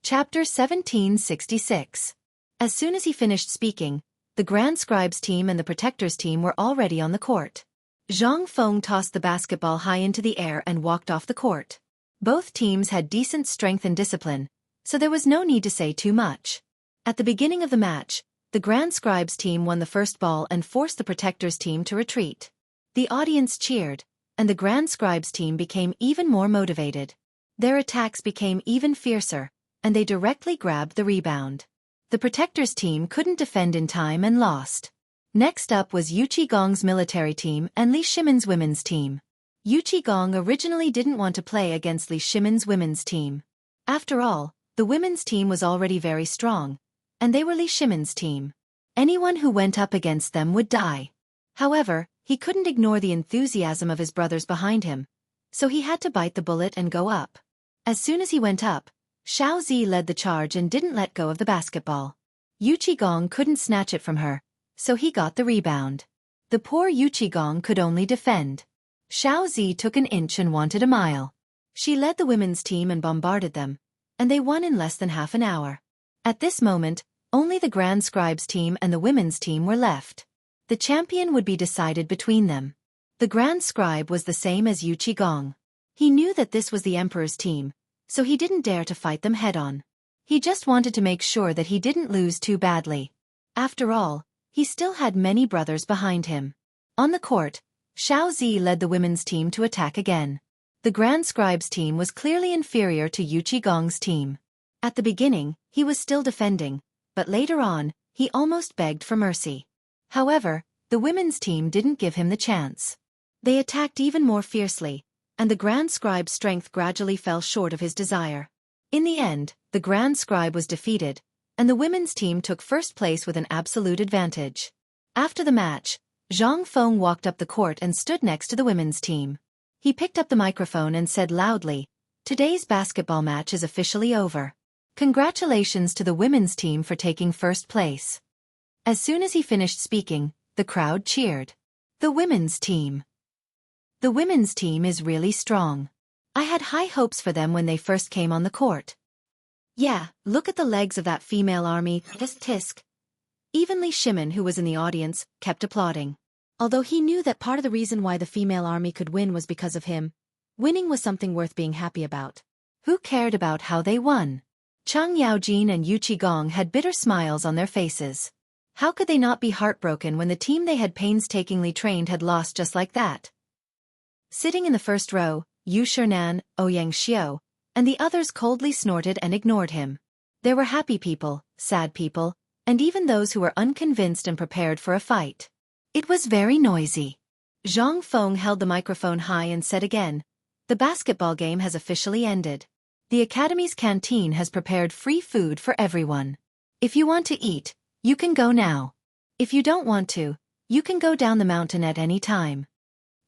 Chapter 1766. As soon as he finished speaking, the Grand Scribe's team and the Protector's team were already on the court. Zhang Feng tossed the basketball high into the air and walked off the court. Both teams had decent strength and discipline, so there was no need to say too much. At the beginning of the match, the Grand Scribe's team won the first ball and forced the Protector's team to retreat. The audience cheered, and the Grand Scribe's team became even more motivated. Their attacks became even fiercer, and they directly grabbed the rebound. The Protector's team couldn't defend in time and lost. Next up was Yu Qigong's military team and Li Shimin's women's team. Yu Qigong originally didn't want to play against Li Shimin's women's team. After all, the women's team was already very strong, and they were Li Shimin's team. Anyone who went up against them would die. However, he couldn't ignore the enthusiasm of his brothers behind him, so he had to bite the bullet and go up. As soon as he went up, Xiao Zi led the charge and didn't let go of the basketball. Yu Qigong couldn't snatch it from her, so he got the rebound. The poor Yu Qigong could only defend. Xiao Zi took an inch and wanted a mile. She led the women's team and bombarded them, and they won in less than half an hour. At this moment, only the Grand Scribe's team and the women's team were left. The champion would be decided between them. The Grand Scribe was the same as Yu Qigong. He knew that this was the Emperor's team, so he didn't dare to fight them head-on. He just wanted to make sure that he didn't lose too badly. After all, he still had many brothers behind him. On the court, Xiao Zi led the women's team to attack again. The Grand Scribe's team was clearly inferior to Yu Qigong's team. At the beginning, he was still defending, but later on, he almost begged for mercy. However, the women's team didn't give him the chance. They attacked even more fiercely, and the Grand Scribe's strength gradually fell short of his desire. In the end, the Grand Scribe was defeated, and the women's team took first place with an absolute advantage. After the match, Zhang Feng walked up the court and stood next to the women's team. He picked up the microphone and said loudly, "Today's basketball match is officially over. Congratulations to the women's team for taking first place." As soon as he finished speaking, the crowd cheered. The women's team. The women's team is really strong. I had high hopes for them when they first came on the court. Yeah, look at the legs of that female army, tisk. Even Li Shimin, who was in the audience, kept applauding. Although he knew that part of the reason why the female army could win was because of him, winning was something worth being happy about. Who cared about how they won? Chang Yaojin and Yu Qigong had bitter smiles on their faces. How could they not be heartbroken when the team they had painstakingly trained had lost just like that? Sitting in the first row, Yu Shernan, Ouyang Xiao, and the others coldly snorted and ignored him. There were happy people, sad people, and even those who were unconvinced and prepared for a fight. It was very noisy. Zhang Feng held the microphone high and said again, "The basketball game has officially ended. The Academy's canteen has prepared free food for everyone. If you want to eat, you can go now. If you don't want to, you can go down the mountain at any time."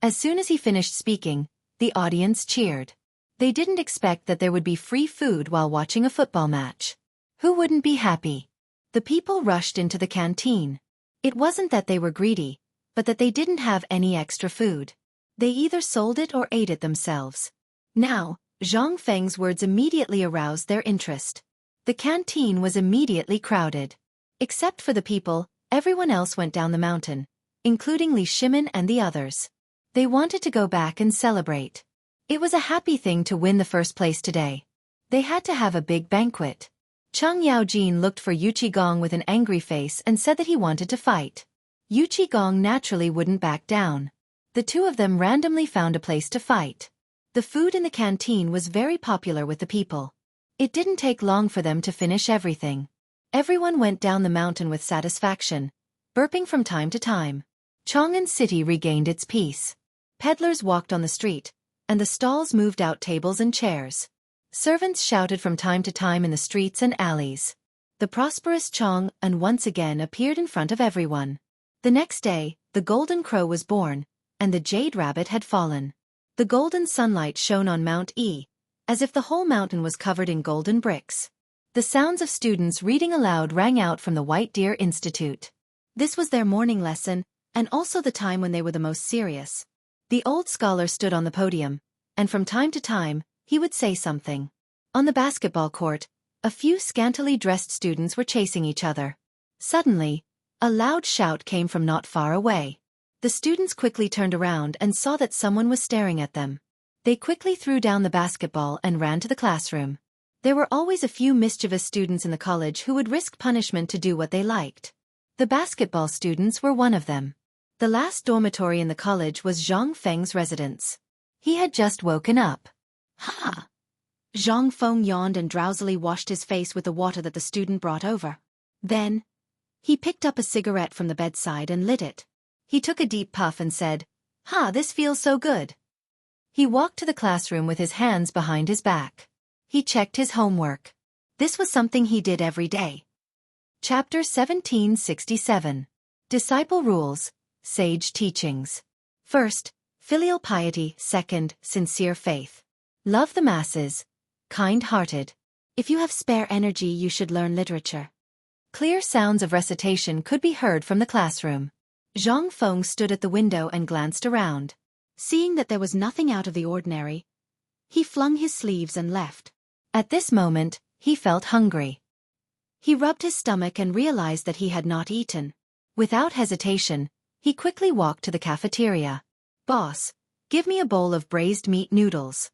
As soon as he finished speaking, the audience cheered. They didn't expect that there would be free food while watching a football match. Who wouldn't be happy? The people rushed into the canteen. It wasn't that they were greedy, but that they didn't have any extra food. They either sold it or ate it themselves. Now, Zhang Feng's words immediately aroused their interest. The canteen was immediately crowded. Except for the people, everyone else went down the mountain, including Li Shimin and the others. They wanted to go back and celebrate. It was a happy thing to win the first place today. They had to have a big banquet. Chang Yaojin looked for Yu Qigong with an angry face and said that he wanted to fight. Yu Qigong naturally wouldn't back down. The two of them randomly found a place to fight. The food in the canteen was very popular with the people. It didn't take long for them to finish everything. Everyone went down the mountain with satisfaction, burping from time to time. Chang'an City regained its peace. Peddlers walked on the street, and the stalls moved out tables and chairs. Servants shouted from time to time in the streets and alleys. The prosperous Chang'an once again appeared in front of everyone. The next day, the golden crow was born, and the jade rabbit had fallen. The golden sunlight shone on Mount E, as if the whole mountain was covered in golden bricks. The sounds of students reading aloud rang out from the White Deer Institute. This was their morning lesson, and also the time when they were the most serious. The old scholar stood on the podium, and from time to time, he would say something. On the basketball court, A few scantily dressed students were chasing each other. Suddenly, a loud shout came from not far away. The students quickly turned around and saw that someone was staring at them. They quickly threw down the basketball and ran to the classroom. There were always a few mischievous students in the college who would risk punishment to do what they liked. The basketball students were one of them. The last dormitory in the college was Zhang Feng's residence. He had just woken up. Ha! Zhang Feng yawned and drowsily washed his face with the water that the student brought over. Then, he picked up a cigarette from the bedside and lit it. He took a deep puff and said, "Ha, this feels so good." He walked to the classroom with his hands behind his back. He checked his homework. This was something he did every day. Chapter 1767. Disciple Rules, Sage Teachings. First, filial piety. Second, sincere faith. Love the masses. Kind-hearted. If you have spare energy, you should learn literature. Clear sounds of recitation could be heard from the classroom. Zhang Feng stood at the window and glanced around. Seeing that there was nothing out of the ordinary, he flung his sleeves and left. At this moment, he felt hungry. He rubbed his stomach and realized that he had not eaten. Without hesitation, he quickly walked to the cafeteria. "Boss, give me a bowl of braised meat noodles."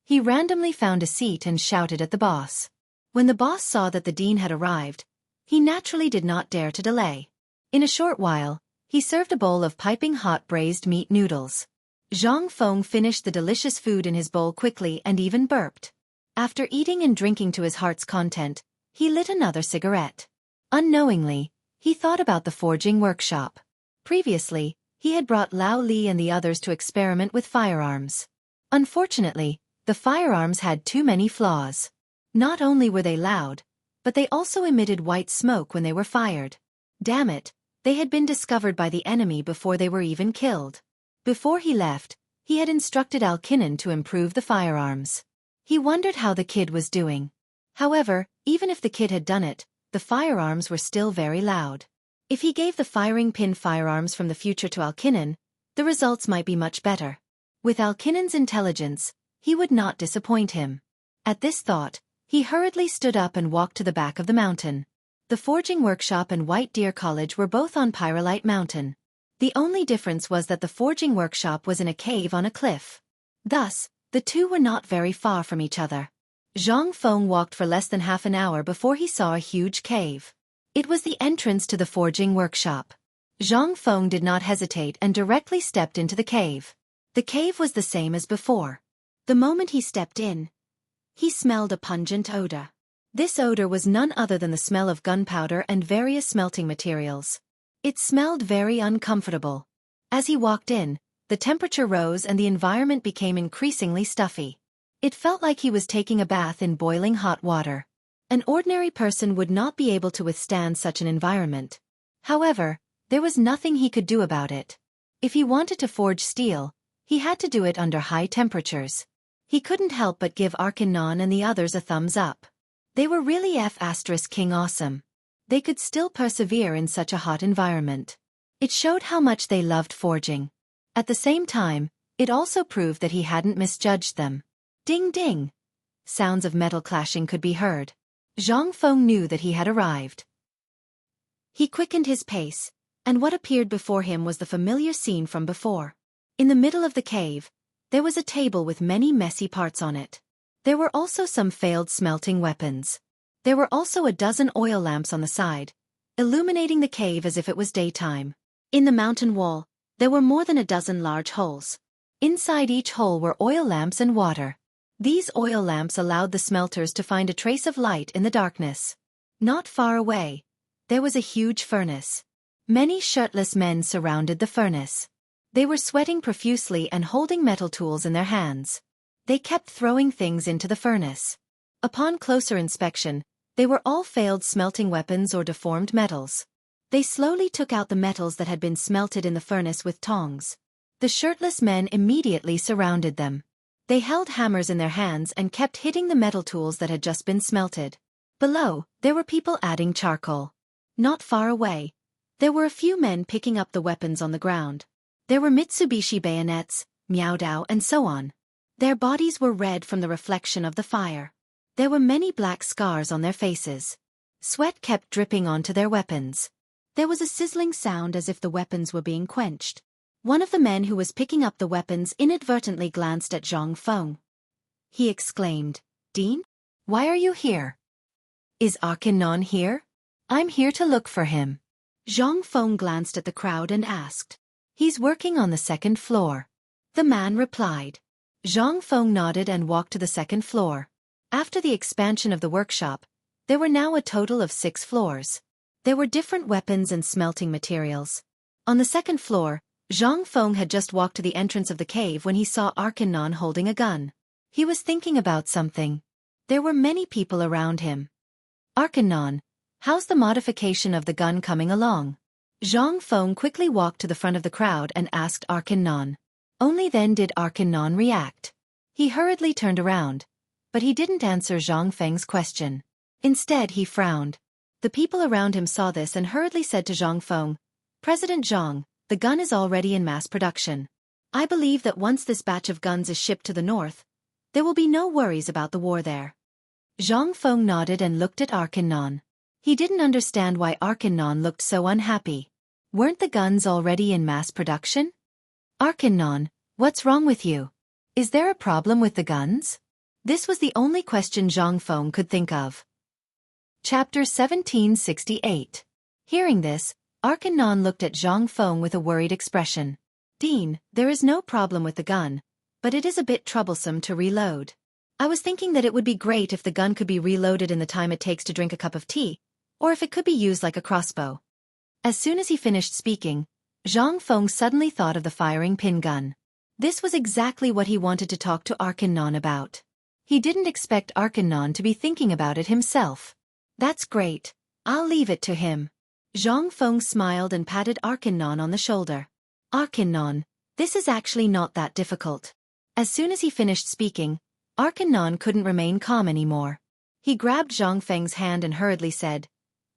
He randomly found a seat and shouted at the boss. When the boss saw that the dean had arrived, he naturally did not dare to delay. In a short while, he served a bowl of piping hot braised meat noodles. Zhang Feng finished the delicious food in his bowl quickly and even burped. After eating and drinking to his heart's content, he lit another cigarette. Unknowingly, he thought about the forging workshop. Previously, he had brought Lao Li and the others to experiment with firearms. Unfortunately, the firearms had too many flaws. Not only were they loud, but they also emitted white smoke when they were fired. Damn it, they had been discovered by the enemy before they were even killed. Before he left, he had instructed Alkinnan to improve the firearms. He wondered how the kid was doing. However, even if the kid had done it, the firearms were still very loud. If he gave the firing pin firearms from the future to Alkinnan, the results might be much better. With Alkinnan's intelligence, he would not disappoint him. At this thought, he hurriedly stood up and walked to the back of the mountain. The forging workshop and White Deer College were both on Pyrolite Mountain. The only difference was that the forging workshop was in a cave on a cliff. Thus, the two were not very far from each other. Zhang Feng walked for less than half an hour before he saw a huge cave. It was the entrance to the forging workshop. Zhang Feng did not hesitate and directly stepped into the cave. The cave was the same as before. The moment he stepped in, he smelled a pungent odor. This odor was none other than the smell of gunpowder and various smelting materials. It smelled very uncomfortable. As he walked in, the temperature rose and the environment became increasingly stuffy. It felt like he was taking a bath in boiling hot water. An ordinary person would not be able to withstand such an environment. However, there was nothing he could do about it. If he wanted to forge steel, he had to do it under high temperatures. He couldn't help but give Arkanon and the others a thumbs up. They were really F*King awesome. They could still persevere in such a hot environment. It showed how much they loved forging. At the same time, it also proved that he hadn't misjudged them. Ding ding! Sounds of metal clashing could be heard. Zhang Feng knew that he had arrived. He quickened his pace, and what appeared before him was the familiar scene from before. In the middle of the cave, there was a table with many messy parts on it. There were also some failed smelting weapons. There were also a dozen oil lamps on the side, illuminating the cave as if it was daytime. In the mountain wall, there were more than a dozen large holes. Inside each hole were oil lamps and water. These oil lamps allowed the smelters to find a trace of light in the darkness. Not far away, there was a huge furnace. Many shirtless men surrounded the furnace. They were sweating profusely and holding metal tools in their hands. They kept throwing things into the furnace. Upon closer inspection, they were all failed smelting weapons or deformed metals. They slowly took out the metals that had been smelted in the furnace with tongs. The shirtless men immediately surrounded them. They held hammers in their hands and kept hitting the metal tools that had just been smelted. Below, there were people adding charcoal. Not far away, there were a few men picking up the weapons on the ground. There were Mitsubishi bayonets, Miaodao and so on. Their bodies were red from the reflection of the fire. There were many black scars on their faces. Sweat kept dripping onto their weapons. There was a sizzling sound as if the weapons were being quenched. One of the men who was picking up the weapons inadvertently glanced at Zhang Feng. He exclaimed, "Dean? Why are you here? Is Arcanon here? I'm here to look for him." Zhang Feng glanced at the crowd and asked, "He's working on the second floor." The man replied. Zhang Feng nodded and walked to the second floor. After the expansion of the workshop, there were now a total of 6 floors. There were different weapons and smelting materials. On the second floor, Zhang Feng had just walked to the entrance of the cave when he saw Arcanon holding a gun. He was thinking about something. There were many people around him. "Arcanon, how's the modification of the gun coming along?" Zhang Feng quickly walked to the front of the crowd and asked Arcanon. Only then did Arcanon react. He hurriedly turned around, but he didn't answer Zhang Feng's question. Instead he frowned. The people around him saw this and hurriedly said to Zhang Feng, "President Zhang, the gun is already in mass production. I believe that once this batch of guns is shipped to the north, there will be no worries about the war there." Zhang Feng nodded and looked at Arcanon. He didn't understand why Arcanon looked so unhappy. Weren't the guns already in mass production? "Arcanon, what's wrong with you? Is there a problem with the guns?" This was the only question Zhang Feng could think of. Chapter 1768. Hearing this, Arcanon looked at Zhang Feng with a worried expression. "Dean, there is no problem with the gun, but it is a bit troublesome to reload. I was thinking that it would be great if the gun could be reloaded in the time it takes to drink a cup of tea, or if it could be used like a crossbow." As soon as he finished speaking, Zhang Feng suddenly thought of the firing pin gun. This was exactly what he wanted to talk to Arcanon about. He didn't expect Arcanon to be thinking about it himself. "That's great. I'll leave it to him." Zhang Feng smiled and patted Arcanon on the shoulder. "Arcanon, this is actually not that difficult." As soon as he finished speaking, Arcanon couldn't remain calm anymore. He grabbed Zhang Feng's hand and hurriedly said,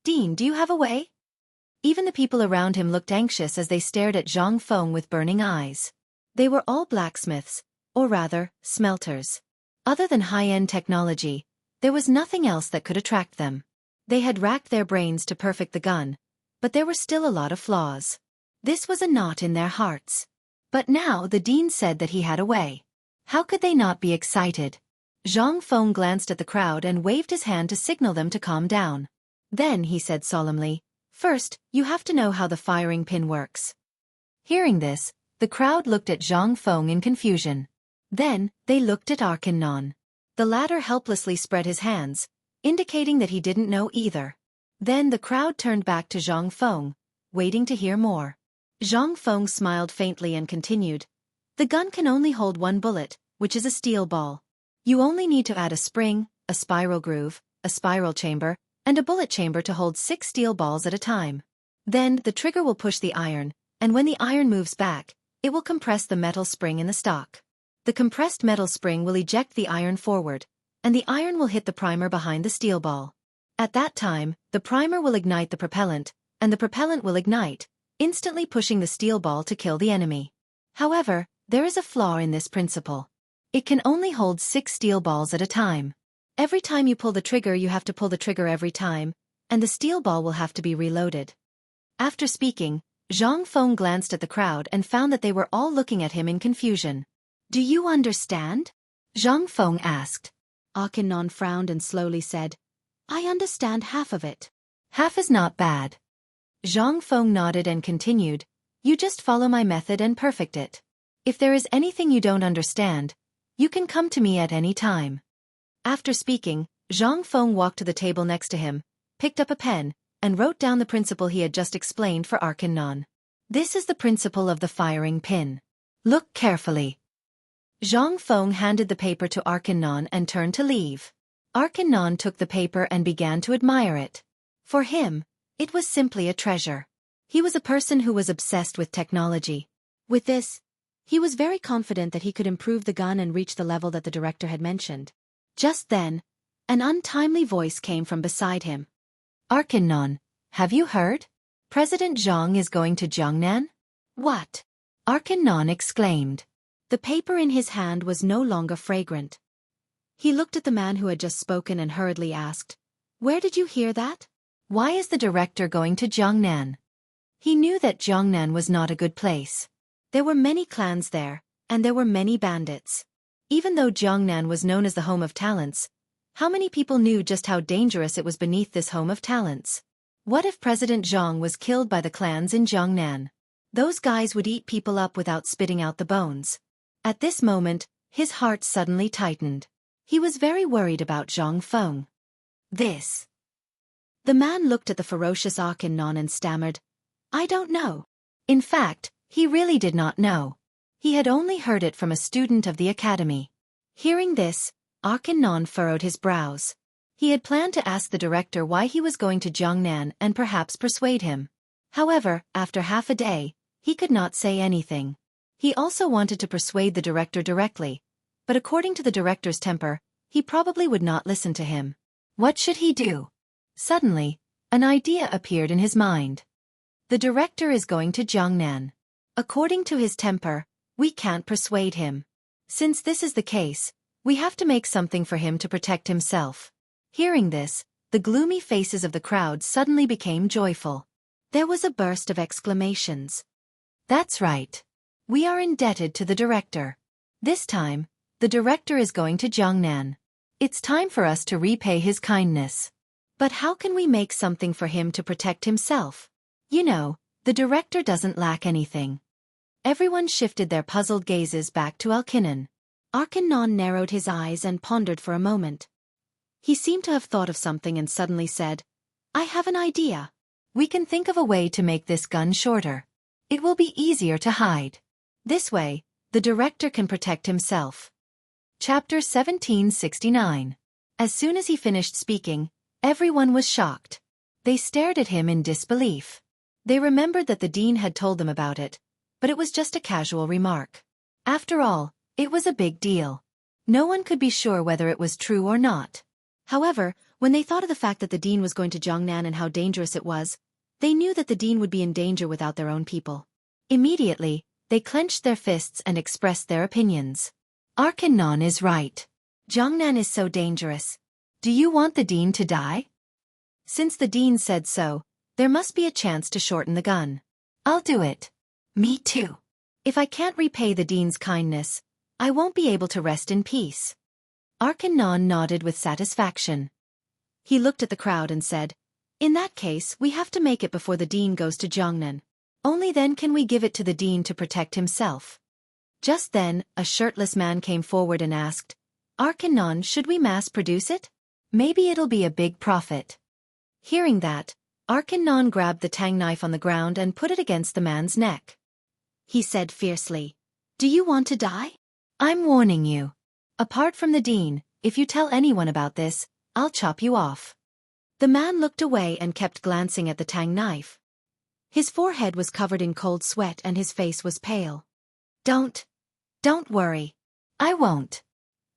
"Dean, do you have a way?" Even the people around him looked anxious as they stared at Zhang Feng with burning eyes. They were all blacksmiths, or rather, smelters. Other than high-end technology, there was nothing else that could attract them. They had racked their brains to perfect the gun, but there were still a lot of flaws. This was a knot in their hearts. But now the dean said that he had a way. How could they not be excited? Zhang Feng glanced at the crowd and waved his hand to signal them to calm down. Then he said solemnly, "First, you have to know how the firing pin works." Hearing this, the crowd looked at Zhang Feng in confusion. Then, they looked at Arcanon. The latter helplessly spread his hands, indicating that he didn't know either. Then the crowd turned back to Zhang Feng, waiting to hear more. Zhang Feng smiled faintly and continued, "The gun can only hold 1 bullet, which is a steel ball. You only need to add a spring, a spiral groove, a spiral chamber, and a bullet chamber to hold 6 steel balls at a time. Then the trigger will push the iron, and when the iron moves back, it will compress the metal spring in the stock. The compressed metal spring will eject the iron forward, and the iron will hit the primer behind the steel ball. At that time, the primer will ignite the propellant, and the propellant will ignite, instantly pushing the steel ball to kill the enemy. However, there is a flaw in this principle. It can only hold 6 steel balls at a time. Every time you pull the trigger, you have to pull the trigger every time, and the steel ball will have to be reloaded." After speaking, Zhang Feng glanced at the crowd and found that they were all looking at him in confusion. "Do you understand?" Zhang Feng asked. Arcanon frowned and slowly said, "I understand half of it." "Half is not bad." Zhang Feng nodded and continued, "You just follow my method and perfect it. If there is anything you don't understand, you can come to me at any time." After speaking, Zhang Feng walked to the table next to him, picked up a pen, and wrote down the principle he had just explained for Arcanon. "This is the principle of the firing pin. Look carefully." Zhang Feng handed the paper to Arcanon and turned to leave. Arcanon took the paper and began to admire it. For him, it was simply a treasure. He was a person who was obsessed with technology. With this, he was very confident that he could improve the gun and reach the level that the director had mentioned. Just then, an untimely voice came from beside him. "Arcanon, have you heard? President Zhang is going to Jiangnan?" "What?" Arcanon exclaimed. The paper in his hand was no longer fragrant. He looked at the man who had just spoken and hurriedly asked, "Where did you hear that? Why is the director going to Jiangnan?" He knew that Jiangnan was not a good place. There were many clans there, and there were many bandits. Even though Jiangnan was known as the home of talents, how many people knew just how dangerous it was beneath this home of talents? What if President Zhang was killed by the clans in Jiangnan? Those guys would eat people up without spitting out the bones. At this moment, his heart suddenly tightened. He was very worried about Zhang Feng. The man looked at the ferocious Arkan and stammered, "I don't know." In fact, he really did not know. He had only heard it from a student of the academy. Hearing this, Arkan furrowed his brows. He had planned to ask the director why he was going to Jiangnan and perhaps persuade him. However, after half a day, he could not say anything. He also wanted to persuade the director directly, but according to the director's temper, he probably would not listen to him. What should he do? Suddenly, an idea appeared in his mind. The director is going to Jiangnan. According to his temper, we can't persuade him. Since this is the case, we have to make something for him to protect himself. Hearing this, the gloomy faces of the crowd suddenly became joyful. There was a burst of exclamations. That's right. We are indebted to the director. This time, the director is going to Jiangnan. It's time for us to repay his kindness. But how can we make something for him to protect himself? You know, the director doesn't lack anything. Everyone shifted their puzzled gazes back to Arkan. Arkan narrowed his eyes and pondered for a moment. He seemed to have thought of something and suddenly said, "I have an idea. We can think of a way to make this gun shorter. It will be easier to hide. This way, the director can protect himself." Chapter 1769. As soon as he finished speaking, everyone was shocked. They stared at him in disbelief. They remembered that the dean had told them about it, but it was just a casual remark. After all, it was a big deal. No one could be sure whether it was true or not. However, when they thought of the fact that the dean was going to Jiangnan and how dangerous it was, they knew that the dean would be in danger without their own people. Immediately, they clenched their fists and expressed their opinions. Arkan is right. Jiangnan is so dangerous. Do you want the dean to die? Since the dean said so, there must be a chance to shorten the gun. I'll do it. Me too. If I can't repay the dean's kindness, I won't be able to rest in peace. Arkan nodded with satisfaction. He looked at the crowd and said, "In that case, we have to make it before the dean goes to Jiangnan. Only then can we give it to the dean to protect himself." Just then, a shirtless man came forward and asked, "Arkan, should we mass-produce it? Maybe it'll be a big profit." Hearing that, Arkan grabbed the Tang knife on the ground and put it against the man's neck. He said fiercely, "Do you want to die? I'm warning you. Apart from the dean, if you tell anyone about this, I'll chop you off." The man looked away and kept glancing at the Tang knife. His forehead was covered in cold sweat and his face was pale. Don't worry. I won't."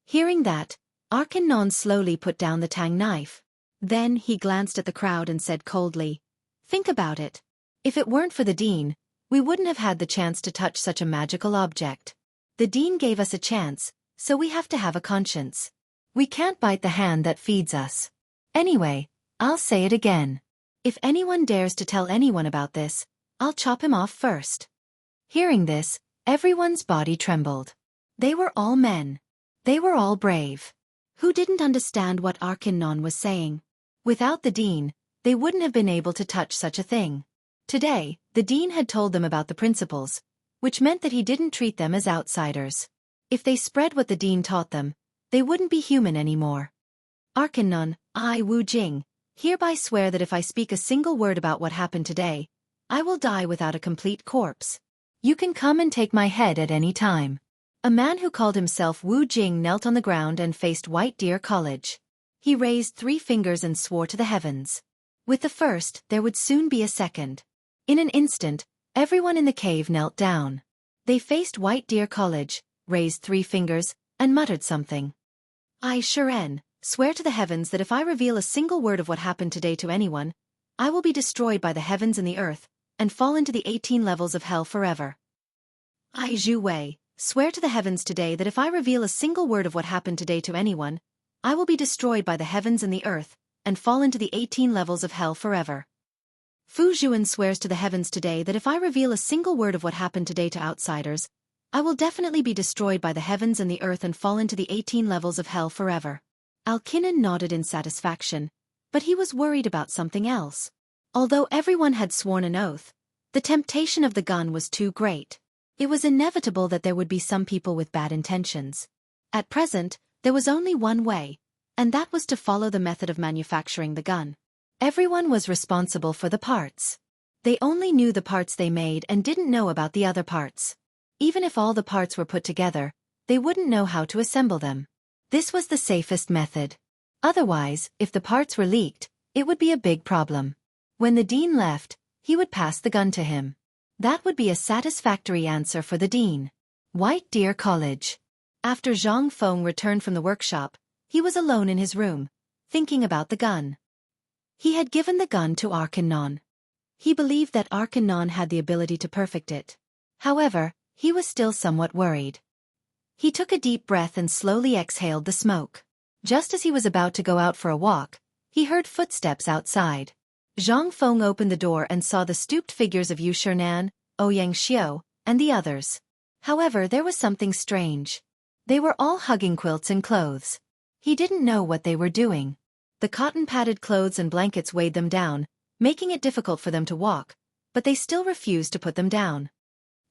Hearing that, Arkan slowly put down the Tang knife. Then he glanced at the crowd and said coldly, "Think about it. If it weren't for the dean, we wouldn't have had the chance to touch such a magical object. The dean gave us a chance, so we have to have a conscience. We can't bite the hand that feeds us. Anyway, I'll say it again. If anyone dares to tell anyone about this, I'll chop him off first." Hearing this, everyone's body trembled. They were all men. They were all brave. Who didn't understand what Arkan was saying? Without the dean, they wouldn't have been able to touch such a thing. Today, the dean had told them about the principles, which meant that he didn't treat them as outsiders. If they spread what the dean taught them, they wouldn't be human anymore. Arkan, I, Wu Jing, hereby swear that if I speak a single word about what happened today, I will die without a complete corpse. You can come and take my head at any time. A man who called himself Wu Jing knelt on the ground and faced White Deer College. He raised 3 fingers and swore to the heavens. With the first, there would soon be a second. In an instant, everyone in the cave knelt down. They faced White Deer College, raised 3 fingers, and muttered something. I, Shiren, swear to the heavens that if I reveal a single word of what happened today to anyone, I will be destroyed by the heavens and the earth, and fall into the 18 levels of hell forever. I, Zhu Wei, Swear to the heavens today that if I reveal a single word of what happened today to anyone, I will be destroyed by the heavens and the earth, and fall into the 18 levels of hell forever. Fu Zhuan swears to the heavens today that if I reveal a single word of what happened today to outsiders, I will definitely be destroyed by the heavens and the earth and fall into the 18 levels of hell forever. Al-Kinnan nodded in satisfaction, but he was worried about something else. Although everyone had sworn an oath, the temptation of the gun was too great. It was inevitable that there would be some people with bad intentions. At present, there was only one way, and that was to follow the method of manufacturing the gun. Everyone was responsible for the parts. They only knew the parts they made and didn't know about the other parts. Even if all the parts were put together, they wouldn't know how to assemble them. This was the safest method. Otherwise, if the parts were leaked, it would be a big problem. When the dean left, he would pass the gun to him. That would be a satisfactory answer for the dean. White Deer College. After Zhang Feng returned from the workshop, he was alone in his room, thinking about the gun. He had given the gun to Arcanon. He believed that Arcanon had the ability to perfect it. However, he was still somewhat worried. He took a deep breath and slowly exhaled the smoke. Just as he was about to go out for a walk, he heard footsteps outside. Zhang Feng opened the door and saw the stooped figures of Yu Shinan, Xianxia, and the others. However, there was something strange. They were all hugging quilts and clothes. He didn't know what they were doing. The cotton-padded clothes and blankets weighed them down, making it difficult for them to walk, but they still refused to put them down.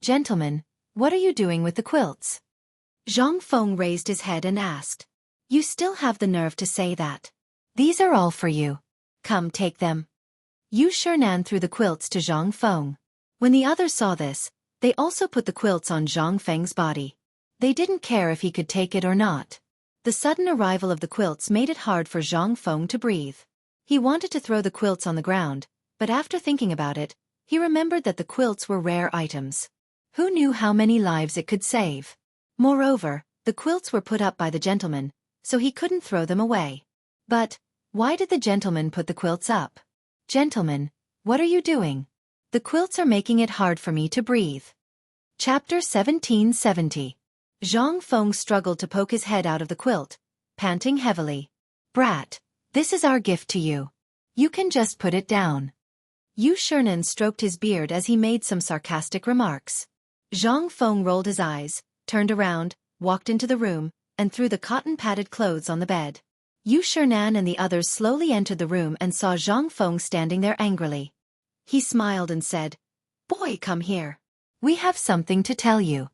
"Gentlemen, what are you doing with the quilts?" Zhang Feng raised his head and asked. "You still have the nerve to say that? These are all for you. Come, take them." Yu Shinan threw the quilts to Zhang Feng. When the others saw this, they also put the quilts on Zhang Feng's body. They didn't care if he could take it or not. The sudden arrival of the quilts made it hard for Zhang Feng to breathe. He wanted to throw the quilts on the ground, but after thinking about it, he remembered that the quilts were rare items. Who knew how many lives it could save? Moreover, the quilts were put up by the gentleman, so he couldn't throw them away. But, why did the gentleman put the quilts up? "Gentlemen, what are you doing? The quilts are making it hard for me to breathe." Chapter 1770. Zhang Feng struggled to poke his head out of the quilt, panting heavily. "Brat, this is our gift to you. You can just put it down." Yu Shinan stroked his beard as he made some sarcastic remarks. Zhang Feng rolled his eyes, turned around, walked into the room, and threw the cotton-padded clothes on the bed. Yu Shinan and the others slowly entered the room and saw Zhang Feng standing there angrily. He smiled and said, "Boy, come here. We have something to tell you."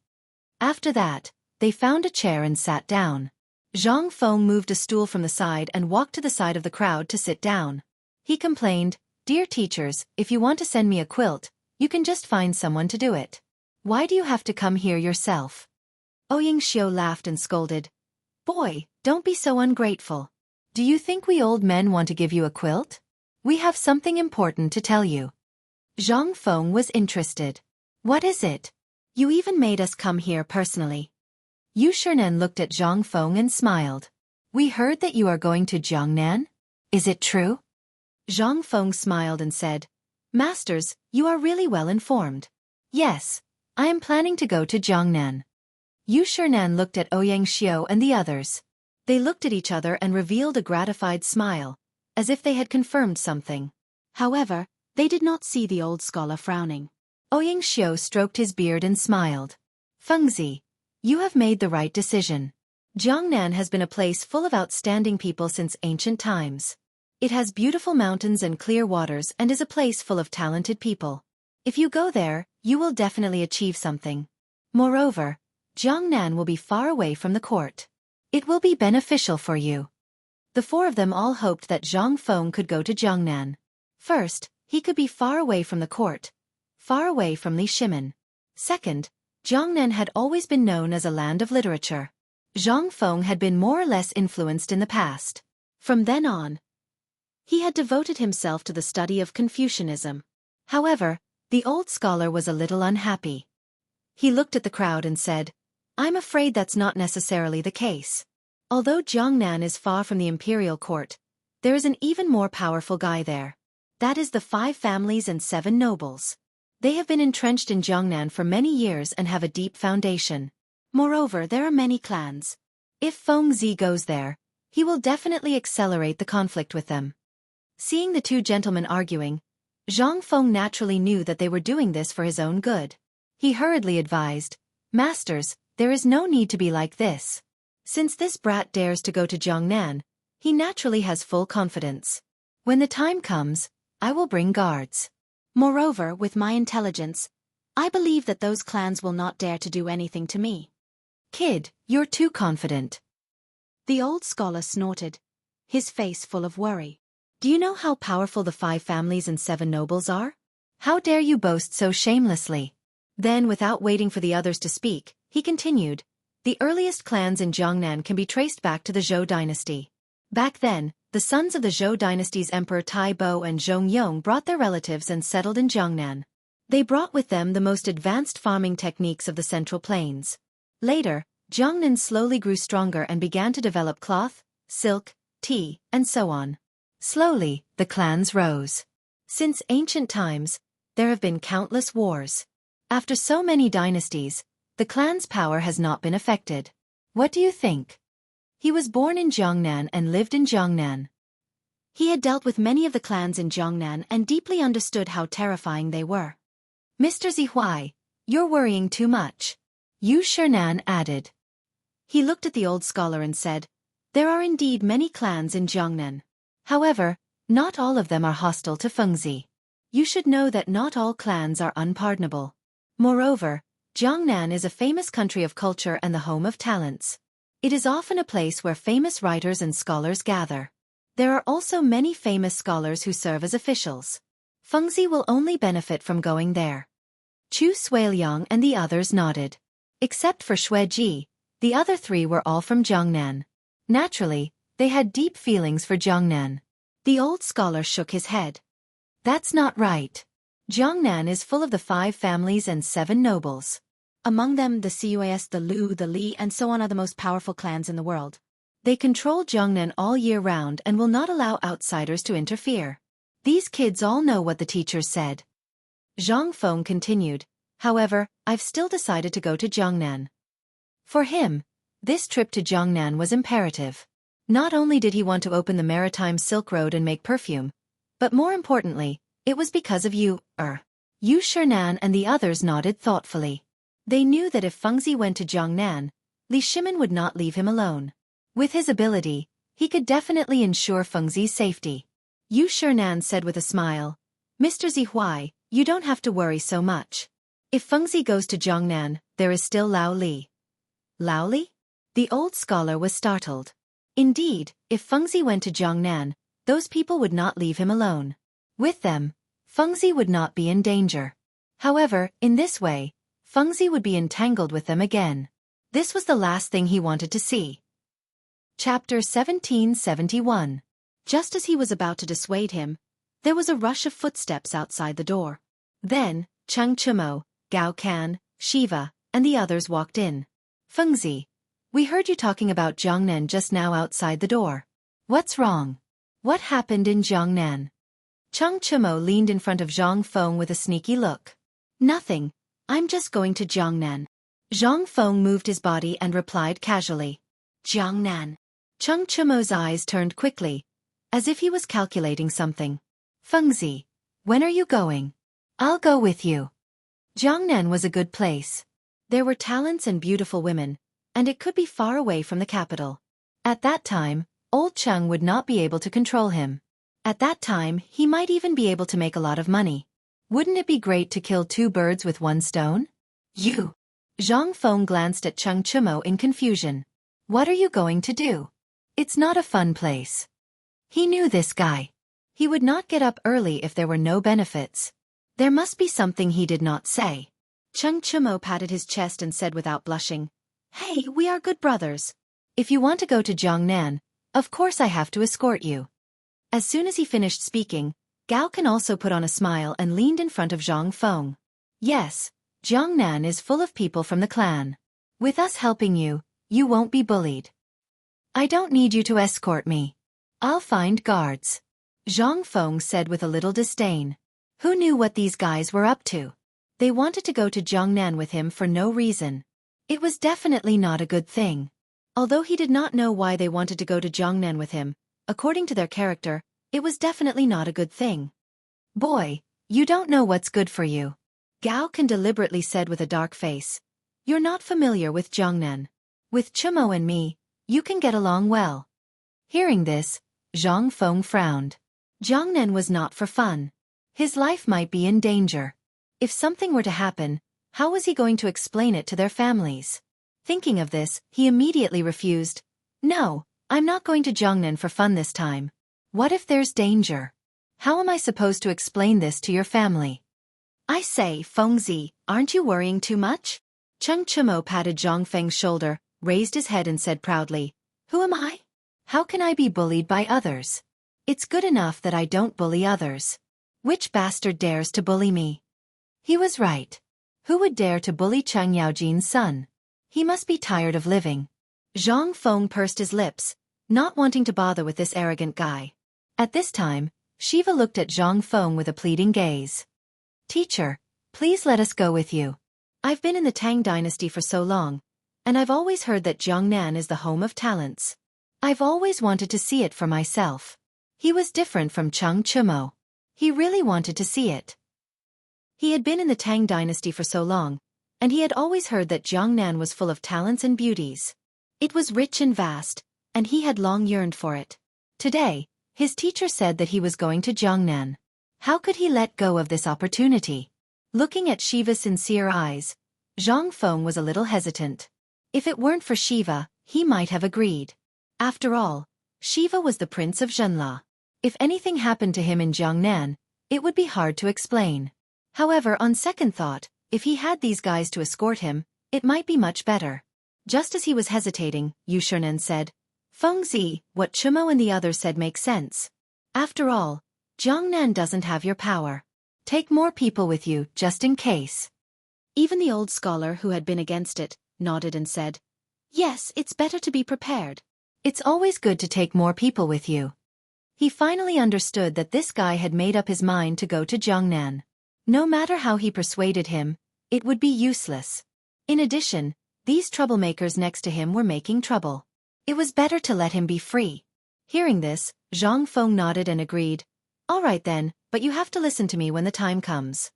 After that, they found a chair and sat down. Zhang Feng moved a stool from the side and walked to the side of the crowd to sit down. He complained, "Dear teachers, if you want to send me a quilt, you can just find someone to do it. Why do you have to come here yourself?" Xianxia laughed and scolded, "Boy, don't be so ungrateful. Do you think we old men want to give you a quilt? We have something important to tell you." Zhang Feng was interested. "What is it? You even made us come here personally." Yu Shinan looked at Zhang Feng and smiled. "We heard that you are going to Jiangnan. Is it true?" Zhang Feng smiled and said, "Masters, you are really well informed. Yes, I am planning to go to Jiangnan." Yu Shinan looked at Xianxia and the others. They looked at each other and revealed a gratified smile, as if they had confirmed something. However, they did not see the old scholar frowning. Xianxia stroked his beard and smiled. "Fengzi, you have made the right decision. Jiangnan has been a place full of outstanding people since ancient times. It has beautiful mountains and clear waters and is a place full of talented people. If you go there, you will definitely achieve something. Moreover, Jiangnan will be far away from the court. It will be beneficial for you." The four of them all hoped that Zhang Feng could go to Jiangnan. First, he could be far away from the court, far away from Li Shimin. Second, Jiangnan had always been known as a land of literature. Zhang Feng had been more or less influenced in the past. From then on, he had devoted himself to the study of Confucianism. However, the old scholar was a little unhappy. He looked at the crowd and said, "I'm afraid that's not necessarily the case. Although Jiangnan is far from the imperial court, there is an even more powerful guy there. That is the 5 families and 7 nobles. They have been entrenched in Jiangnan for many years and have a deep foundation. Moreover, there are many clans. If Feng Zi goes there, he will definitely accelerate the conflict with them. Seeing the two gentlemen arguing, Zhang Feng naturally knew that they were doing this for his own good. He hurriedly advised, "Masters, there is no need to be like this. Since this brat dares to go to Jiangnan, he naturally has full confidence. When the time comes, I will bring guards. Moreover, with my intelligence, I believe that those clans will not dare to do anything to me." "Kid, you're too confident." The old scholar snorted, his face full of worry. "Do you know how powerful the 5 families and 7 nobles are? How dare you boast so shamelessly?" Then, without waiting for the others to speak, he continued, "The earliest clans in Jiangnan can be traced back to the Zhou dynasty. Back then, the sons of the Zhou dynasty's Emperor Tai Bo and Zhongyong brought their relatives and settled in Jiangnan. They brought with them the most advanced farming techniques of the Central Plains. Later, Jiangnan slowly grew stronger and began to develop cloth, silk, tea, and so on. Slowly, the clans rose. Since ancient times, there have been countless wars. After so many dynasties, the clan's power has not been affected. What do you think?" He was born in Jiangnan and lived in Jiangnan. He had dealt with many of the clans in Jiangnan and deeply understood how terrifying they were. "Mr. Zihuai, you're worrying too much," Yu Shernan added. He looked at the old scholar and said, "There are indeed many clans in Jiangnan. However, not all of them are hostile to Fengzi. You should know that not all clans are unpardonable. Moreover, Jiangnan is a famous country of culture and the home of talents. It is often a place where famous writers and scholars gather. There are also many famous scholars who serve as officials. Fengzi will only benefit from going there." Chu Suiliang and the others nodded. Except for Xueji, the other 3 were all from Jiangnan. Naturally, they had deep feelings for Jiangnan. The old scholar shook his head. "That's not right. Jiangnan is full of the 5 families and 7 nobles. Among them, the Cuas, the Lu, the Li, and so on are the most powerful clans in the world. They control Jiangnan all year round and will not allow outsiders to interfere. These kids all know what the teachers said." Zhang Feng continued, "However, I've still decided to go to Jiangnan." For him, this trip to Jiangnan was imperative. Not only did he want to open the maritime Silk Road and make perfume, but more importantly, it was because of Yu Shernan and the others nodded thoughtfully. They knew that if Fengzi went to Jiangnan, Li Shimin would not leave him alone. With his ability, he could definitely ensure Fengzi's safety. Yu Shernan said with a smile, "Mr. Zihuai, you don't have to worry so much. If Fengzi goes to Jiangnan, there is still Lao Li." "Lao Li?" The old scholar was startled. Indeed, if Fengzi went to Jiangnan, those people would not leave him alone. With them, Fengzi would not be in danger. However, in this way, Fengzi would be entangled with them again. This was the last thing he wanted to see. Chapter 1771. Just as he was about to dissuade him, there was a rush of footsteps outside the door. Then, Cheng Chumo, Gao Kan, Shiva, and the others walked in. "Fengzi, we heard you talking about Jiangnan just now outside the door. What's wrong? What happened in Jiangnan?" Cheng Chumo leaned in front of Zhang Feng with a sneaky look. "Nothing. I'm just going to Jiangnan." Zhang Feng moved his body and replied casually. "Jiangnan." Cheng Chumo's eyes turned quickly, as if he was calculating something. "Fengzi, when are you going?" "I'll go with you." Jiangnan was a good place. There were talents and beautiful women, and it could be far away from the capital. At that time, old Cheng would not be able to control him. At that time, he might even be able to make a lot of money. Wouldn't it be great to kill 2 birds with 1 stone? "You." Zhang Feng glanced at Cheng Chumo in confusion. "What are you going to do? It's not a fun place." He knew this guy. He would not get up early if there were no benefits. There must be something he did not say. Cheng Chumo patted his chest and said without blushing, "Hey, we are good brothers. If you want to go to Jiangnan, of course I have to escort you." As soon as he finished speaking, Gao Can also put on a smile and leaned in front of Zhang Feng. "Yes, Jiangnan is full of people from the clan. With us helping you, you won't be bullied. I don't need you to escort me. I'll find guards." Zhang Feng said with a little disdain. Who knew what these guys were up to? They wanted to go to Jiangnan with him for no reason. It was definitely not a good thing. Although he did not know why they wanted to go to Jiangnan with him, according to their character, it was definitely not a good thing. Boy, you don't know what's good for you. Gao Kan deliberately said with a dark face. You're not familiar with Jiangnan. With Chumo and me, you can get along well. Hearing this, Zhang Feng frowned. Jiangnan was not for fun. His life might be in danger. If something were to happen, how was he going to explain it to their families? Thinking of this, he immediately refused. No, I'm not going to Jiangnan for fun this time. What if there's danger? How am I supposed to explain this to your family? I say, Fengzi, aren't you worrying too much? Cheng Chumo patted Zhang Feng's shoulder, raised his head and said proudly, Who am I? How can I be bullied by others? It's good enough that I don't bully others. Which bastard dares to bully me? He was right. Who would dare to bully Cheng Yaojin's son? He must be tired of living. Zhang Feng pursed his lips, not wanting to bother with this arrogant guy. At this time, Shiva looked at Zhang Feng with a pleading gaze. Teacher, please let us go with you. I've been in the Tang dynasty for so long, and I've always heard that Jiangnan is the home of talents. I've always wanted to see it for myself. He was different from Cheng Chumo. He really wanted to see it. He had been in the Tang dynasty for so long, and he had always heard that Jiangnan was full of talents and beauties. It was rich and vast, and he had long yearned for it. Today, his teacher said that he was going to Jiangnan. How could he let go of this opportunity? Looking at Shiva's sincere eyes, Zhang Feng was a little hesitant. If it weren't for Shiva, he might have agreed. After all, Shiva was the prince of Zhenla. If anything happened to him in Jiangnan, it would be hard to explain. However, on second thought, if he had these guys to escort him, it might be much better. Just as he was hesitating, Yu Shernan said, Fengzi, what Chumo and the others said makes sense. After all, Jiangnan doesn't have your power. Take more people with you, just in case. Even the old scholar who had been against it, nodded and said, Yes, it's better to be prepared. It's always good to take more people with you. He finally understood that this guy had made up his mind to go to Jiangnan. No matter how he persuaded him, it would be useless. In addition, these troublemakers next to him were making trouble. It was better to let him be free. Hearing this, Zhang Feng nodded and agreed. All right then, but you have to listen to me when the time comes.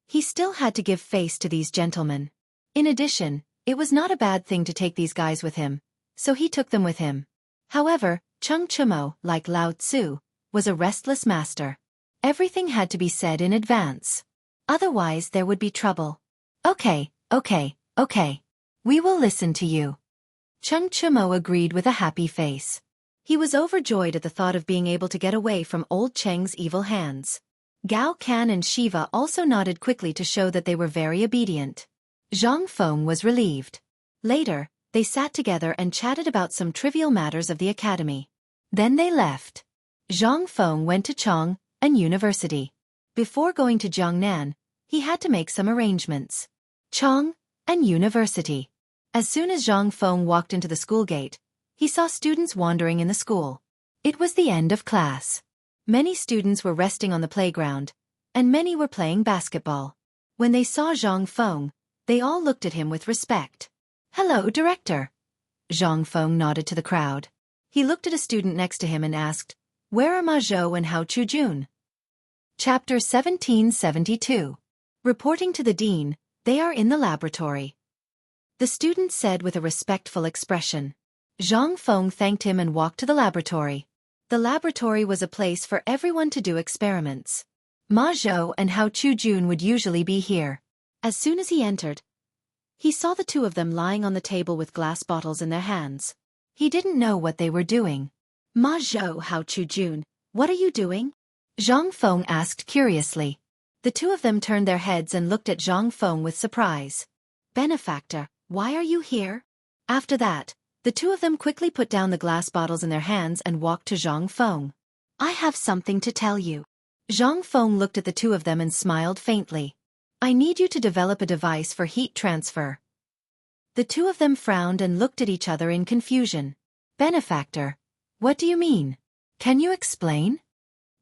He still had to give face to these gentlemen. In addition, it was not a bad thing to take these guys with him, so he took them with him. However, Cheng Chumo, like Lao Tzu, was a restless master. Everything had to be said in advance. Otherwise there would be trouble. Okay. We will listen to you. Cheng Chumo agreed with a happy face. He was overjoyed at the thought of being able to get away from old Cheng's evil hands. Gao Kan and Shiva also nodded quickly to show that they were very obedient. Zhang Feng was relieved. Later, they sat together and chatted about some trivial matters of the academy. Then they left. Zhang Feng went to Chang, an university. Before going to Jiangnan, he had to make some arrangements. Chang, an university. As soon as Zhang Feng walked into the school gate, he saw students wandering in the school. It was the end of class. Many students were resting on the playground, and many were playing basketball. When they saw Zhang Feng, they all looked at him with respect. Hello, director. Zhang Feng nodded to the crowd. He looked at a student next to him and asked, Where are Ma Zhou and Hao Chujun? Chapter 1772. Reporting to the dean, they are in the laboratory. The student said with a respectful expression. Zhang Feng thanked him and walked to the laboratory. The laboratory was a place for everyone to do experiments. Ma Zhou and Hao Chujun would usually be here. As soon as he entered, he saw the two of them lying on the table with glass bottles in their hands. He didn't know what they were doing. Ma Zhou, Hao Chujun, what are you doing? Zhang Feng asked curiously. The two of them turned their heads and looked at Zhang Feng with surprise. Benefactor, why are you here? After that, the two of them quickly put down the glass bottles in their hands and walked to Zhang Feng. I have something to tell you. Zhang Feng looked at the two of them and smiled faintly. I need you to develop a device for heat transfer. The two of them frowned and looked at each other in confusion. Benefactor, what do you mean? Can you explain?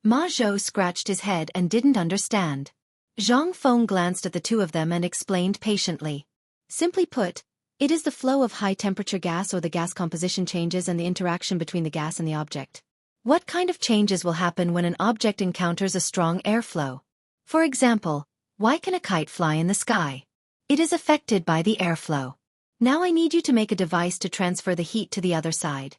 Ma Zhou scratched his head and didn't understand. Zhang Feng glanced at the two of them and explained patiently. Simply put, it is the flow of high-temperature gas or the gas composition changes and the interaction between the gas and the object. What kind of changes will happen when an object encounters a strong airflow? For example, why can a kite fly in the sky? It is affected by the airflow. Now I need you to make a device to transfer the heat to the other side.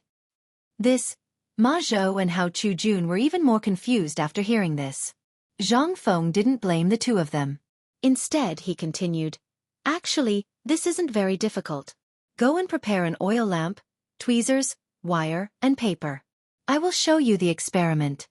Ma Zhou and Hao Chu-jun were even more confused after hearing this. Zhang Feng didn't blame the two of them. Instead, he continued, "Actually, this isn't very difficult. Go and prepare an oil lamp, tweezers, wire, and paper. I will show you the experiment."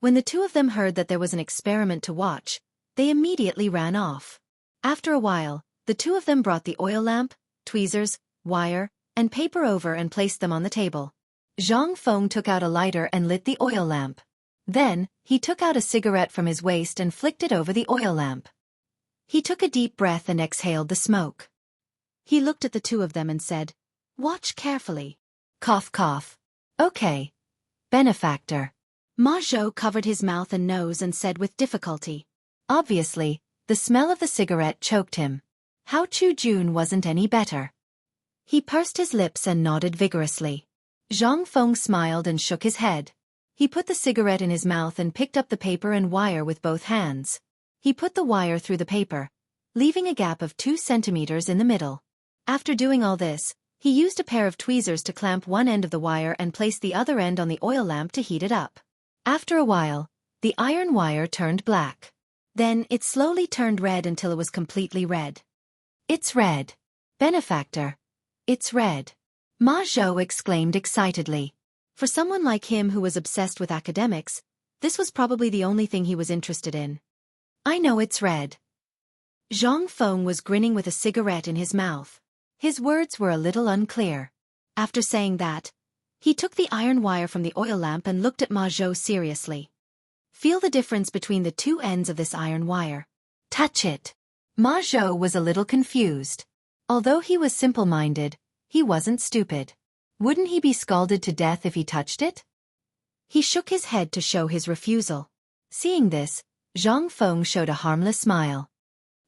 When the two of them heard that there was an experiment to watch, they immediately ran off. After a while, the two of them brought the oil lamp, tweezers, wire, and paper over and placed them on the table. Zhang Feng took out a lighter and lit the oil lamp. Then, he took out a cigarette from his waist and flicked it over the oil lamp. He took a deep breath and exhaled the smoke. He looked at the two of them and said, "Watch carefully." Cough cough. "Okay. Benefactor." Ma Zhou covered his mouth and nose and said with difficulty. Obviously, the smell of the cigarette choked him. Hao Chu-jun wasn't any better. He pursed his lips and nodded vigorously. Zhang Feng smiled and shook his head. He put the cigarette in his mouth and picked up the paper and wire with both hands. He put the wire through the paper, leaving a gap of 2 centimeters in the middle. After doing all this, he used a pair of tweezers to clamp one end of the wire and place the other end on the oil lamp to heat it up. After a while, the iron wire turned black. Then it slowly turned red until it was completely red. "It's red. Benefactor. It's red." Ma Zhou exclaimed excitedly. For someone like him who was obsessed with academics, this was probably the only thing he was interested in. "I know it's red." Zhang Feng was grinning with a cigarette in his mouth. His words were a little unclear. After saying that, he took the iron wire from the oil lamp and looked at Ma Zhou seriously. "Feel the difference between the two ends of this iron wire. Touch it." Ma Zhou was a little confused. Although he was simple-minded, he wasn't stupid. Wouldn't he be scalded to death if he touched it? He shook his head to show his refusal. Seeing this, Zhang Feng showed a harmless smile.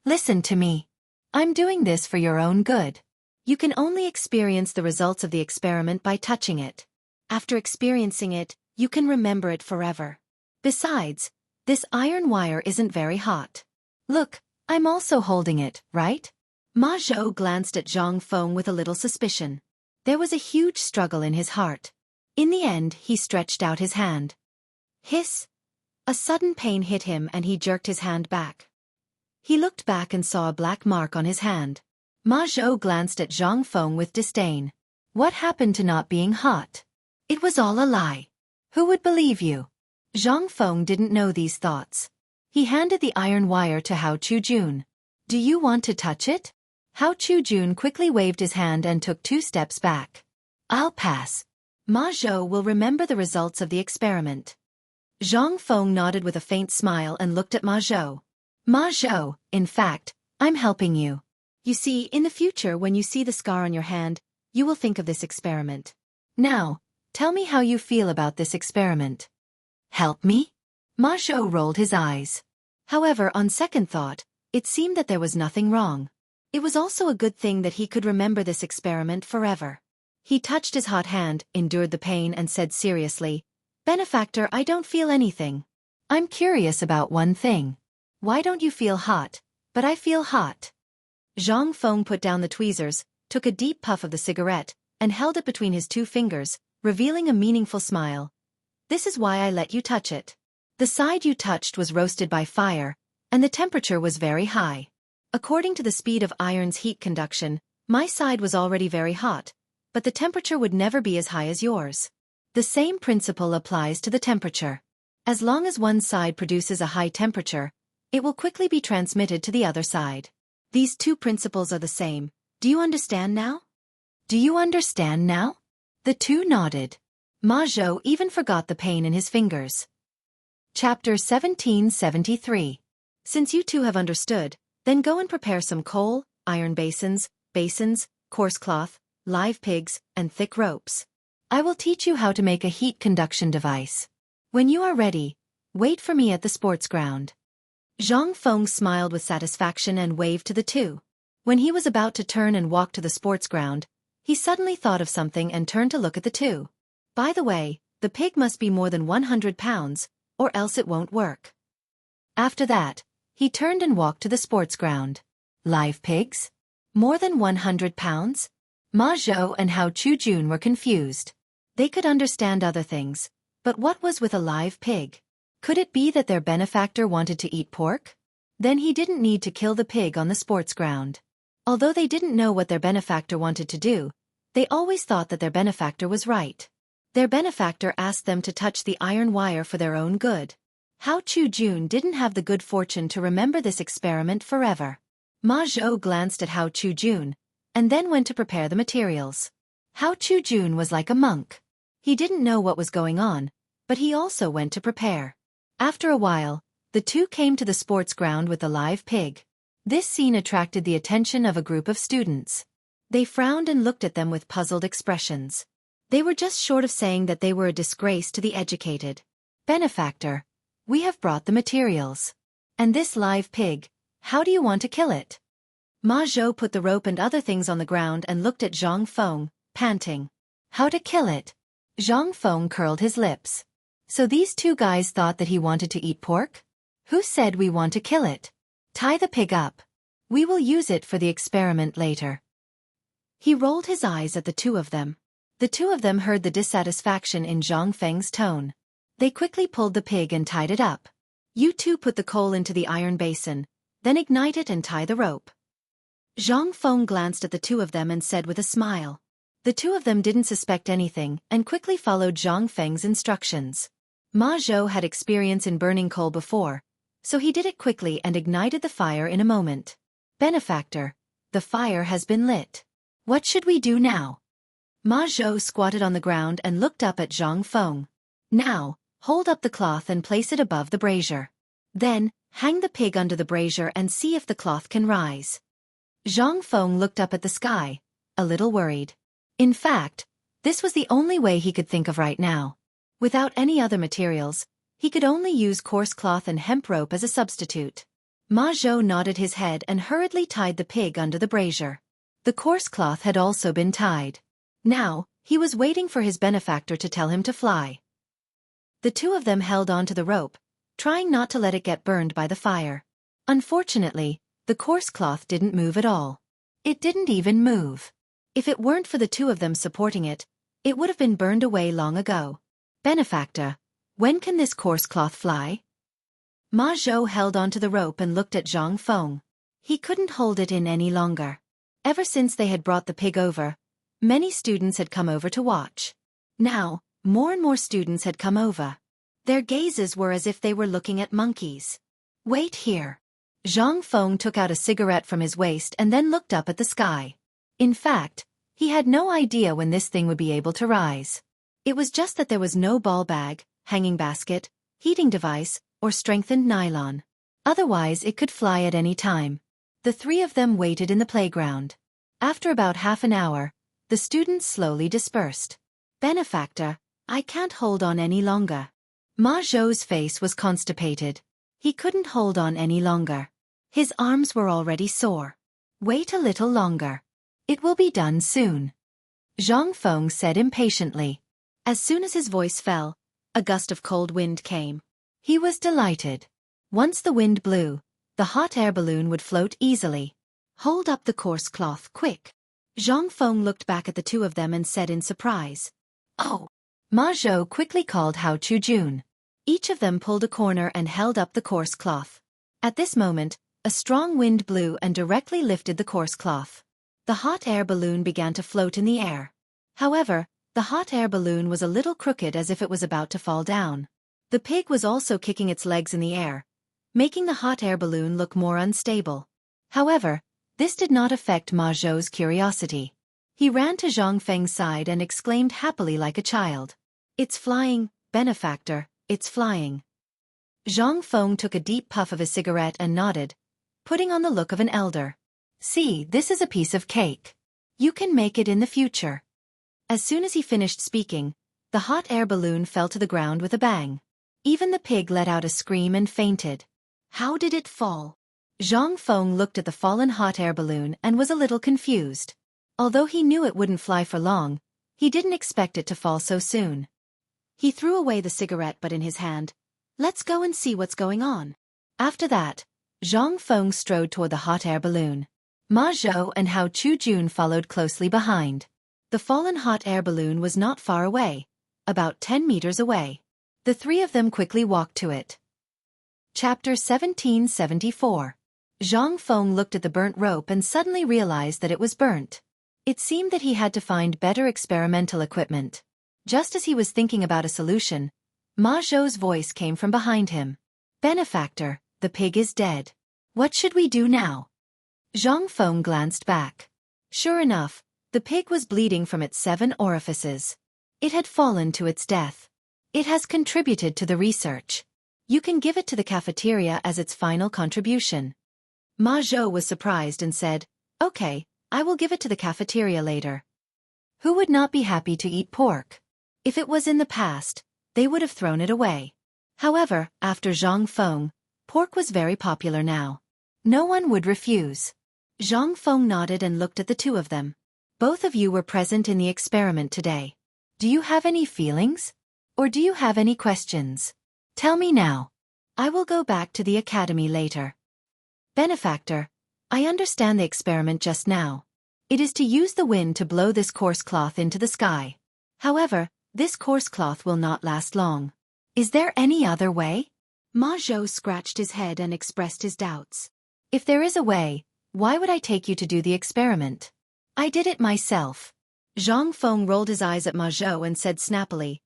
"Listen to me. I'm doing this for your own good. You can only experience the results of the experiment by touching it. After experiencing it, you can remember it forever. Besides, this iron wire isn't very hot. Look, I'm also holding it, right?" Ma Zhou glanced at Zhang Feng with a little suspicion. There was a huge struggle in his heart. In the end, he stretched out his hand. Hiss! A sudden pain hit him and he jerked his hand back. He looked back and saw a black mark on his hand. Ma Zhou glanced at Zhang Feng with disdain. What happened to not being hot? It was all a lie. Who would believe you? Zhang Feng didn't know these thoughts. He handed the iron wire to Hao Chu-jun. "Do you want to touch it?" Hao Chu-jun quickly waved his hand and took 2 steps back. "I'll pass. Ma Zhou will remember the results of the experiment." Zhang Feng nodded with a faint smile and looked at Ma Zhou. "Ma Zhou, in fact, I'm helping you. You see, in the future when you see the scar on your hand, you will think of this experiment. Now, tell me how you feel about this experiment." "Help me?" Ma Zhou rolled his eyes. However, on second thought, it seemed that there was nothing wrong. It was also a good thing that he could remember this experiment forever. He touched his hot hand, endured the pain and said seriously, "Benefactor, I don't feel anything. I'm curious about one thing. Why don't you feel hot, but I feel hot?" Zhang Feng put down the tweezers, took a deep puff of the cigarette, and held it between his 2 fingers, revealing a meaningful smile. "This is why I let you touch it. The side you touched was roasted by fire, and the temperature was very high. According to the speed of iron's heat conduction, my side was already very hot, but the temperature would never be as high as yours. The same principle applies to the temperature. As long as one side produces a high temperature, it will quickly be transmitted to the other side. These 2 principles are the same. Do you understand now?" "Do you understand now?" The two nodded. Ma Zhou even forgot the pain in his fingers. Chapter 1773. Since you two have understood, then go and prepare some coal, iron basins, coarse cloth, live pigs, and thick ropes. I will teach you how to make a heat conduction device. When you are ready, wait for me at the sports ground." Zhang Feng smiled with satisfaction and waved to the two. When he was about to turn and walk to the sports ground, he suddenly thought of something and turned to look at the two. By the way, the pig must be more than 100 pounds, or else it won't work. After that, he turned and walked to the sports ground. Live pigs? More than 100 pounds? Ma Zhou and Hao Chujun were confused. They could understand other things, but what was with a live pig? Could it be that their benefactor wanted to eat pork? Then he didn't need to kill the pig on the sports ground. Although they didn't know what their benefactor wanted to do, they always thought that their benefactor was right. Their benefactor asked them to touch the iron wire for their own good. Hao Chujun didn't have the good fortune to remember this experiment forever. Ma Zhou glanced at Hao Chujun, and then went to prepare the materials. Hao Chujun was like a monk. He didn't know what was going on, but he also went to prepare. After a while, the two came to the sports ground with the live pig. This scene attracted the attention of a group of students. They frowned and looked at them with puzzled expressions. They were just short of saying that they were a disgrace to the educated. Benefactor, we have brought the materials. And this live pig, how do you want to kill it? Ma Zhou put the rope and other things on the ground and looked at Zhang Feng, panting. How to kill it? Zhang Feng curled his lips. So these two guys thought that he wanted to eat pork? Who said we want to kill it? Tie the pig up. We will use it for the experiment later. He rolled his eyes at the two of them. The two of them heard the dissatisfaction in Zhang Feng's tone. They quickly pulled the pig and tied it up. You two put the coal into the iron basin, then ignite it and tie the rope. Zhang Feng glanced at the two of them and said with a smile. The two of them didn't suspect anything and quickly followed Zhang Feng's instructions. Ma Zhou had experience in burning coal before, so he did it quickly and ignited the fire in a moment. Benefactor, the fire has been lit. What should we do now? Ma Zhou squatted on the ground and looked up at Zhang Feng. Now, hold up the cloth and place it above the brazier. Then, hang the pig under the brazier and see if the cloth can rise. Zhang Feng looked up at the sky, a little worried. In fact, this was the only way he could think of right now. Without any other materials, he could only use coarse cloth and hemp rope as a substitute. Ma Zhou nodded his head and hurriedly tied the pig under the brazier. The coarse cloth had also been tied. Now, he was waiting for his benefactor to tell him to fly. The two of them held on to the rope, trying not to let it get burned by the fire. Unfortunately, the coarse cloth didn't move at all. It didn't even move. If it weren't for the two of them supporting it, it would have been burned away long ago. Benefactor, when can this coarse cloth fly? Ma Zhou held onto the rope and looked at Zhang Feng. He couldn't hold it in any longer. Ever since they had brought the pig over, many students had come over to watch. Now, more and more students had come over. Their gazes were as if they were looking at monkeys. Wait here. Zhang Feng took out a cigarette from his waist and then looked up at the sky. In fact, he had no idea when this thing would be able to rise. It was just that there was no ball bag, hanging basket, heating device, or strengthened nylon. Otherwise it could fly at any time. The three of them waited in the playground. After about half an hour, the students slowly dispersed. Benefactor, I can't hold on any longer. Ma Zhou's face was constipated. He couldn't hold on any longer. His arms were already sore. Wait a little longer. It will be done soon. Zhang Feng said impatiently. As soon as his voice fell, a gust of cold wind came. He was delighted. Once the wind blew, the hot air balloon would float easily. Hold up the coarse cloth, quick. Zhang Feng looked back at the two of them and said in surprise. Oh! Ma Zhou quickly called Hao Chujun. Each of them pulled a corner and held up the coarse cloth. At this moment, a strong wind blew and directly lifted the coarse cloth. The hot air balloon began to float in the air. However, the hot air balloon was a little crooked as if it was about to fall down. The pig was also kicking its legs in the air, making the hot air balloon look more unstable. However, this did not affect Ma Zhou's curiosity. He ran to Zhang Feng's side and exclaimed happily like a child. It's flying, benefactor, it's flying. Zhang Feng took a deep puff of his cigarette and nodded, putting on the look of an elder. See, this is a piece of cake. You can make it in the future. As soon as he finished speaking, the hot air balloon fell to the ground with a bang. Even the pig let out a scream and fainted. How did it fall? Zhang Feng looked at the fallen hot air balloon and was a little confused. Although he knew it wouldn't fly for long, he didn't expect it to fall so soon. He threw away the cigarette butt in his hand. Let's go and see what's going on. After that, Zhang Feng strode toward the hot air balloon. Ma Zhou and Hao Chujun followed closely behind. The fallen hot air balloon was not far away, about 10 meters away. The three of them quickly walked to it. Chapter 1774. Zhang Feng looked at the burnt rope and suddenly realized that it was burnt. It seemed that he had to find better experimental equipment. Just as he was thinking about a solution, Ma Zhou's voice came from behind him. Benefactor, the pig is dead. What should we do now? Zhang Feng glanced back. Sure enough, the pig was bleeding from its 7 orifices. It had fallen to its death. It has contributed to the research. You can give it to the cafeteria as its final contribution. Ma Zhou was surprised and said, Okay, I will give it to the cafeteria later. Who would not be happy to eat pork? If it was in the past, they would have thrown it away. However, after Zhang Feng, pork was very popular now. No one would refuse. Zhang Feng nodded and looked at the two of them. Both of you were present in the experiment today. Do you have any feelings? Or do you have any questions? Tell me now. I will go back to the academy later. Benefactor, I understand the experiment just now. It is to use the wind to blow this coarse cloth into the sky. However, this coarse cloth will not last long. Is there any other way? Ma Zhou scratched his head and expressed his doubts. If there is a way, why would I take you to do the experiment? I did it myself. Zhang Feng rolled his eyes at Ma Zhou and said snappily,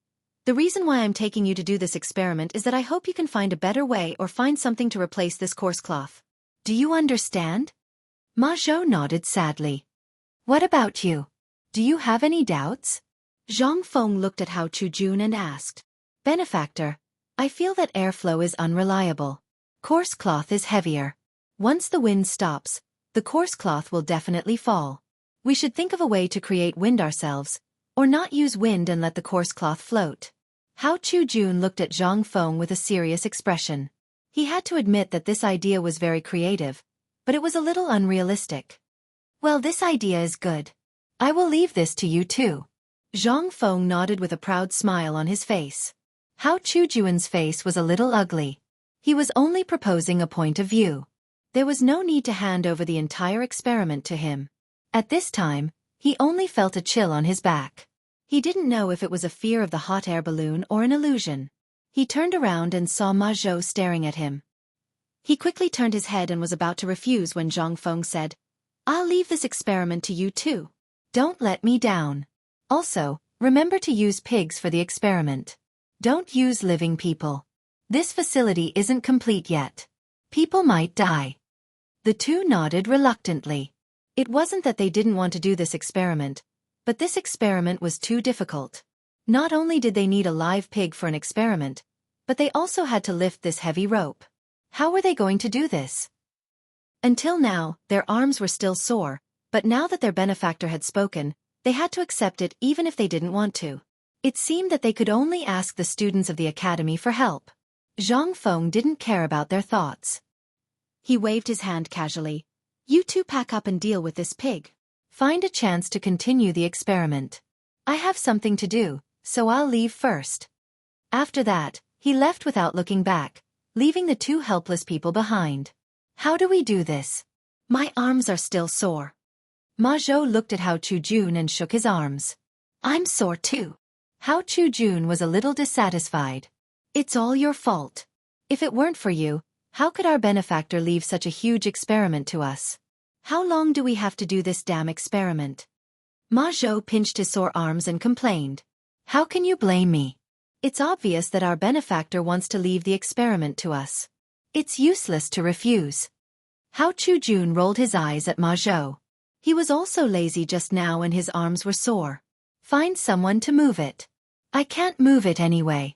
The reason why I'm taking you to do this experiment is that I hope you can find a better way or find something to replace this coarse cloth. Do you understand? Ma Zhou nodded sadly. What about you? Do you have any doubts? Zhang Feng looked at Hao Chujun and asked. Benefactor, I feel that airflow is unreliable. Coarse cloth is heavier. Once the wind stops, the coarse cloth will definitely fall. We should think of a way to create wind ourselves, or not use wind and let the coarse cloth float. Hao Chujun looked at Zhang Feng with a serious expression. He had to admit that this idea was very creative, but it was a little unrealistic. Well, this idea is good. I will leave this to you too. Zhang Feng nodded with a proud smile on his face. Hao Chujun's face was a little ugly. He was only proposing a point of view. There was no need to hand over the entire experiment to him. At this time, he only felt a chill on his back. He didn't know if it was a fear of the hot air balloon or an illusion. He turned around and saw Ma Zhou staring at him. He quickly turned his head and was about to refuse when Zhang Feng said, I'll leave this experiment to you too. Don't let me down. Also, remember to use pigs for the experiment. Don't use living people. This facility isn't complete yet. People might die. The two nodded reluctantly. It wasn't that they didn't want to do this experiment, but this experiment was too difficult. Not only did they need a live pig for an experiment, but they also had to lift this heavy rope. How were they going to do this? Until now, their arms were still sore, but now that their benefactor had spoken, they had to accept it even if they didn't want to. It seemed that they could only ask the students of the academy for help. Zhang Feng didn't care about their thoughts. He waved his hand casually. You two pack up and deal with this pig. Find a chance to continue the experiment. I have something to do, so I'll leave first. After that, he left without looking back, leaving the two helpless people behind. How do we do this? My arms are still sore. Ma Zhou looked at Hao Chujun and shook his arms. I'm sore too. Hao Chujun was a little dissatisfied. It's all your fault. If it weren't for you, how could our benefactor leave such a huge experiment to us? How long do we have to do this damn experiment? Ma Zhou pinched his sore arms and complained. How can you blame me? It's obvious that our benefactor wants to leave the experiment to us. It's useless to refuse. Hao Chujun rolled his eyes at Ma Zhou. He was also lazy just now and his arms were sore. Find someone to move it. I can't move it anyway.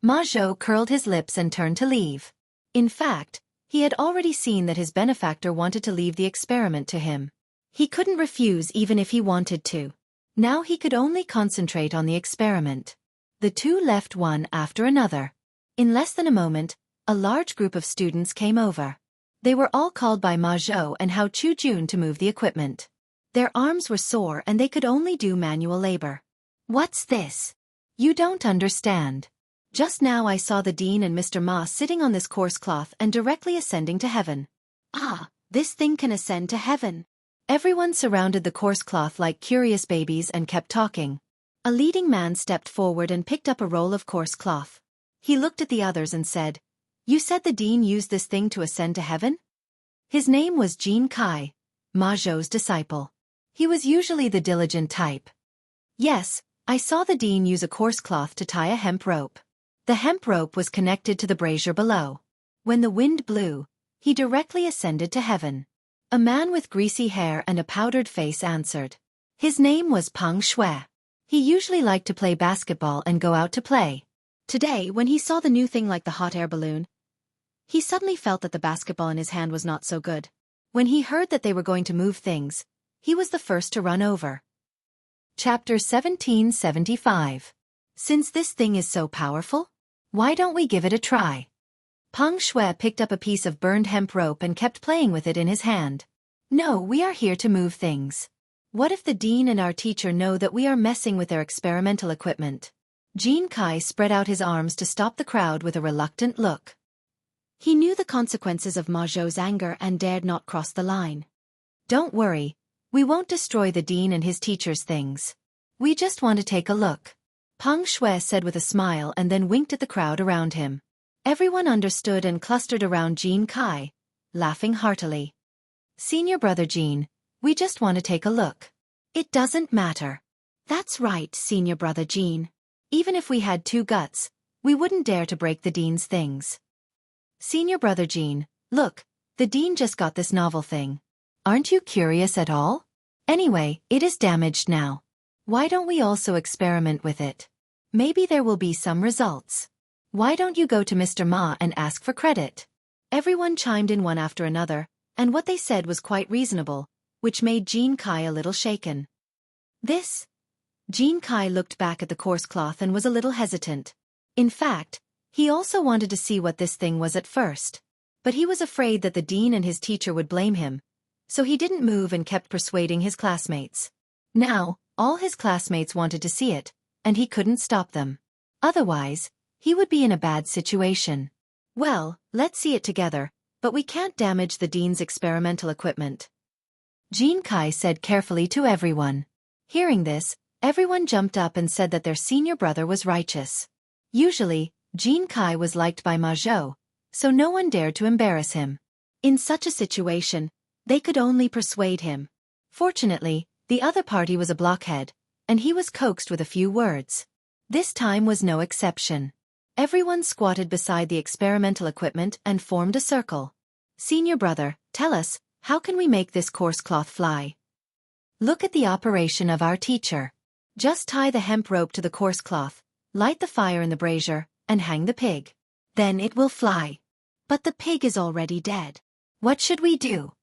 Ma Zhou curled his lips and turned to leave. In fact, he had already seen that his benefactor wanted to leave the experiment to him. He couldn't refuse even if he wanted to. Now he could only concentrate on the experiment. The two left one after another. In less than a moment, a large group of students came over. They were all called by Ma Zhou and Hao Chu-jun to move the equipment. Their arms were sore and they could only do manual labor. What's this? You don't understand. Just now I saw the Dean and Mr. Ma sitting on this coarse cloth and directly ascending to heaven. Ah, this thing can ascend to heaven. Everyone surrounded the coarse cloth like curious babies and kept talking. A leading man stepped forward and picked up a roll of coarse cloth. He looked at the others and said, "You said the Dean used this thing to ascend to heaven?" His name was Jin Kai, Ma Zhou's disciple. He was usually the diligent type. Yes, I saw the Dean use a coarse cloth to tie a hemp rope. The hemp rope was connected to the brazier below. When the wind blew, he directly ascended to heaven. A man with greasy hair and a powdered face answered. His name was Peng Shui. He usually liked to play basketball and go out to play. Today, when he saw the new thing like the hot air balloon, he suddenly felt that the basketball in his hand was not so good. When he heard that they were going to move things, he was the first to run over. Chapter 1775. Since this thing is so powerful, why don't we give it a try? Peng Shui picked up a piece of burned hemp rope and kept playing with it in his hand. No, we are here to move things. What if the Dean and our teacher know that we are messing with their experimental equipment? Jin Kai spread out his arms to stop the crowd with a reluctant look. He knew the consequences of Ma Zhou's anger and dared not cross the line. Don't worry, we won't destroy the Dean and his teacher's things. We just want to take a look. Peng Shui said with a smile and then winked at the crowd around him. Everyone understood and clustered around Jin Kai, laughing heartily. Senior brother Jin, we just want to take a look. It doesn't matter. That's right, senior brother Jin. Even if we had two guts, we wouldn't dare to break the Dean's things. Senior brother Jin, look, the Dean just got this novel thing. Aren't you curious at all? Anyway, it is damaged now. Why don't we also experiment with it? Maybe there will be some results. Why don't you go to Mr. Ma and ask for credit? Everyone chimed in one after another, and what they said was quite reasonable, which made Jin Kai a little shaken. This? Jin Kai looked back at the coarse cloth and was a little hesitant. In fact, he also wanted to see what this thing was at first. But he was afraid that the Dean and his teacher would blame him, so he didn't move and kept persuading his classmates. Now, all his classmates wanted to see it, and he couldn't stop them. Otherwise, he would be in a bad situation. Well, let's see it together, but we can't damage the Dean's experimental equipment. Jin Kai said carefully to everyone. Hearing this, everyone jumped up and said that their senior brother was righteous. Usually, Jin Kai was liked by Ma Zhou, so no one dared to embarrass him. In such a situation, they could only persuade him. Fortunately, the other party was a blockhead, and he was coaxed with a few words. This time was no exception. Everyone squatted beside the experimental equipment and formed a circle. Senior brother, tell us, how can we make this coarse cloth fly? Look at the operation of our teacher. Just tie the hemp rope to the coarse cloth, light the fire in the brazier, and hang the pig. Then it will fly. But the pig is already dead. What should we do?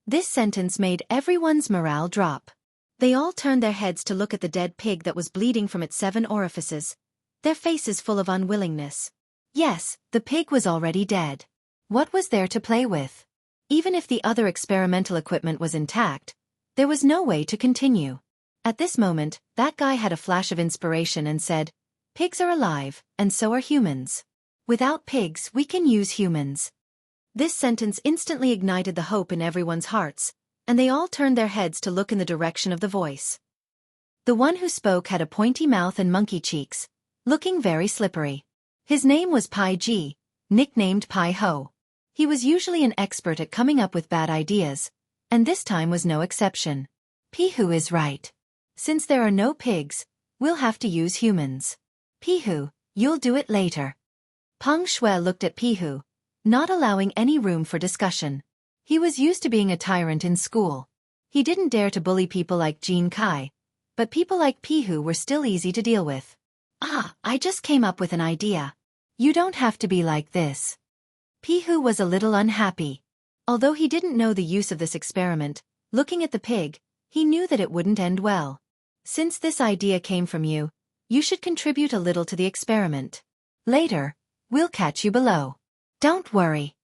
This sentence made everyone's morale drop. They all turned their heads to look at the dead pig that was bleeding from its 7 orifices, their faces full of unwillingness. Yes, the pig was already dead. What was there to play with? Even if the other experimental equipment was intact, there was no way to continue. At this moment, that guy had a flash of inspiration and said, "Pigs are alive, and so are humans. Without pigs, we can use humans." This sentence instantly ignited the hope in everyone's hearts, and they all turned their heads to look in the direction of the voice. The one who spoke had a pointy mouth and monkey cheeks, looking very slippery. His name was Pai Ji, nicknamed Pai Ho. He was usually an expert at coming up with bad ideas, and this time was no exception. Pihu is right. Since there are no pigs, we'll have to use humans. Pihu, you'll do it later. Peng Shui looked at Pihu, not allowing any room for discussion. He was used to being a tyrant in school. He didn't dare to bully people like Jin Kai, but people like Pihu were still easy to deal with. Ah, I just came up with an idea. You don't have to be like this. Pihu was a little unhappy. Although he didn't know the use of this experiment, looking at the pig, he knew that it wouldn't end well. Since this idea came from you, you should contribute a little to the experiment. Later, we'll catch you below. Don't worry.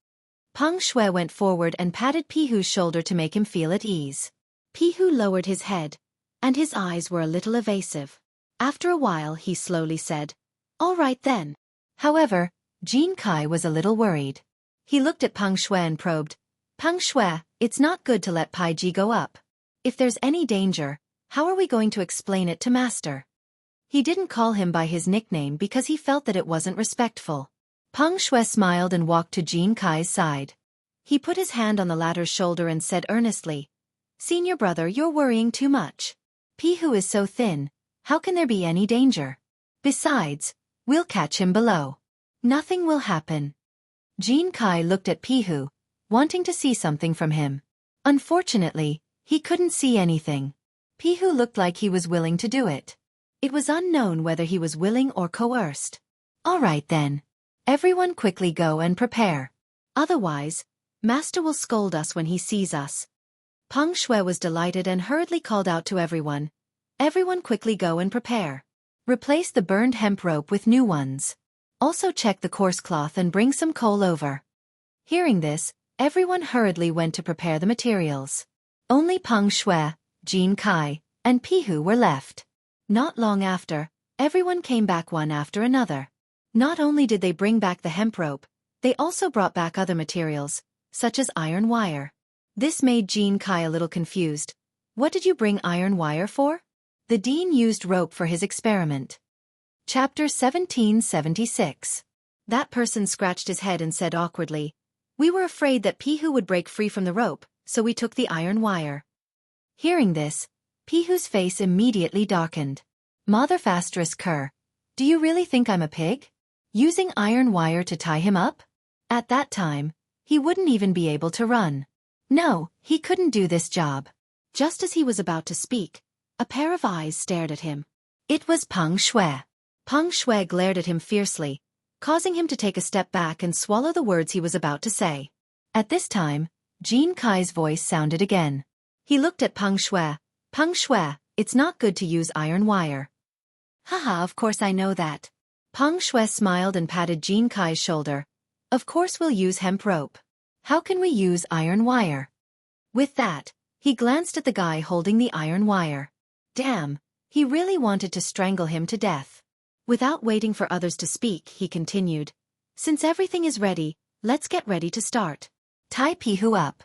Peng Shui went forward and patted Pihu's shoulder to make him feel at ease. Pihu lowered his head, and his eyes were a little evasive. After a while he slowly said, "All right then." However, Jin Kai was a little worried. He looked at Peng Shui and probed, "Peng Shui, it's not good to let Pai Ji go up. If there's any danger, how are we going to explain it to Master?" He didn't call him by his nickname because he felt that it wasn't respectful. Peng Shui smiled and walked to Jin Kai's side. He put his hand on the latter's shoulder and said earnestly, "Senior brother, you're worrying too much. Pihu is so thin, how can there be any danger? Besides, we'll catch him below. Nothing will happen." Jin Kai looked at Pihu, wanting to see something from him. Unfortunately, he couldn't see anything. Pihu looked like he was willing to do it. It was unknown whether he was willing or coerced. "All right then. Everyone quickly go and prepare. Otherwise, Master will scold us when he sees us." Peng Shui was delighted and hurriedly called out to everyone, "Everyone quickly go and prepare. Replace the burned hemp rope with new ones. Also check the coarse cloth and bring some coal over." Hearing this, everyone hurriedly went to prepare the materials. Only Peng Shui, Jin Kai, and Pihu were left. Not long after, everyone came back one after another. Not only did they bring back the hemp rope, they also brought back other materials, such as iron wire. This made Jin Kai a little confused. "What did you bring iron wire for?" The dean used rope for his experiment. Chapter 1776. That person scratched his head and said awkwardly, "We were afraid that Pihu would break free from the rope, so we took the iron wire." Hearing this, Pihu's face immediately darkened. "Mother Fastress Cur, do you really think I'm a pig? Using iron wire to tie him up?" At that time, he wouldn't even be able to run. No, he couldn't do this job. Just as he was about to speak, a pair of eyes stared at him. It was Peng Shui. Peng Shui glared at him fiercely, causing him to take a step back and swallow the words he was about to say. At this time, Jin Kai's voice sounded again. He looked at Peng Shui. "Peng Shui, it's not good to use iron wire." "Haha, of course I know that." Peng Shui smiled and patted Jin Kai's shoulder. "Of course we'll use hemp rope. How can we use iron wire?" With that, he glanced at the guy holding the iron wire. Damn, he really wanted to strangle him to death. Without waiting for others to speak, he continued, "Since everything is ready, let's get ready to start. Tie Pihu up."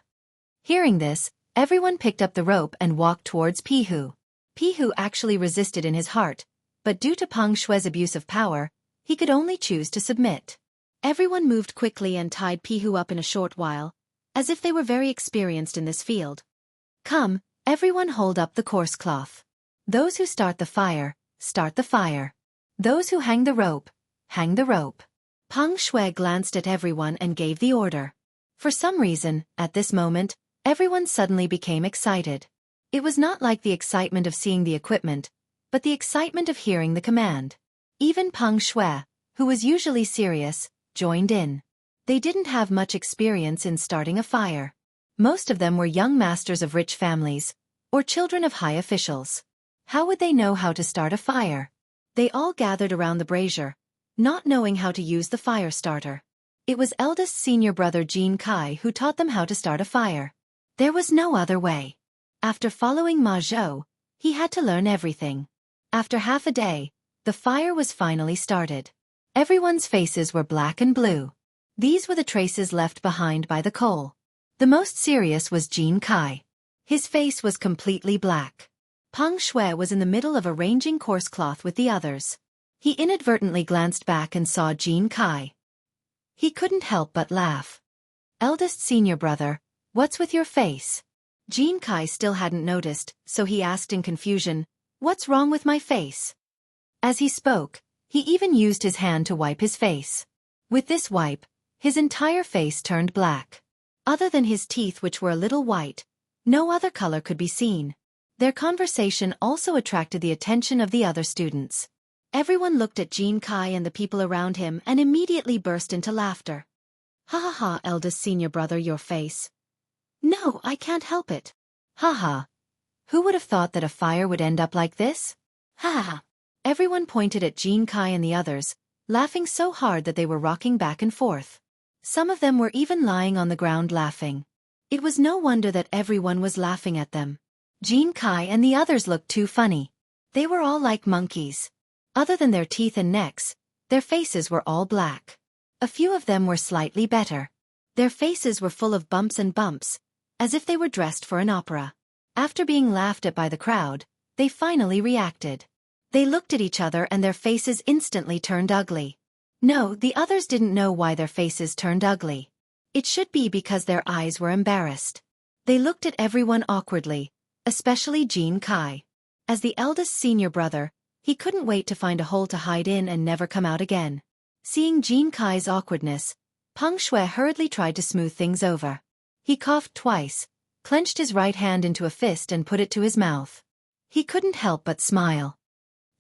Hearing this, everyone picked up the rope and walked towards Pihu. Pihu actually resisted in his heart, but due to Peng Shui's abuse of power, he could only choose to submit. Everyone moved quickly and tied Pihu up in a short while, as if they were very experienced in this field. "Come, everyone hold up the coarse cloth. Those who start the fire, start the fire. Those who hang the rope, hang the rope." Peng Shui glanced at everyone and gave the order. For some reason, at this moment, everyone suddenly became excited. It was not like the excitement of seeing the equipment, but the excitement of hearing the command. Even Peng Shui, who was usually serious, joined in. They didn't have much experience in starting a fire. Most of them were young masters of rich families, or children of high officials. How would they know how to start a fire? They all gathered around the brazier, not knowing how to use the fire starter. It was eldest senior brother Jin Kai who taught them how to start a fire. There was no other way. After following Ma Zhou, he had to learn everything. After half a day, the fire was finally started. Everyone's faces were black and blue. These were the traces left behind by the coal. The most serious was Jin Kai. His face was completely black. Peng Shui was in the middle of arranging coarse cloth with the others. He inadvertently glanced back and saw Jin Kai. He couldn't help but laugh. "Eldest senior brother, what's with your face?" Jin Kai still hadn't noticed, so he asked in confusion, "What's wrong with my face?" As he spoke, he even used his hand to wipe his face. With this wipe, his entire face turned black. Other than his teeth, which were a little white, no other color could be seen. Their conversation also attracted the attention of the other students. Everyone looked at Jin Kai and the people around him and immediately burst into laughter. "Ha ha ha, eldest senior brother, your face." "No, I can't help it." "Ha ha. Who would have thought that a fire would end up like this?" "Ha ha ha." Everyone pointed at Jin Kai and the others, laughing so hard that they were rocking back and forth. Some of them were even lying on the ground laughing. It was no wonder that everyone was laughing at them. Jianghu and the others looked too funny. They were all like monkeys. Other than their teeth and necks, their faces were all black. A few of them were slightly better. Their faces were full of bumps and bumps, as if they were dressed for an opera. After being laughed at by the crowd, they finally reacted. They looked at each other and their faces instantly turned ugly. No, the others didn't know why their faces turned ugly. It should be because their eyes were embarrassed. They looked at everyone awkwardly, especially Jianghu. As the eldest senior brother, he couldn't wait to find a hole to hide in and never come out again. Seeing Jianghu's awkwardness, Peng Shui hurriedly tried to smooth things over. He coughed twice, clenched his right hand into a fist and put it to his mouth. He couldn't help but smile.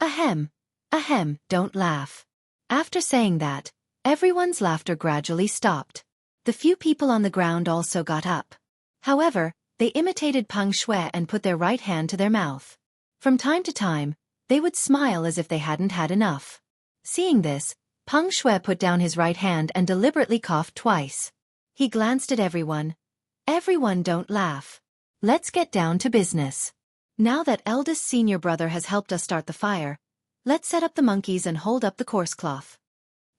Ahem, ahem, don't laugh. After saying that, everyone's laughter gradually stopped. The few people on the ground also got up. However, they imitated Peng Shui and put their right hand to their mouth. From time to time, they would smile as if they hadn't had enough. Seeing this, Peng Shui put down his right hand and deliberately coughed twice. He glanced at everyone. Everyone don't laugh. Let's get down to business. Now that eldest senior brother has helped us start the fire, let's set up the monkeys and hold up the coarse cloth.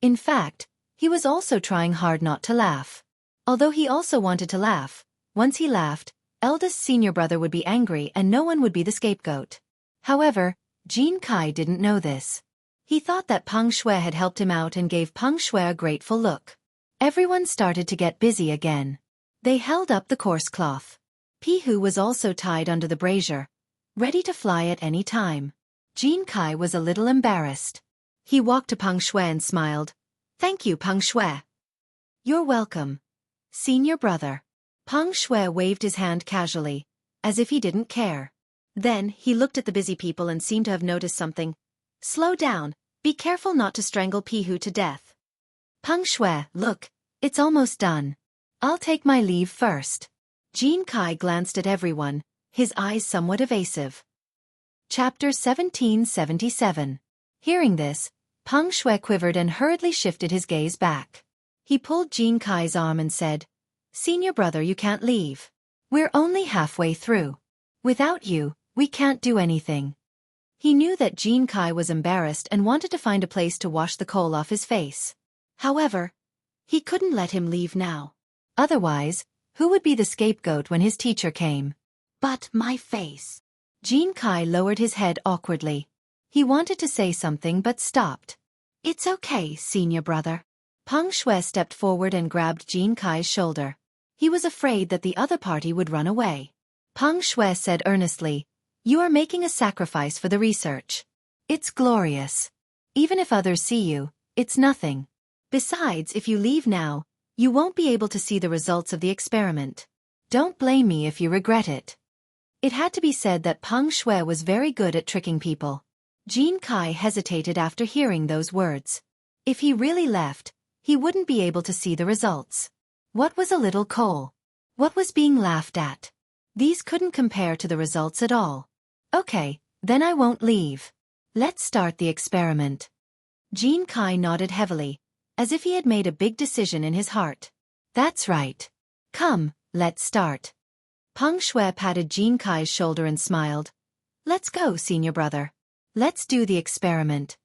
In fact, he was also trying hard not to laugh. Although he also wanted to laugh, once he laughed, eldest senior brother would be angry and no one would be the scapegoat. However, Jianghu didn't know this. He thought that Peng Shui had helped him out and gave Peng Shui a grateful look. Everyone started to get busy again. They held up the coarse cloth. Pihu was also tied under the brazier, ready to fly at any time. Jianghu was a little embarrassed. He walked to Peng Shui and smiled. Thank you, Peng Shui. You're welcome, senior brother. Peng Shui waved his hand casually, as if he didn't care. Then, he looked at the busy people and seemed to have noticed something. Slow down, be careful not to strangle Pihu to death. Peng Shui, look, it's almost done. I'll take my leave first. Jianghu glanced at everyone, his eyes somewhat evasive. Chapter 1777. Hearing this, Peng Shui quivered and hurriedly shifted his gaze back. He pulled Jianghu's arm and said, Senior brother, you can't leave. We're only halfway through. Without you, we can't do anything. He knew that Jianghu was embarrassed and wanted to find a place to wash the coal off his face. However, he couldn't let him leave now. Otherwise, who would be the scapegoat when his teacher came? But my face. Jianghu lowered his head awkwardly. He wanted to say something but stopped. It's okay, senior brother. Peng Shui stepped forward and grabbed Jianghu's shoulder. He was afraid that the other party would run away. Peng Shui said earnestly, You are making a sacrifice for the research. It's glorious. Even if others see you, it's nothing. Besides, if you leave now, you won't be able to see the results of the experiment. Don't blame me if you regret it. It had to be said that Peng Shui was very good at tricking people. Jianghu hesitated after hearing those words. If he really left, he wouldn't be able to see the results. What was a little coal? What was being laughed at? These couldn't compare to the results at all. Okay, then I won't leave. Let's start the experiment. Jianghu nodded heavily, as if he had made a big decision in his heart. That's right. Come, let's start. Peng Shui patted Jianghu's shoulder and smiled. Let's go, senior brother. Let's do the experiment.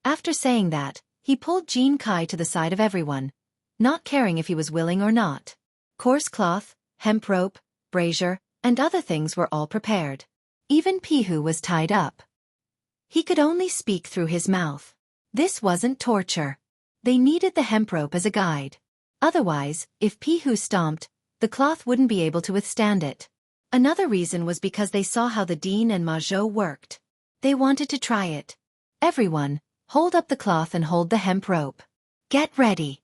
After saying that, he pulled Jianghu to the side of everyone, not caring if he was willing or not. Coarse cloth, hemp rope, brazier, and other things were all prepared. Even Pihu was tied up. He could only speak through his mouth. This wasn't torture. They needed the hemp rope as a guide. Otherwise, if Pihu stomped, the cloth wouldn't be able to withstand it. Another reason was because they saw how the Dean and Mazhou worked. They wanted to try it. Everyone, hold up the cloth and hold the hemp rope. Get ready.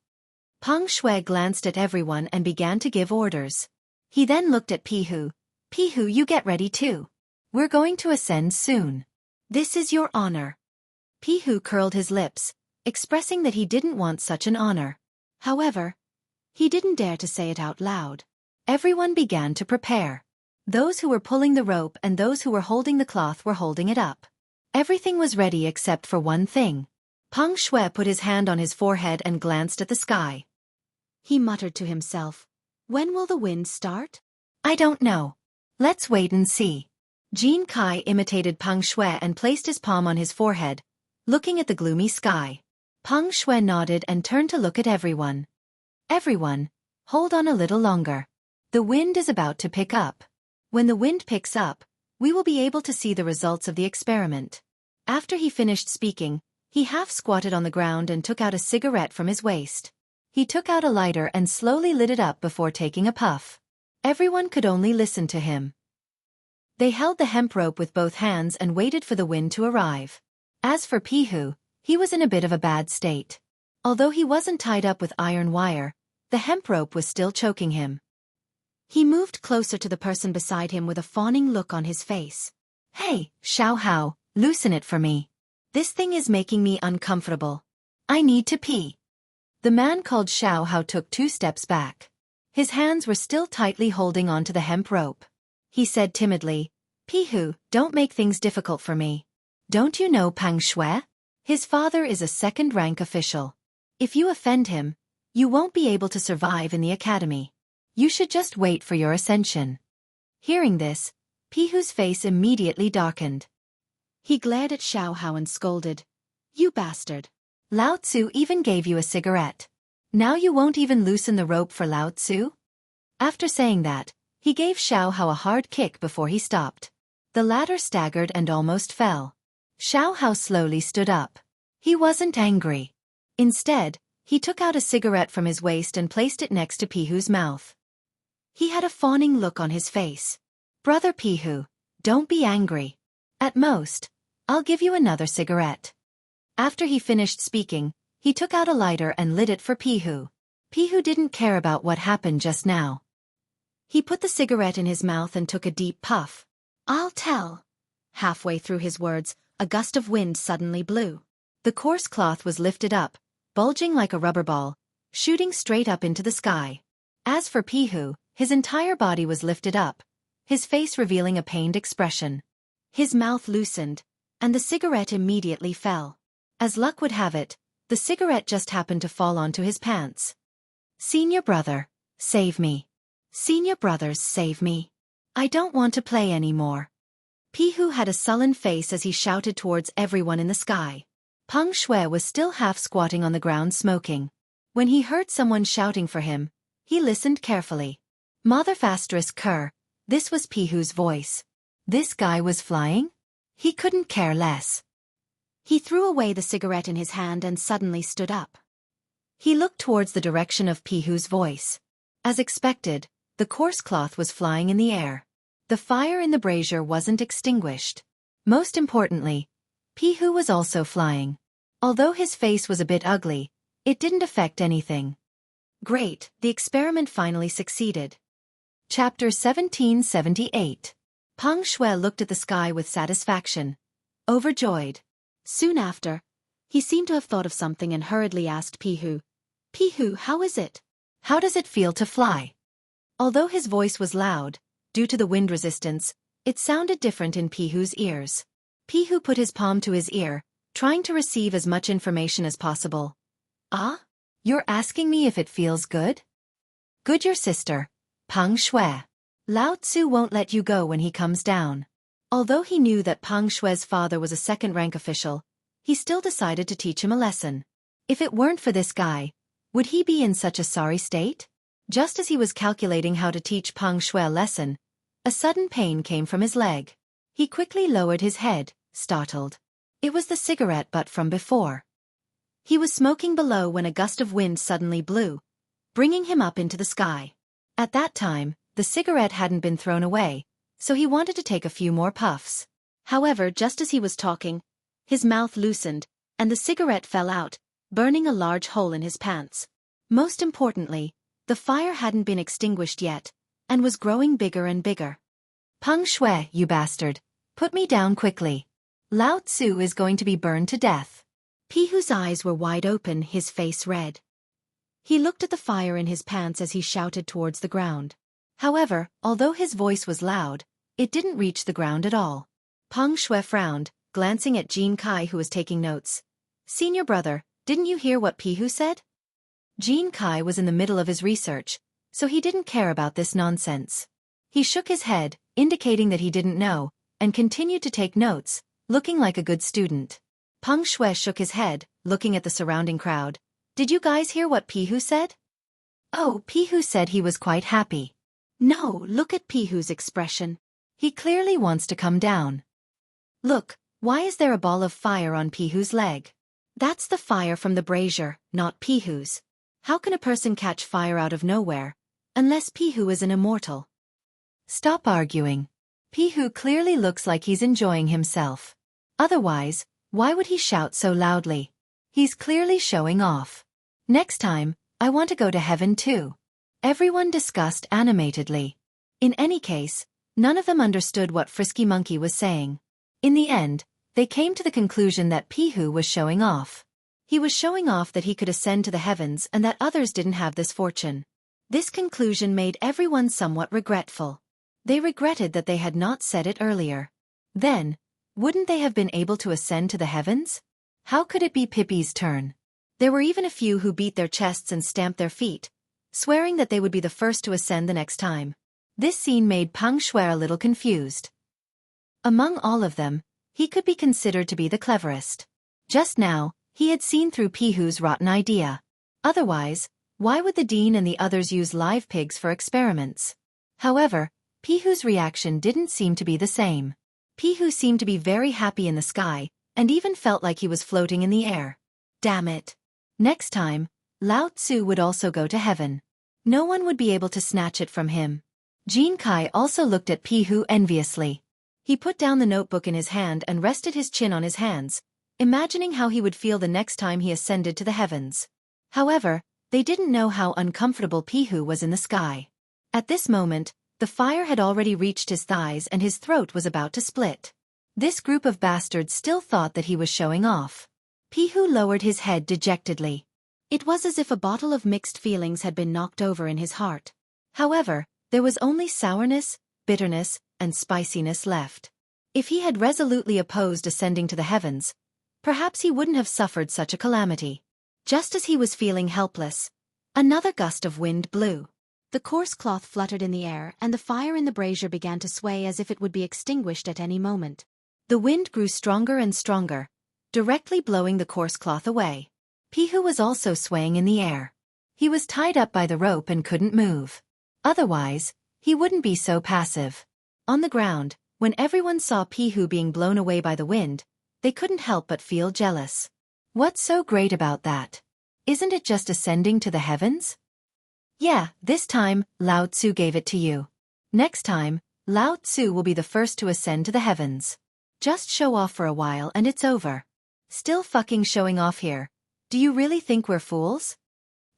Peng Shui glanced at everyone and began to give orders. He then looked at Pihu. Pihu, you get ready too. We're going to ascend soon. This is your honor. Pihu curled his lips, expressing that he didn't want such an honor. However, he didn't dare to say it out loud. Everyone began to prepare. Those who were pulling the rope and those who were holding the cloth were holding it up. Everything was ready except for one thing. Peng Shui put his hand on his forehead and glanced at the sky. He muttered to himself. When will the wind start? I don't know. Let's wait and see. Jin Kai imitated Peng Shui and placed his palm on his forehead, looking at the gloomy sky. Peng Shui nodded and turned to look at everyone. Everyone, hold on a little longer. The wind is about to pick up. When the wind picks up, we will be able to see the results of the experiment. After he finished speaking, he half squatted on the ground and took out a cigarette from his waist. He took out a lighter and slowly lit it up before taking a puff. Everyone could only listen to him. They held the hemp rope with both hands and waited for the wind to arrive. As for Pihu, he was in a bit of a bad state. Although he wasn't tied up with iron wire, the hemp rope was still choking him. He moved closer to the person beside him with a fawning look on his face. Hey, Xiao Hao, loosen it for me. This thing is making me uncomfortable. I need to pee. The man called Xiao Hao took 2 steps back. His hands were still tightly holding onto the hemp rope. He said timidly, Pihu, don't make things difficult for me. Don't you know Peng Shui? His father is a second-rank official. If you offend him, you won't be able to survive in the academy. You should just wait for your ascension. Hearing this, Pihu's face immediately darkened. He glared at Xiao Hao and scolded, You bastard. Lao Tzu even gave you a cigarette. Now you won't even loosen the rope for Lao Tzu? After saying that, he gave Xiao Hao a hard kick before he stopped. The latter staggered and almost fell. Xiao Hao slowly stood up. He wasn't angry. Instead, he took out a cigarette from his waist and placed it next to Pihu's mouth. He had a fawning look on his face. Brother Pihu, don't be angry. At most, I'll give you another cigarette. After he finished speaking, he took out a lighter and lit it for Pihu. Pihu didn't care about what happened just now. He put the cigarette in his mouth and took a deep puff. I'll tell. Halfway through his words, a gust of wind suddenly blew. The coarse cloth was lifted up, bulging like a rubber ball, shooting straight up into the sky. As for Pihu, his entire body was lifted up, his face revealing a pained expression. His mouth loosened, and the cigarette immediately fell. As luck would have it, the cigarette just happened to fall onto his pants. Senior brother, save me. Senior brothers, save me. I don't want to play anymore. Pihu had a sullen face as he shouted towards everyone in the sky. Peng Shui was still half squatting on the ground smoking. When he heard someone shouting for him, he listened carefully. Mother Fastress Kerr, this was Pihu's voice. This guy was flying? He couldn't care less. He threw away the cigarette in his hand and suddenly stood up. He looked towards the direction of Pihu's voice. As expected, the coarse cloth was flying in the air. The fire in the brazier wasn't extinguished. Most importantly, Pihu was also flying. Although his face was a bit ugly, it didn't affect anything. Great, the experiment finally succeeded. Chapter 1778. Peng Shui looked at the sky with satisfaction, overjoyed. Soon after, he seemed to have thought of something and hurriedly asked Pihu, Pihu, how is it? How does it feel to fly? Although his voice was loud, due to the wind resistance, it sounded different in Pihu's ears. Pihu put his palm to his ear, trying to receive as much information as possible. Ah? You're asking me if it feels good? Good, your sister, Peng Shui. Lao Tzu won't let you go when he comes down. Although he knew that Peng Shui's father was a second-rank official, he still decided to teach him a lesson. If it weren't for this guy, would he be in such a sorry state? Just as he was calculating how to teach Peng Shui a lesson, a sudden pain came from his leg. He quickly lowered his head, startled. It was the cigarette butt from before. He was smoking below when a gust of wind suddenly blew, bringing him up into the sky. At that time, the cigarette hadn't been thrown away, so he wanted to take a few more puffs. However, just as he was talking, his mouth loosened, and the cigarette fell out, burning a large hole in his pants. Most importantly, the fire hadn't been extinguished yet, and was growing bigger and bigger. Peng Shui, you bastard, put me down quickly. Lao Tzu is going to be burned to death. Pihu's eyes were wide open, his face red. He looked at the fire in his pants as he shouted towards the ground. However, although his voice was loud, it didn't reach the ground at all. Peng Shui frowned, glancing at Jin Kai who was taking notes. Senior brother, didn't you hear what Pihu said? Jean Kai was in the middle of his research, so he didn't care about this nonsense. He shook his head, indicating that he didn't know, and continued to take notes, looking like a good student. Peng Shui shook his head, looking at the surrounding crowd. Did you guys hear what Pihu said? Oh, Pihu said he was quite happy. No, look at Pihu's expression. He clearly wants to come down. Look, why is there a ball of fire on Pihu's leg? That's the fire from the brazier, not Pihu's. How can a person catch fire out of nowhere, unless Pihu is an immortal? Stop arguing. Pihu clearly looks like he's enjoying himself. Otherwise, why would he shout so loudly? He's clearly showing off. Next time, I want to go to heaven too. Everyone discussed animatedly. In any case, none of them understood what Frisky Monkey was saying. In the end, they came to the conclusion that Pihu was showing off. He was showing off that he could ascend to the heavens and that others didn't have this fortune. This conclusion made everyone somewhat regretful. They regretted that they had not said it earlier. Then, wouldn't they have been able to ascend to the heavens? How could it be Pippi's turn? There were even a few who beat their chests and stamped their feet, swearing that they would be the first to ascend the next time. This scene made Peng Shui a little confused. Among all of them, he could be considered to be the cleverest. Just now, he had seen through Pihu's rotten idea. Otherwise, why would the dean and the others use live pigs for experiments? However, Pihu's reaction didn't seem to be the same. Pihu seemed to be very happy in the sky, and even felt like he was floating in the air. Damn it. Next time, Lao Tzu would also go to heaven. No one would be able to snatch it from him. Jean Kai also looked at Pihu enviously. He put down the notebook in his hand and rested his chin on his hands, imagining how he would feel the next time he ascended to the heavens. However, they didn't know how uncomfortable Pihu was in the sky. At this moment, the fire had already reached his thighs and his throat was about to split. This group of bastards still thought that he was showing off. Pihu lowered his head dejectedly. It was as if a bottle of mixed feelings had been knocked over in his heart. However, there was only sourness, bitterness, and spiciness left. If he had resolutely opposed ascending to the heavens, perhaps he wouldn't have suffered such a calamity. Just as he was feeling helpless, another gust of wind blew. The coarse cloth fluttered in the air and the fire in the brazier began to sway as if it would be extinguished at any moment. The wind grew stronger and stronger, directly blowing the coarse cloth away. Pihu was also swaying in the air. He was tied up by the rope and couldn't move. Otherwise, he wouldn't be so passive. On the ground, when everyone saw Pihu being blown away by the wind, they couldn't help but feel jealous. What's so great about that? Isn't it just ascending to the heavens? Yeah, this time, Lao Tzu gave it to you. Next time, Lao Tzu will be the first to ascend to the heavens. Just show off for a while and it's over. Still fucking showing off here. Do you really think we're fools?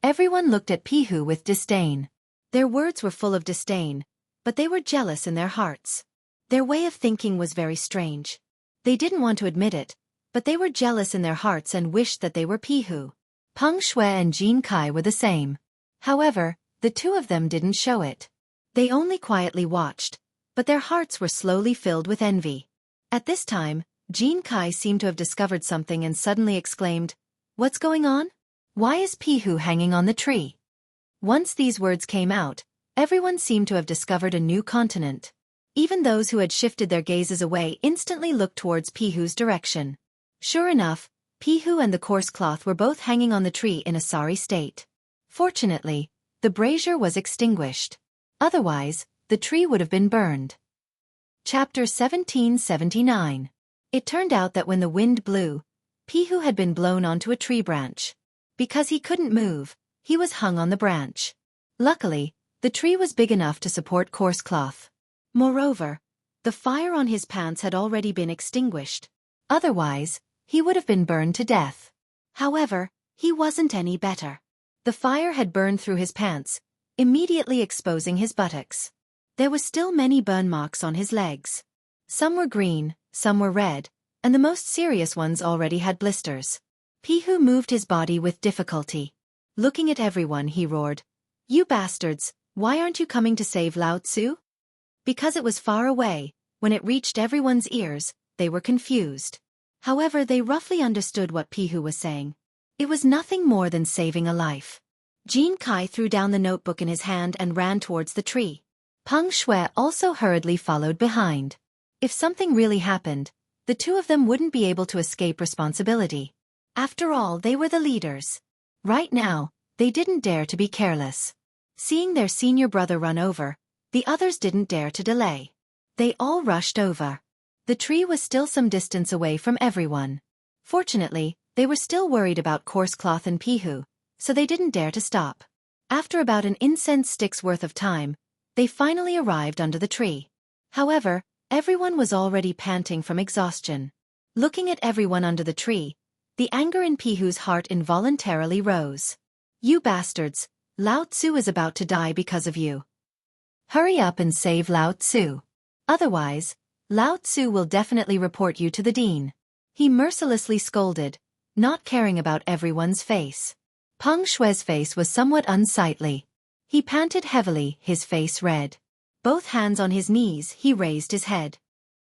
Everyone looked at Pihu with disdain. Their words were full of disdain, but they were jealous in their hearts. Their way of thinking was very strange. They didn't want to admit it, but they were jealous in their hearts and wished that they were Pihu. Peng Shui and Jean Kai were the same. However, the two of them didn't show it. They only quietly watched, but their hearts were slowly filled with envy. At this time, Jean Kai seemed to have discovered something and suddenly exclaimed, "What's going on? Why is Pihu hanging on the tree?" Once these words came out, everyone seemed to have discovered a new continent. Even those who had shifted their gazes away instantly looked towards Pihu's direction. Sure enough, Pihu and the coarse cloth were both hanging on the tree in a sorry state. Fortunately, the brazier was extinguished. Otherwise, the tree would have been burned. Chapter 1779. It turned out that when the wind blew, Pihu had been blown onto a tree branch. Because he couldn't move, he was hung on the branch. Luckily, the tree was big enough to support coarse cloth. Moreover, the fire on his pants had already been extinguished. Otherwise, he would have been burned to death. However, he wasn't any better. The fire had burned through his pants, immediately exposing his buttocks. There was still many burn marks on his legs. Some were green, some were red, and the most serious ones already had blisters. Pihu moved his body with difficulty. Looking at everyone, he roared, "You bastards, why aren't you coming to save Lao Tzu?" Because it was far away, when it reached everyone's ears, they were confused. However, they roughly understood what Pihu was saying. It was nothing more than saving a life. Jin Kai threw down the notebook in his hand and ran towards the tree. Peng Shui also hurriedly followed behind. If something really happened, the two of them wouldn't be able to escape responsibility. After all, they were the leaders. Right now, they didn't dare to be careless. Seeing their senior brother run over, the others didn't dare to delay. They all rushed over. The tree was still some distance away from everyone. Fortunately, they were still worried about coarse cloth and pihu, so they didn't dare to stop. After about an incense stick's worth of time, they finally arrived under the tree. However, everyone was already panting from exhaustion. Looking at everyone under the tree, the anger in Pihu's heart involuntarily rose. You bastards, Lao Tzu is about to die because of you. Hurry up and save Lao Tzu. Otherwise, Lao Tzu will definitely report you to the dean. He mercilessly scolded, not caring about everyone's face. Peng Shui's face was somewhat unsightly. He panted heavily, his face red. Both hands on his knees, he raised his head.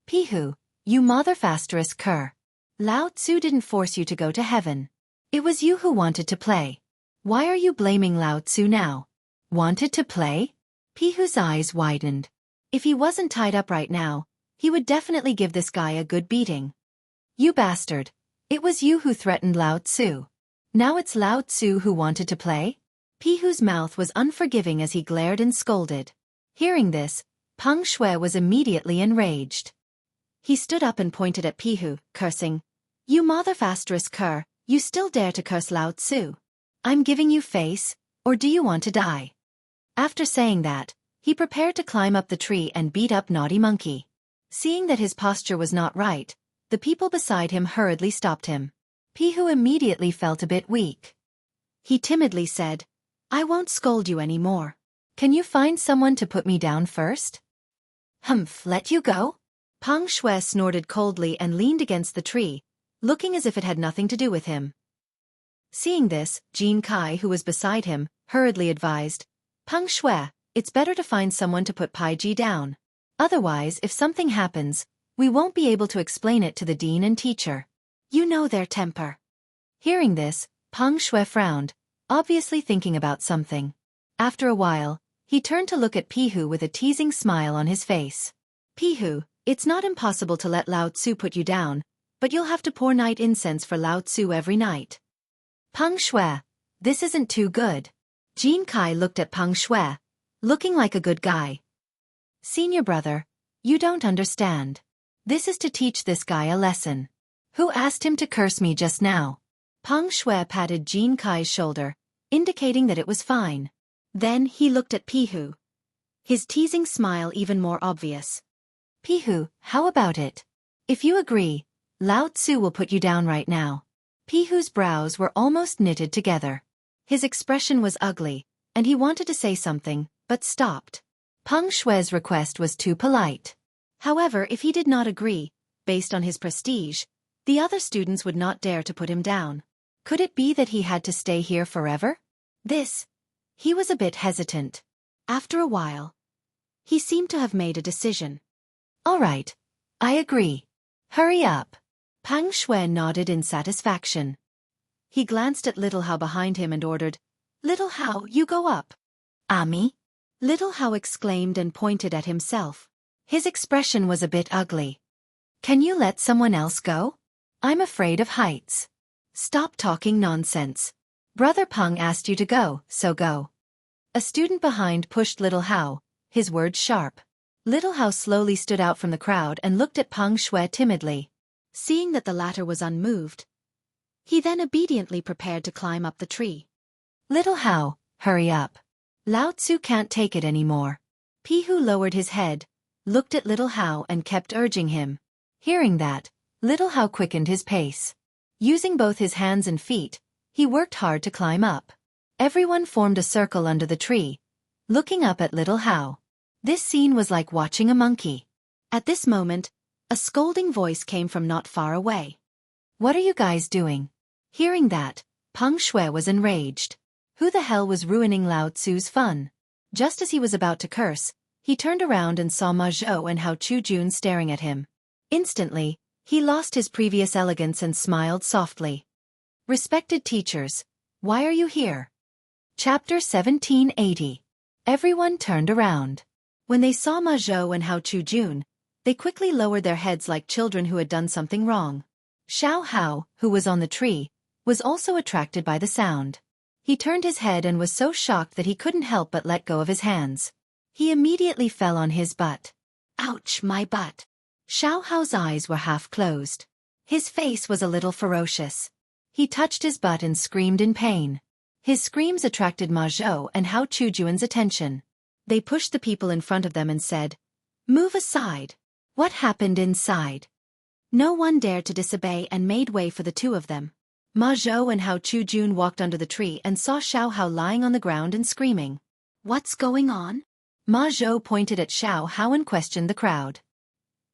Pihu, you motherfasterous cur. Lao Tzu didn't force you to go to heaven. It was you who wanted to play. Why are you blaming Lao Tzu now? Wanted to play? Pihu's eyes widened. If he wasn't tied up right now, he would definitely give this guy a good beating. You bastard. It was you who threatened Lao Tzu. Now it's Lao Tzu who wanted to play? Pihu's mouth was unforgiving as he glared and scolded. Hearing this, Peng Shui was immediately enraged. He stood up and pointed at Pihu, cursing. You motherfasterous cur, you still dare to curse Lao Tzu. I'm giving you face, or do you want to die? After saying that, he prepared to climb up the tree and beat up Naughty Monkey. Seeing that his posture was not right, the people beside him hurriedly stopped him. Pihu immediately felt a bit weak. He timidly said, I won't scold you anymore. Can you find someone to put me down first? Humph, let you go? Peng Shui snorted coldly and leaned against the tree, looking as if it had nothing to do with him. Seeing this, Jin Kai, who was beside him, hurriedly advised, Peng Shui, it's better to find someone to put Pai Ji down. Otherwise, if something happens, we won't be able to explain it to the dean and teacher. You know their temper. Hearing this, Peng Shui frowned, obviously thinking about something. After a while, he turned to look at Pihu with a teasing smile on his face. Pihu, it's not impossible to let Lao Tzu put you down, but you'll have to pour night incense for Lao Tzu every night. Peng Shui, this isn't too good. Jin Kai looked at Peng Shui, looking like a good guy. Senior brother, you don't understand. This is to teach this guy a lesson. Who asked him to curse me just now? Peng Shui patted Jin Kai's shoulder, indicating that it was fine. Then he looked at Pihu. His teasing smile even more obvious. Pihu, how about it? If you agree, Lao Tzu will put you down right now. Pihu's brows were almost knitted together. His expression was ugly, and he wanted to say something, but stopped. Peng Shui's request was too polite. However, if he did not agree, based on his prestige, the other students would not dare to put him down. Could it be that he had to stay here forever? He was a bit hesitant. After a while, he seemed to have made a decision. All right, I agree. Hurry up. Peng Shui nodded in satisfaction. He glanced at Little Hao behind him and ordered, Little Hao, you go up. Ami? Little Hao exclaimed and pointed at himself. His expression was a bit ugly. Can you let someone else go? I'm afraid of heights. Stop talking nonsense. Brother Peng asked you to go, so go. A student behind pushed Little Hao, his words sharp. Little Hao slowly stood out from the crowd and looked at Peng Shui timidly. Seeing that the latter was unmoved, he then obediently prepared to climb up the tree. Little Hao, hurry up. Lao Tzu can't take it anymore. Pihu lowered his head, looked at Little Hao and kept urging him. Hearing that, Little Hao quickened his pace. Using both his hands and feet, he worked hard to climb up. Everyone formed a circle under the tree, looking up at Little Hao. This scene was like watching a monkey. At this moment, a scolding voice came from not far away. What are you guys doing? Hearing that, Peng Shui was enraged. Who the hell was ruining Lao Tzu's fun? Just as he was about to curse, he turned around and saw Ma Zhou and Hao Chu-jun staring at him. Instantly, he lost his previous elegance and smiled softly. Respected teachers, why are you here? Chapter 1780. Everyone turned around. When they saw Ma Zhou and Hao Chujun, they quickly lowered their heads like children who had done something wrong. Xiao Hao, who was on the tree, was also attracted by the sound. He turned his head and was so shocked that he couldn't help but let go of his hands. He immediately fell on his butt. Ouch, my butt. Xiao Hao's eyes were half closed. His face was a little ferocious. He touched his butt and screamed in pain. His screams attracted Ma Zhou and Hao Chujun's attention. They pushed the people in front of them and said, "Move aside." What happened inside? No one dared to disobey and made way for the two of them. Ma Zhou and Hao Chujun walked under the tree and saw Xiao Hao lying on the ground and screaming. "What's going on?" Ma Zhou pointed at Xiao Hao and questioned the crowd.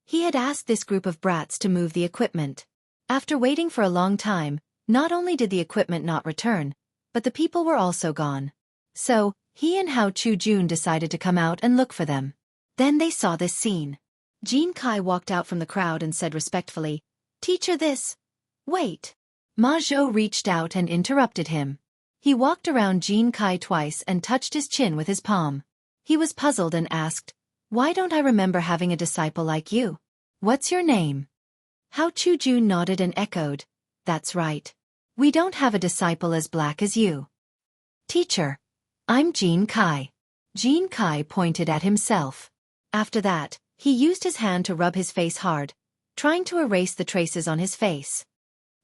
He had asked this group of brats to move the equipment. After waiting for a long time, not only did the equipment not return, but the people were also gone. So, he and Hao Chujun decided to come out and look for them. Then they saw this scene. Jin Kai walked out from the crowd and said respectfully, "Teacher, this." "Wait." Ma Zhou reached out and interrupted him. He walked around Jin Kai twice and touched his chin with his palm. He was puzzled and asked, "Why don't I remember having a disciple like you? What's your name?" Hao Chujun nodded and echoed, "That's right. We don't have a disciple as black as you." "Teacher, I'm Jin Kai." Jin Kai pointed at himself. After that, he used his hand to rub his face hard, trying to erase the traces on his face.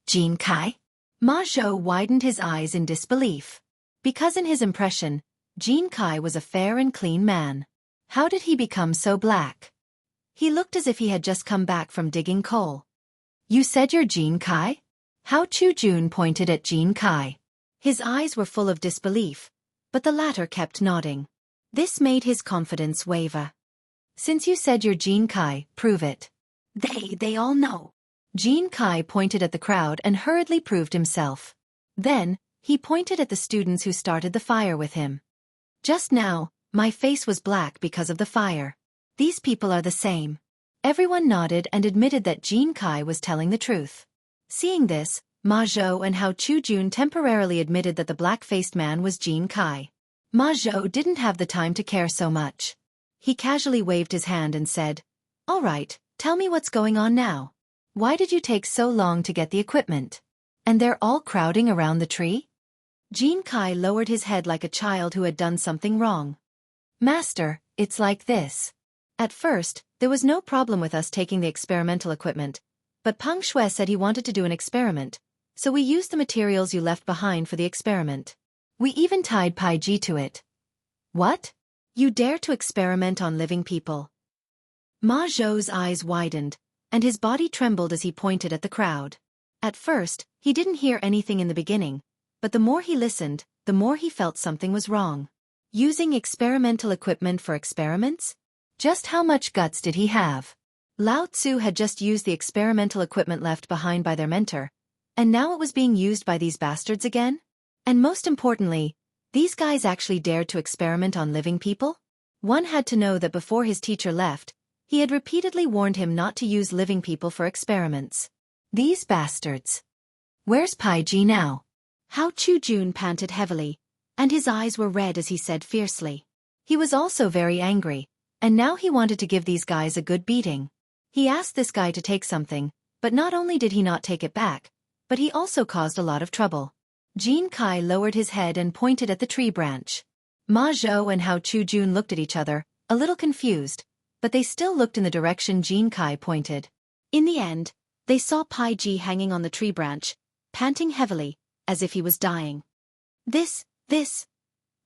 "Jin Kai?" Ma Zhou widened his eyes in disbelief. Because in his impression, Jin Kai was a fair and clean man. How did he become so black? He looked as if he had just come back from digging coal. "You said you're Jin Kai?" Hao Chujun pointed at Jin Kai. His eyes were full of disbelief, but the latter kept nodding. This made his confidence waver. "Since you said you're Jin Kai, prove it." They all know." Jin Kai pointed at the crowd and hurriedly proved himself. Then, he pointed at the students who started the fire with him. "Just now, my face was black because of the fire. These people are the same." Everyone nodded and admitted that Jin Kai was telling the truth. Seeing this, Ma Zhou and Hao Chujun temporarily admitted that the black-faced man was Jin Kai. Ma Zhou didn't have the time to care so much. He casually waved his hand and said, "All right, tell me what's going on now. Why did you take so long to get the equipment? And they're all crowding around the tree?" Jin Kai lowered his head like a child who had done something wrong. "Master, it's like this. At first, there was no problem with us taking the experimental equipment, but Peng Shui said he wanted to do an experiment, so we used the materials you left behind for the experiment. We even tied Pai Ji to it." "What? You dare to experiment on living people?" Ma Zhou's eyes widened, and his body trembled as he pointed at the crowd. At first, he didn't hear anything in the beginning, but the more he listened, the more he felt something was wrong. Using experimental equipment for experiments? Just how much guts did he have? Lao Tzu had just used the experimental equipment left behind by their mentor, and now it was being used by these bastards again? And most importantly, these guys actually dared to experiment on living people? One had to know that before his teacher left, he had repeatedly warned him not to use living people for experiments. These bastards. "Where's Pai Ji now?" Hao Chujun panted heavily, and his eyes were red as he said fiercely. He was also very angry, and now he wanted to give these guys a good beating. He asked this guy to take something, but not only did he not take it back, but he also caused a lot of trouble. Jin Kai lowered his head and pointed at the tree branch. Ma Zhou and Hao Chujun looked at each other, a little confused, but they still looked in the direction Jin Kai pointed. In the end, they saw Pai Ji hanging on the tree branch, panting heavily, as if he was dying. This.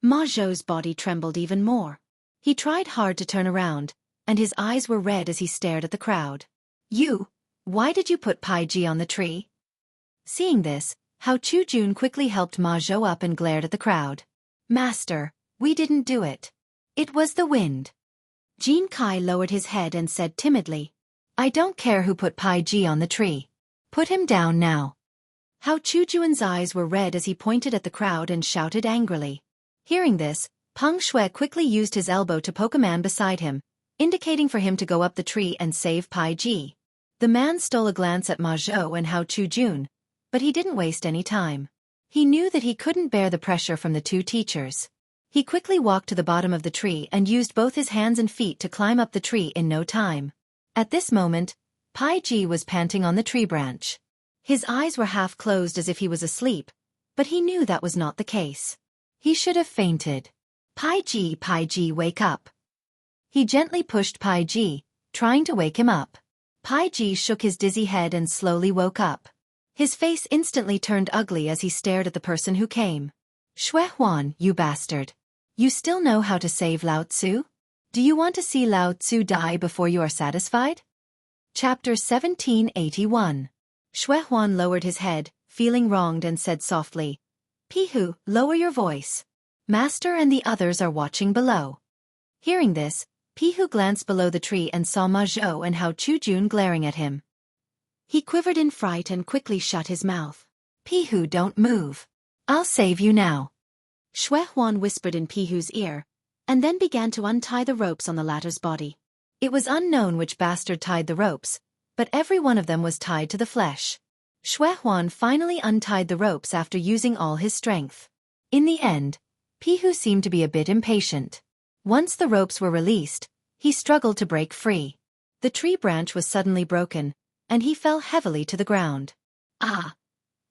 Ma Zhou's body trembled even more. He tried hard to turn around, and his eyes were red as he stared at the crowd. Why did you put Pai Ji on the tree?" Seeing this, Hao Chujun quickly helped Ma Zhou up and glared at the crowd. "Master, we didn't do it. It was the wind." Jin Kai lowered his head and said timidly, "I don't care who put Pai Ji on the tree. Put him down now." Hao Chujun's eyes were red as he pointed at the crowd and shouted angrily. Hearing this, Peng Shui quickly used his elbow to poke a man beside him, indicating for him to go up the tree and save Pai Ji. The man stole a glance at Ma Zhou and Hao Chujun, but he didn't waste any time. He knew that he couldn't bear the pressure from the two teachers. He quickly walked to the bottom of the tree and used both his hands and feet to climb up the tree in no time. At this moment, Pai Ji was panting on the tree branch. His eyes were half closed as if he was asleep, but he knew that was not the case. He should have fainted. Pai Ji, wake up. He gently pushed Pai Ji, trying to wake him up. Pai Ji shook his dizzy head and slowly woke up. His face instantly turned ugly as he stared at the person who came. Shui Huan, you bastard. You still know how to save Lao Tzu? Do you want to see Lao Tzu die before you are satisfied? Chapter 1781. Shui Huan lowered his head, feeling wronged, and said softly, Pihu, lower your voice. Master and the others are watching below. Hearing this, Pihu glanced below the tree and saw Ma Zhou and Hao Chujun glaring at him. He quivered in fright and quickly shut his mouth. Pihu, don't move. I'll save you now. Shui Huan whispered in Pihu's ear, and then began to untie the ropes on the latter's body. It was unknown which bastard tied the ropes, but every one of them was tied to the flesh. Shui Huan finally untied the ropes after using all his strength. In the end, Pihu seemed to be a bit impatient. Once the ropes were released, he struggled to break free. The tree branch was suddenly broken, and he fell heavily to the ground. Ah!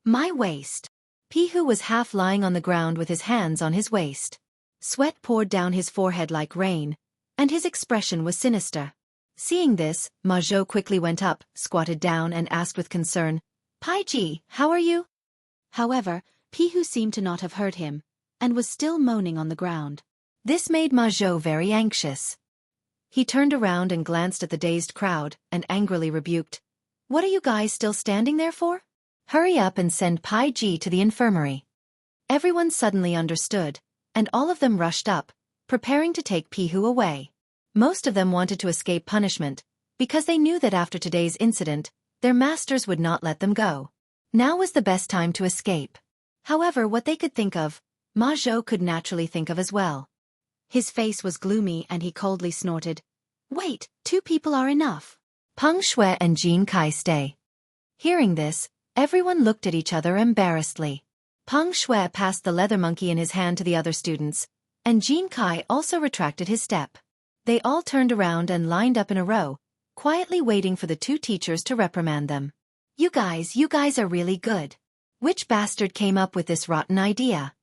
My waist! Pihu was half lying on the ground with his hands on his waist. Sweat poured down his forehead like rain, and his expression was sinister. Seeing this, Ma Zhou quickly went up, squatted down, and asked with concern, Pai Ji, how are you? However, Pihu seemed to not have heard him, and was still moaning on the ground. This made Ma Zhou very anxious. He turned around and glanced at the dazed crowd, and angrily rebuked, What are you guys still standing there for? Hurry up and send Pai Ji to the infirmary. Everyone suddenly understood, and all of them rushed up, preparing to take Pihu away. Most of them wanted to escape punishment, because they knew that after today's incident, their masters would not let them go. Now was the best time to escape. However, what they could think of, Ma Zhou could naturally think of as well. His face was gloomy and he coldly snorted, Wait, 2 people are enough. Peng Shui and Jin Kai stay. Hearing this, everyone looked at each other embarrassedly. Peng Shui passed the leather monkey in his hand to the other students, and Jin Kai also retracted his step. They all turned around and lined up in a row, quietly waiting for the 2 teachers to reprimand them. You guys are really good. Which bastard came up with this rotten idea?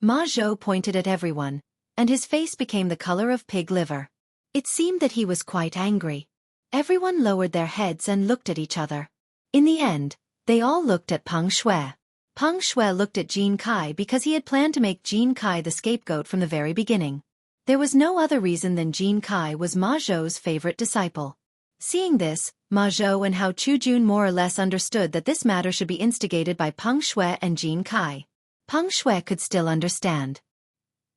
Ma Zhou pointed at everyone, and his face became the color of pig liver. It seemed that he was quite angry. Everyone lowered their heads and looked at each other. In the end, they all looked at Peng Shui. Peng Shui looked at Jin Kai because he had planned to make Jin Kai the scapegoat from the very beginning. There was no other reason than Jin Kai was Ma Zhou's favorite disciple. Seeing this, Ma Zhou and Hao Chujun more or less understood that this matter should be instigated by Peng Shui and Jin Kai. Peng Shui could still understand.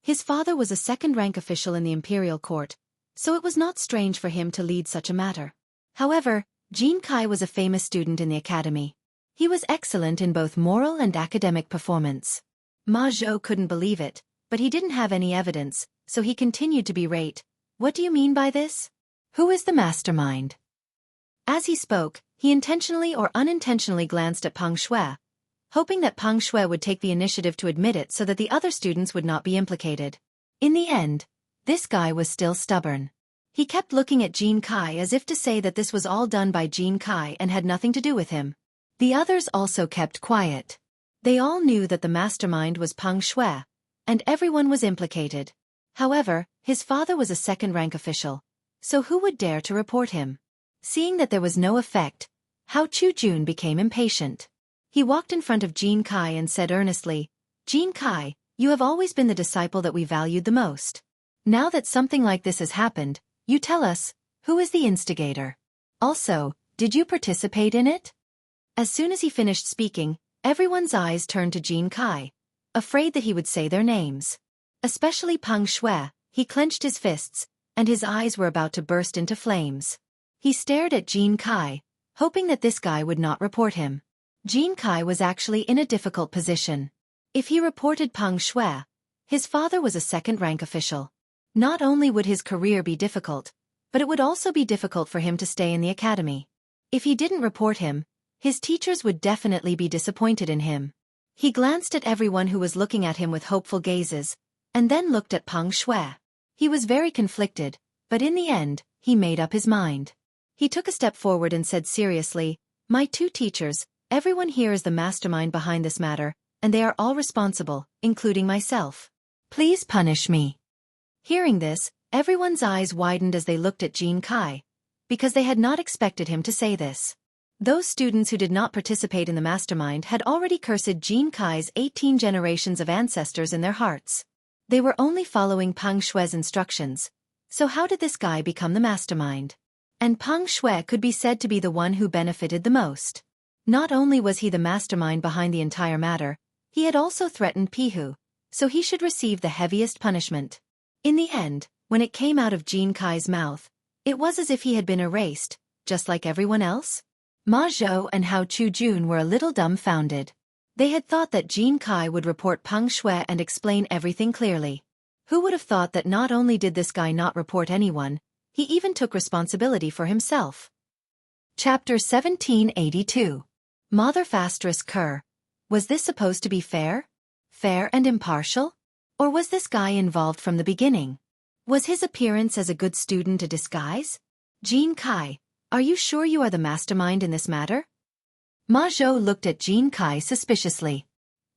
His father was a second-rank official in the imperial court, so it was not strange for him to lead such a matter. However, Jin Kai was a famous student in the academy. He was excellent in both moral and academic performance. Ma Zhou couldn't believe it, but he didn't have any evidence, so he continued to berate. What do you mean by this? Who is the mastermind? As he spoke, he intentionally or unintentionally glanced at Peng Shui, hoping that Peng Shui would take the initiative to admit it so that the other students would not be implicated. In the end, this guy was still stubborn. He kept looking at Jin Kai as if to say that this was all done by Jin Kai and had nothing to do with him. The others also kept quiet. They all knew that the mastermind was Peng Shui, and everyone was implicated. However, his father was a second-rank official, so who would dare to report him? Seeing that there was no effect, Hao Chujun became impatient. He walked in front of Jin Kai and said earnestly, Jin Kai, you have always been the disciple that we valued the most. Now that something like this has happened, you tell us, who is the instigator? Also, did you participate in it? As soon as he finished speaking, everyone's eyes turned to Jin Kai, afraid that he would say their names. Especially Peng Shui, he clenched his fists, and his eyes were about to burst into flames. He stared at Jin Kai, hoping that this guy would not report him. Jin Kai was actually in a difficult position. If he reported Peng Shui, his father was a second-rank official. Not only would his career be difficult, but it would also be difficult for him to stay in the academy. If he didn't report him, his teachers would definitely be disappointed in him. He glanced at everyone who was looking at him with hopeful gazes, and then looked at Peng Shui. He was very conflicted, but in the end, he made up his mind. He took a step forward and said seriously, "My two teachers, everyone here is the mastermind behind this matter, and they are all responsible, including myself. Please punish me." Hearing this, everyone's eyes widened as they looked at Jin Kai, because they had not expected him to say this. Those students who did not participate in the mastermind had already cursed Jin Kai's 18 generations of ancestors in their hearts. They were only following Peng Shui's instructions, so how did this guy become the mastermind? And Peng Shui could be said to be the one who benefited the most. Not only was he the mastermind behind the entire matter, he had also threatened Pihu, so he should receive the heaviest punishment. In the end, when it came out of Jin Kai's mouth, it was as if he had been erased, just like everyone else. Ma Zhou and Hao Chu-jun were a little dumbfounded. They had thought that Jin Kai would report Peng Shui and explain everything clearly. Who would have thought that not only did this guy not report anyone, he even took responsibility for himself. Chapter 1782. Mother Fastress Kerr. Was this supposed to be fair? Fair and impartial? Or was this guy involved from the beginning? Was his appearance as a good student a disguise? Jin Kai, are you sure you are the mastermind in this matter? Ma Zhou looked at Jin Kai suspiciously.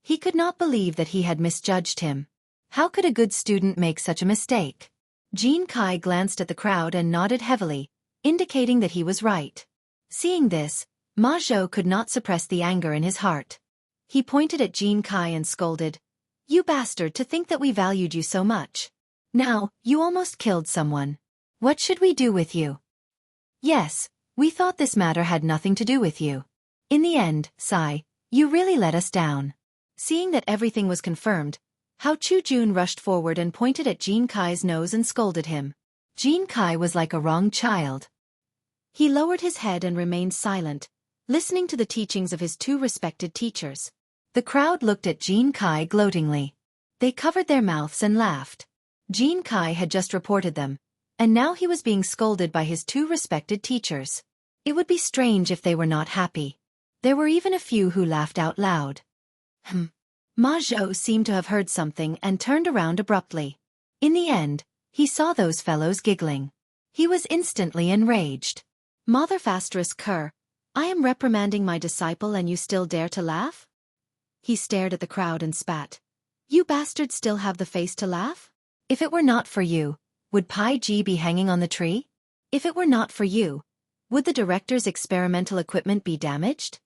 He could not believe that he had misjudged him. How could a good student make such a mistake? Jin Kai glanced at the crowd and nodded heavily, indicating that he was right. Seeing this, Ma Zhou could not suppress the anger in his heart. He pointed at Jin Kai and scolded, "You bastard, to think that we valued you so much. Now, you almost killed someone. What should we do with you?" "Yes, we thought this matter had nothing to do with you. In the end, Sai, you really let us down." Seeing that everything was confirmed, Hao Chu-jun rushed forward and pointed at Jin Kai's nose and scolded him. Jin Kai was like a wronged child. He lowered his head and remained silent, listening to the teachings of his two respected teachers. The crowd looked at Jin Kai gloatingly. They covered their mouths and laughed. Jin Kai had just reported them, and now he was being scolded by his two respected teachers. It would be strange if they were not happy. There were even a few who laughed out loud. Ma Zhou seemed to have heard something and turned around abruptly. In the end, he saw those fellows giggling. He was instantly enraged. "Mother Fastress Kerr, I am reprimanding my disciple and you still dare to laugh?" He stared at the crowd and spat. "You bastards still have the face to laugh? If it were not for you, would Pai Ji be hanging on the tree? If it were not for you, would the director's experimental equipment be damaged?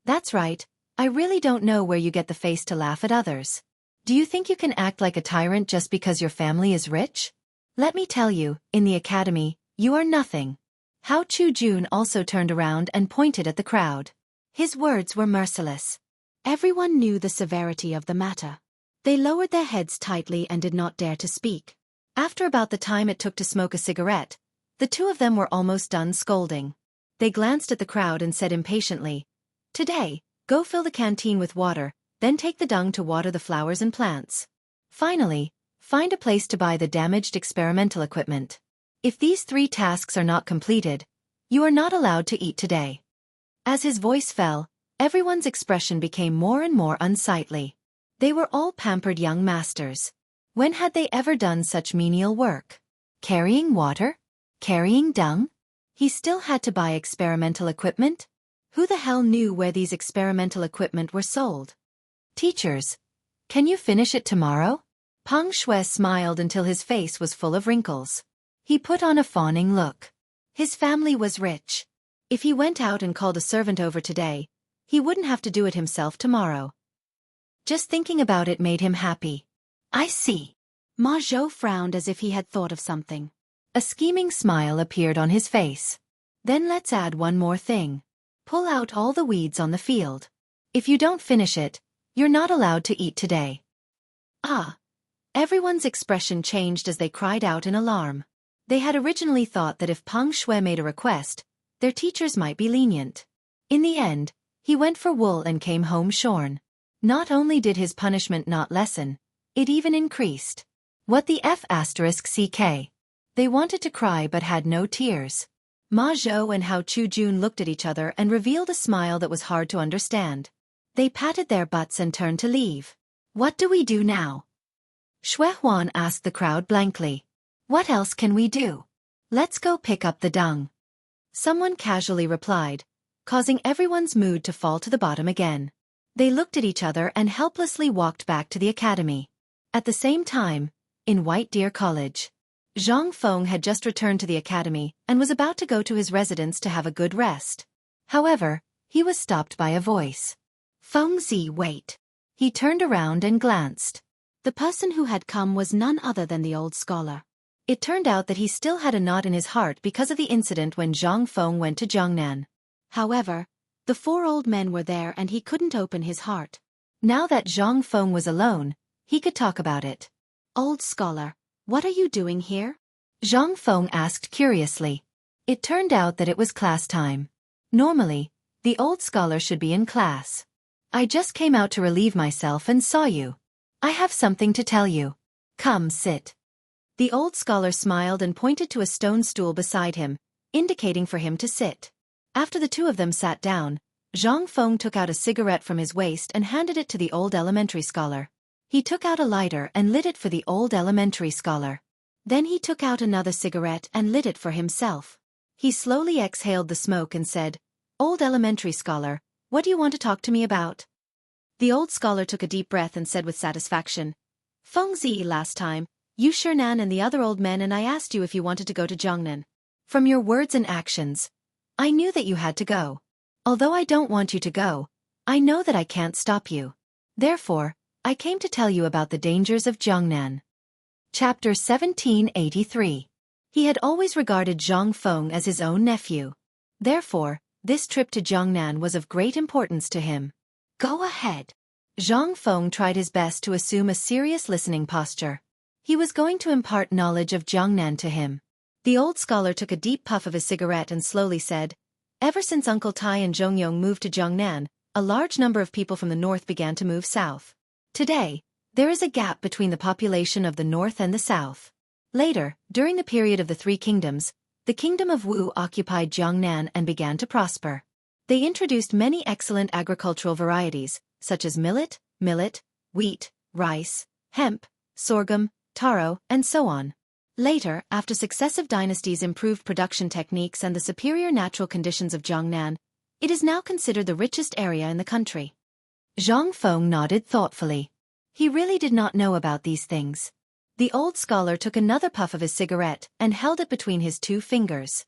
That's right. I really don't know where you get the face to laugh at others. Do you think you can act like a tyrant just because your family is rich? Let me tell you, in the academy, you are nothing." Hao Chu-jun also turned around and pointed at the crowd. His words were merciless. Everyone knew the severity of the matter. They lowered their heads tightly and did not dare to speak. After about the time it took to smoke a cigarette, the two of them were almost done scolding. They glanced at the crowd and said impatiently, "Today, go fill the canteen with water, then take the dung to water the flowers and plants. Finally, find a place to buy the damaged experimental equipment. If these 3 tasks are not completed, you are not allowed to eat today." As his voice fell, everyone's expression became more and more unsightly. They were all pampered young masters. When had they ever done such menial work? Carrying water? Carrying dung? He still had to buy experimental equipment? Who the hell knew where these experimental equipment were sold? "Teachers, can you finish it tomorrow?" Peng Shui smiled until his face was full of wrinkles. He put on a fawning look. His family was rich. If he went out and called a servant over today, he wouldn't have to do it himself tomorrow. Just thinking about it made him happy. "I see." Ma Zhou frowned as if he had thought of something. A scheming smile appeared on his face. "Then let's add one more thing. Pull out all the weeds on the field. If you don't finish it, you're not allowed to eat today." Ah! Everyone's expression changed as they cried out in alarm. They had originally thought that if Peng Shui made a request, their teachers might be lenient. In the end, he went for wool and came home shorn. Not only did his punishment not lessen, it even increased. What the F***ck? They wanted to cry but had no tears. Ma Zhou and Hao Chu-jun looked at each other and revealed a smile that was hard to understand. They patted their butts and turned to leave. What do we do now? Xue Huan asked the crowd blankly. What else can we do? Let's go pick up the dung. Someone casually replied, causing everyone's mood to fall to the bottom again. They looked at each other and helplessly walked back to the academy. At the same time, in White Deer College, Zhang Feng had just returned to the academy and was about to go to his residence to have a good rest. However, he was stopped by a voice. Fengzi, wait. He turned around and glanced. The person who had come was none other than the old scholar. It turned out that he still had a knot in his heart because of the incident when Zhang Feng went to Jiangnan. However, the 4 old men were there and he couldn't open his heart. Now that Zhang Feng was alone, he could talk about it. Old scholar, what are you doing here? Zhang Feng asked curiously. It turned out that it was class time. Normally, the old scholar should be in class. I just came out to relieve myself and saw you. I have something to tell you. Come sit. The old scholar smiled and pointed to a stone stool beside him, indicating for him to sit. After the two of them sat down, Zhang Feng took out a cigarette from his waist and handed it to the old elementary scholar. He took out a lighter and lit it for the old elementary scholar. Then he took out another cigarette and lit it for himself. He slowly exhaled the smoke and said, Old elementary scholar, what do you want to talk to me about? The old scholar took a deep breath and said with satisfaction, Fengzi, last time, you Shernan and the other old men and I asked you if you wanted to go to Jiangnan. From your words and actions, I knew that you had to go. Although I don't want you to go, I know that I can't stop you. Therefore, I came to tell you about the dangers of Jiangnan. Chapter 1783. He had always regarded Zhang Feng as his own nephew. Therefore, this trip to Jiangnan was of great importance to him. Go ahead. Zhang Feng tried his best to assume a serious listening posture. He was going to impart knowledge of Jiangnan to him. The old scholar took a deep puff of his cigarette and slowly said, Ever since Uncle Tai and Zhongyong moved to Jiangnan, a large number of people from the north began to move south. Today, there is a gap between the population of the north and the south. Later, during the period of the Three Kingdoms, the kingdom of Wu occupied Jiangnan and began to prosper. They introduced many excellent agricultural varieties, such as millet, wheat, rice, hemp, sorghum, taro, and so on. Later, after successive dynasties improved production techniques and the superior natural conditions of Jiangnan, it is now considered the richest area in the country. Zhang Feng nodded thoughtfully. He really did not know about these things. The old scholar took another puff of his cigarette and held it between his 2 fingers.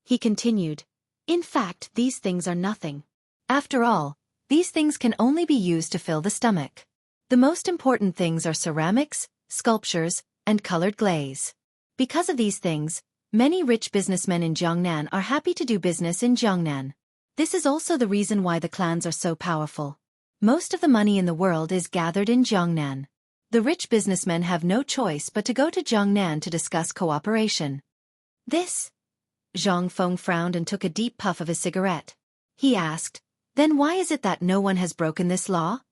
He continued, In fact, these things are nothing. After all, these things can only be used to fill the stomach. The most important things are ceramics, sculptures, and colored glaze. Because of these things, many rich businessmen in Jiangnan are happy to do business in Jiangnan. This is also the reason why the clans are so powerful. Most of the money in the world is gathered in Jiangnan. The rich businessmen have no choice but to go to Jiangnan to discuss cooperation. This? Zhang Feng frowned and took a deep puff of his cigarette. He asked, Then why is it that no one has broken this law?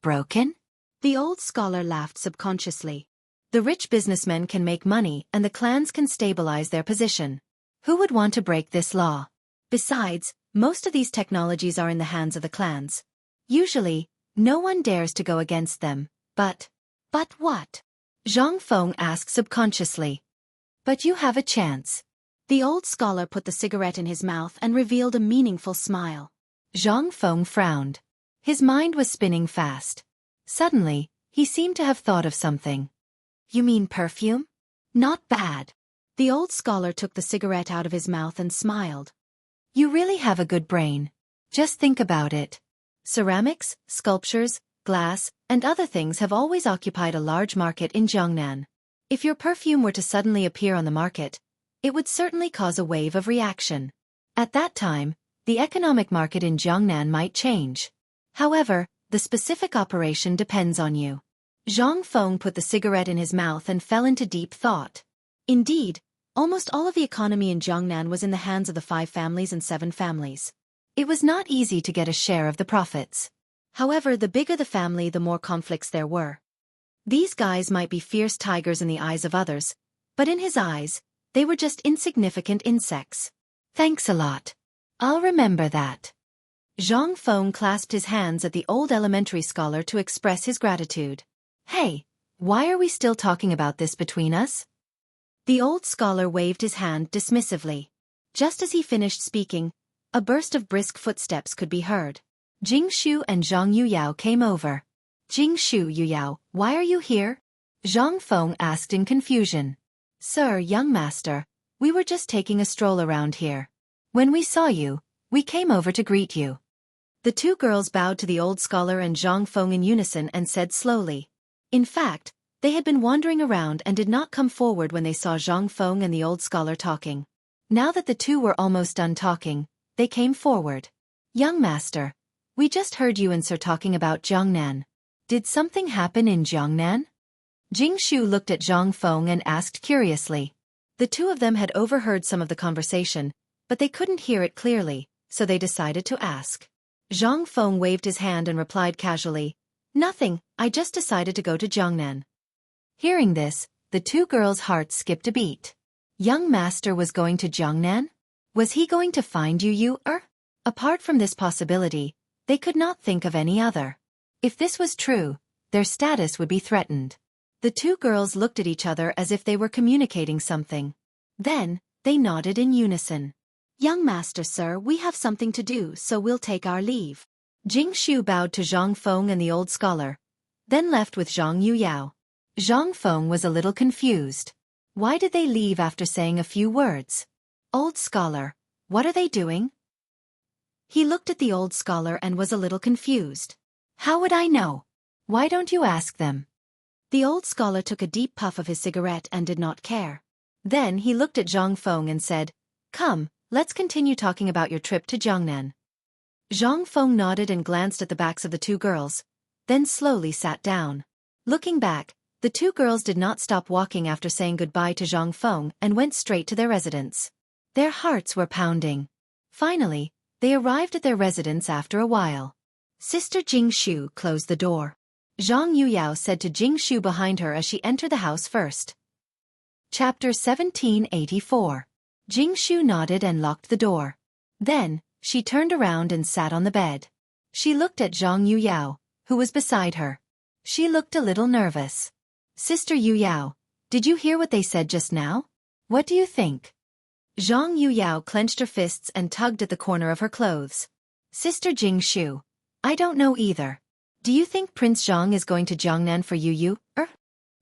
Broken? The old scholar laughed subconsciously. The rich businessmen can make money and the clans can stabilize their position. Who would want to break this law? Besides, most of these technologies are in the hands of the clans. Usually, no one dares to go against them, but what? Zhang Feng asked subconsciously. But you have a chance. The old scholar put the cigarette in his mouth and revealed a meaningful smile. Zhang Feng frowned. His mind was spinning fast. Suddenly, he seemed to have thought of something. You mean perfume? Not bad. The old scholar took the cigarette out of his mouth and smiled. You really have a good brain. Just think about it. Ceramics, sculptures, glass, and other things have always occupied a large market in Jiangnan. If your perfume were to suddenly appear on the market, it would certainly cause a wave of reaction. At that time, the economic market in Jiangnan might change. However, the specific operation depends on you. Zhang Feng put the cigarette in his mouth and fell into deep thought. Indeed, almost all of the economy in Jiangnan was in the hands of the 5 families and 7 families. It was not easy to get a share of the profits. However, the bigger the family, the more conflicts there were. These guys might be fierce tigers in the eyes of others, but in his eyes, they were just insignificant insects. Thanks a lot. I'll remember that. Zhang Feng clasped his hands at the old elementary scholar to express his gratitude. Hey, why are we still talking about this between us? The old scholar waved his hand dismissively. Just as he finished speaking, a burst of brisk footsteps could be heard. Jingshu and Zhang Yuyao came over. Jingshu Yuyao, why are you here? Zhang Feng asked in confusion. Sir, young master, we were just taking a stroll around here. When we saw you, we came over to greet you. The two girls bowed to the old scholar and Zhang Feng in unison and said slowly. In fact, they had been wandering around and did not come forward when they saw Zhang Feng and the old scholar talking. Now that the two were almost done talking, they came forward. Young master, we just heard you and Sir talking about Jiangnan. Did something happen in Jiangnan? Jingshu looked at Zhang Feng and asked curiously. The two of them had overheard some of the conversation, but they couldn't hear it clearly, so they decided to ask. Zhang Feng waved his hand and replied casually, Nothing, I just decided to go to Jiangnan. Hearing this, the two girls' hearts skipped a beat. Young master was going to Jiangnan? Was he going to find you? Apart from this possibility, they could not think of any other. If this was true, their status would be threatened. The two girls looked at each other as if they were communicating something. Then, they nodded in unison. Young master, sir, we have something to do, so we'll take our leave. Jingshu bowed to Zhang Feng and the old scholar, then left with Zhang Yuyao. Zhang Feng was a little confused. Why did they leave after saying a few words? Old scholar, what are they doing? He looked at the old scholar and was a little confused. How would I know? Why don't you ask them? The old scholar took a deep puff of his cigarette and did not care. Then he looked at Zhang Feng and said, Come, let's continue talking about your trip to Jiangnan. Zhang Feng nodded and glanced at the backs of the two girls, then slowly sat down. Looking back, the two girls did not stop walking after saying goodbye to Zhang Feng and went straight to their residence. Their hearts were pounding. Finally, they arrived at their residence after a while. Sister Jingshu closed the door. Zhang Yuyao said to Jingshu behind her as she entered the house first. Chapter 1784. Jingshu nodded and locked the door. Then, she turned around and sat on the bed. She looked at Zhang Yuyao, who was beside her. She looked a little nervous. Sister Yuyao, did you hear what they said just now? What do you think? Zhang Yuyao clenched her fists and tugged at the corner of her clothes. Sister Jingshu, I don't know either. Do you think Prince Zhang is going to Jiangnan for you?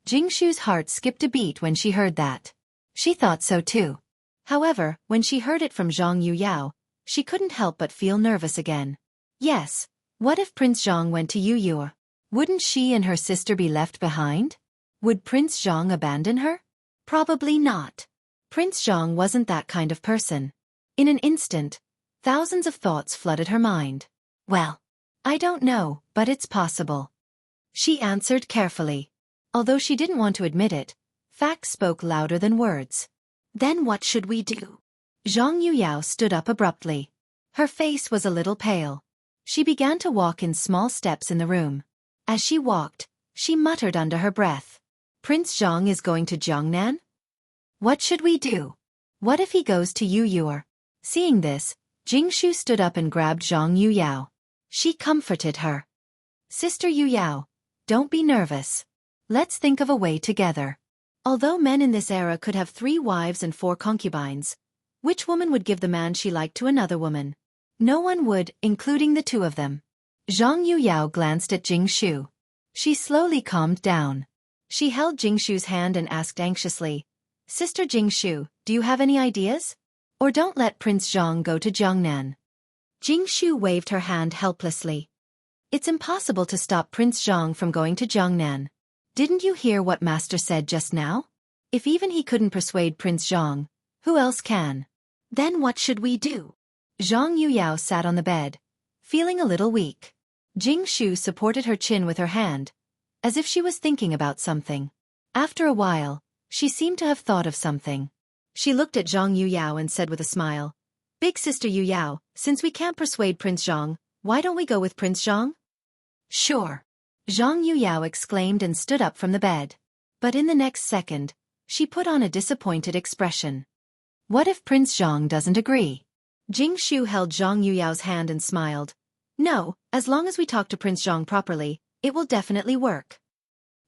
Jingshu's heart skipped a beat when she heard that. She thought so too. However, when she heard it from Zhang Yuyao, she couldn't help but feel nervous again. Yes, what if Prince Zhang went to Yu? Wouldn't she and her sister be left behind? Would Prince Zhang abandon her? Probably not. Prince Zhang wasn't that kind of person. In an instant, thousands of thoughts flooded her mind. Well, I don't know, but it's possible. She answered carefully. Although she didn't want to admit it, facts spoke louder than words. Then what should we do? Zhang Yuyao stood up abruptly. Her face was a little pale. She began to walk in small steps in the room. As she walked, she muttered under her breath. Prince Zhang is going to Jiangnan? What should we do? What if he goes to Yu? Seeing this, Jingshu stood up and grabbed Zhang Yuyao. She comforted her. Sister Yuyao, don't be nervous. Let's think of a way together. Although men in this era could have 3 wives and 4 concubines, which woman would give the man she liked to another woman? No one would, including the two of them. Zhang Yuyao glanced at Jingshu. She slowly calmed down. She held Jingshu's hand and asked anxiously, Sister Jingshu, do you have any ideas? Or don't let Prince Zhang go to Jiangnan. Jingshu waved her hand helplessly. It's impossible to stop Prince Zhang from going to Jiangnan. Didn't you hear what Master said just now? If even he couldn't persuade Prince Zhang, who else can? Then what should we do? Zhang Yuyao sat on the bed, feeling a little weak. Jingshu supported her chin with her hand, as if she was thinking about something. After a while, she seemed to have thought of something. She looked at Zhang Yuyao and said with a smile, Big Sister Yuyao, since we can't persuade Prince Zhang, why don't we go with Prince Zhang? Sure. Zhang Yuyao exclaimed and stood up from the bed. But in the next second, she put on a disappointed expression. What if Prince Zhang doesn't agree? Jingshu held Zhang Yuyao's hand and smiled, No, as long as we talk to Prince Zhang properly, it will definitely work.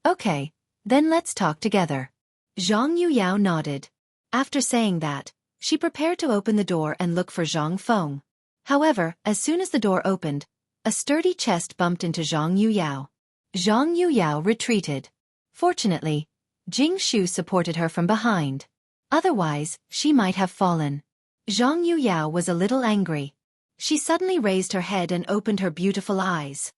Okay, then let's talk together. Zhang Yuyao nodded. After saying that, she prepared to open the door and look for Zhang Feng. However, as soon as the door opened, a sturdy chest bumped into Zhang Yuyao. Zhang Yuyao retreated. Fortunately, Jingshu supported her from behind. Otherwise, she might have fallen. Zhang Yuyao was a little angry. She suddenly raised her head and opened her beautiful eyes.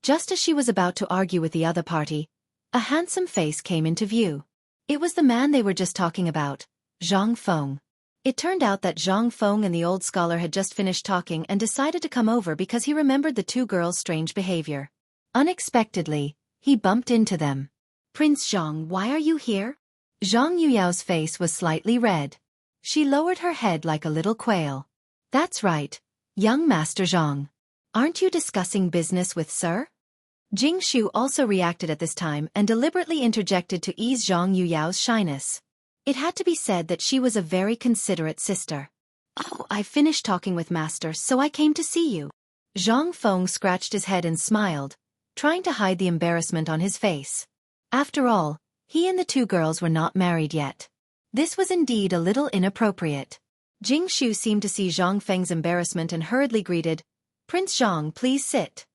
Just as she was about to argue with the other party, a handsome face came into view. It was the man they were just talking about, Zhang Feng. It turned out that Zhang Feng and the old scholar had just finished talking and decided to come over because he remembered the two girls' strange behavior. Unexpectedly, he bumped into them. Prince Zhang, why are you here? Zhang Yuyao's face was slightly red. She lowered her head like a little quail. That's right, young Master Zhang. Aren't you discussing business with Sir? Jingshu also reacted at this time and deliberately interjected to ease Zhang Yuyao's shyness. It had to be said that she was a very considerate sister. Oh, I finished talking with Master, so I came to see you. Zhang Feng scratched his head and smiled, trying to hide the embarrassment on his face. After all, he and the two girls were not married yet. This was indeed a little inappropriate. Jingshu seemed to see Zhang Feng's embarrassment and hurriedly greeted, Prince Zhang, please sit.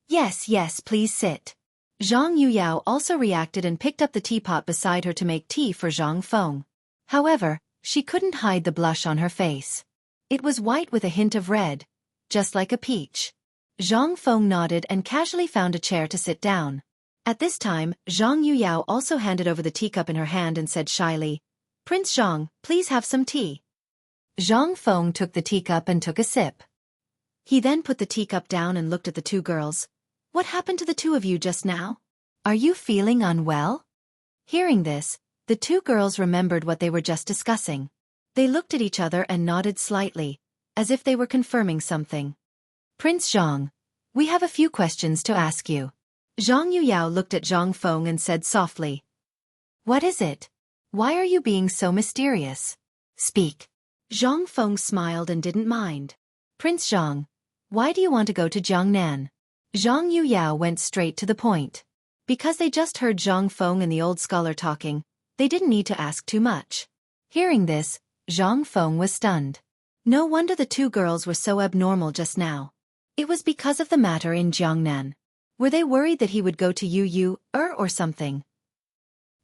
Yes, please sit. Zhang Yuyao also reacted and picked up the teapot beside her to make tea for Zhang Feng. However, she couldn't hide the blush on her face. It was white with a hint of red, just like a peach. Zhang Feng nodded and casually found a chair to sit down. At this time, Zhang Yuyao also handed over the teacup in her hand and said shyly, Prince Zhang, please have some tea. Zhang Feng took the teacup and took a sip. He then put the teacup down and looked at the two girls. What happened to the two of you just now? Are you feeling unwell? Hearing this, the two girls remembered what they were just discussing. They looked at each other and nodded slightly, as if they were confirming something. Prince Zhang, we have a few questions to ask you. Zhang Yuyao looked at Zhang Feng and said softly. What is it? Why are you being so mysterious? Speak. Zhang Feng smiled and didn't mind. Prince Zhang, why do you want to go to Jiangnan? Zhang Yuyao went straight to the point. Because they just heard Zhang Feng and the old scholar talking, they didn't need to ask too much. Hearing this, Zhang Feng was stunned. No wonder the two girls were so abnormal just now. It was because of the matter in Jiangnan. Were they worried that he would go to Yu or something?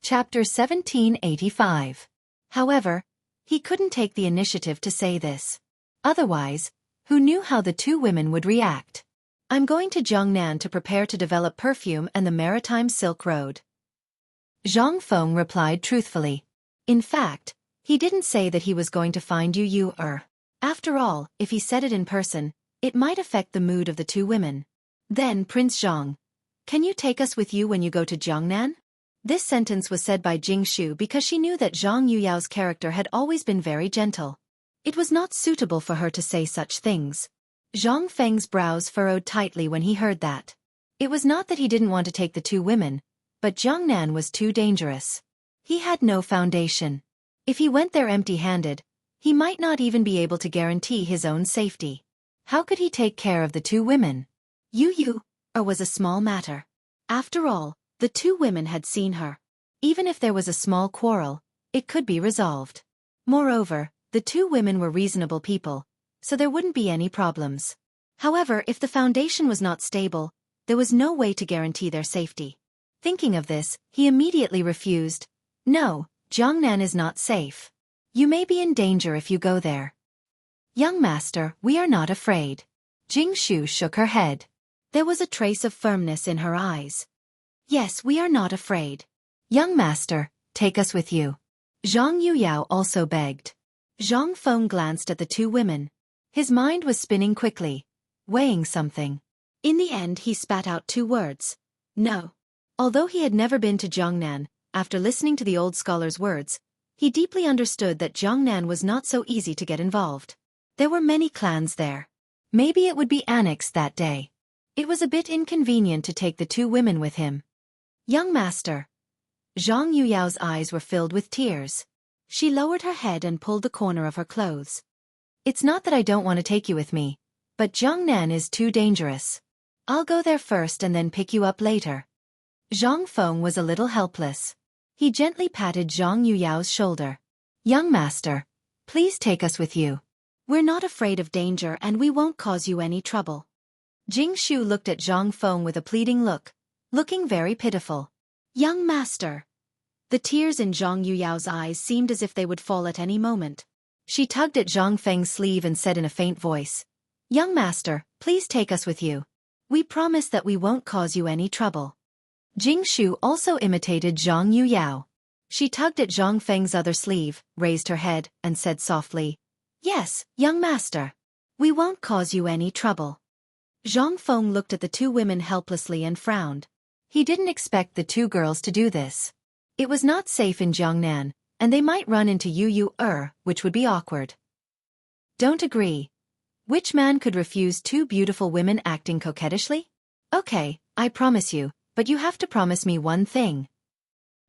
Chapter 1785. However, he couldn't take the initiative to say this. Otherwise, who knew how the two women would react? I'm going to Jiangnan to prepare to develop perfume and the Maritime Silk Road. Zhang Feng replied truthfully. In fact, he didn't say that he was going to find Yu. After all, if he said it in person, it might affect the mood of the two women. Then Prince Zhang, can you take us with you when you go to Jiangnan? This sentence was said by Jingshu because she knew that Zhang Yuyao's character had always been very gentle. It was not suitable for her to say such things. Zhang Feng's brows furrowed tightly when he heard that. It was not that he didn't want to take the two women, but Jiangnan was too dangerous. He had no foundation. If he went there empty-handed, he might not even be able to guarantee his own safety. How could he take care of the two women? Yu was a small matter. After all, the two women had seen her. Even if there was a small quarrel, it could be resolved. Moreover, the two women were reasonable people, so there wouldn't be any problems. However, if the foundation was not stable, there was no way to guarantee their safety. Thinking of this, he immediately refused. No, Jiangnan is not safe. You may be in danger if you go there. Young master, we are not afraid. Jingshu shook her head. There was a trace of firmness in her eyes. Yes, we are not afraid. Young master, take us with you. Zhang Yuyao also begged. Zhang Feng glanced at the two women. His mind was spinning quickly, weighing something. In the end he spat out two words. No. Although he had never been to Jiangnan, after listening to the old scholar's words, he deeply understood that Jiangnan was not so easy to get involved. There were many clans there. Maybe it would be annexed that day. It was a bit inconvenient to take the two women with him. Young master. Zhang Yuyao's eyes were filled with tears. She lowered her head and pulled the corner of her clothes. It's not that I don't want to take you with me, But Jiangnan is too dangerous. I'll go there first and then pick you up later. Zhang Feng was a little helpless. He gently patted Zhang Yuyao's shoulder. Young master, please take us with you. We're not afraid of danger and we won't cause you any trouble. Jingshu looked at Zhang Feng with a pleading look, looking very pitiful. Young master. The tears in Zhang Yuyao's eyes seemed as if they would fall at any moment. She tugged at Zhang Feng's sleeve and said in a faint voice, Young master, please take us with you. We promise that we won't cause you any trouble. Jingshu also imitated Zhang Yuyao. She tugged at Zhang Feng's other sleeve, raised her head, and said softly, Yes, young master. We won't cause you any trouble. Zhang Feng looked at the two women helplessly and frowned. He didn't expect the two girls to do this. It was not safe in Jiangnan, and they might run into Yu, which would be awkward. Don't agree. Which man could refuse two beautiful women acting coquettishly? Okay, I promise you, but you have to promise me one thing.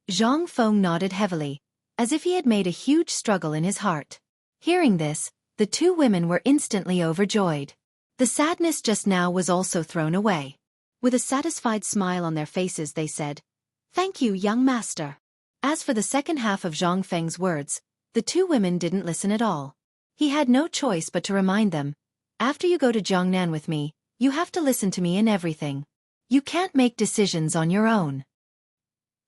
Zhang Feng nodded heavily, as if he had made a huge struggle in his heart. Hearing this, the two women were instantly overjoyed. The sadness just now was also thrown away. With a satisfied smile on their faces they said, Thank you, young master. As for the second half of Zhang Feng's words, the two women didn't listen at all. He had no choice but to remind them, After you go to Jiangnan with me, you have to listen to me in everything. You can't make decisions on your own.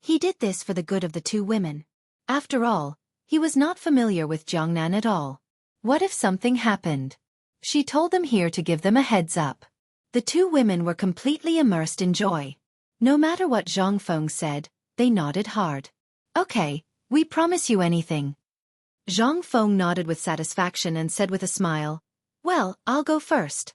He did this for the good of the two women. After all, he was not familiar with Jiangnan at all. What if something happened? She told them here to give them a heads up. The two women were completely immersed in joy. No matter what Zhang Feng said, they nodded hard. Okay, we promise you anything. Zhang Feng nodded with satisfaction and said with a smile, Well, I'll go first.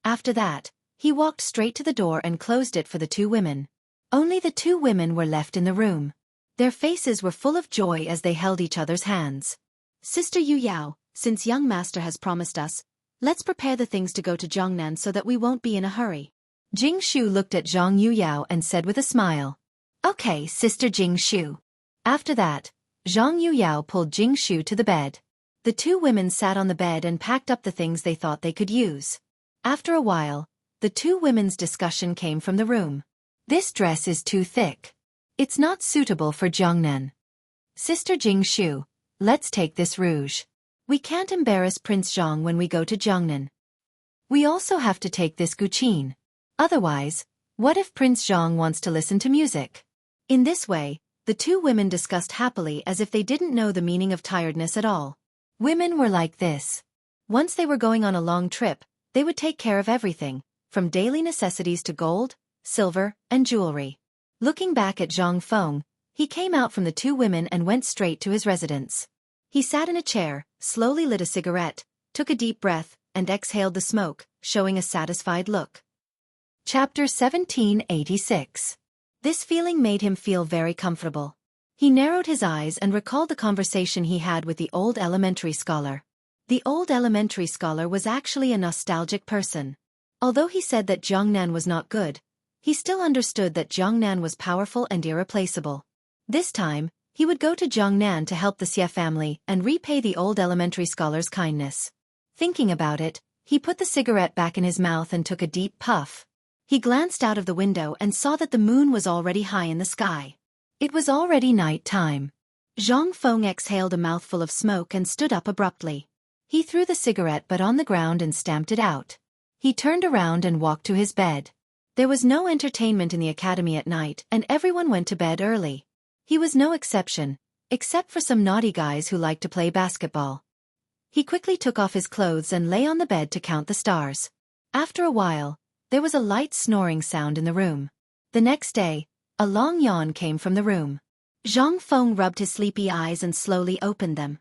After that, he walked straight to the door and closed it for the two women. Only the two women were left in the room. Their faces were full of joy as they held each other's hands. Sister Yu Yao, since young master has promised us, let's prepare the things to go to Jiangnan so that we won't be in a hurry. Jingshu looked at Zhang Yuyao and said with a smile, Okay, Sister Jingshu. After that, Zhang Yuyao pulled Jingshu to the bed. The two women sat on the bed and packed up the things they thought they could use. After a while, the two women's discussion came from the room. This dress is too thick. It's not suitable for Jiangnan. Sister Jingshu, let's take this rouge. We can't embarrass Prince Zhang when we go to Jiangnan. We also have to take this guqin. Otherwise, what if Prince Zhang wants to listen to music? In this way, the two women discussed happily as if they didn't know the meaning of tiredness at all. Women were like this. Once they were going on a long trip, they would take care of everything, from daily necessities to gold, silver, and jewelry. Looking back at Zhang Feng, he came out from the two women and went straight to his residence. He sat in a chair, slowly lit a cigarette, took a deep breath, and exhaled the smoke, showing a satisfied look. Chapter 1786. This feeling made him feel very comfortable. He narrowed his eyes and recalled the conversation he had with the old elementary scholar. The old elementary scholar was actually a nostalgic person. Although he said that Jiangnan was not good, he still understood that Jiangnan was powerful and irreplaceable. This time, he would go to Jiangnan to help the Xie family and repay the old elementary scholar's kindness. Thinking about it, he put the cigarette back in his mouth and took a deep puff. He glanced out of the window and saw that the moon was already high in the sky. It was already night time. Zhang Feng exhaled a mouthful of smoke and stood up abruptly. He threw the cigarette butt on the ground and stamped it out. He turned around and walked to his bed. There was no entertainment in the academy at night and everyone went to bed early. He was no exception, except for some naughty guys who liked to play basketball. He quickly took off his clothes and lay on the bed to count the stars. After a while, there was a light snoring sound in the room. The next day, a long yawn came from the room. Zhang Feng rubbed his sleepy eyes and slowly opened them.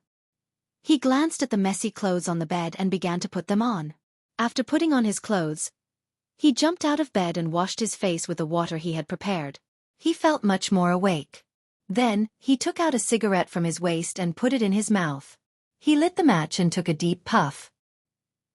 He glanced at the messy clothes on the bed and began to put them on. After putting on his clothes, he jumped out of bed and washed his face with the water he had prepared. He felt much more awake. Then, he took out a cigarette from his waist and put it in his mouth. He lit the match and took a deep puff.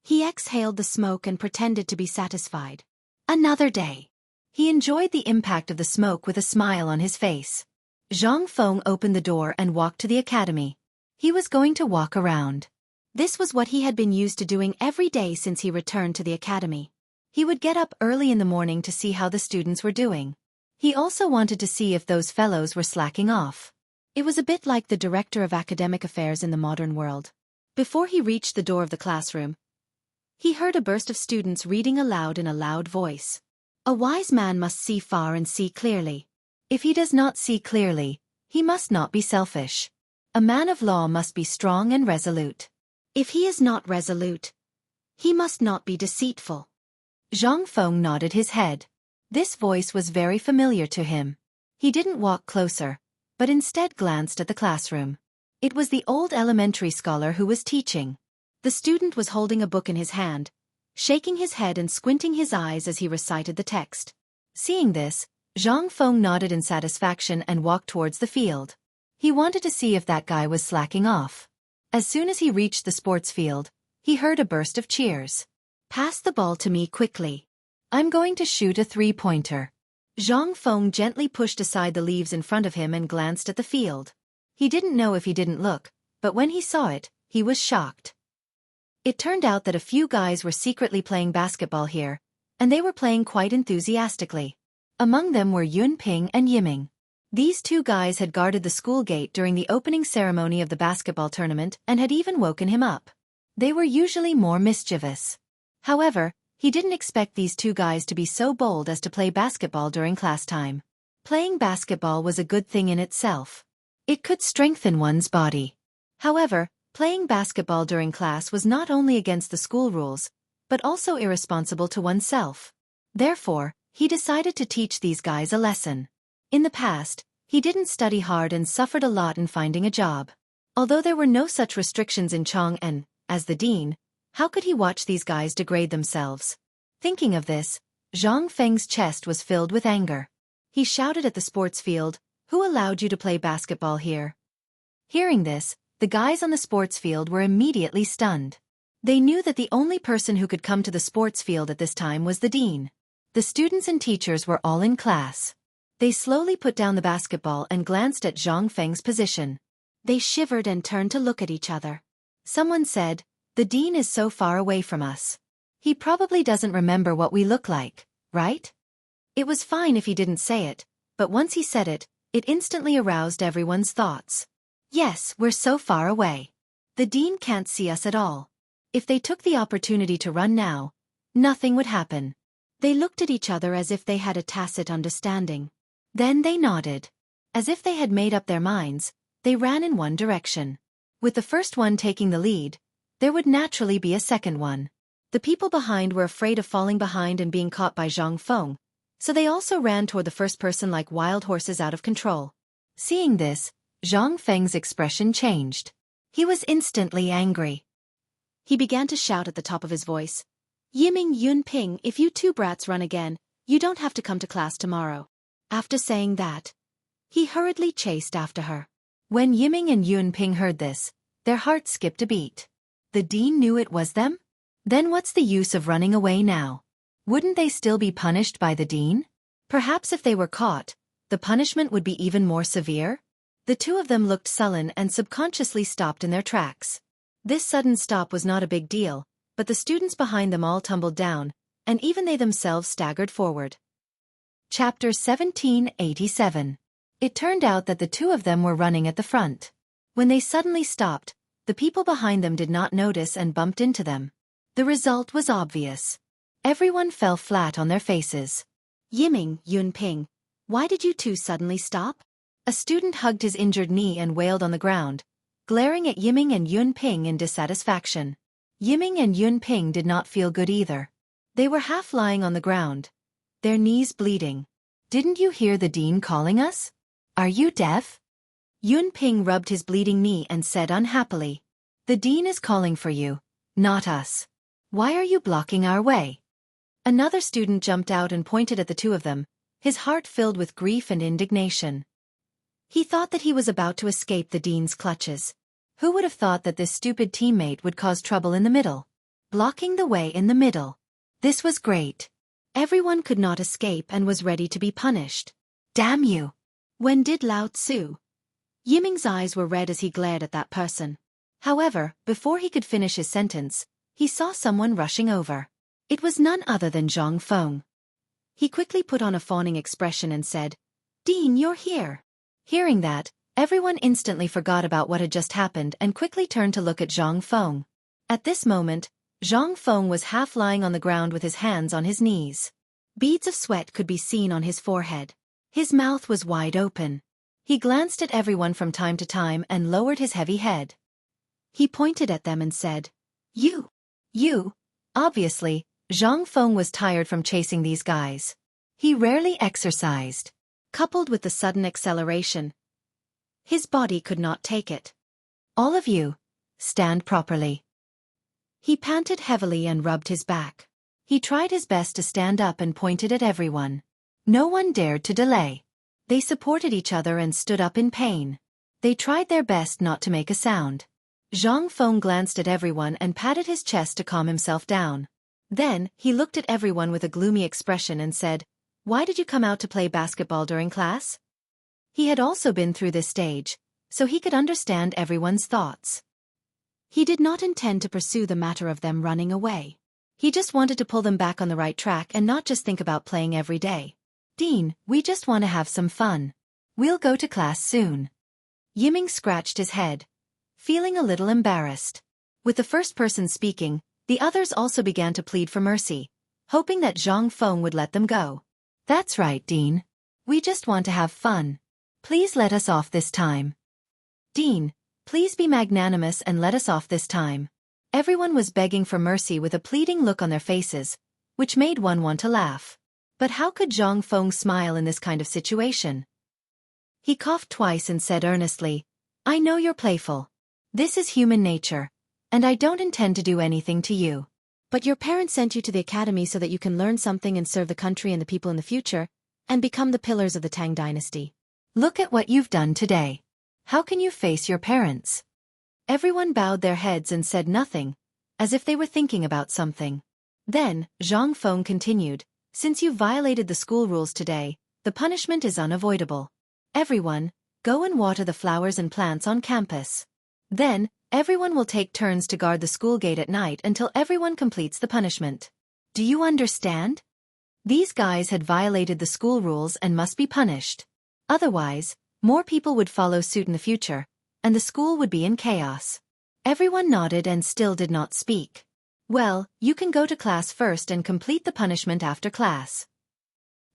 He exhaled the smoke and pretended to be satisfied. Another day. He enjoyed the impact of the smoke with a smile on his face. Zhang Feng opened the door and walked to the academy. He was going to walk around. This was what he had been used to doing every day since he returned to the academy. He would get up early in the morning to see how the students were doing. He also wanted to see if those fellows were slacking off. It was a bit like the director of academic affairs in the modern world. Before he reached the door of the classroom, he heard a burst of students reading aloud in a loud voice. A wise man must see far and see clearly. If he does not see clearly, he must not be selfish. A man of law must be strong and resolute. If he is not resolute, he must not be deceitful. Zhang Feng nodded his head. This voice was very familiar to him. He didn't walk closer, but instead glanced at the classroom. It was the old elementary scholar who was teaching. The student was holding a book in his hand, shaking his head and squinting his eyes as he recited the text. Seeing this, Zhang Feng nodded in satisfaction and walked towards the field. He wanted to see if that guy was slacking off. As soon as he reached the sports field, he heard a burst of cheers. "Pass the ball to me quickly. I'm going to shoot a three-pointer." Zhang Feng gently pushed aside the leaves in front of him and glanced at the field. He didn't know if he didn't look, but when he saw it, he was shocked. It turned out that a few guys were secretly playing basketball here, and they were playing quite enthusiastically. Among them were Yun Ping and Yiming. These two guys had guarded the school gate during the opening ceremony of the basketball tournament and had even woken him up. They were usually more mischievous. However, he didn't expect these two guys to be so bold as to play basketball during class time. Playing basketball was a good thing in itself. It could strengthen one's body. However, playing basketball during class was not only against the school rules, but also irresponsible to oneself. Therefore, he decided to teach these guys a lesson. In the past, he didn't study hard and suffered a lot in finding a job. Although there were no such restrictions in Chang'an, as the dean, how could he watch these guys degrade themselves? Thinking of this, Zhang Feng's chest was filled with anger. He shouted at the sports field, "Who allowed you to play basketball here?" Hearing this, the guys on the sports field were immediately stunned. They knew that the only person who could come to the sports field at this time was the dean. The students and teachers were all in class. They slowly put down the basketball and glanced at Zhang Feng's position. They shivered and turned to look at each other. Someone said, "The dean is so far away from us. He probably doesn't remember what we look like, right?" It was fine if he didn't say it, but once he said it, it instantly aroused everyone's thoughts. Yes, we're so far away. The dean can't see us at all. If they took the opportunity to run now, nothing would happen. They looked at each other as if they had a tacit understanding. Then they nodded. As if they had made up their minds, they ran in one direction. With the first one taking the lead, there would naturally be a second one. The people behind were afraid of falling behind and being caught by Zhang Feng, so they also ran toward the first person like wild horses out of control. Seeing this, Zhang Feng's expression changed. He was instantly angry. He began to shout at the top of his voice, "Yiming, Yun Ping, if you two brats run again, you don't have to come to class tomorrow." After saying that, he hurriedly chased after her. When Yiming and Yun Ping heard this, their hearts skipped a beat. The dean knew it was them? Then what's the use of running away now? Wouldn't they still be punished by the dean? Perhaps if they were caught, the punishment would be even more severe? The two of them looked sullen and subconsciously stopped in their tracks. This sudden stop was not a big deal, but the students behind them all tumbled down, and even they themselves staggered forward. Chapter 1787. It turned out that the two of them were running at the front. When they suddenly stopped, the people behind them did not notice and bumped into them. The result was obvious. Everyone fell flat on their faces. "Yiming, Yun Ping, why did you two suddenly stop?" A student hugged his injured knee and wailed on the ground, glaring at Yiming and Yun Ping in dissatisfaction. Yiming and Yun Ping did not feel good either. They were half lying on the ground, their knees bleeding. "Didn't you hear the dean calling us? Are you deaf?" Yun Ping rubbed his bleeding knee and said unhappily, "The dean is calling for you, not us. Why are you blocking our way?" Another student jumped out and pointed at the two of them, his heart filled with grief and indignation. He thought that he was about to escape the dean's clutches. Who would have thought that this stupid teammate would cause trouble in the middle? Blocking the way in the middle. This was great. Everyone could not escape and was ready to be punished. Damn you! When did Lao Tzu? Yiming's eyes were red as he glared at that person. However, before he could finish his sentence, he saw someone rushing over. It was none other than Zhang Feng. He quickly put on a fawning expression and said, "Dean, you're here." Hearing that, everyone instantly forgot about what had just happened and quickly turned to look at Zhang Feng. At this moment, Zhang Feng was half lying on the ground with his hands on his knees. Beads of sweat could be seen on his forehead. His mouth was wide open. He glanced at everyone from time to time and lowered his heavy head. He pointed at them and said, You. Obviously, Zhang Feng was tired from chasing these guys. He rarely exercised. Coupled with the sudden acceleration, his body could not take it. All of you, stand properly. He panted heavily and rubbed his back. He tried his best to stand up and pointed at everyone. No one dared to delay. They supported each other and stood up in pain. They tried their best not to make a sound. Zhang Feng glanced at everyone and patted his chest to calm himself down. Then, he looked at everyone with a gloomy expression and said, "Why did you come out to play basketball during class?" He had also been through this stage, so he could understand everyone's thoughts. He did not intend to pursue the matter of them running away. He just wanted to pull them back on the right track and not just think about playing every day. "Dean, we just want to have some fun. We'll go to class soon." Yiming scratched his head, feeling a little embarrassed. With the first person speaking, the others also began to plead for mercy, hoping that Zhang Feng would let them go. "That's right, Dean. We just want to have fun. Please let us off this time. Dean, please be magnanimous and let us off this time." Everyone was begging for mercy with a pleading look on their faces, which made one want to laugh. But how could Zhang Feng smile in this kind of situation? He coughed twice and said earnestly, "I know you're playful. This is human nature, and I don't intend to do anything to you. But your parents sent you to the academy so that you can learn something and serve the country and the people in the future, and become the pillars of the Tang dynasty. Look at what you've done today. How can you face your parents?" Everyone bowed their heads and said nothing, as if they were thinking about something. Then, Zhang Feng continued, "Since you violated the school rules today, the punishment is unavoidable. Everyone, go and water the flowers and plants on campus. Then, everyone will take turns to guard the school gate at night until everyone completes the punishment. Do you understand? These guys had violated the school rules and must be punished. Otherwise, more people would follow suit in the future, and the school would be in chaos." Everyone nodded and still did not speak. "Well, you can go to class first and complete the punishment after class."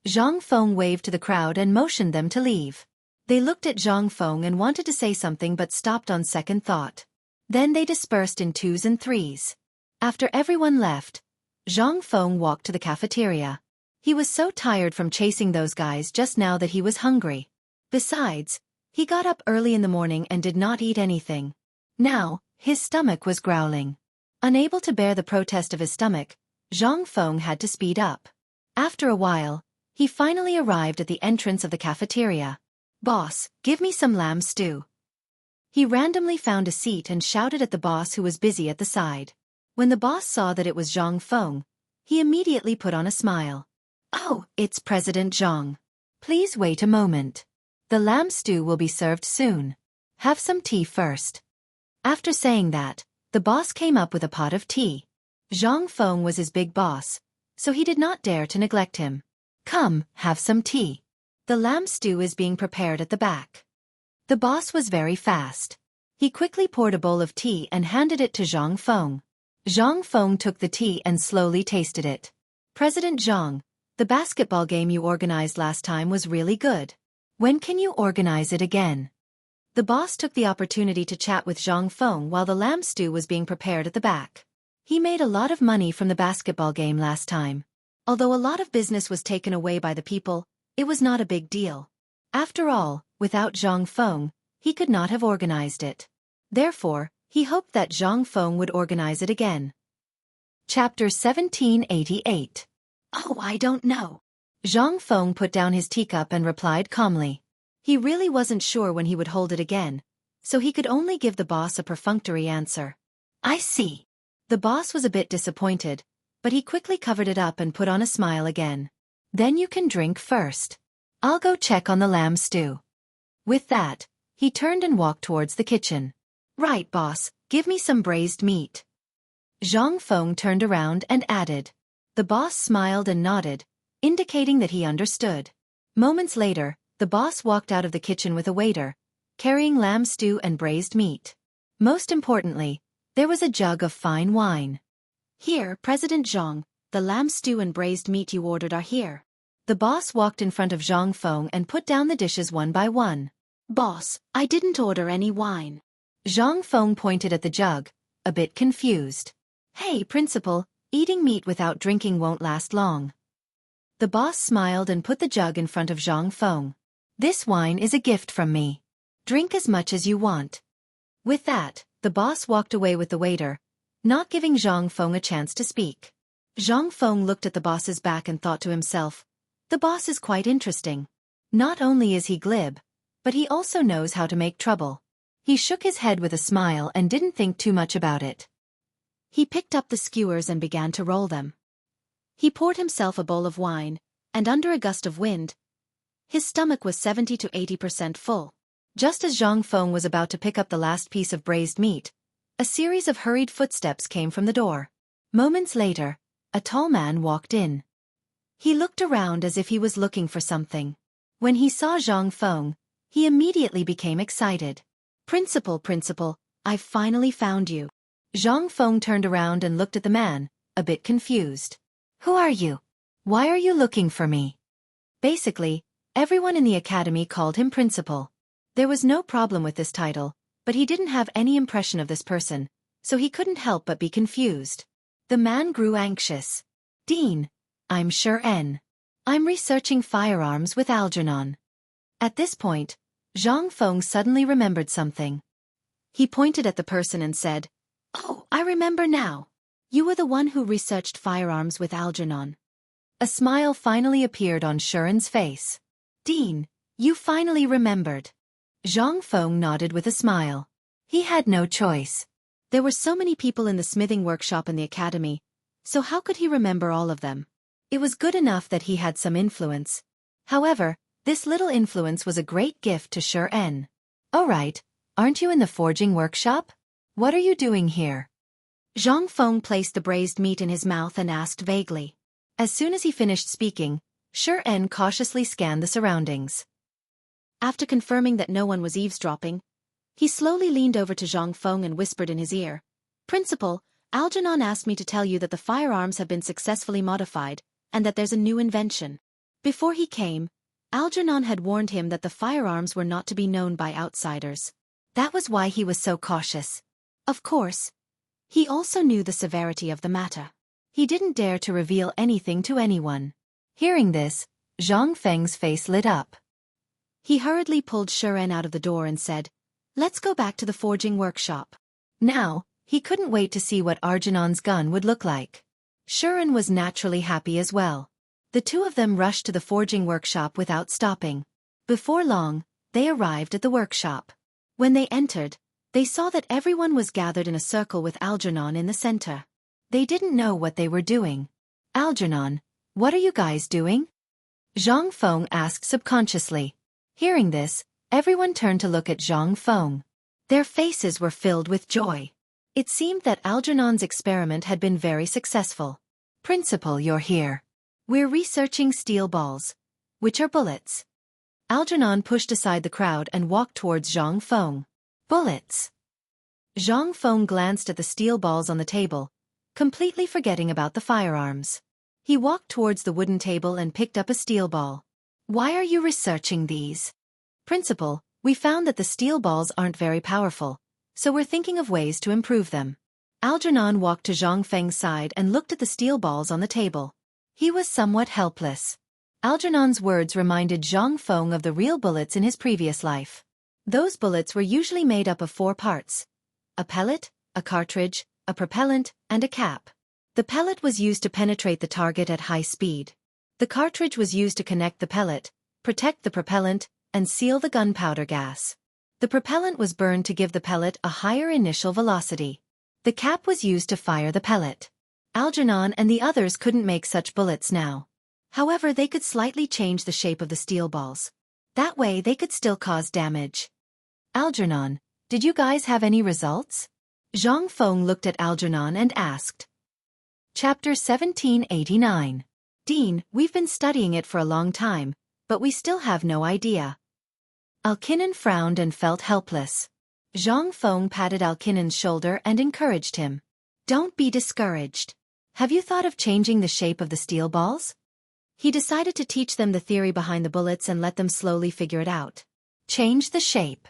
Zhang Feng waved to the crowd and motioned them to leave. They looked at Zhang Feng and wanted to say something but stopped on second thought. Then they dispersed in twos and threes. After everyone left, Zhang Feng walked to the cafeteria. He was so tired from chasing those guys just now that he was hungry. Besides, he got up early in the morning and did not eat anything. Now, his stomach was growling. Unable to bear the protest of his stomach, Zhang Feng had to speed up. After a while, he finally arrived at the entrance of the cafeteria. "Boss, give me some lamb stew." He randomly found a seat and shouted at the boss who was busy at the side. When the boss saw that it was Zhang Feng, he immediately put on a smile. "Oh, it's President Zhang. Please wait a moment. The lamb stew will be served soon. Have some tea first." After saying that, the boss came up with a pot of tea. Zhang Feng was his big boss, so he did not dare to neglect him. "Come, have some tea. The lamb stew is being prepared at the back." The boss was very fast. He quickly poured a bowl of tea and handed it to Zhang Feng. Zhang Feng took the tea and slowly tasted it. "President Zhang, the basketball game you organized last time was really good. When can you organize it again?" The boss took the opportunity to chat with Zhang Feng while the lamb stew was being prepared at the back. He made a lot of money from the basketball game last time. Although a lot of business was taken away by the people, it was not a big deal. After all, without Zhang Feng, he could not have organized it. Therefore, he hoped that Zhang Feng would organize it again. Chapter 1788. "Oh, I don't know." Zhang Feng put down his teacup and replied calmly. He really wasn't sure when he would hold it again, so he could only give the boss a perfunctory answer. "I see." The boss was a bit disappointed, but he quickly covered it up and put on a smile again. "Then you can drink first. I'll go check on the lamb stew." With that, he turned and walked towards the kitchen. "Right, boss, Give me some braised meat. Zhang Feng turned around and added. The boss smiled and nodded, indicating that he understood. Moments later, the boss walked out of the kitchen with a waiter, carrying lamb stew and braised meat. Most importantly, there was a jug of fine wine. Here, President Zhang, the lamb stew and braised meat you ordered are here. The boss walked in front of Zhang Feng and put down the dishes one by one. Boss, I didn't order any wine. Zhang Feng pointed at the jug, a bit confused. Hey, Principal, eating meat without drinking won't last long. The boss smiled and put the jug in front of Zhang Feng. This wine is a gift from me. Drink as much as you want. With that, the boss walked away with the waiter, not giving Zhang Feng a chance to speak. Zhang Feng looked at the boss's back and thought to himself, the boss is quite interesting. Not only is he glib, but he also knows how to make trouble. He shook his head with a smile and didn't think too much about it. He picked up the skewers and began to roll them. He poured himself a bowl of wine, and under a gust of wind, his stomach was 70 to 80% full. Just as Zhang Feng was about to pick up the last piece of braised meat, a series of hurried footsteps came from the door. Moments later, a tall man walked in. He looked around as if he was looking for something. When he saw Zhang Feng, he immediately became excited. Principal, I've finally found you. Zhang Feng turned around and looked at the man, a bit confused. Who are you? Why are you looking for me? Basically, everyone in the academy called him Principal. There was no problem with this title, but he didn't have any impression of this person, so he couldn't help but be confused. The man grew anxious. Dean, I'm Xianxia. I'm researching firearms with Algernon. At this point, Zhang Feng suddenly remembered something. He pointed at the person and said, Oh, I remember now. You were the one who researched firearms with Algernon. A smile finally appeared on Xianxia's face. Dean, you finally remembered. Zhang Feng nodded with a smile. He had no choice. There were so many people in the smithing workshop in the academy, so how could he remember all of them? It was good enough that he had some influence. However, this little influence was a great gift to Xianxia. Oh right, aren't you in the forging workshop? What are you doing here? Zhang Feng placed the braised meat in his mouth and asked vaguely. As soon as he finished speaking, Xianxia cautiously scanned the surroundings. After confirming that no one was eavesdropping, he slowly leaned over to Zhang Feng and whispered in his ear, Principal, Algernon asked me to tell you that the firearms have been successfully modified, and that there's a new invention. Before he came, Algernon had warned him that the firearms were not to be known by outsiders. That was why he was so cautious. Of course, he also knew the severity of the matter. He didn't dare to reveal anything to anyone. Hearing this, Zhang Feng's face lit up. He hurriedly pulled Xianxia out of the door and said, Let's go back to the forging workshop. Now, he couldn't wait to see what Algernon's gun would look like. Xianxia was naturally happy as well. The two of them rushed to the forging workshop without stopping. Before long, they arrived at the workshop. When they entered, they saw that everyone was gathered in a circle with Algernon in the center. They didn't know what they were doing. Algernon, what are you guys doing? Zhang Feng asked subconsciously. Hearing this, everyone turned to look at Zhang Feng. Their faces were filled with joy. It seemed that Algernon's experiment had been very successful. Principal, you're here. We're researching steel balls, which are bullets. Algernon pushed aside the crowd and walked towards Zhang Feng. Bullets. Zhang Feng glanced at the steel balls on the table, completely forgetting about the firearms. He walked towards the wooden table and picked up a steel ball. Why are you researching these? Principal, we found that the steel balls aren't very powerful, so we're thinking of ways to improve them. Algernon walked to Zhang Feng's side and looked at the steel balls on the table. He was somewhat helpless. Algernon's words reminded Zhang Feng of the real bullets in his previous life. Those bullets were usually made up of 4 parts: a pellet, a cartridge, a propellant, and a cap. The pellet was used to penetrate the target at high speed. The cartridge was used to connect the pellet, protect the propellant, and seal the gunpowder gas. The propellant was burned to give the pellet a higher initial velocity. The cap was used to fire the pellet. Algernon and the others couldn't make such bullets now. However, they could slightly change the shape of the steel balls. That way they could still cause damage. Algernon, did you guys have any results? Zhang Feng looked at Algernon and asked. Chapter 1789. Dean, we've been studying it for a long time, but we still have no idea. Alkinnon frowned and felt helpless. Zhang Feng patted Alkinnon's shoulder and encouraged him. Don't be discouraged. Have you thought of changing the shape of the steel balls? He decided to teach them the theory behind the bullets and let them slowly figure it out. Change the shape.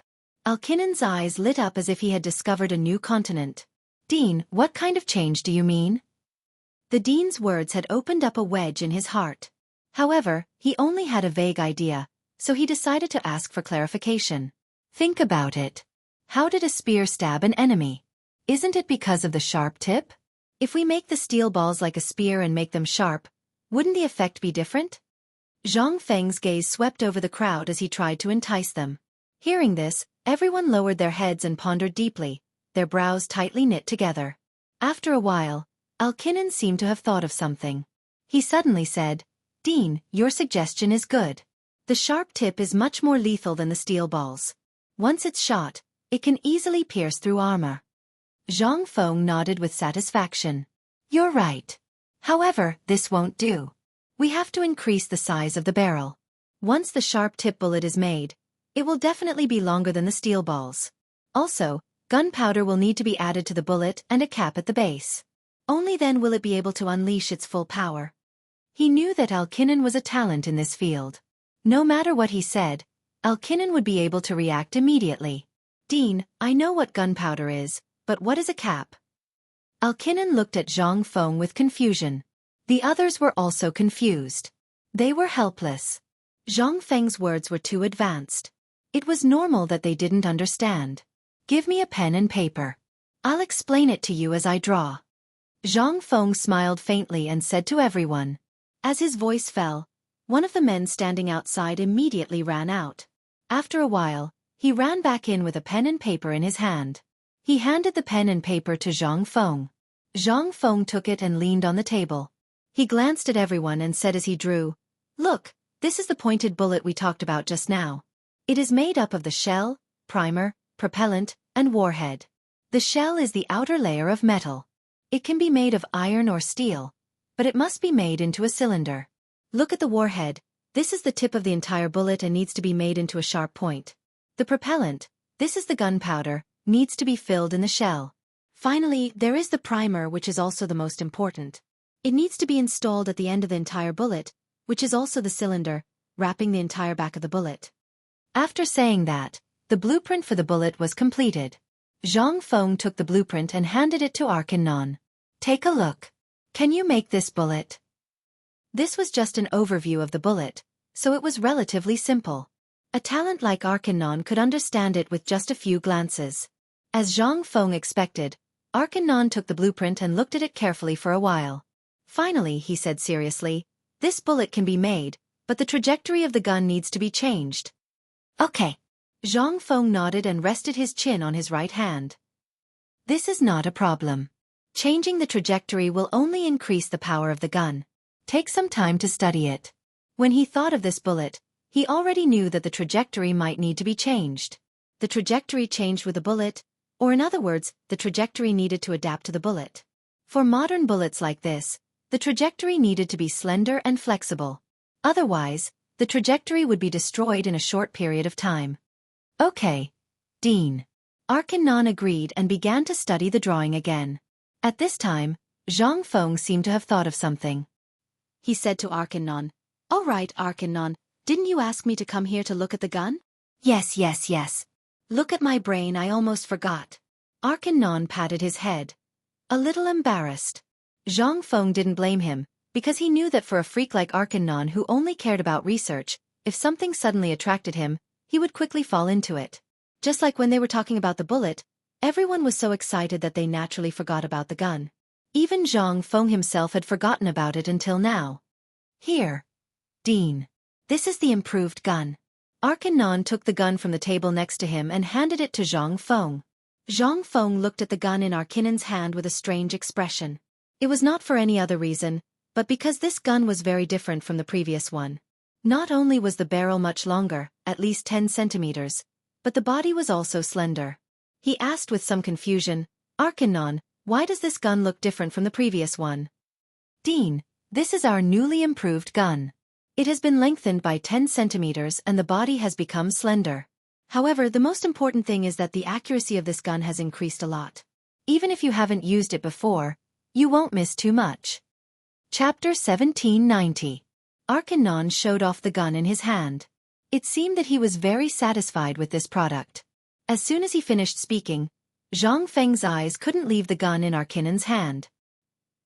Alkinnon's eyes lit up as if he had discovered a new continent. Dean, what kind of change do you mean? The Dean's words had opened up a wedge in his heart. However, he only had a vague idea, so he decided to ask for clarification. Think about it. How did a spear stab an enemy? Isn't it because of the sharp tip? If we make the steel balls like a spear and make them sharp, wouldn't the effect be different? Zhang Feng's gaze swept over the crowd as he tried to entice them. Hearing this, everyone lowered their heads and pondered deeply, their brows tightly knit together. After a while, Alkinnon seemed to have thought of something. He suddenly said, Dean, your suggestion is good. The sharp tip is much more lethal than the steel balls. Once it's shot, it can easily pierce through armor. Zhang Feng nodded with satisfaction. You're right. However, this won't do. We have to increase the size of the barrel. Once the sharp tip bullet is made, it will definitely be longer than the steel balls. Also, gunpowder will need to be added to the bullet and a cap at the base. Only then will it be able to unleash its full power. He knew that Alkinnon was a talent in this field. No matter what he said, Alkinnon would be able to react immediately. Dean, I know what gunpowder is, but what is a cap? Alkinnon looked at Zhang Feng with confusion. The others were also confused. They were helpless. Zhang Feng's words were too advanced. It was normal that they didn't understand. Give me a pen and paper. I'll explain it to you as I draw. Zhang Feng smiled faintly and said to everyone. As his voice fell, one of the men standing outside immediately ran out. After a while, he ran back in with a pen and paper in his hand. He handed the pen and paper to Zhang Feng. Zhang Feng took it and leaned on the table. He glanced at everyone and said as he drew, Look, this is the pointed bullet we talked about just now. It is made up of the shell, primer, propellant, and warhead. The shell is the outer layer of metal. It can be made of iron or steel, but it must be made into a cylinder. Look at the warhead. This is the tip of the entire bullet and needs to be made into a sharp point. The propellant, this is the gunpowder, needs to be filled in the shell. Finally, there is the primer, which is also the most important. It needs to be installed at the end of the entire bullet, which is also the cylinder, wrapping the entire back of the bullet. After saying that, the blueprint for the bullet was completed. Zhang Feng took the blueprint and handed it to Alkinnon. Take a look. Can you make this bullet? This was just an overview of the bullet, so it was relatively simple. A talent like Alkinnon could understand it with just a few glances. As Zhang Feng expected, Alkinnon took the blueprint and looked at it carefully for a while. Finally, he said seriously, This bullet can be made, but the trajectory of the gun needs to be changed. Okay. Zhang Feng nodded and rested his chin on his right hand. This is not a problem. Changing the trajectory will only increase the power of the gun. Take some time to study it. When he thought of this bullet, he already knew that the trajectory might need to be changed. The trajectory changed with the bullet, or in other words, the trajectory needed to adapt to the bullet. For modern bullets like this, the trajectory needed to be slender and flexible. Otherwise, the trajectory would be destroyed in a short period of time. Okay, Dean. Alkinnon agreed and began to study the drawing again. At this time, Zhang Feng seemed to have thought of something. He said to Alkinnon, All right, Alkinnon, didn't you ask me to come here to look at the gun? Yes. Look at my brain, I almost forgot. Alkinnon patted his head. A little embarrassed. Zhang Feng didn't blame him, because he knew that for a freak like Alkinnon who only cared about research, if something suddenly attracted him, he would quickly fall into it. Just like when they were talking about the bullet, everyone was so excited that they naturally forgot about the gun. Even Zhang Feng himself had forgotten about it until now. Here, Dean. This is the improved gun. Alkinnon took the gun from the table next to him and handed it to Zhang Feng. Zhang Feng looked at the gun in Alkinnon's hand with a strange expression. It was not for any other reason, but because this gun was very different from the previous one. Not only was the barrel much longer, at least 10 centimeters, but the body was also slender. He asked with some confusion, Arcanon, why does this gun look different from the previous one? Dean, this is our newly improved gun. It has been lengthened by 10 centimeters and the body has become slender. However, the most important thing is that the accuracy of this gun has increased a lot. Even if you haven't used it before, you won't miss too much. Chapter 1790. Arcanon showed off the gun in his hand. It seemed that he was very satisfied with this product. As soon as he finished speaking, Zhang Feng's eyes couldn't leave the gun in Arcanon's hand.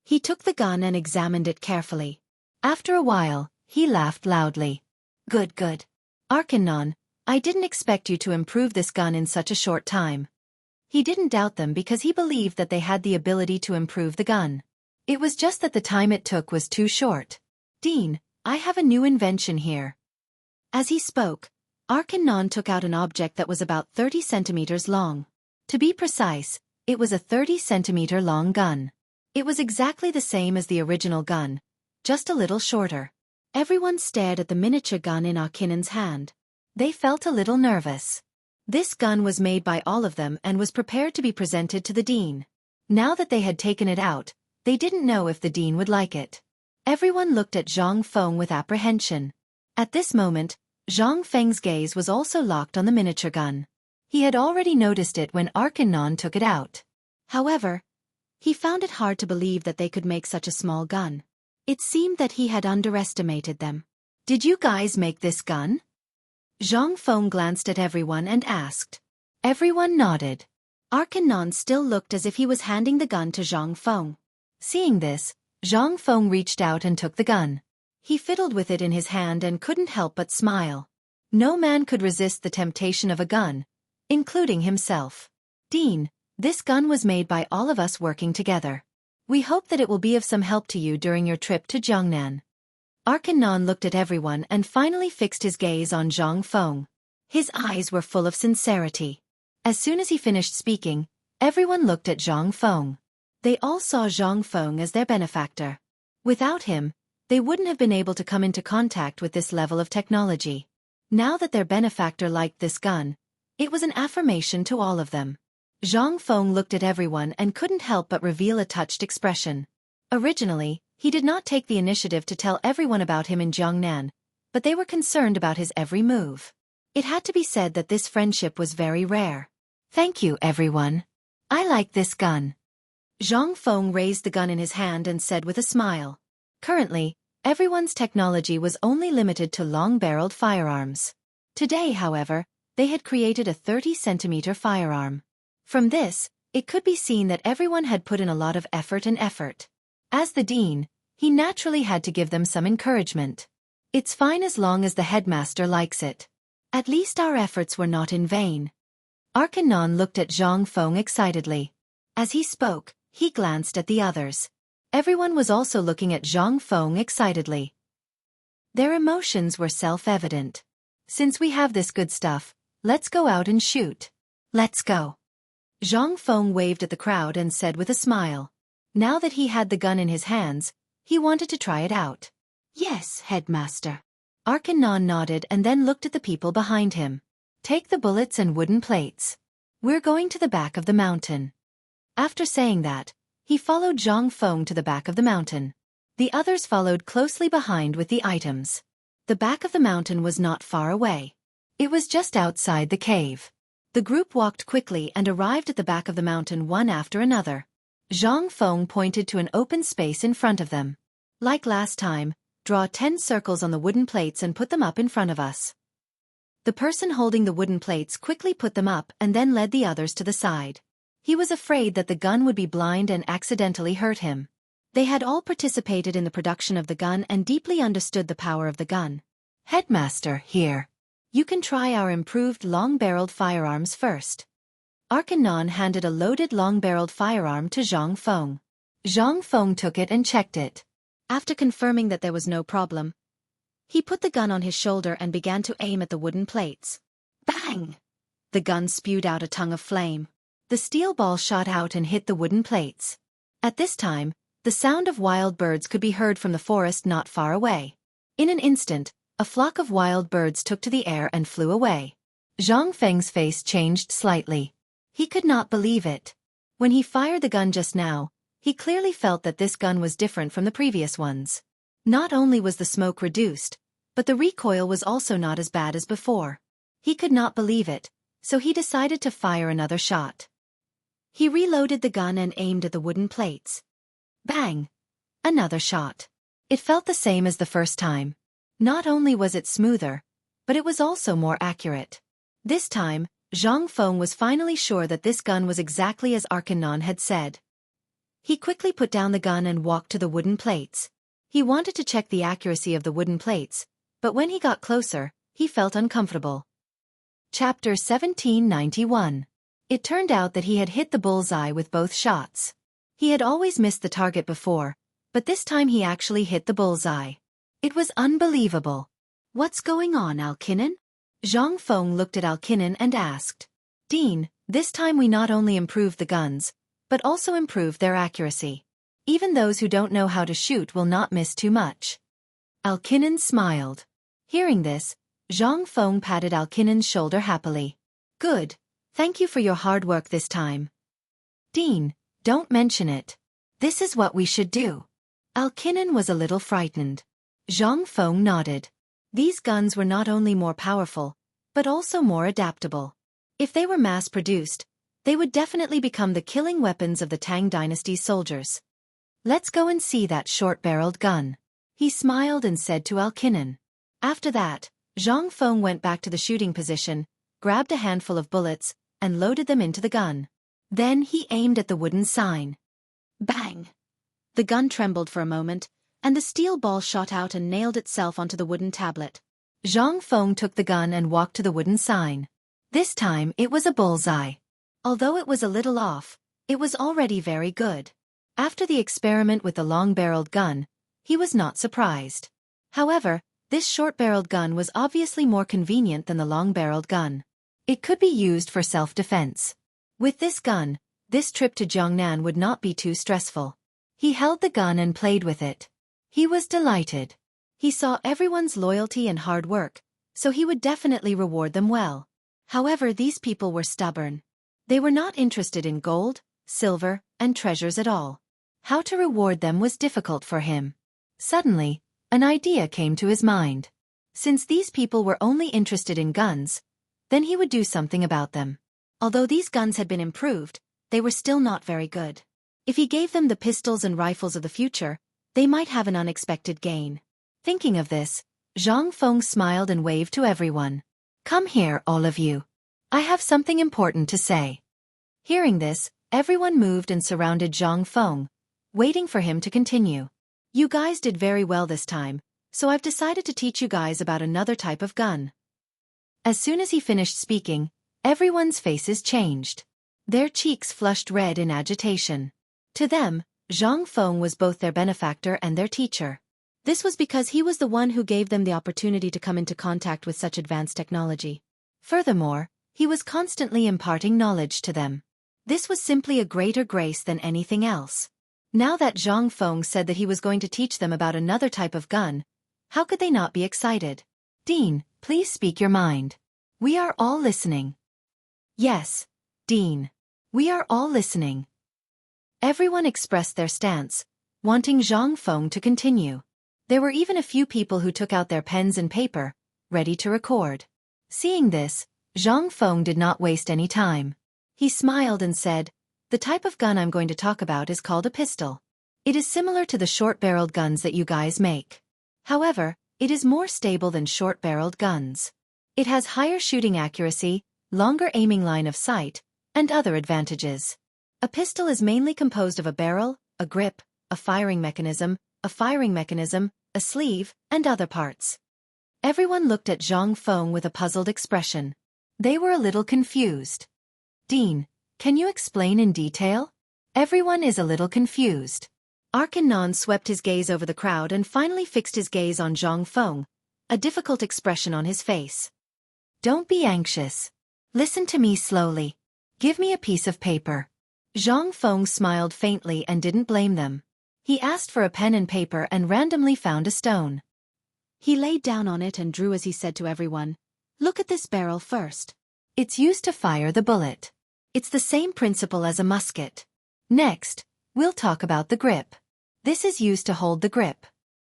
He took the gun and examined it carefully. After a while, he laughed loudly. Good, good. Arcanon, I didn't expect you to improve this gun in such a short time. He didn't doubt them because he believed that they had the ability to improve the gun. It was just that the time it took was too short. Dean, I have a new invention here. As he spoke, Arcanon took out an object that was about 30 centimeters long. To be precise, it was a 30-centimeter long gun. It was exactly the same as the original gun, just a little shorter. Everyone stared at the miniature gun in Arcanon's hand. They felt a little nervous. This gun was made by all of them and was prepared to be presented to the dean. Now that they had taken it out, they didn't know if the dean would like it. Everyone looked at Zhang Feng with apprehension. At this moment, Zhang Feng's gaze was also locked on the miniature gun. He had already noticed it when Arcanon took it out. However, he found it hard to believe that they could make such a small gun. It seemed that he had underestimated them. Did you guys make this gun? Zhang Feng glanced at everyone and asked. Everyone nodded. Arcanon still looked as if he was handing the gun to Zhang Feng. Seeing this, Zhang Feng reached out and took the gun. He fiddled with it in his hand and couldn't help but smile. No man could resist the temptation of a gun, including himself. Dean, this gun was made by all of us working together. We hope that it will be of some help to you during your trip to Jiangnan. Arcanon looked at everyone and finally fixed his gaze on Zhang Feng. His eyes were full of sincerity. As soon as he finished speaking, everyone looked at Zhang Feng. They all saw Zhang Feng as their benefactor. Without him, they wouldn't have been able to come into contact with this level of technology. Now that their benefactor liked this gun, it was an affirmation to all of them. Zhang Feng looked at everyone and couldn't help but reveal a touched expression. Originally, he did not take the initiative to tell everyone about him in Jiangnan, but they were concerned about his every move. It had to be said that this friendship was very rare. Thank you, everyone. I like this gun. Zhang Feng raised the gun in his hand and said with a smile. Currently, everyone's technology was only limited to long-barreled firearms. Today, however, they had created a 30-centimeter firearm. From this, it could be seen that everyone had put in a lot of effort. As the dean, he naturally had to give them some encouragement. It's fine as long as the headmaster likes it. At least our efforts were not in vain. Arcanon looked at Zhang Feng excitedly. As he spoke, he glanced at the others. Everyone was also looking at Zhang Feng excitedly. Their emotions were self-evident. Since we have this good stuff, let's go out and shoot. Let's go. Zhang Feng waved at the crowd and said with a smile. Now that he had the gun in his hands, he wanted to try it out. Yes, headmaster. Arcanon nodded and then looked at the people behind him. Take the bullets and wooden plates. We're going to the back of the mountain. After saying that, he followed Zhang Feng to the back of the mountain. The others followed closely behind with the items. The back of the mountain was not far away. It was just outside the cave. The group walked quickly and arrived at the back of the mountain one after another. Zhang Feng pointed to an open space in front of them. Like last time, draw 10 circles on the wooden plates and put them up in front of us. The person holding the wooden plates quickly put them up and then led the others to the side. He was afraid that the gun would be blind and accidentally hurt him. They had all participated in the production of the gun and deeply understood the power of the gun. Headmaster, here. You can try our improved long-barreled firearms first. Arcanon handed a loaded long-barreled firearm to Zhang Feng. Zhang Feng took it and checked it. After confirming that there was no problem, he put the gun on his shoulder and began to aim at the wooden plates. Bang! The gun spewed out a tongue of flame. The steel ball shot out and hit the wooden plates. At this time, the sound of wild birds could be heard from the forest not far away. In an instant, a flock of wild birds took to the air and flew away. Zhang Feng's face changed slightly. He could not believe it. When he fired the gun just now, he clearly felt that this gun was different from the previous ones. Not only was the smoke reduced, but the recoil was also not as bad as before. He could not believe it, so he decided to fire another shot. He reloaded the gun and aimed at the wooden plates. Bang! Another shot. It felt the same as the first time. Not only was it smoother, but it was also more accurate. This time, Zhang Feng was finally sure that this gun was exactly as Arcanon had said. He quickly put down the gun and walked to the wooden plates. He wanted to check the accuracy of the wooden plates, but when he got closer, he felt uncomfortable. Chapter 1791. It turned out that he had hit the bullseye with both shots. He had always missed the target before, but this time he actually hit the bullseye. It was unbelievable. What's going on, Alkinen? Zhang Feng looked at Alkinen and asked. Dean, this time we not only improved the guns, but also improved their accuracy. Even those who don't know how to shoot will not miss too much. Alkinen smiled. Hearing this, Zhang Feng patted Alkinen's shoulder happily. Good. Thank you for your hard work this time. Dean, don't mention it. This is what we should do. Alkinen was a little frightened. Zhang Feng nodded. These guns were not only more powerful, but also more adaptable. If they were mass-produced, they would definitely become the killing weapons of the Tang dynasty's soldiers. Let's go and see that short-barreled gun. He smiled and said to Alkinen. After that, Zhang Feng went back to the shooting position, grabbed a handful of bullets, and loaded them into the gun. Then he aimed at the wooden sign. Bang! The gun trembled for a moment, and the steel ball shot out and nailed itself onto the wooden tablet. Zhang Feng took the gun and walked to the wooden sign. This time it was a bullseye. Although it was a little off, it was already very good. After the experiment with the long-barreled gun, he was not surprised. However, this short-barreled gun was obviously more convenient than the long-barreled gun. It could be used for self-defense. With this gun, this trip to Jiangnan would not be too stressful. He held the gun and played with it. He was delighted. He saw everyone's loyalty and hard work, so he would definitely reward them well. However, these people were stubborn. They were not interested in gold, silver, and treasures at all. How to reward them was difficult for him. Suddenly, an idea came to his mind. Since these people were only interested in guns, then he would do something about them. Although these guns had been improved, they were still not very good. If he gave them the pistols and rifles of the future, they might have an unexpected gain. Thinking of this, Zhang Feng smiled and waved to everyone. Come here, all of you. I have something important to say. Hearing this, everyone moved and surrounded Zhang Feng, waiting for him to continue. You guys did very well this time, so I've decided to teach you guys about another type of gun. As soon as he finished speaking, everyone's faces changed. Their cheeks flushed red in agitation. To them, Zhang Feng was both their benefactor and their teacher. This was because he was the one who gave them the opportunity to come into contact with such advanced technology. Furthermore, he was constantly imparting knowledge to them. This was simply a greater grace than anything else. Now that Zhang Feng said that he was going to teach them about another type of gun, how could they not be excited? Dean, please speak your mind. We are all listening. Yes, Dean. We are all listening. Everyone expressed their stance, wanting Zhang Feng to continue. There were even a few people who took out their pens and paper, ready to record. Seeing this, Zhang Feng did not waste any time. He smiled and said, the type of gun I'm going to talk about is called a pistol. It is similar to the short-barreled guns that you guys make. However, it is more stable than short-barreled guns. It has higher shooting accuracy, longer aiming line of sight, and other advantages. A pistol is mainly composed of a barrel, a grip, a firing mechanism, a sleeve, and other parts. Everyone looked at Zhang Feng with a puzzled expression. They were a little confused. Dean, can you explain in detail? Everyone is a little confused. Arcanon swept his gaze over the crowd and finally fixed his gaze on Zhang Feng, a difficult expression on his face. Don't be anxious. Listen to me slowly. Give me a piece of paper. Zhang Feng smiled faintly and didn't blame them. He asked for a pen and paper and randomly found a stone. He laid down on it and drew as he said to everyone, look at this barrel first. It's used to fire the bullet. It's the same principle as a musket. Next, we'll talk about the grip. This is used to hold the grip.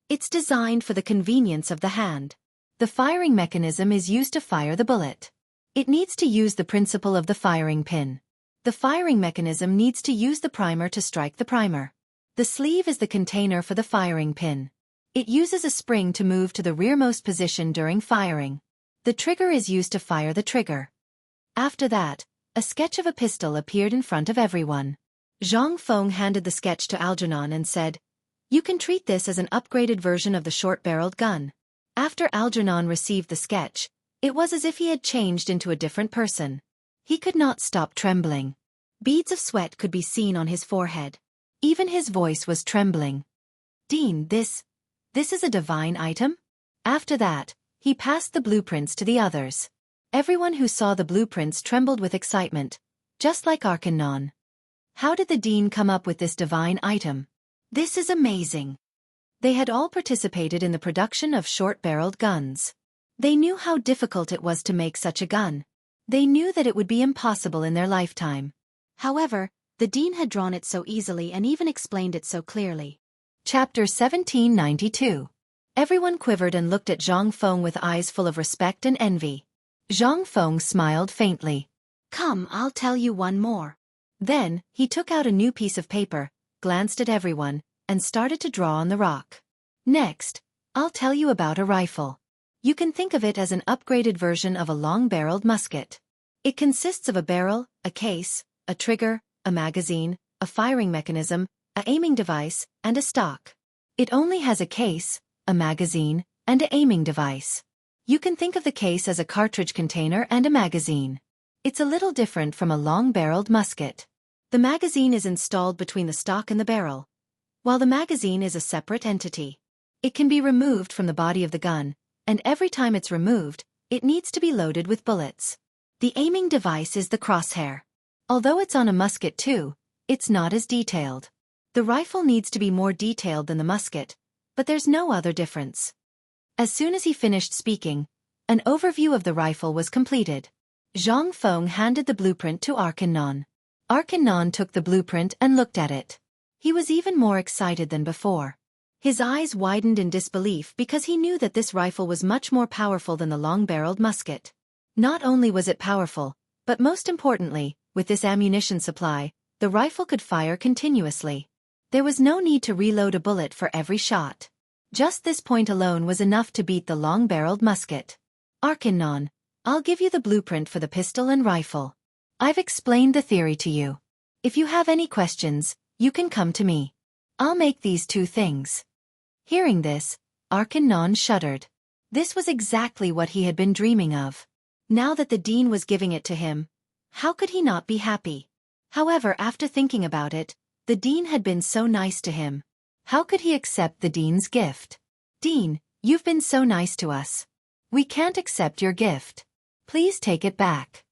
It's designed for the convenience of the hand. The firing mechanism is used to fire the bullet. It needs to use the principle of the firing pin. The firing mechanism needs to use the primer to strike the primer. The sleeve is the container for the firing pin. It uses a spring to move to the rearmost position during firing. The trigger is used to fire the trigger. After that, a sketch of a pistol appeared in front of everyone. Zhang Feng handed the sketch to Algernon and said, "You can treat this as an upgraded version of the short-barreled gun." After Algernon received the sketch, it was as if he had changed into a different person. He could not stop trembling. Beads of sweat could be seen on his forehead. Even his voice was trembling. "Dean, this is a divine item?" After that, he passed the blueprints to the others. Everyone who saw the blueprints trembled with excitement, just like Arcanon. How did the Dean come up with this divine item? This is amazing. They had all participated in the production of short-barreled guns. They knew how difficult it was to make such a gun. They knew that it would be impossible in their lifetime. However, the Dean had drawn it so easily and even explained it so clearly. Chapter 1792. Everyone quivered and looked at Zhang Feng with eyes full of respect and envy. Zhang Feng smiled faintly. "Come, I'll tell you one more." Then, he took out a new piece of paper, glanced at everyone, and started to draw on the rock. "Next, I'll tell you about a rifle. You can think of it as an upgraded version of a long-barreled musket. It consists of a barrel, a case, a trigger, a magazine, a firing mechanism, a aiming device, and a stock. It only has a case, a magazine, and an aiming device. You can think of the case as a cartridge container and a magazine. It's a little different from a long-barreled musket. The magazine is installed between the stock and the barrel, while the magazine is a separate entity. It can be removed from the body of the gun, and every time it's removed, it needs to be loaded with bullets. The aiming device is the crosshair. Although it's on a musket too, it's not as detailed. The rifle needs to be more detailed than the musket, but there's no other difference." As soon as he finished speaking, an overview of the rifle was completed. Zhang Feng handed the blueprint to Arcanon. Arcanon took the blueprint and looked at it. He was even more excited than before. His eyes widened in disbelief because he knew that this rifle was much more powerful than the long-barreled musket. Not only was it powerful, but most importantly, with this ammunition supply, the rifle could fire continuously. There was no need to reload a bullet for every shot. Just this point alone was enough to beat the long-barreled musket. "Arcanon, I'll give you the blueprint for the pistol and rifle. I've explained the theory to you. If you have any questions, you can come to me. I'll make these two things." Hearing this, Arcanon shuddered. This was exactly what he had been dreaming of. Now that the Dean was giving it to him, how could he not be happy? However, after thinking about it, the Dean had been so nice to him. How could he accept the Dean's gift? "Dean, you've been so nice to us. We can't accept your gift. Please take it back."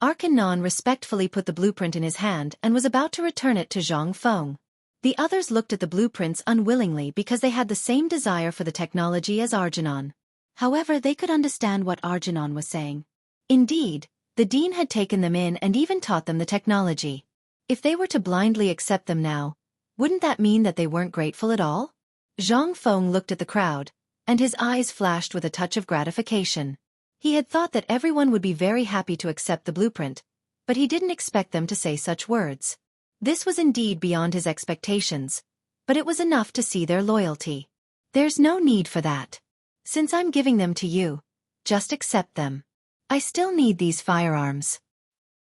Arcanon respectfully put the blueprint in his hand and was about to return it to Zhang Feng. The others looked at the blueprints unwillingly because they had the same desire for the technology as Arcanon. However, they could understand what Arcanon was saying. Indeed, the Dean had taken them in and even taught them the technology. If they were to blindly accept them now, wouldn't that mean that they weren't grateful at all? Zhang Feng looked at the crowd, and his eyes flashed with a touch of gratification. He had thought that everyone would be very happy to accept the blueprint, but he didn't expect them to say such words. This was indeed beyond his expectations, but it was enough to see their loyalty. "There's no need for that. Since I'm giving them to you, just accept them. I still need these firearms."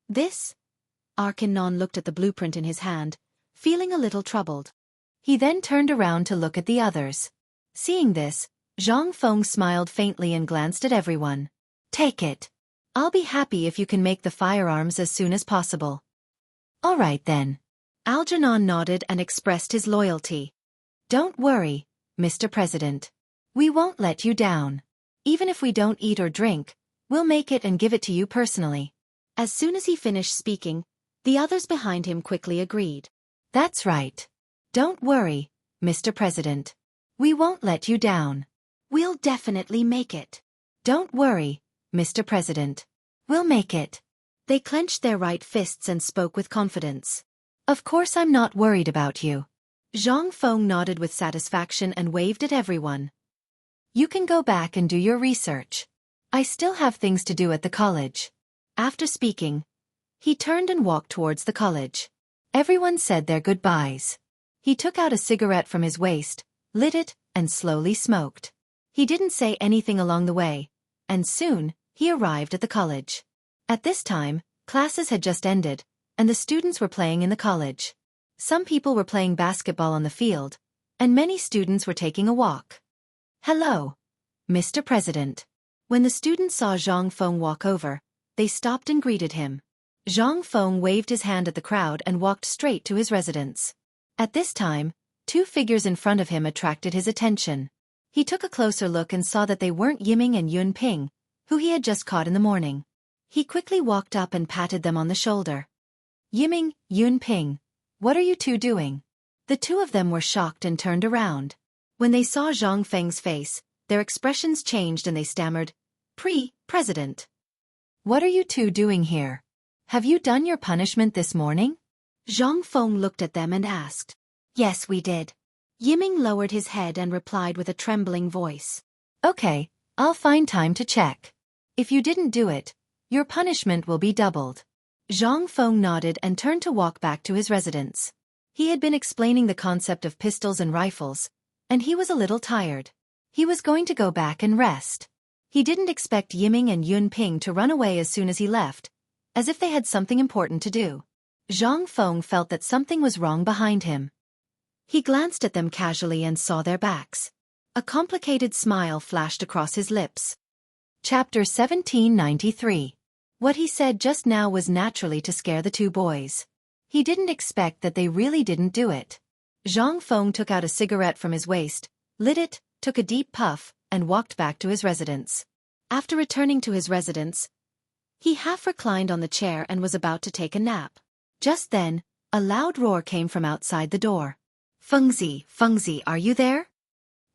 "This?" Arcanon looked at the blueprint in his hand, feeling a little troubled. He then turned around to look at the others. Seeing this, Zhang Feng smiled faintly and glanced at everyone. "Take it. I'll be happy if you can make the firearms as soon as possible." "All right then." Algernon nodded and expressed his loyalty. "Don't worry, Mr. President. We won't let you down. Even if we don't eat or drink, we'll make it and give it to you personally." As soon as he finished speaking, the others behind him quickly agreed. "That's right. Don't worry, Mr. President. We won't let you down. We'll definitely make it. Don't worry, Mr. President. We'll make it." They clenched their right fists and spoke with confidence. Of course I'm not worried about you. Zhang Feng nodded with satisfaction and waved at everyone. You can go back and do your research. I still have things to do at the college. After speaking, he turned and walked towards the college. Everyone said their goodbyes. He took out a cigarette from his waist, lit it, and slowly smoked. He didn't say anything along the way, and soon, he arrived at the college. At this time, classes had just ended, and the students were playing in the college. Some people were playing basketball on the field, and many students were taking a walk. Hello, Mr. President. When the students saw Zhang Feng walk over, they stopped and greeted him. Zhang Feng waved his hand at the crowd and walked straight to his residence. At this time, two figures in front of him attracted his attention. He took a closer look and saw that they weren't Yiming and Yun Ping, who he had just caught in the morning. He quickly walked up and patted them on the shoulder. Yiming, Yun Ping, what are you two doing? The two of them were shocked and turned around. When they saw Zhang Feng's face, their expressions changed and they stammered, President. What are you two doing here? Have you done your punishment this morning? Zhang Feng looked at them and asked. Yes, we did. Yiming lowered his head and replied with a trembling voice. Okay, I'll find time to check. If you didn't do it, your punishment will be doubled. Zhang Feng nodded and turned to walk back to his residence. He had been explaining the concept of pistols and rifles, and he was a little tired. He was going to go back and rest. He didn't expect Yiming and Yun Ping to run away as soon as he left, as if they had something important to do. Zhang Feng felt that something was wrong behind him. He glanced at them casually and saw their backs. A complicated smile flashed across his lips. Chapter 1793. What he said just now was naturally to scare the two boys. He didn't expect that they really didn't do it. Zhang Feng took out a cigarette from his waist, lit it, took a deep puff, and walked back to his residence. After returning to his residence, he half reclined on the chair and was about to take a nap. Just then, a loud roar came from outside the door. Fengzi, are you there?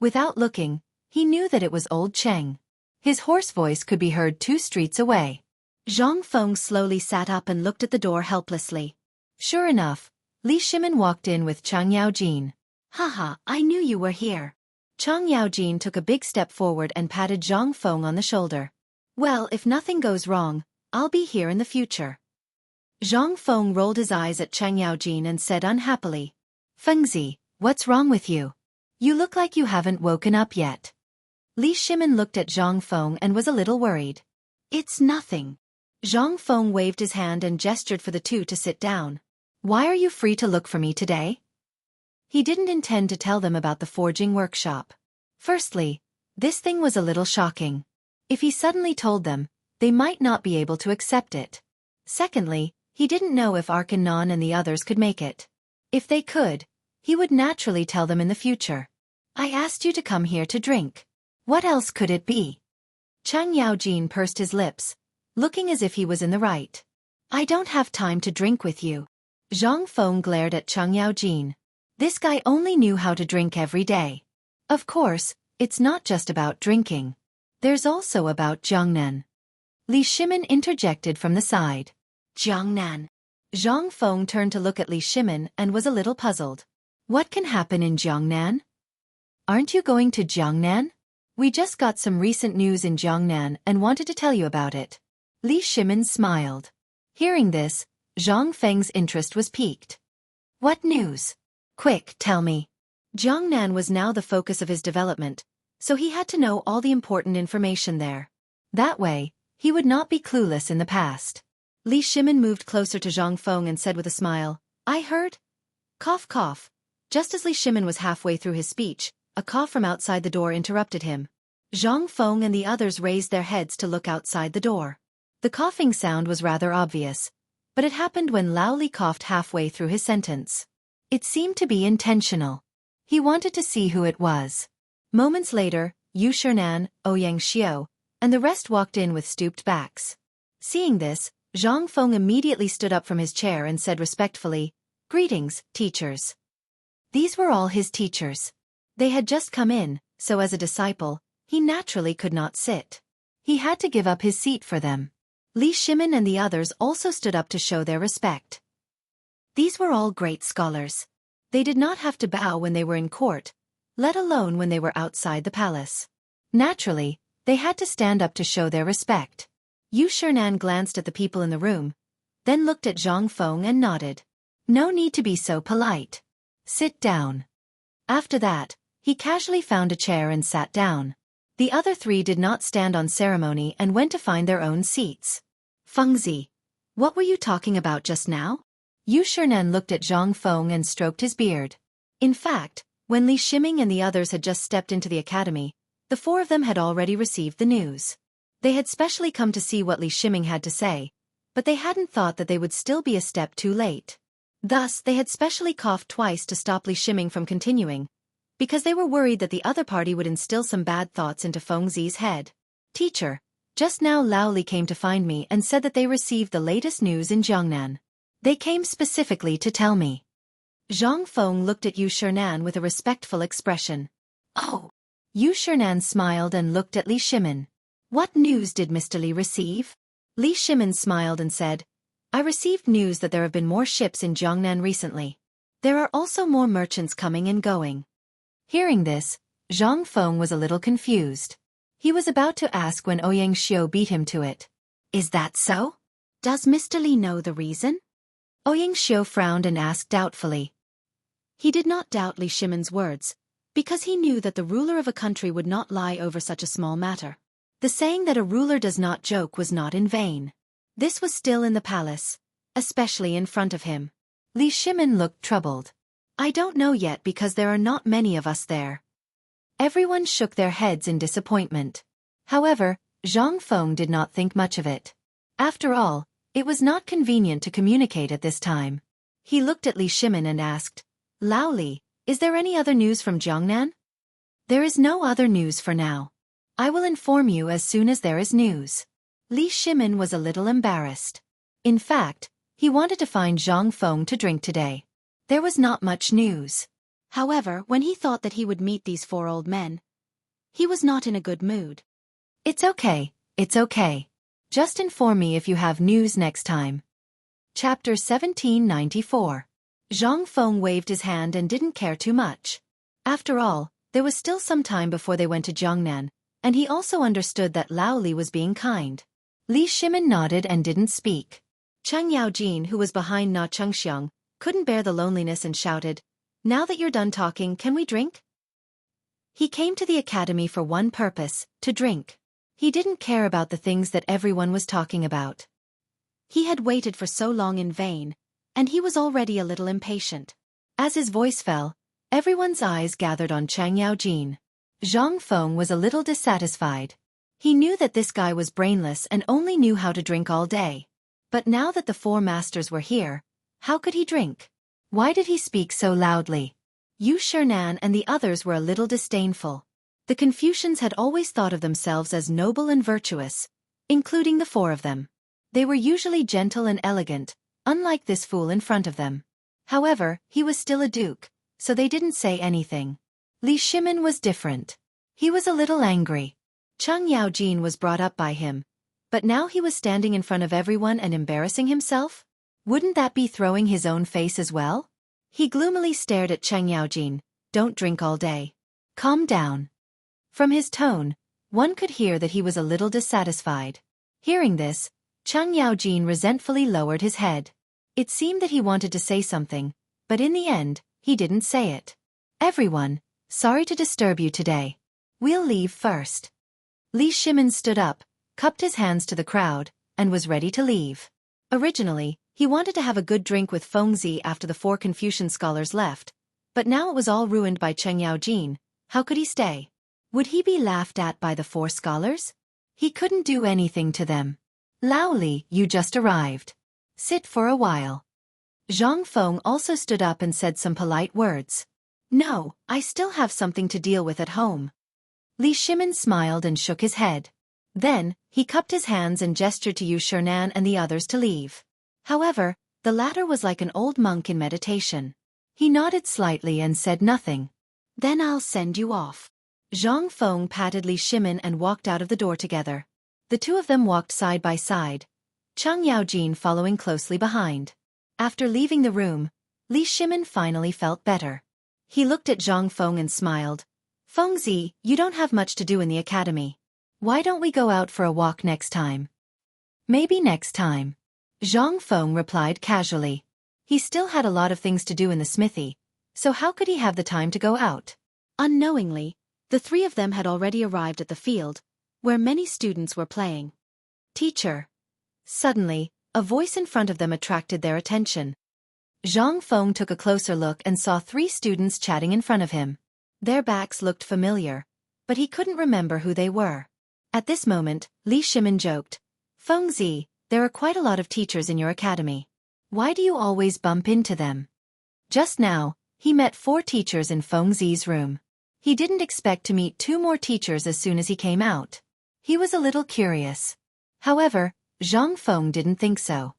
Without looking, he knew that it was old Cheng. His hoarse voice could be heard 2 streets away. Zhang Feng slowly sat up and looked at the door helplessly. Sure enough, Li Shimin walked in with Chang Yaojin. Haha, I knew you were here. Chang Yaojin took a big step forward and patted Zhang Feng on the shoulder. Well, if nothing goes wrong, I'll be here in the future. Zhang Feng rolled his eyes at Chang Yaojin and said unhappily. Fengzi, what's wrong with you? You look like you haven't woken up yet. Li Shimin looked at Zhang Feng and was a little worried. It's nothing. Zhang Feng waved his hand and gestured for the two to sit down. Why are you free to look for me today? He didn't intend to tell them about the forging workshop. Firstly, this thing was a little shocking. If he suddenly told them, they might not be able to accept it. Secondly, he didn't know if Arkanon and the others could make it. If they could, he would naturally tell them in the future. I asked you to come here to drink. What else could it be? Chang Yaojin pursed his lips, looking as if he was in the right. I don't have time to drink with you. Zhang Feng glared at Chang Yaojin. This guy only knew how to drink every day. Of course, it's not just about drinking. There's also about Jiangnan. Li Shimin interjected from the side. Jiangnan. Zhang Feng turned to look at Li Shimin and was a little puzzled. What can happen in Jiangnan? Aren't you going to Jiangnan? We just got some recent news in Jiangnan and wanted to tell you about it. Li Shimin smiled. Hearing this, Zhang Feng's interest was piqued. What news? Quick, tell me. Jiangnan was now the focus of his development, so he had to know all the important information there. That way, he would not be clueless in the past. Li Shimin moved closer to Zhang Feng and said with a smile, I heard? Cough cough. Just as Li Shimin was halfway through his speech, a cough from outside the door interrupted him. Zhang Feng and the others raised their heads to look outside the door. The coughing sound was rather obvious, but it happened when Lao Li coughed halfway through his sentence. It seemed to be intentional. He wanted to see who it was. Moments later, Yu Shernan, Ouyang Xiao, and the rest walked in with stooped backs. Seeing this, Zhang Feng immediately stood up from his chair and said respectfully, Greetings, teachers. These were all his teachers. They had just come in, so as a disciple, he naturally could not sit. He had to give up his seat for them. Li Shimin and the others also stood up to show their respect. These were all great scholars. They did not have to bow when they were in court, let alone when they were outside the palace. Naturally, they had to stand up to show their respect. Yu Shernan glanced at the people in the room, then looked at Zhang Feng and nodded. No need to be so polite. Sit down. After that, he casually found a chair and sat down. The other three did not stand on ceremony and went to find their own seats. Fengzi, what were you talking about just now? Yu Shernan looked at Zhang Feng and stroked his beard. In fact, when Li Shiming and the others had just stepped into the academy, the four of them had already received the news. They had specially come to see what Li Shiming had to say, but they hadn't thought that they would still be a step too late. Thus, they had specially coughed twice to stop Li Shiming from continuing, because they were worried that the other party would instill some bad thoughts into Fengzi's head. Teacher, just now Lao Li came to find me and said that they received the latest news in Jiangnan. They came specifically to tell me. Zhang Feng looked at Yu Shernan with a respectful expression. Oh! Yu Shernan smiled and looked at Li Shimin. What news did Mr. Li receive? Li Shimin smiled and said, I received news that there have been more ships in Jiangnan recently. There are also more merchants coming and going. Hearing this, Zhang Feng was a little confused. He was about to ask when Ouyang Xiu beat him to it. Is that so? Does Mr. Li know the reason? Ouyang Xiu frowned and asked doubtfully. He did not doubt Li Shimin's words, because he knew that the ruler of a country would not lie over such a small matter. The saying that a ruler does not joke was not in vain. This was still in the palace, especially in front of him. Li Shimin looked troubled. I don't know yet because there are not many of us there. Everyone shook their heads in disappointment. However, Zhang Feng did not think much of it. After all, it was not convenient to communicate at this time. He looked at Li Shimin and asked, Lao Li, is there any other news from Jiangnan? There is no other news for now. I will inform you as soon as there is news. Li Shimin was a little embarrassed. In fact, he wanted to find Zhang Feng to drink today. There was not much news. However, when he thought that he would meet these four old men, he was not in a good mood. It's okay, it's okay. Just inform me if you have news next time. Chapter 1794. Zhang Feng waved his hand and didn't care too much. After all, there was still some time before they went to Jiangnan, and he also understood that Lao Li was being kind. Li Shimin nodded and didn't speak. Cheng Yaojin, who was behind Na Chengxiang, couldn't bear the loneliness and shouted, Now that you're done talking, can we drink? He came to the academy for one purpose, to drink. He didn't care about the things that everyone was talking about. He had waited for so long in vain, and he was already a little impatient. As his voice fell, everyone's eyes gathered on Cheng Yaojin. Zhang Feng was a little dissatisfied. He knew that this guy was brainless and only knew how to drink all day. But now that the four masters were here, how could he drink? Why did he speak so loudly? Yu Shernan and the others were a little disdainful. The Confucians had always thought of themselves as noble and virtuous, including the four of them. They were usually gentle and elegant, unlike this fool in front of them. However, he was still a duke, so they didn't say anything. Li Shimin was different. He was a little angry. Cheng Yaojin was brought up by him, but now he was standing in front of everyone and embarrassing himself? Wouldn't that be throwing his own face as well? He gloomily stared at Cheng Yaojin. Don't drink all day. Calm down. From his tone, one could hear that he was a little dissatisfied. Hearing this, Cheng Yaojin resentfully lowered his head. It seemed that he wanted to say something, but in the end, he didn't say it. Everyone, sorry to disturb you today. We'll leave first. Li Shimin stood up, cupped his hands to the crowd, and was ready to leave. Originally, he wanted to have a good drink with Fengzi after the four Confucian scholars left, but now it was all ruined by Cheng Yaojin. How could he stay? Would he be laughed at by the four scholars? He couldn't do anything to them. Lao Li, you just arrived. Sit for a while. Zhang Feng also stood up and said some polite words. No, I still have something to deal with at home. Li Shimin smiled and shook his head. Then, he cupped his hands and gestured to Yu Shernan and the others to leave. However, the latter was like an old monk in meditation. He nodded slightly and said nothing. Then I'll send you off. Zhang Feng patted Li Shimin and walked out of the door together. The two of them walked side by side, Cheng Yaojin following closely behind. After leaving the room, Li Shimin finally felt better. He looked at Zhang Feng and smiled. Fengzi, you don't have much to do in the academy. Why don't we go out for a walk next time? Maybe next time. Zhang Feng replied casually. He still had a lot of things to do in the smithy, so how could he have the time to go out? Unknowingly, the three of them had already arrived at the field, where many students were playing. Teacher. Suddenly, a voice in front of them attracted their attention. Zhang Feng took a closer look and saw three students chatting in front of him. Their backs looked familiar, but he couldn't remember who they were. At this moment, Li Shimin joked, Fengzi, there are quite a lot of teachers in your academy. Why do you always bump into them? Just now, he met 4 teachers in Fengzi's room. He didn't expect to meet 2 more teachers as soon as he came out. He was a little curious. However, Zhang Feng didn't think so.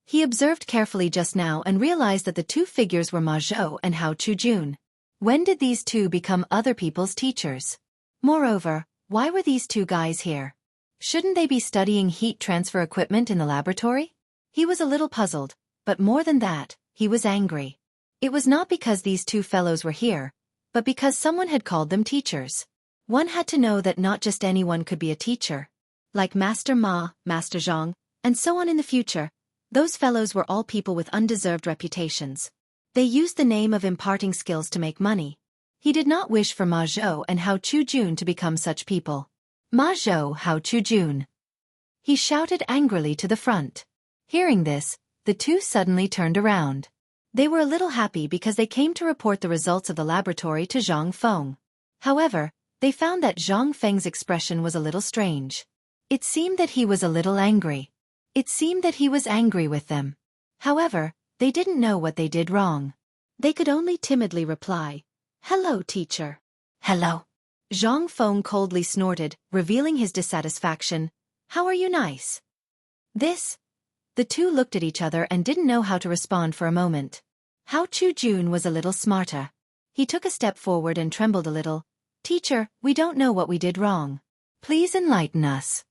He observed carefully just now and realized that the 2 figures were Ma Zhou and Hao Chujun. When did these 2 become other people's teachers? Moreover, why were these 2 guys here? Shouldn't they be studying heat transfer equipment in the laboratory? He was a little puzzled, but more than that, he was angry. It was not because these 2 fellows were here, but because someone had called them teachers. One had to know that not just anyone could be a teacher. Like Master Ma, Master Zhang, and so on in the future, those fellows were all people with undeserved reputations. They used the name of imparting skills to make money. He did not wish for Ma Zhou and Hao Chujun to become such people. Ma Zhou, Hao Chujun. He shouted angrily to the front. Hearing this, the 2 suddenly turned around. They were a little happy because they came to report the results of the laboratory to Zhang Feng. However, they found that Zhang Feng's expression was a little strange. It seemed that he was a little angry. It seemed that he was angry with them. However, they didn't know what they did wrong. They could only timidly reply, Hello, teacher. Hello. Zhang Feng coldly snorted, revealing his dissatisfaction. How are you nice? This? The 2 looked at each other and didn't know how to respond for a moment. Hao Chujun was a little smarter. He took a step forward and trembled a little. Teacher, we don't know what we did wrong. Please enlighten us.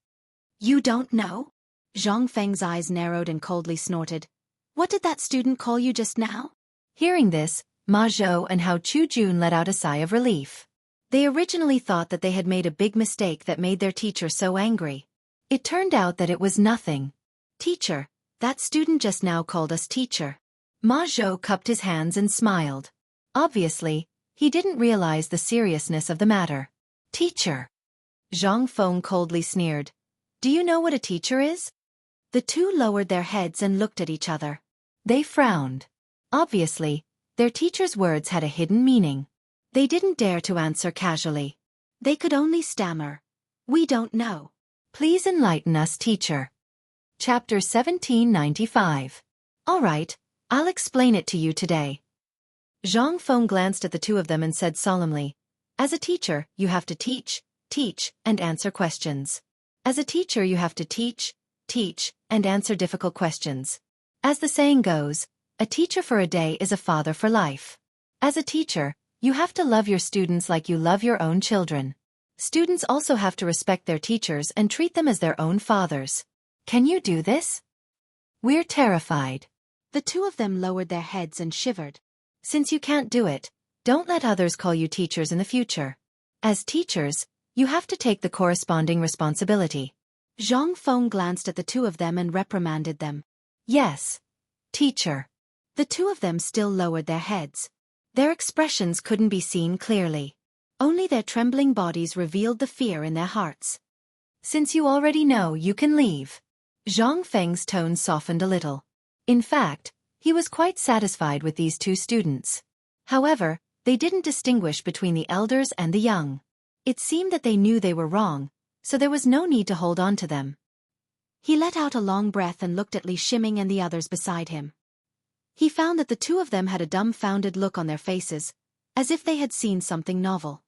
You don't know? Zhang Feng's eyes narrowed and coldly snorted. What did that student call you just now? Hearing this, Ma Zhou and Hao Chujun let out a sigh of relief. They originally thought that they had made a big mistake that made their teacher so angry. It turned out that it was nothing. Teacher, that student just now called us teacher. Ma Zhou cupped his hands and smiled. Obviously, he didn't realize the seriousness of the matter. Teacher. Zhang Feng coldly sneered. Do you know what a teacher is? The 2 lowered their heads and looked at each other. They frowned. Obviously, their teacher's words had a hidden meaning. They didn't dare to answer casually. They could only stammer. We don't know. Please enlighten us, teacher. Chapter 1795. All right, I'll explain it to you today. Zhang Feng glanced at the 2 of them and said solemnly, As a teacher, you have to teach, and answer questions. As a teacher, you have to teach, and answer difficult questions. As the saying goes, a teacher for a day is a father for life. As a teacher, you have to love your students like you love your own children. Students also have to respect their teachers and treat them as their own fathers. Can you do this? We're terrified. The 2 of them lowered their heads and shivered. Since you can't do it, don't let others call you teachers in the future. As teachers, you have to take the corresponding responsibility. Zhang Feng glanced at the 2 of them and reprimanded them. Yes, teacher. The 2 of them still lowered their heads. Their expressions couldn't be seen clearly. Only their trembling bodies revealed the fear in their hearts. Since you already know, you can leave. Zhang Feng's tone softened a little. In fact, he was quite satisfied with these 2 students. However, they didn't distinguish between the elders and the young. It seemed that they knew they were wrong, so there was no need to hold on to them. He let out a long breath and looked at Li Shiming and the others beside him. He found that the 2 of them had a dumbfounded look on their faces, as if they had seen something novel.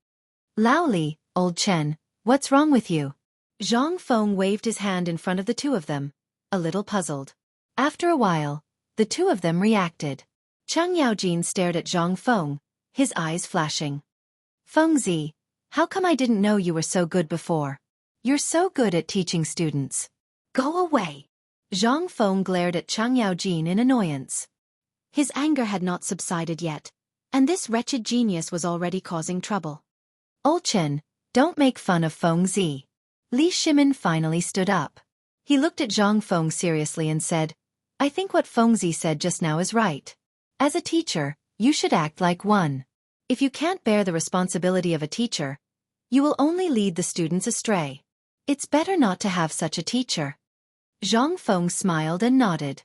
Lao Li, old Chen, what's wrong with you? Zhang Feng waved his hand in front of the 2 of them, a little puzzled. After a while, the 2 of them reacted. Cheng Yaojin stared at Zhang Feng, his eyes flashing. Fengzi, how come I didn't know you were so good before? You're so good at teaching students. Go away. Zhang Feng glared at Cheng Yaojin in annoyance. His anger had not subsided yet, and this wretched genius was already causing trouble. Old Chen, don't make fun of Feng Zi. Li Shimin finally stood up. He looked at Zhang Feng seriously and said, I think what Feng Zi said just now is right. As a teacher, you should act like one. If you can't bear the responsibility of a teacher, you will only lead the students astray. It's better not to have such a teacher. Zhang Feng smiled and nodded.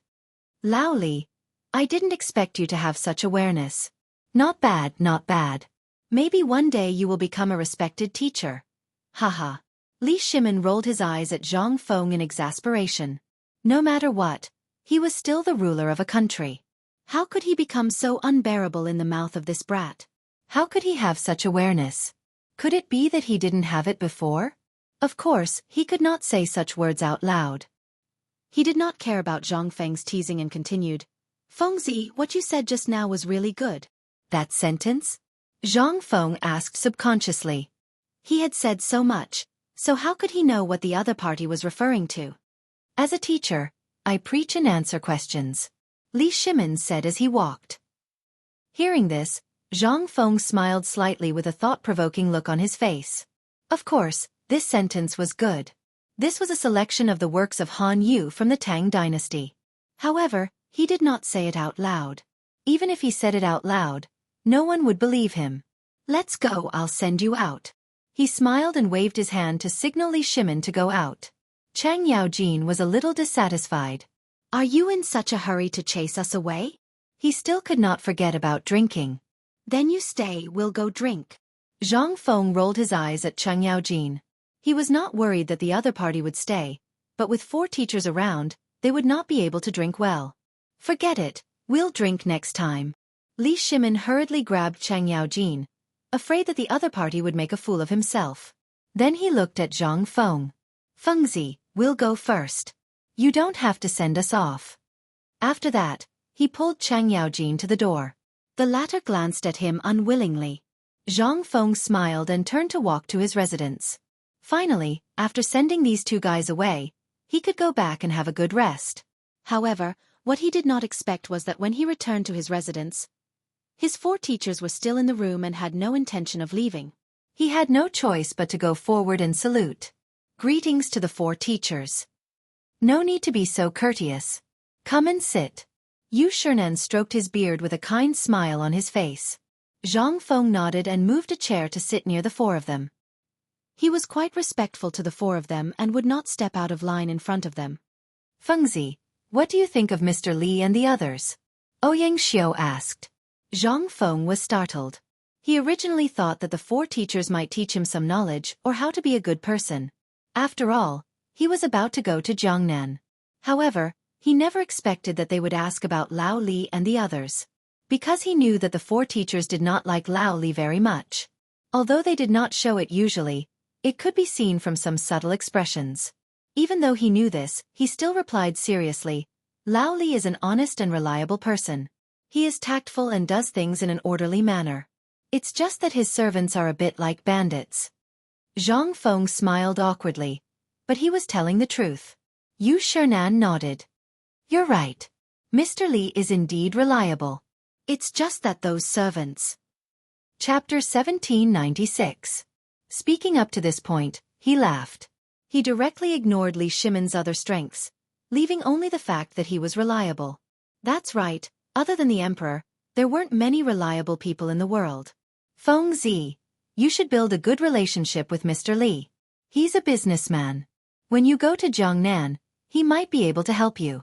Lao Li, I didn't expect you to have such awareness. Not bad, not bad. Maybe one day you will become a respected teacher. Haha. Li Shimin rolled his eyes at Zhang Feng in exasperation. No matter what, he was still the ruler of a country. How could he become so unbearable in the mouth of this brat? How could he have such awareness? Could it be that he didn't have it before? Of course, he could not say such words out loud. He did not care about Zhang Feng's teasing and continued, Feng Zi, what you said just now was really good. That sentence? Zhang Feng asked subconsciously. He had said so much, so how could he know what the other party was referring to? As a teacher, I preach and answer questions, Li Shimin said as he walked. Hearing this, Zhang Feng smiled slightly with a thought-provoking look on his face. Of course, this sentence was good. This was a selection of the works of Han Yu from the Tang dynasty. However, he did not say it out loud. Even if he said it out loud, no one would believe him. Let's go, I'll send you out. He smiled and waved his hand to signal Li Shimin to go out. Chang Yaojin was a little dissatisfied. Are you in such a hurry to chase us away? He still could not forget about drinking. Then you stay, we'll go drink. Zhang Feng rolled his eyes at Chang Yaojin. He was not worried that the other party would stay, but with 4 teachers around, they would not be able to drink well. Forget it, we'll drink next time. Li Shimin hurriedly grabbed Chang Yaojin, afraid that the other party would make a fool of himself. Then he looked at Zhang Feng. Feng Zi, we'll go first. You don't have to send us off. After that, he pulled Chang Yaojin to the door. The latter glanced at him unwillingly. Zhang Feng smiled and turned to walk to his residence. Finally, after sending these 2 guys away, he could go back and have a good rest. However, what he did not expect was that when he returned to his residence, his 4 teachers were still in the room and had no intention of leaving. He had no choice but to go forward and salute. Greetings to the 4 teachers. No need to be so courteous. Come and sit. Yu Shernan stroked his beard with a kind smile on his face. Zhang Feng nodded and moved a chair to sit near the 4 of them. He was quite respectful to the 4 of them and would not step out of line in front of them. Feng Zi, what do you think of Mr. Li and the others? Ouyang Xiao asked. Zhang Feng was startled. He originally thought that the 4 teachers might teach him some knowledge or how to be a good person. After all, he was about to go to Jiangnan. However, he never expected that they would ask about Lao Li and the others. Because he knew that the 4 teachers did not like Lao Li very much. Although they did not show it usually, it could be seen from some subtle expressions. Even though he knew this, he still replied seriously, Lao Li is an honest and reliable person. He is tactful and does things in an orderly manner. It's just that his servants are a bit like bandits. Zhang Feng smiled awkwardly, but he was telling the truth. Yu Shernan nodded. You're right. Mr. Li is indeed reliable. It's just that those servants. Chapter 1796. Speaking up to this point, he laughed. He directly ignored Li Shimin's other strengths, leaving only the fact that he was reliable. That's right, other than the emperor, there weren't many reliable people in the world. Feng Zi, you should build a good relationship with Mr. Li. He's a businessman. When you go to Jiangnan, he might be able to help you.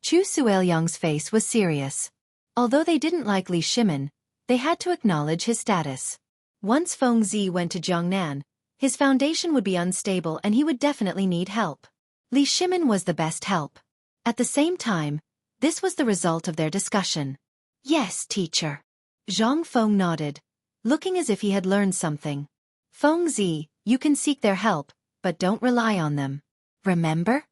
Chu Sueliang's face was serious. Although they didn't like Li Shimin, they had to acknowledge his status. Once Feng Zi went to Jiangnan, his foundation would be unstable and he would definitely need help. Li Shimin was the best help. At the same time, this was the result of their discussion. Yes, teacher. Zhang Feng nodded, looking as if he had learned something. Feng Zi, you can seek their help, but don't rely on them. Remember?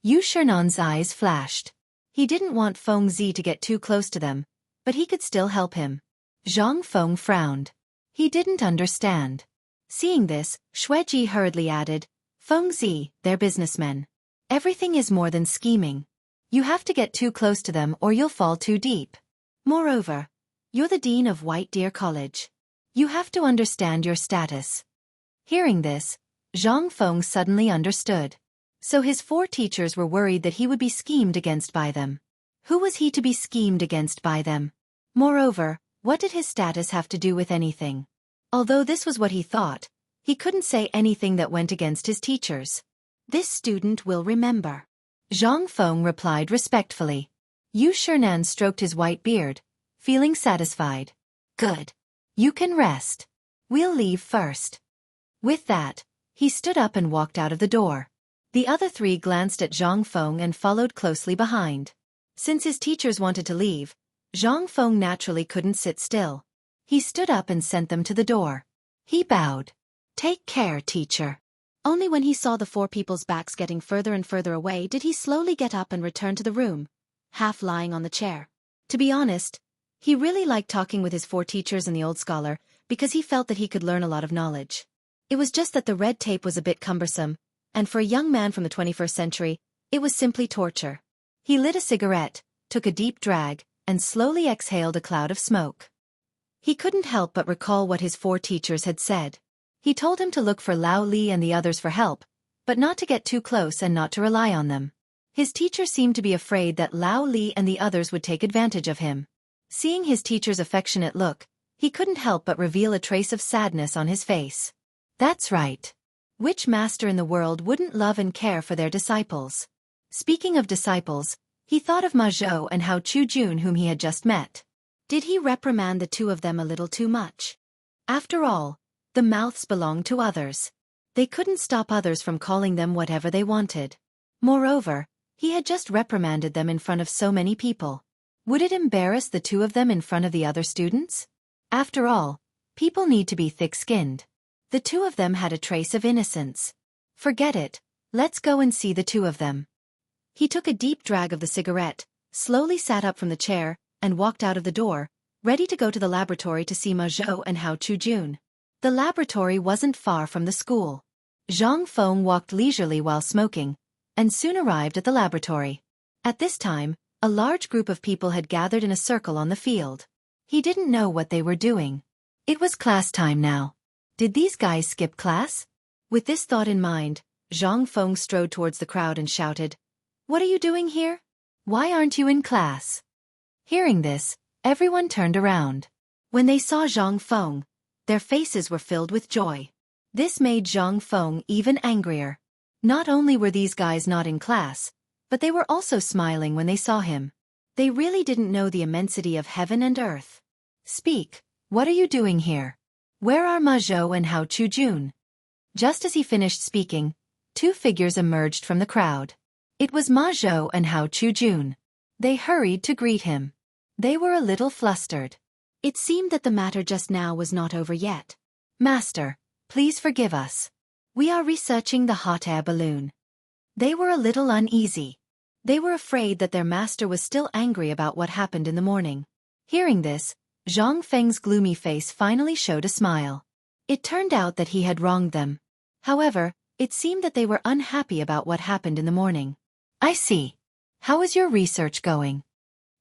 Yu Shernan's eyes flashed. He didn't want Feng Zi to get too close to them, but he could still help him. Zhang Feng frowned. He didn't understand. Seeing this, Xueji hurriedly added, Feng Zi, they're businessmen. Everything is more than scheming. You have to get too close to them or you'll fall too deep. Moreover, you're the dean of White Deer College. You have to understand your status. Hearing this, Zhang Feng suddenly understood. So his 4 teachers were worried that he would be schemed against by them. Who was he to be schemed against by them? Moreover, what did his status have to do with anything? Although this was what he thought, he couldn't say anything that went against his teachers. This student will remember. Zhang Feng replied respectfully. Yu Shernan stroked his white beard, feeling satisfied. Good. You can rest. We'll leave first. With that, he stood up and walked out of the door. The other 3 glanced at Zhang Feng and followed closely behind. Since his teachers wanted to leave, Zhang Feng naturally couldn't sit still. He stood up and sent them to the door. He bowed. Take care, teacher. Only when he saw the 4 people's backs getting further and further away did he slowly get up and return to the room, half lying on the chair. To be honest, he really liked talking with his 4 teachers and the old scholar because he felt that he could learn a lot of knowledge. It was just that the red tape was a bit cumbersome, and for a young man from the 21st century, it was simply torture. He lit a cigarette, took a deep drag, and slowly exhaled a cloud of smoke. He couldn't help but recall what his 4 teachers had said. He told him to look for Lao Li and the others for help, but not to get too close and not to rely on them. His teacher seemed to be afraid that Lao Li and the others would take advantage of him. Seeing his teacher's affectionate look, he couldn't help but reveal a trace of sadness on his face. That's right. Which master in the world wouldn't love and care for their disciples? Speaking of disciples, he thought of Ma Zhou and Hao Chujun whom he had just met. Did he reprimand the 2 of them a little too much? After all, the mouths belonged to others. They couldn't stop others from calling them whatever they wanted. Moreover, he had just reprimanded them in front of so many people. Would it embarrass the 2 of them in front of the other students? After all, people need to be thick-skinned. The 2 of them had a trace of innocence. Forget it, let's go and see the 2 of them. He took a deep drag of the cigarette, slowly sat up from the chair, and walked out of the door, ready to go to the laboratory to see Ma Zhou and Hao Chujun. The laboratory wasn't far from the school. Zhang Feng walked leisurely while smoking, and soon arrived at the laboratory. At this time, a large group of people had gathered in a circle on the field. He didn't know what they were doing. It was class time now. Did these guys skip class? With this thought in mind, Zhang Feng strode towards the crowd and shouted, "What are you doing here? Why aren't you in class?" Hearing this, everyone turned around. When they saw Zhang Feng, their faces were filled with joy. This made Zhang Feng even angrier. Not only were these guys not in class, but they were also smiling when they saw him. They really didn't know the immensity of heaven and earth. "Speak, what are you doing here? Where are Ma Zhou and Hao Chujun?" Just as he finished speaking, 2 figures emerged from the crowd. It was Ma Zhou and Hao Chujun. They hurried to greet him. They were a little flustered. It seemed that the matter just now was not over yet. "Master, please forgive us. We are researching the hot air balloon." They were a little uneasy. They were afraid that their master was still angry about what happened in the morning. Hearing this, Zhang Feng's gloomy face finally showed a smile. It turned out that he had wronged them. However, it seemed that they were unhappy about what happened in the morning. "I see. How is your research going?"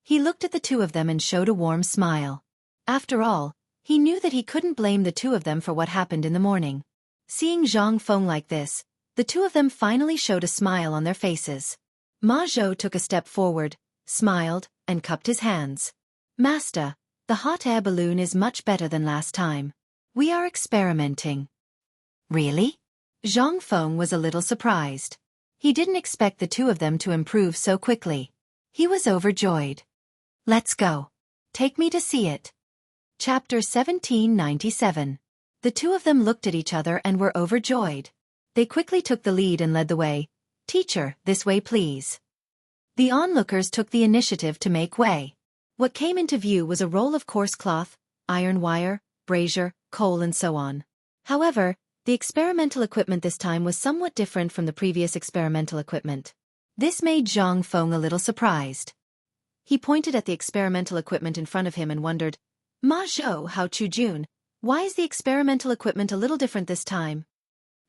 He looked at the 2 of them and showed a warm smile. After all, he knew that he couldn't blame the 2 of them for what happened in the morning. Seeing Zhang Feng like this, the 2 of them finally showed a smile on their faces. Ma Zhou took a step forward, smiled, and cupped his hands. "Master, the hot air balloon is much better than last time. We are experimenting." "Really?" Zhang Feng was a little surprised. He didn't expect the 2 of them to improve so quickly. He was overjoyed. "Let's go. Take me to see it." Chapter 1797. The 2 of them looked at each other and were overjoyed. They quickly took the lead and led the way. "Teacher, this way please." The onlookers took the initiative to make way. What came into view was a roll of coarse cloth, iron wire, brazier, coal and so on. However, the experimental equipment this time was somewhat different from the previous experimental equipment. This made Zhang Feng a little surprised. He pointed at the experimental equipment in front of him and wondered, "Ma Zhou, Hao Chujun, why is the experimental equipment a little different this time?"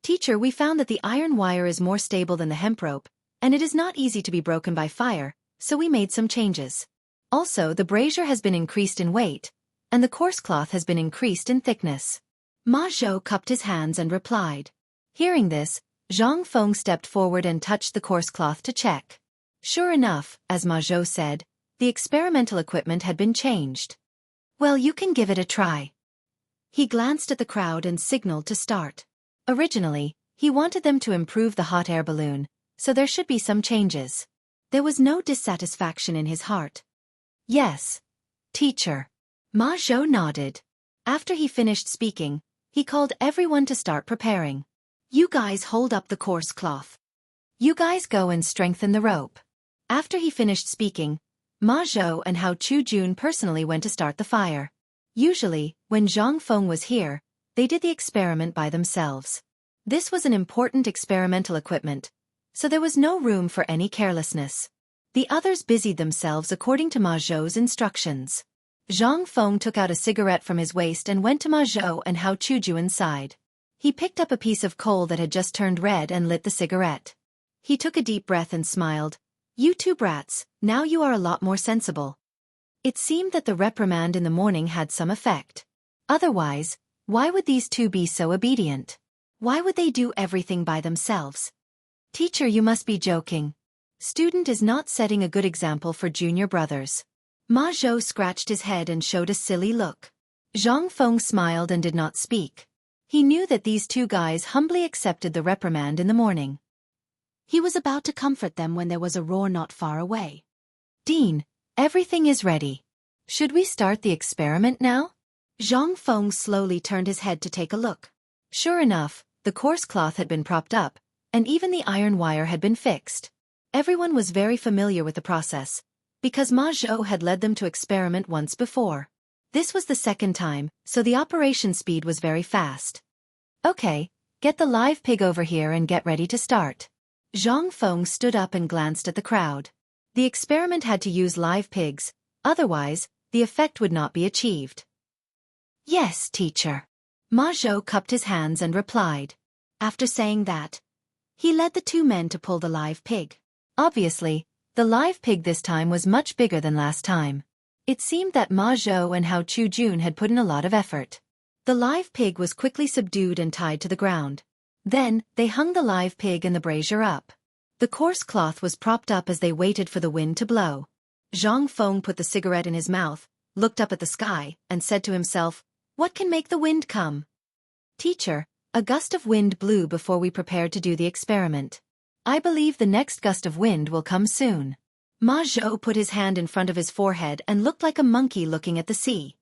"Teacher, we found that the iron wire is more stable than the hemp rope, and it is not easy to be broken by fire, so we made some changes." Also, the brazier has been increased in weight, and the coarse cloth has been increased in thickness. Ma Zhou cupped his hands and replied. Hearing this, Zhang Feng stepped forward and touched the coarse cloth to check. Sure enough, as Ma Zhou said, the experimental equipment had been changed. Well, you can give it a try. He glanced at the crowd and signaled to start. Originally, he wanted them to improve the hot air balloon, so there should be some changes. There was no dissatisfaction in his heart. Yes, teacher. Ma Zhou nodded. After he finished speaking, he called everyone to start preparing. You guys hold up the coarse cloth. You guys go and strengthen the rope. After he finished speaking, Ma Zhou and Hao Chujun personally went to start the fire. Usually, when Zhang Feng was here, they did the experiment by themselves. This was an important experimental equipment, so there was no room for any carelessness. The others busied themselves according to Ma Zhou's instructions. Zhang Feng took out a cigarette from his waist and went to Ma Zhou and Hao Chujun's side. He picked up a piece of coal that had just turned red and lit the cigarette. He took a deep breath and smiled. You two brats, now you are a lot more sensible. It seemed that the reprimand in the morning had some effect. Otherwise, why would these two be so obedient? Why would they do everything by themselves? Teacher, you must be joking. Student is not setting a good example for junior brothers. Ma Zhou scratched his head and showed a silly look. Zhang Feng smiled and did not speak. He knew that these two guys humbly accepted the reprimand in the morning. He was about to comfort them when there was a roar not far away. Dean, everything is ready. Should we start the experiment now? Zhang Feng slowly turned his head to take a look. Sure enough, the coarse cloth had been propped up, and even the iron wire had been fixed. Everyone was very familiar with the process, because Ma Zhou had led them to experiment once before. This was the second time, so the operation speed was very fast. Okay, get the live pig over here and get ready to start. Zhang Feng stood up and glanced at the crowd. The experiment had to use live pigs, otherwise, the effect would not be achieved. Yes, teacher. Ma Zhou cupped his hands and replied. After saying that, he led the two men to pull the live pig. Obviously, the live pig this time was much bigger than last time. It seemed that Ma Zhou and Hao Chujun had put in a lot of effort. The live pig was quickly subdued and tied to the ground. Then, they hung the live pig and the brazier up. The coarse cloth was propped up as they waited for the wind to blow. Zhang Feng put the cigarette in his mouth, looked up at the sky, and said to himself, "What can make the wind come?" Teacher, a gust of wind blew before we prepared to do the experiment. I believe the next gust of wind will come soon. Ma Zhou put his hand in front of his forehead and looked like a monkey looking at the sea.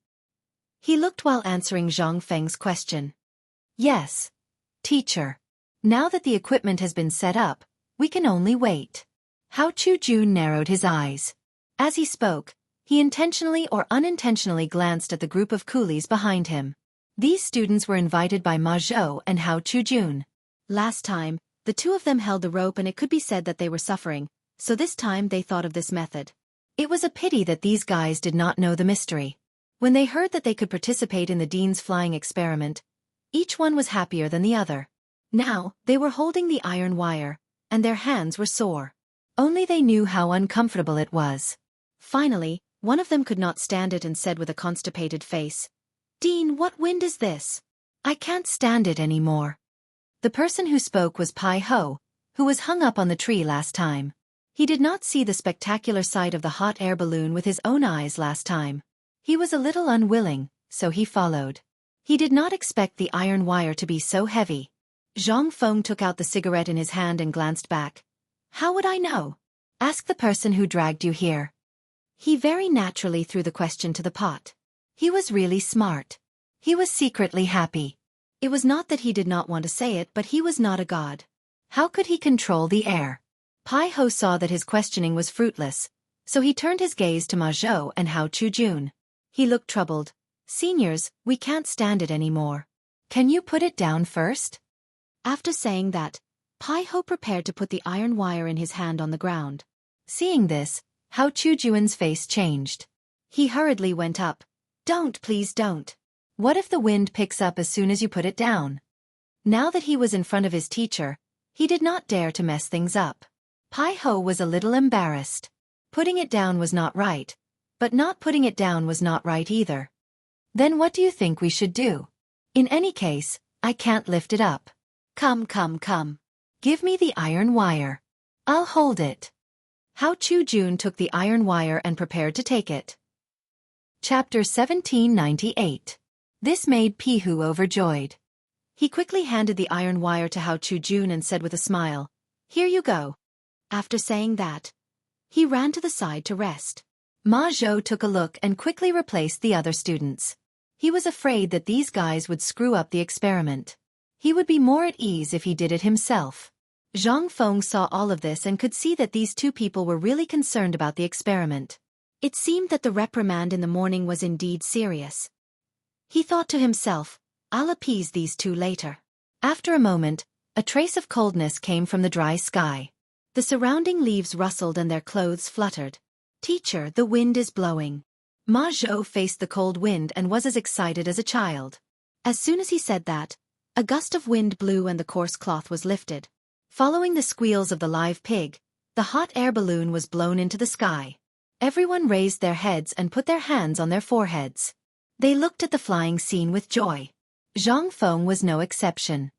He looked while answering Zhang Feng's question. Yes, teacher. Now that the equipment has been set up, we can only wait. Hao Chujun narrowed his eyes. As he spoke, he intentionally or unintentionally glanced at the group of coolies behind him. These students were invited by Ma Zhou and Hao Chujun. Last time, the two of them held the rope and it could be said that they were suffering, so this time they thought of this method. It was a pity that these guys did not know the mystery. When they heard that they could participate in the Dean's flying experiment, each one was happier than the other. Now, they were holding the iron wire, and their hands were sore. Only they knew how uncomfortable it was. Finally, one of them could not stand it and said with a constipated face, "Dean, what wind is this? I can't stand it anymore." The person who spoke was Pai Ho, who was hung up on the tree last time. He did not see the spectacular sight of the hot air balloon with his own eyes last time. He was a little unwilling, so he followed. He did not expect the iron wire to be so heavy. Zhang Feng took out the cigarette in his hand and glanced back. How would I know? Ask the person who dragged you here. He very naturally threw the question to the pot. He was really smart. He was secretly happy. It was not that he did not want to say it, but he was not a god. How could he control the air? Pai Ho saw that his questioning was fruitless, so he turned his gaze to Ma Zhou and Hao Chujun. He looked troubled. Seniors, we can't stand it anymore. Can you put it down first? After saying that, Pai Ho prepared to put the iron wire in his hand on the ground. Seeing this, Hao Chujun's face changed. He hurriedly went up. Don't, please don't. What if the wind picks up as soon as you put it down? Now that he was in front of his teacher, he did not dare to mess things up. Pai Ho was a little embarrassed. Putting it down was not right, But not putting it down was not right either. Then what do you think we should do? In any case, I can't lift it up. Come, come, come. Give me the iron wire. I'll hold it. How Chu-jun took the iron wire and prepared to take it. Chapter 1798. This made Pihu overjoyed. He quickly handed the iron wire to Hao Chu-jun and said with a smile, "Here you go." After saying that, he ran to the side to rest. Ma Zhou took a look and quickly replaced the other students. He was afraid that these guys would screw up the experiment. He would be more at ease if he did it himself. Zhang Feng saw all of this and could see that these two people were really concerned about the experiment. It seemed that the reprimand in the morning was indeed serious. He thought to himself, "I'll appease these two later." After a moment, a trace of coldness came from the dry sky. The surrounding leaves rustled and their clothes fluttered. "Teacher, the wind is blowing." Ma Zhou faced the cold wind and was as excited as a child. As soon as he said that, a gust of wind blew and the coarse cloth was lifted. Following the squeals of the live pig, the hot air balloon was blown into the sky. Everyone raised their heads and put their hands on their foreheads. They looked at the flying scene with joy. Zhang Feng was no exception.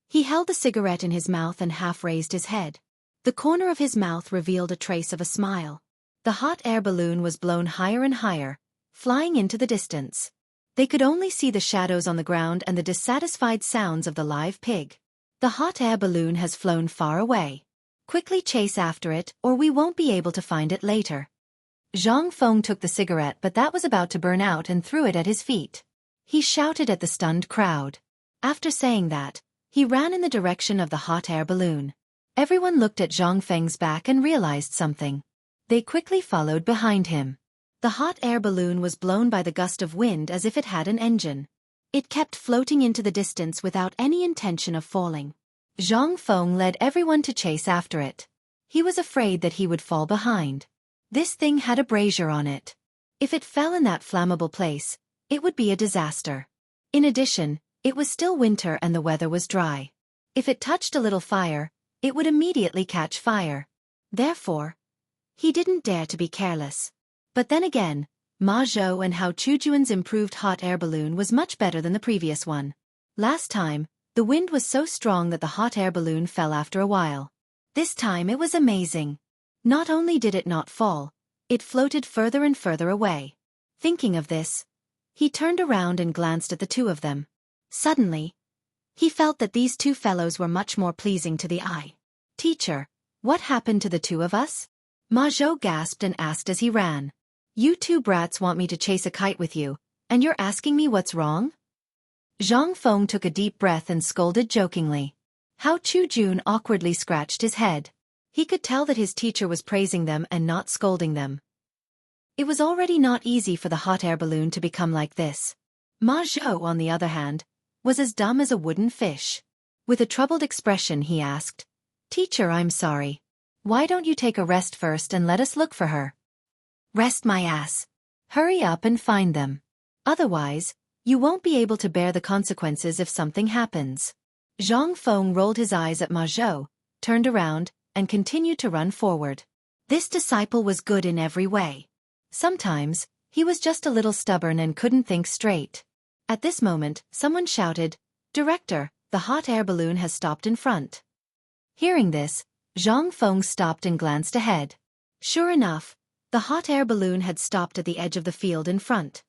He held the cigarette in his mouth and half raised his head. The corner of his mouth revealed a trace of a smile. The hot air balloon was blown higher and higher, flying into the distance. They could only see the shadows on the ground and the dissatisfied sounds of the live pig. "The hot air balloon has flown far away. Quickly chase after it, or we won't be able to find it later." Zhang Feng took the cigarette, but that was about to burn out, and threw it at his feet. He shouted at the stunned crowd. After saying that, he ran in the direction of the hot air balloon. Everyone looked at Zhang Feng's back and realized something. They quickly followed behind him. The hot air balloon was blown by the gust of wind as if it had an engine. It kept floating into the distance without any intention of falling. Zhang Feng led everyone to chase after it. He was afraid that he would fall behind. This thing had a brazier on it. If it fell in that flammable place, it would be a disaster. In addition, it was still winter and the weather was dry. If it touched a little fire, it would immediately catch fire. Therefore, he didn't dare to be careless. But then again, Ma Zhou and Hao Chujun's improved hot air balloon was much better than the previous one. Last time, the wind was so strong that the hot air balloon fell after a while. This time it was amazing. Not only did it not fall, it floated further and further away. Thinking of this, he turned around and glanced at the two of them. Suddenly, he felt that these two fellows were much more pleasing to the eye. "Teacher, what happened to the two of us?" Ma Zhou gasped and asked as he ran. "You two brats want me to chase a kite with you, and you're asking me what's wrong?" Zhang Feng took a deep breath and scolded jokingly. Hao Chu-jun awkwardly scratched his head. He could tell that his teacher was praising them and not scolding them. It was already not easy for the hot air balloon to become like this. Ma Zhou, on the other hand, was as dumb as a wooden fish. With a troubled expression he asked, "Teacher, I'm sorry. Why don't you take a rest first and let us look for her?" "Rest my ass. Hurry up and find them. Otherwise, you won't be able to bear the consequences if something happens." Zhang Feng rolled his eyes at Ma Zhou, turned around, and continued to run forward. This disciple was good in every way. Sometimes, he was just a little stubborn and couldn't think straight. At this moment, someone shouted, "Director, the hot air balloon has stopped in front." Hearing this, Zhang Feng stopped and glanced ahead. Sure enough, the hot air balloon had stopped at the edge of the field in front.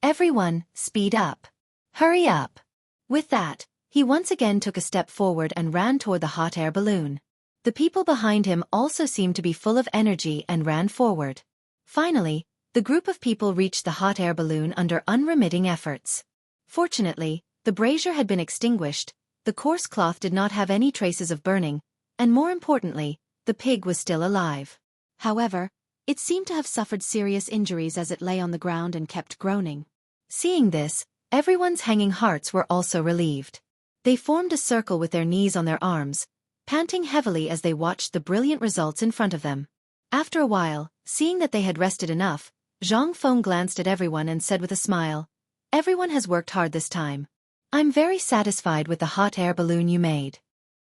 "Everyone, speed up. Hurry up." With that, he once again took a step forward and ran toward the hot air balloon. The people behind him also seemed to be full of energy and ran forward. Finally, the group of people reached the hot air balloon under unremitting efforts. Fortunately, the brazier had been extinguished, the coarse cloth did not have any traces of burning, and more importantly, the pig was still alive. However, it seemed to have suffered serious injuries as it lay on the ground and kept groaning. Seeing this, everyone's hanging hearts were also relieved. They formed a circle with their knees on their arms, panting heavily as they watched the brilliant results in front of them. After a while, seeing that they had rested enough, Zhang Feng glanced at everyone and said with a smile, "Everyone has worked hard this time. I'm very satisfied with the hot air balloon you made."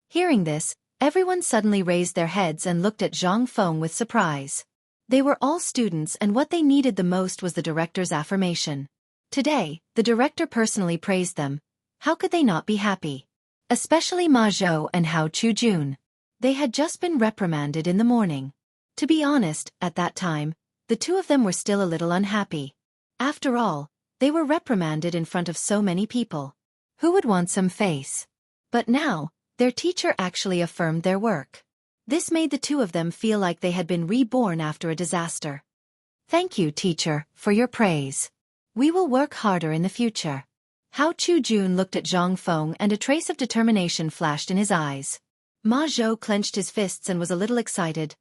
Hearing this, everyone suddenly raised their heads and looked at Zhang Feng with surprise. They were all students and what they needed the most was the director's affirmation. Today, the director personally praised them. How could they not be happy? Especially Ma Zhou and Hao Chujun. They had just been reprimanded in the morning. To be honest, at that time, the two of them were still a little unhappy. After all, they were reprimanded in front of so many people. Who would want some face? But now, their teacher actually affirmed their work. This made the two of them feel like they had been reborn after a disaster. Thank you, teacher, for your praise. We will work harder in the future. Hao Chujun looked at Zhang Feng and a trace of determination flashed in his eyes. Ma Zhou clenched his fists and was a little excited.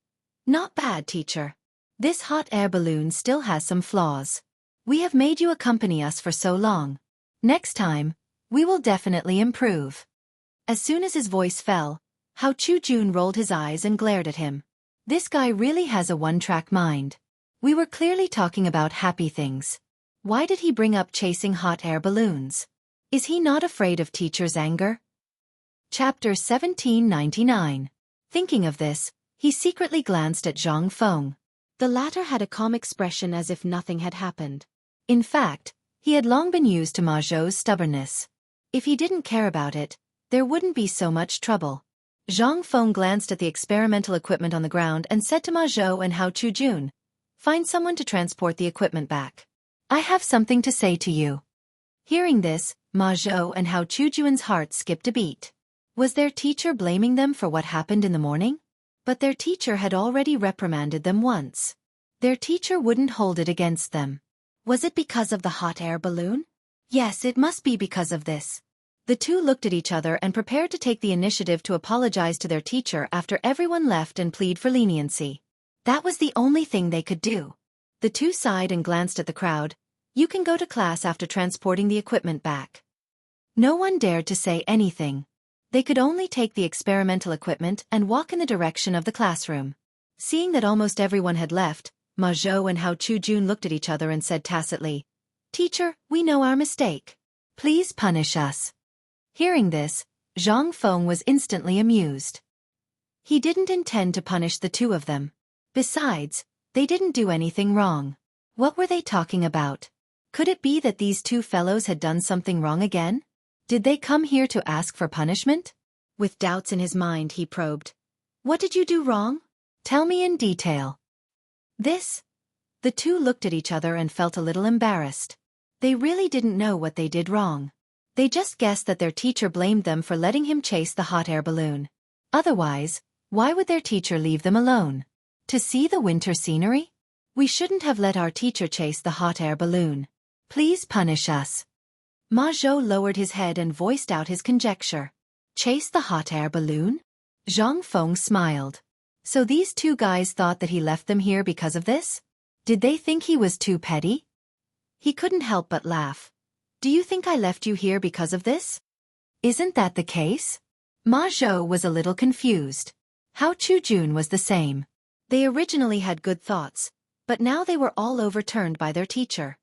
Not bad, teacher. This hot air balloon still has some flaws. We have made you accompany us for so long. Next time, we will definitely improve. As soon as his voice fell, Hao Chujun rolled his eyes and glared at him. This guy really has a one-track mind. We were clearly talking about happy things. Why did he bring up chasing hot air balloons? Is he not afraid of teacher's anger? Chapter 1799. Thinking of this, he secretly glanced at Zhang Feng. The latter had a calm expression as if nothing had happened. In fact, he had long been used to Ma Zhou's stubbornness. If he didn't care about it, there wouldn't be so much trouble. Zhang Feng glanced at the experimental equipment on the ground and said to Ma Zhou and Hao Chujun, "Find someone to transport the equipment back. I have something to say to you." Hearing this, Ma Zhou and Hao Chujun's hearts skipped a beat. Was their teacher blaming them for what happened in the morning? But their teacher had already reprimanded them once. Their teacher wouldn't hold it against them. Was it because of the hot air balloon? Yes, it must be because of this. The two looked at each other and prepared to take the initiative to apologize to their teacher after everyone left and plead for leniency. That was the only thing they could do. The two sighed and glanced at the crowd. You can go to class after transporting the equipment back. No one dared to say anything. They could only take the experimental equipment and walk in the direction of the classroom. Seeing that almost everyone had left, Ma Zhou and Hao Chujun looked at each other and said tacitly, "Teacher, we know our mistake. Please punish us." Hearing this, Zhang Feng was instantly amused. He didn't intend to punish the two of them. Besides, they didn't do anything wrong. What were they talking about? Could it be that these two fellows had done something wrong again? Did they come here to ask for punishment? With doubts in his mind, he probed. What did you do wrong? Tell me in detail. This? The two looked at each other and felt a little embarrassed. They really didn't know what they did wrong. They just guessed that their teacher blamed them for letting him chase the hot air balloon. Otherwise, why would their teacher leave them alone? To see the winter scenery? We shouldn't have let our teacher chase the hot air balloon. Please punish us. Ma Zhou lowered his head and voiced out his conjecture. Chase the hot air balloon? Zhang Feng smiled. So these two guys thought that he left them here because of this? Did they think he was too petty? He couldn't help but laugh. Do you think I left you here because of this? Isn't that the case? Ma Zhou was a little confused. Hao Chujun was the same. They originally had good thoughts, but now they were all overturned by their teacher.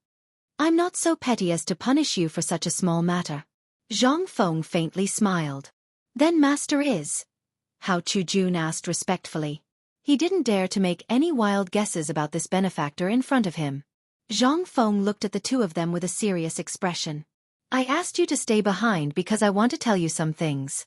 I'm not so petty as to punish you for such a small matter. Zhang Feng faintly smiled. Then master is? Hao Chujun asked respectfully. He didn't dare to make any wild guesses about this benefactor in front of him. Zhang Feng looked at the two of them with a serious expression. I asked you to stay behind because I want to tell you some things.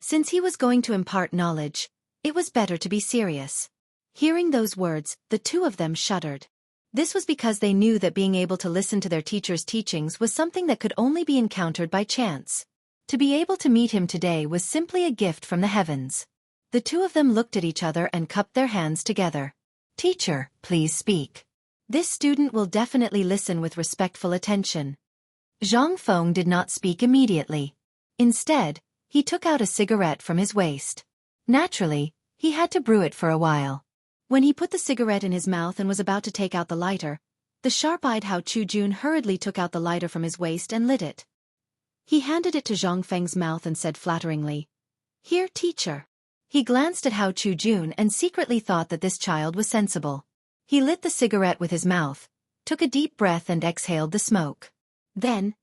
Since he was going to impart knowledge, it was better to be serious. Hearing those words, the two of them shuddered. This was because they knew that being able to listen to their teacher's teachings was something that could only be encountered by chance. To be able to meet him today was simply a gift from the heavens. The two of them looked at each other and cupped their hands together. Teacher, please speak. This student will definitely listen with respectful attention. Zhang Feng did not speak immediately. Instead, he took out a cigarette from his waist. Naturally, he had to brew it for a while. When he put the cigarette in his mouth and was about to take out the lighter, the sharp-eyed Hao Chujun hurriedly took out the lighter from his waist and lit it. He handed it to Zhang Feng's mouth and said flatteringly, Here, teacher. He glanced at Hao Chujun and secretly thought that this child was sensible. He lit the cigarette with his mouth, took a deep breath and exhaled the smoke. Then,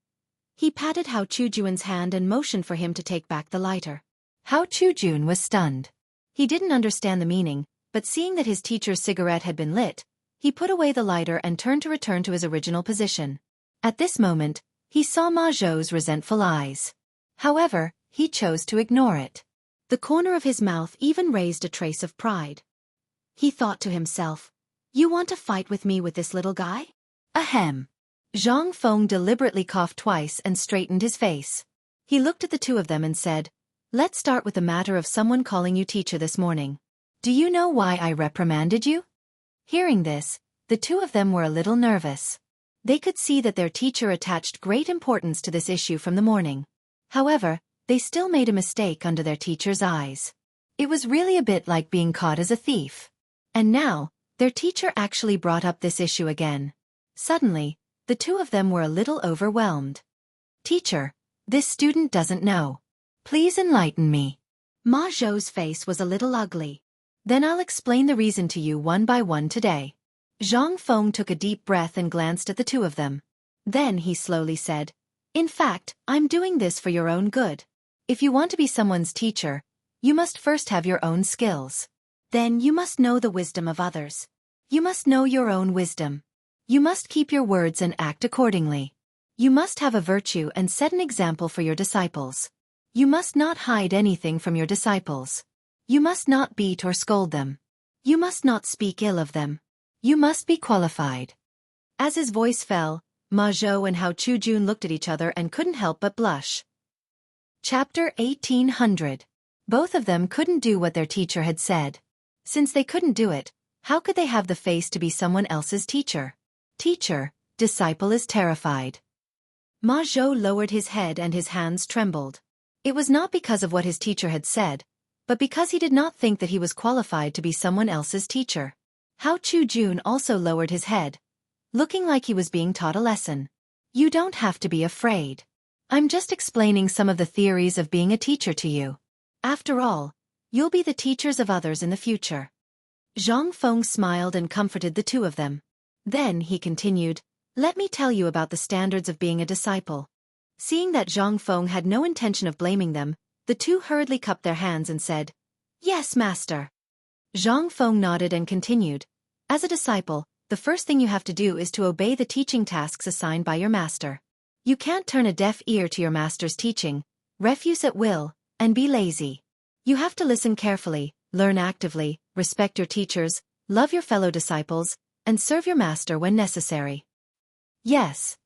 he patted Hao Chujun's hand and motioned for him to take back the lighter. Hao Chujun was stunned. He didn't understand the meaning, but seeing that his teacher's cigarette had been lit, he put away the lighter and turned to return to his original position. At this moment, he saw Ma Zhou's resentful eyes. However, he chose to ignore it. The corner of his mouth even raised a trace of pride. He thought to himself, "You want to fight with me with this little guy? Ahem." Zhang Feng deliberately coughed twice and straightened his face. He looked at the two of them and said, "Let's start with the matter of someone calling you teacher this morning. Do you know why I reprimanded you?" Hearing this, the two of them were a little nervous. They could see that their teacher attached great importance to this issue from the morning. However, they still made a mistake under their teacher's eyes. It was really a bit like being caught as a thief. And now, their teacher actually brought up this issue again. Suddenly, the two of them were a little overwhelmed. "Teacher, this student doesn't know. Please enlighten me." Ma Zhou's face was a little ugly. "Then I'll explain the reason to you one by one today." Zhang Feng took a deep breath and glanced at the two of them. Then he slowly said, "In fact, I'm doing this for your own good. If you want to be someone's teacher, you must first have your own skills. Then you must know the wisdom of others. You must know your own wisdom. You must keep your words and act accordingly. You must have a virtue and set an example for your disciples. You must not hide anything from your disciples. You must not beat or scold them. You must not speak ill of them. You must be qualified." As his voice fell, Ma Zhou and Hao Chujun looked at each other and couldn't help but blush. Chapter 1800. Both of them couldn't do what their teacher had said. Since they couldn't do it, how could they have the face to be someone else's teacher? Teacher, disciple is terrified. Ma Zhou lowered his head and his hands trembled. It was not because of what his teacher had said, but because he did not think that he was qualified to be someone else's teacher. Hao Chujun also lowered his head, looking like he was being taught a lesson. "You don't have to be afraid. I'm just explaining some of the theories of being a teacher to you. After all, you'll be the teachers of others in the future." Zhang Feng smiled and comforted the two of them. Then he continued, "Let me tell you about the standards of being a disciple." Seeing that Zhang Feng had no intention of blaming them, the two hurriedly cupped their hands and said, "Yes, master." Zhang Feng nodded and continued, "As a disciple, the first thing you have to do is to obey the teaching tasks assigned by your master. You can't turn a deaf ear to your master's teaching, refuse at will, and be lazy. You have to listen carefully, learn actively, respect your teachers, love your fellow disciples, and serve your master when necessary." "Yes,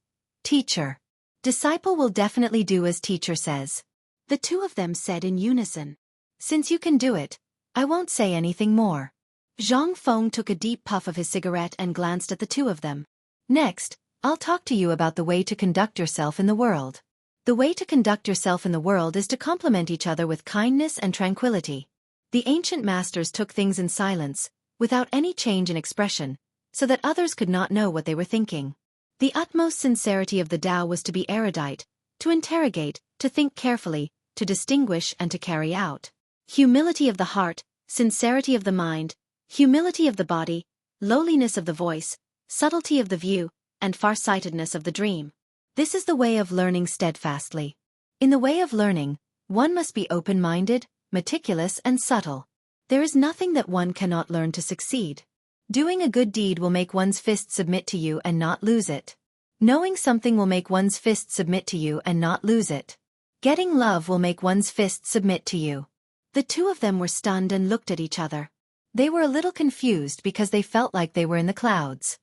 teacher. Disciple will definitely do as teacher says," the two of them said in unison. "Since you can do it, I won't say anything more." Zhang Feng took a deep puff of his cigarette and glanced at the two of them. "Next, I'll talk to you about the way to conduct yourself in the world. The way to conduct yourself in the world is to complement each other with kindness and tranquility." The ancient masters took things in silence, without any change in expression, so that others could not know what they were thinking. The utmost sincerity of the Tao was to be erudite, to interrogate, to think carefully, to distinguish and to carry out. Humility of the heart, sincerity of the mind, humility of the body, lowliness of the voice, subtlety of the view, and farsightedness of the dream. This is the way of learning steadfastly. In the way of learning, one must be open-minded, meticulous and subtle. There is nothing that one cannot learn to succeed. Doing a good deed will make one's fist submit to you and not lose it. Knowing something will make one's fist submit to you and not lose it. Getting love will make one's fist submit to you. The two of them were stunned and looked at each other. They were a little confused because they felt like they were in the clouds.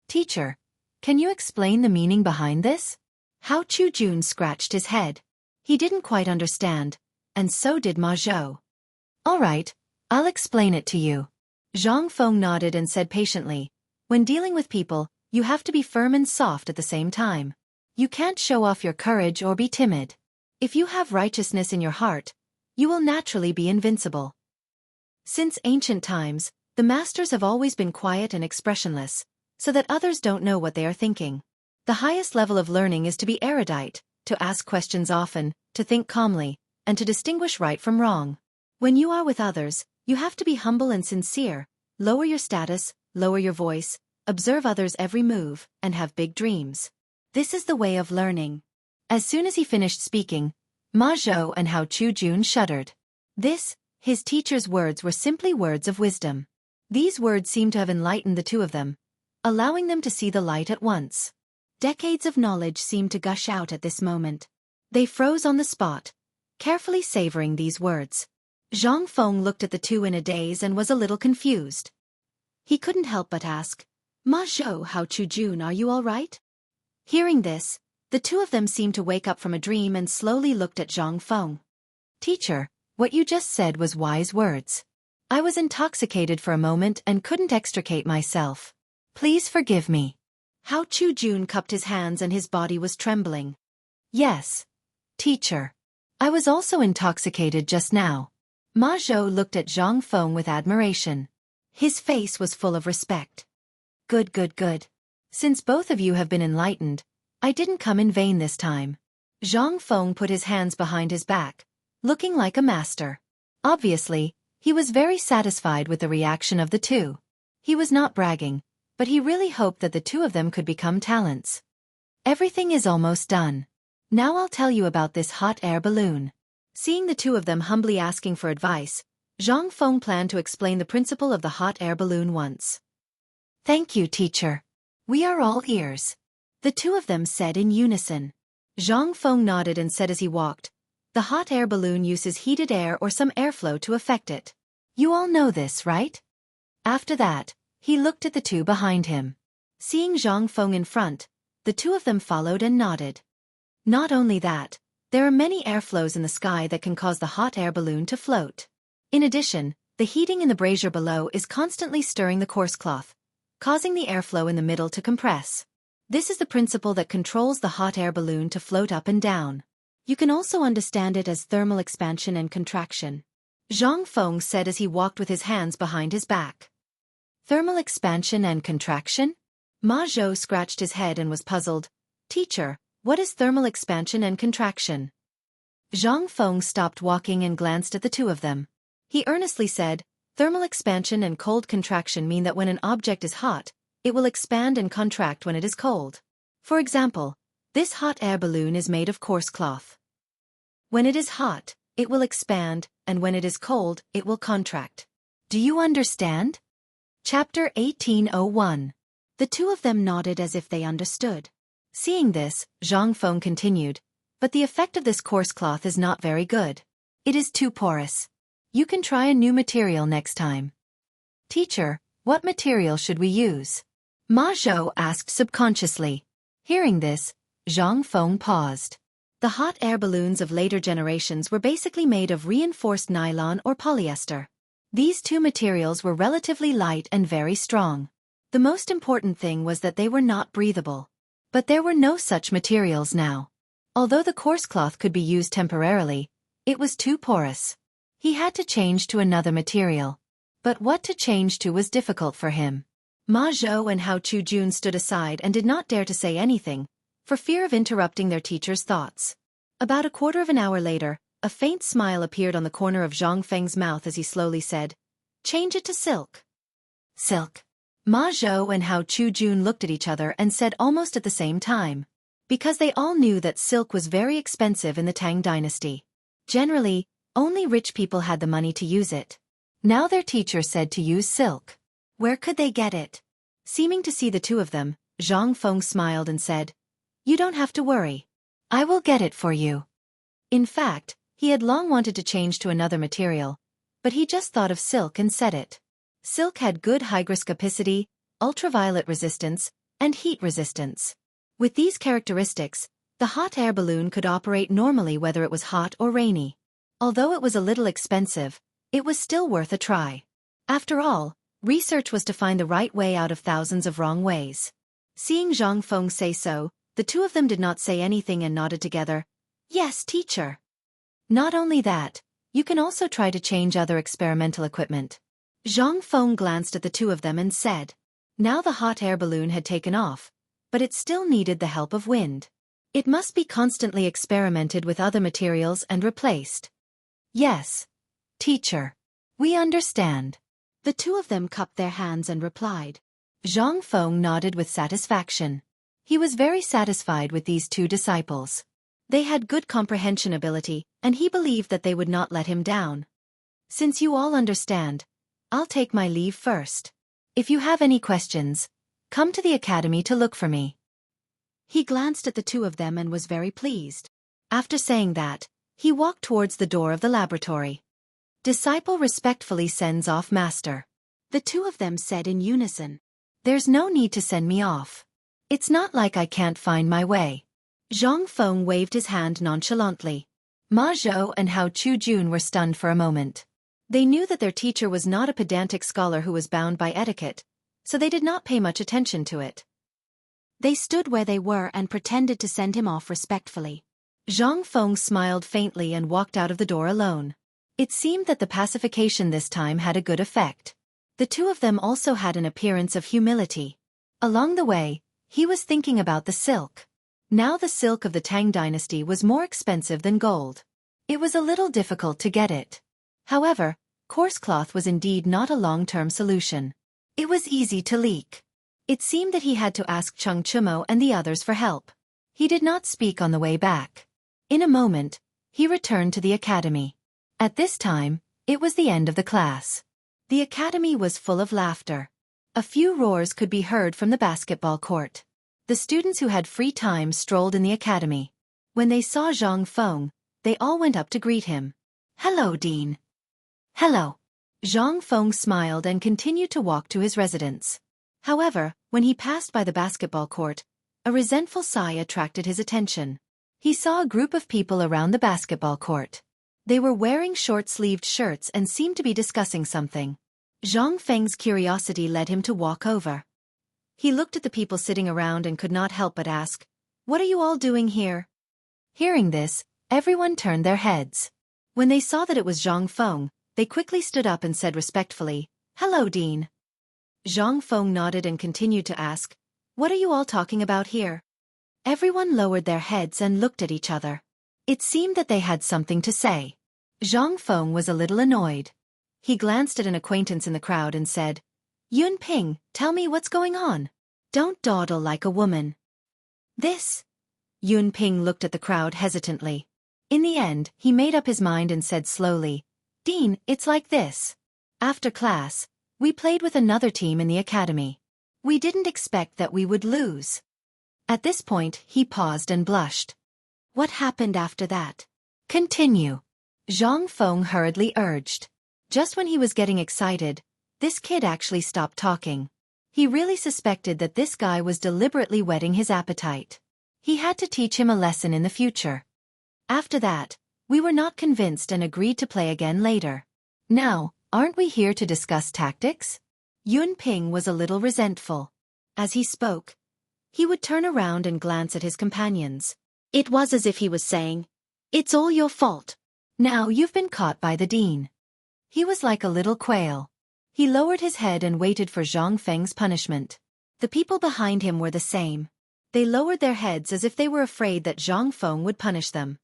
"Teacher, can you explain the meaning behind this?" Hao Chujun scratched his head. He didn't quite understand, and so did Ma Zhou. "All right, I'll explain it to you." Zhang Feng nodded and said patiently, "When dealing with people, you have to be firm and soft at the same time. You can't show off your courage or be timid. If you have righteousness in your heart, you will naturally be invincible." Since ancient times, the masters have always been quiet and expressionless, so that others don't know what they are thinking. The highest level of learning is to be erudite, to ask questions often, to think calmly, and to distinguish right from wrong. When you are with others, you have to be humble and sincere, lower your status, lower your voice, observe others' every move, and have big dreams. This is the way of learning. As soon as he finished speaking, Ma Zhou and Hao Chujun shuddered. His teacher's words were simply words of wisdom. These words seemed to have enlightened the two of them, allowing them to see the light at once. Decades of knowledge seemed to gush out at this moment. They froze on the spot, carefully savoring these words. Zhang Feng looked at the two in a daze and was a little confused. He couldn't help but ask, "Ma Zhou, how Chu Jun, are you all right?" Hearing this, the two of them seemed to wake up from a dream and slowly looked at Zhang Feng. "Teacher, what you just said was wise words. I was intoxicated for a moment and couldn't extricate myself. Please forgive me." Hao Chu Jun cupped his hands and his body was trembling. "Yes, teacher. I was also intoxicated just now." Ma Zhou looked at Zhang Feng with admiration. His face was full of respect. Good, good, good. Since both of you have been enlightened, I didn't come in vain this time." Zhang Feng put his hands behind his back, looking like a master. Obviously, he was very satisfied with the reaction of the two. He was not bragging, but he really hoped that the two of them could become talents. "Everything is almost done. Now I'll tell you about this hot air balloon." Seeing the two of them humbly asking for advice, Zhang Feng planned to explain the principle of the hot air balloon once. "Thank you, teacher. We are all ears," the two of them said in unison. Zhang Feng nodded and said as he walked, "The hot air balloon uses heated air or some airflow to affect it. You all know this, right?" After that, he looked at the two behind him. Seeing Zhang Feng in front, the two of them followed and nodded. Not only that, there are many airflows in the sky that can cause the hot air balloon to float. In addition, the heating in the brazier below is constantly stirring the coarse cloth, causing the airflow in the middle to compress. This is the principle that controls the hot air balloon to float up and down. You can also understand it as thermal expansion and contraction. Zhang Feng said as he walked with his hands behind his back. Thermal expansion and contraction? Ma Zhou scratched his head and was puzzled. "Teacher, what is thermal expansion and contraction?" Zhang Feng stopped walking and glanced at the two of them. He earnestly said, "Thermal expansion and cold contraction mean that when an object is hot, it will expand and contract when it is cold. For example, this hot air balloon is made of coarse cloth. When it is hot, it will expand, and when it is cold, it will contract. Do you understand?" Chapter 1801. The two of them nodded as if they understood. Seeing this, Zhang Feng continued, "But the effect of this coarse cloth is not very good. It is too porous. You can try a new material next time." "Teacher, what material should we use?" Ma Zhou asked subconsciously. Hearing this, Zhang Feng paused. The hot air balloons of later generations were basically made of reinforced nylon or polyester. These two materials were relatively light and very strong. The most important thing was that they were not breathable. But there were no such materials now. Although the coarse cloth could be used temporarily, it was too porous. He had to change to another material. But what to change to was difficult for him. Ma Zhou and Hao Chu Jun stood aside and did not dare to say anything, for fear of interrupting their teacher's thoughts. About a quarter of an hour later, a faint smile appeared on the corner of Zhang Feng's mouth as he slowly said, "Change it to silk." "Silk." Ma Zhou and Hao Chu Jun looked at each other and said almost at the same time. Because they all knew that silk was very expensive in the Tang dynasty. Generally, only rich people had the money to use it. Now their teacher said to use silk. Where could they get it? Seeming to see the two of them, Zhang Feng smiled and said, "You don't have to worry. I will get it for you." In fact, he had long wanted to change to another material, but he just thought of silk and said it. Silk had good hygroscopicity, ultraviolet resistance, and heat resistance. With these characteristics, the hot air balloon could operate normally whether it was hot or rainy. Although it was a little expensive, it was still worth a try. After all, research was to find the right way out of thousands of wrong ways. Seeing Zhang Feng say so, the two of them did not say anything and nodded together. "Yes, teacher." Not only that, you can also try to change other experimental equipment. Zhang Feng glanced at the two of them and said. Now the hot air balloon had taken off, but it still needed the help of wind. It must be constantly experimented with other materials and replaced. "Yes, teacher. We understand." The two of them cupped their hands and replied. Zhang Feng nodded with satisfaction. He was very satisfied with these two disciples. They had good comprehension ability, and he believed that they would not let him down. "Since you all understand, I'll take my leave first. If you have any questions, come to the academy to look for me." He glanced at the two of them and was very pleased. After saying that, he walked towards the door of the laboratory. Disciple respectfully sends off master. The two of them said in unison. "There's no need to send me off. It's not like I can't find my way." Zhang Feng waved his hand nonchalantly. Ma Zhou and Hao Chu-jun were stunned for a moment. They knew that their teacher was not a pedantic scholar who was bound by etiquette, so they did not pay much attention to it. They stood where they were and pretended to send him off respectfully. Zhang Feng smiled faintly and walked out of the door alone. It seemed that the pacification this time had a good effect. The two of them also had an appearance of humility. Along the way, he was thinking about the silk. Now the silk of the Tang dynasty was more expensive than gold. It was a little difficult to get it. However, coarse cloth was indeed not a long-term solution. It was easy to leak. It seemed that he had to ask Cheng Chumo and the others for help. He did not speak on the way back. In a moment, he returned to the academy. At this time, it was the end of the class. The academy was full of laughter. A few roars could be heard from the basketball court. The students who had free time strolled in the academy. When they saw Zhang Feng, they all went up to greet him. "Hello, Dean." "Hello." Zhang Feng smiled and continued to walk to his residence. However, when he passed by the basketball court, a resentful sigh attracted his attention. He saw a group of people around the basketball court. They were wearing short-sleeved shirts and seemed to be discussing something. Zhang Feng's curiosity led him to walk over. He looked at the people sitting around and could not help but ask, "What are you all doing here?" Hearing this, everyone turned their heads. When they saw that it was Zhang Feng, they quickly stood up and said respectfully, "Hello, Dean." Zhang Feng nodded and continued to ask, "What are you all talking about here?" Everyone lowered their heads and looked at each other. It seemed that they had something to say. Zhang Feng was a little annoyed. He glanced at an acquaintance in the crowd and said, "Yun Ping, tell me what's going on. Don't dawdle like a woman." "This?" Yun Ping looked at the crowd hesitantly. In the end, he made up his mind and said slowly, "Dean, it's like this. After class, we played with another team in the academy. We didn't expect that we would lose." At this point, he paused and blushed. "What happened after that?" "Continue," Zhang Feng hurriedly urged. Just when he was getting excited, this kid actually stopped talking. He really suspected that this guy was deliberately whetting his appetite. He had to teach him a lesson in the future. After that, we were not convinced and agreed to play again later. "Now, aren't we here to discuss tactics?" Yun Ping was a little resentful. As he spoke, he would turn around and glance at his companions. It was as if he was saying, "It's all your fault. Now you've been caught by the dean." He was like a little quail. He lowered his head and waited for Zhang Feng's punishment. The people behind him were the same. They lowered their heads as if they were afraid that Zhang Feng would punish them.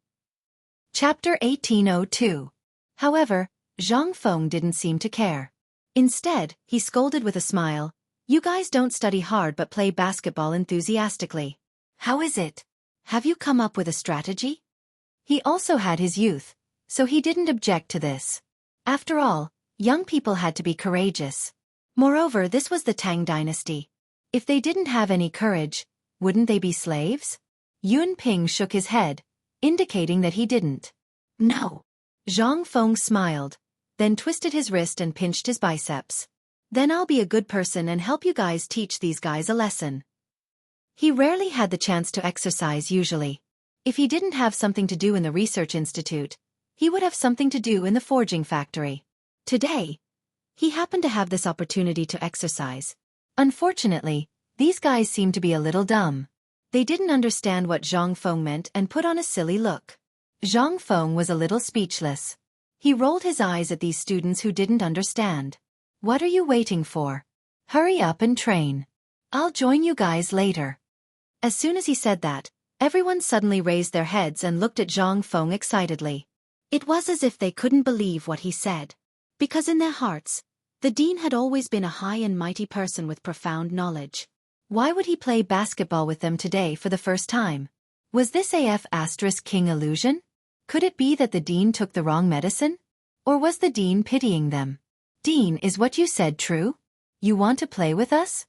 Chapter 1802. However, Zhang Feng didn't seem to care. Instead, he scolded with a smile, "You guys don't study hard but play basketball enthusiastically. How is it? Have you come up with a strategy?" He also had his youth, so he didn't object to this. After all, young people had to be courageous. Moreover, this was the Tang dynasty. If they didn't have any courage, wouldn't they be slaves? Yun Ping shook his head, indicating that he didn't. "No." Zhang Feng smiled, then twisted his wrist and pinched his biceps. "Then I'll be a good person and help you guys teach these guys a lesson." He rarely had the chance to exercise usually. If he didn't have something to do in the research institute, he would have something to do in the forging factory. Today, he happened to have this opportunity to exercise. Unfortunately, these guys seemed to be a little dumb. They didn't understand what Zhang Feng meant and put on a silly look. Zhang Feng was a little speechless. He rolled his eyes at these students who didn't understand. "What are you waiting for? Hurry up and train. I'll join you guys later." As soon as he said that, everyone suddenly raised their heads and looked at Zhang Feng excitedly. It was as if they couldn't believe what he said. Because in their hearts, the dean had always been a high and mighty person with profound knowledge. Why would he play basketball with them today for the first time? Was this **King illusion? Could it be that the dean took the wrong medicine? Or was the dean pitying them? Dean, is what you said true? You want to play with us?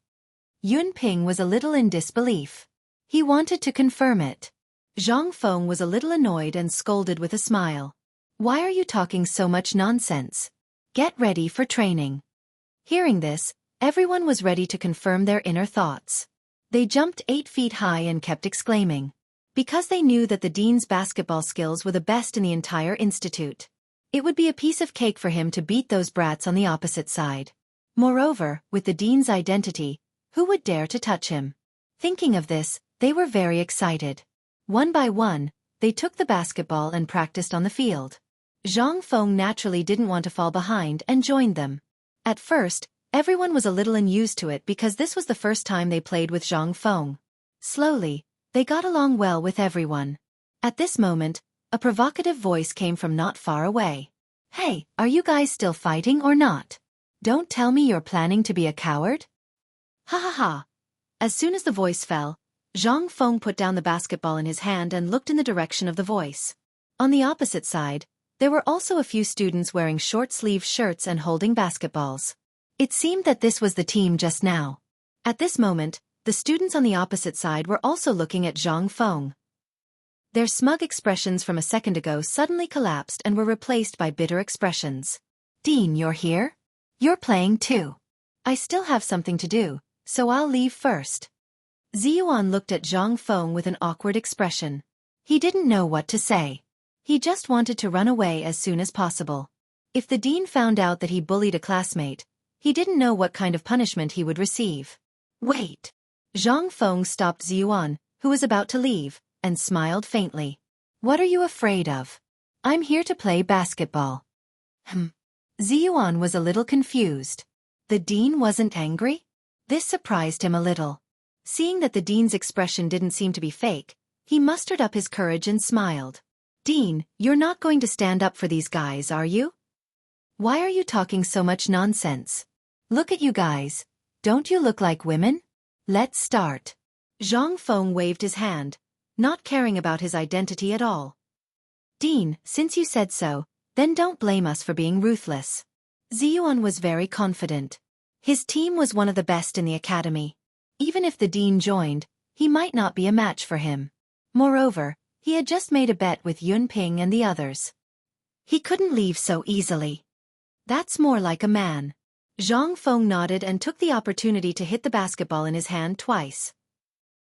Yun Ping was a little in disbelief. He wanted to confirm it. Zhang Feng was a little annoyed and scolded with a smile. Why are you talking so much nonsense? Get ready for training. Hearing this, everyone was ready to confirm their inner thoughts. They jumped 8 feet high and kept exclaiming. Because they knew that the dean's basketball skills were the best in the entire institute. It would be a piece of cake for him to beat those brats on the opposite side. Moreover, with the dean's identity, who would dare to touch him? Thinking of this, they were very excited. One by one, they took the basketball and practiced on the field. Zhang Feng naturally didn't want to fall behind and joined them. At first, everyone was a little unused to it because this was the first time they played with Zhang Feng. Slowly, they got along well with everyone. At this moment, a provocative voice came from not far away. Hey, are you guys still fighting or not? Don't tell me you're planning to be a coward? Ha ha ha. As soon as the voice fell, Zhang Feng put down the basketball in his hand and looked in the direction of the voice. On the opposite side, there were also a few students wearing short-sleeved shirts and holding basketballs. It seemed that this was the team just now. At this moment, the students on the opposite side were also looking at Zhang Feng. Their smug expressions from a second ago suddenly collapsed and were replaced by bitter expressions. Dean, you're here? You're playing too. I still have something to do, so I'll leave first. Ziyuan looked at Zhang Feng with an awkward expression. He didn't know what to say. He just wanted to run away as soon as possible. If the dean found out that he bullied a classmate, he didn't know what kind of punishment he would receive. Wait. Zhang Feng stopped Ziyuan, who was about to leave, and smiled faintly. What are you afraid of? I'm here to play basketball. Ziyuan was a little confused. The dean wasn't angry? This surprised him a little. Seeing that the dean's expression didn't seem to be fake, he mustered up his courage and smiled. Dean, you're not going to stand up for these guys, are you? Why are you talking so much nonsense? Look at you guys. Don't you look like women? Let's start. Zhang Feng waved his hand, not caring about his identity at all. Dean, since you said so, then don't blame us for being ruthless. Ziyuan was very confident. His team was one of the best in the academy. Even if the dean joined, he might not be a match for him. Moreover, he had just made a bet with Yun Ping and the others. He couldn't leave so easily. That's more like a man. Zhang Feng nodded and took the opportunity to hit the basketball in his hand twice.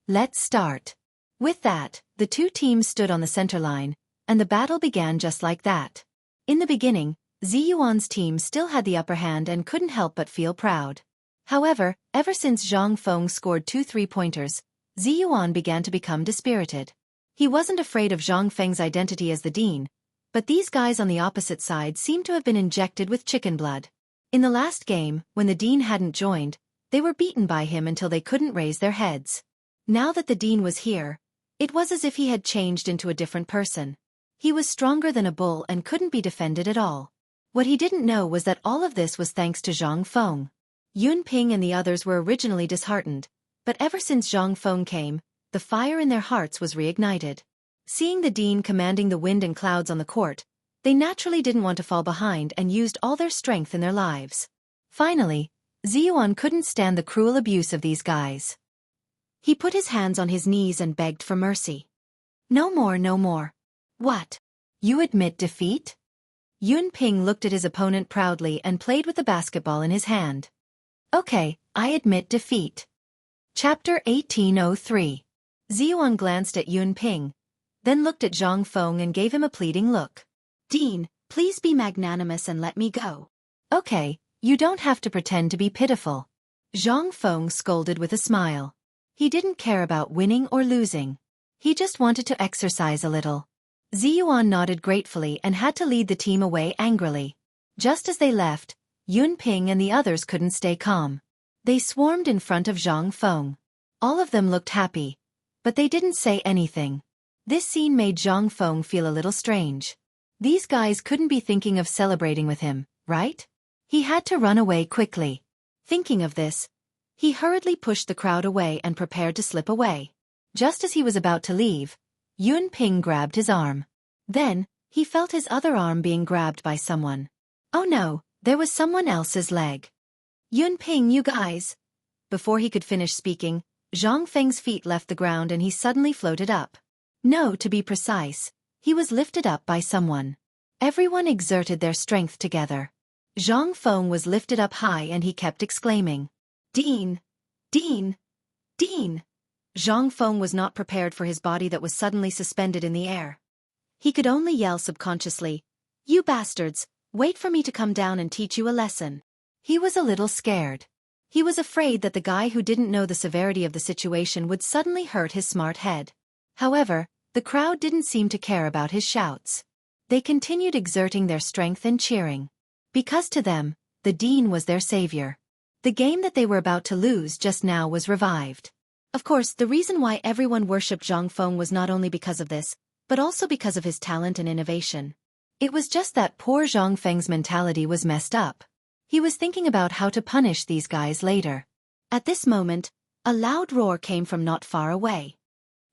Let's start. With that, the two teams stood on the center line, and the battle began just like that. In the beginning, Ziyuan's team still had the upper hand and couldn't help but feel proud. However, ever since Zhang Feng scored 2 3-pointers, Ziyuan began to become dispirited. He wasn't afraid of Zhang Feng's identity as the dean, but these guys on the opposite side seemed to have been injected with chicken blood. In the last game, when the dean hadn't joined, they were beaten by him until they couldn't raise their heads. Now that the dean was here, it was as if he had changed into a different person. He was stronger than a bull and couldn't be defended at all. What he didn't know was that all of this was thanks to Zhang Feng. Yun Ping and the others were originally disheartened, but ever since Zhang Feng came, the fire in their hearts was reignited. Seeing the dean commanding the wind and clouds on the court, they naturally didn't want to fall behind and used all their strength in their lives. Finally, Ziyuan couldn't stand the cruel abuse of these guys. He put his hands on his knees and begged for mercy. No more, no more. What? You admit defeat? Yun Ping looked at his opponent proudly and played with the basketball in his hand. Okay, I admit defeat. Chapter 1803. Ziyuan glanced at Yun Ping, then looked at Zhang Feng and gave him a pleading look. Dean, please be magnanimous and let me go. Okay, you don't have to pretend to be pitiful. Zhang Feng scolded with a smile. He didn't care about winning or losing. He just wanted to exercise a little. Ziyuan nodded gratefully and had to lead the team away angrily. Just as they left, Yun Ping and the others couldn't stay calm. They swarmed in front of Zhang Feng. All of them looked happy, but they didn't say anything. This scene made Zhang Feng feel a little strange. These guys couldn't be thinking of celebrating with him, right? He had to run away quickly. Thinking of this, he hurriedly pushed the crowd away and prepared to slip away. Just as he was about to leave, Yun Ping grabbed his arm. Then, he felt his other arm being grabbed by someone. Oh no, There was someone else's leg. Yunping, you guys. Before he could finish speaking, Zhang Feng's feet left the ground and he suddenly floated up. No, to be precise, he was lifted up by someone. Everyone exerted their strength together. Zhang Feng was lifted up high and he kept exclaiming, Dean! Dean! Dean! Zhang Feng was not prepared for his body that was suddenly suspended in the air. He could only yell subconsciously, You bastards, wait for me to come down and teach you a lesson. He was a little scared. He was afraid that the guy who didn't know the severity of the situation would suddenly hurt his smart head. However, the crowd didn't seem to care about his shouts. They continued exerting their strength and cheering. Because to them, the Dean was their savior. The game that they were about to lose just now was revived. Of course, the reason why everyone worshipped Zhang Feng was not only because of this, but also because of his talent and innovation. It was just that poor Zhang Feng's mentality was messed up. He was thinking about how to punish these guys later. At this moment, a loud roar came from not far away.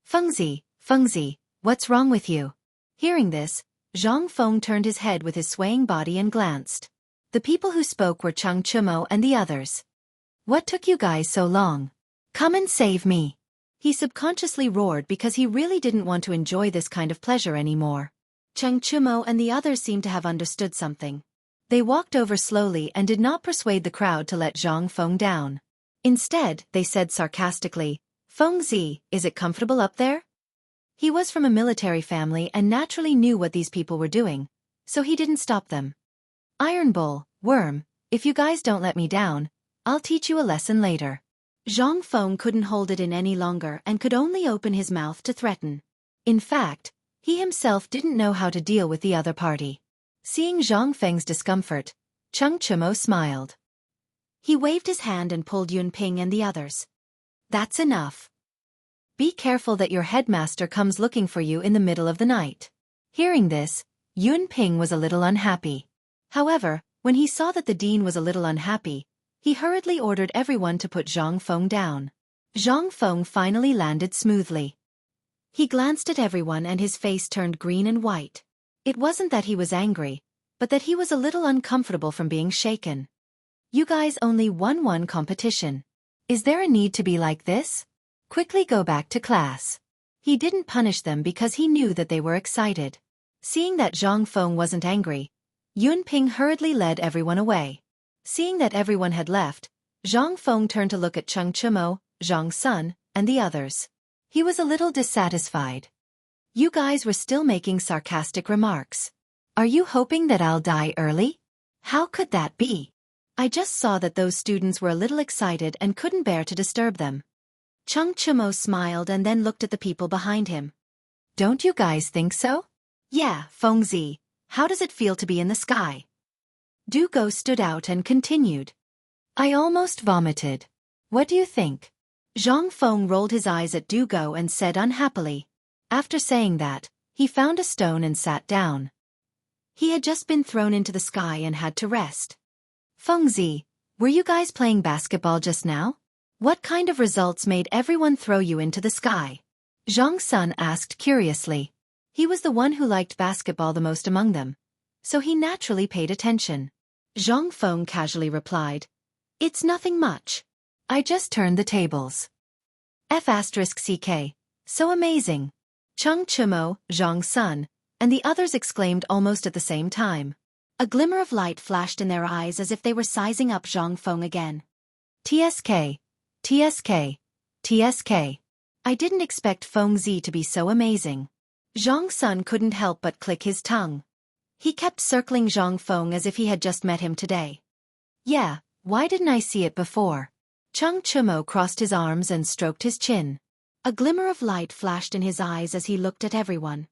Fengzi, what's wrong with you? Hearing this, Zhang Feng turned his head with his swaying body and glanced. The people who spoke were Cheng Chumo and the others. What took you guys so long? Come and save me. He subconsciously roared because he really didn't want to enjoy this kind of pleasure anymore. Cheng Chumo and the others seemed to have understood something. They walked over slowly and did not persuade the crowd to let Zhang Feng down. Instead, they said sarcastically, Fengzi, is it comfortable up there? He was from a military family and naturally knew what these people were doing, so he didn't stop them. Iron Bull, Worm, if you guys don't let me down, I'll teach you a lesson later. Zhang Feng couldn't hold it in any longer and could only open his mouth to threaten. In fact, he himself didn't know how to deal with the other party. Seeing Zhang Feng's discomfort, Cheng Chumo smiled. He waved his hand and pulled Yunping and the others. That's enough. Be careful that your headmaster comes looking for you in the middle of the night. Hearing this, Yunping was a little unhappy. However, when he saw that the dean was a little unhappy, he hurriedly ordered everyone to put Zhang Feng down. Zhang Feng finally landed smoothly. He glanced at everyone and his face turned green and white. It wasn't that he was angry, but that he was a little uncomfortable from being shaken. You guys only won one competition. Is there a need to be like this? Quickly go back to class. He didn't punish them because he knew that they were excited. Seeing that Zhang Feng wasn't angry, Yunping hurriedly led everyone away. Seeing that everyone had left, Zhang Feng turned to look at Cheng Chumo, Zhang Sun, and the others. He was a little dissatisfied. You guys were still making sarcastic remarks. Are you hoping that I'll die early? How could that be? I just saw that those students were a little excited and couldn't bear to disturb them. Cheng Chumo smiled and then looked at the people behind him. Don't you guys think so? Yeah, Fengzi, how does it feel to be in the sky? Du Go stood out and continued. I almost vomited. What do you think? Zhang Feng rolled his eyes at Du Go and said unhappily. After saying that, he found a stone and sat down. He had just been thrown into the sky and had to rest. Fengzi, were you guys playing basketball just now? What kind of results made everyone throw you into the sky? Zhang Sun asked curiously. He was the one who liked basketball the most among them, so he naturally paid attention. Zhang Feng casually replied, It's nothing much. I just turned the tables. F***CK, so amazing. Cheng Chumo, Zhang Sun, and the others exclaimed almost at the same time. A glimmer of light flashed in their eyes as if they were sizing up Zhang Feng again. TSK, TSK, TSK. I didn't expect Fengzi to be so amazing. Zhang Sun couldn't help but click his tongue. He kept circling Zhang Feng as if he had just met him today. Yeah, why didn't I see it before? Cheng Chumo crossed his arms and stroked his chin. A glimmer of light flashed in his eyes as he looked at everyone.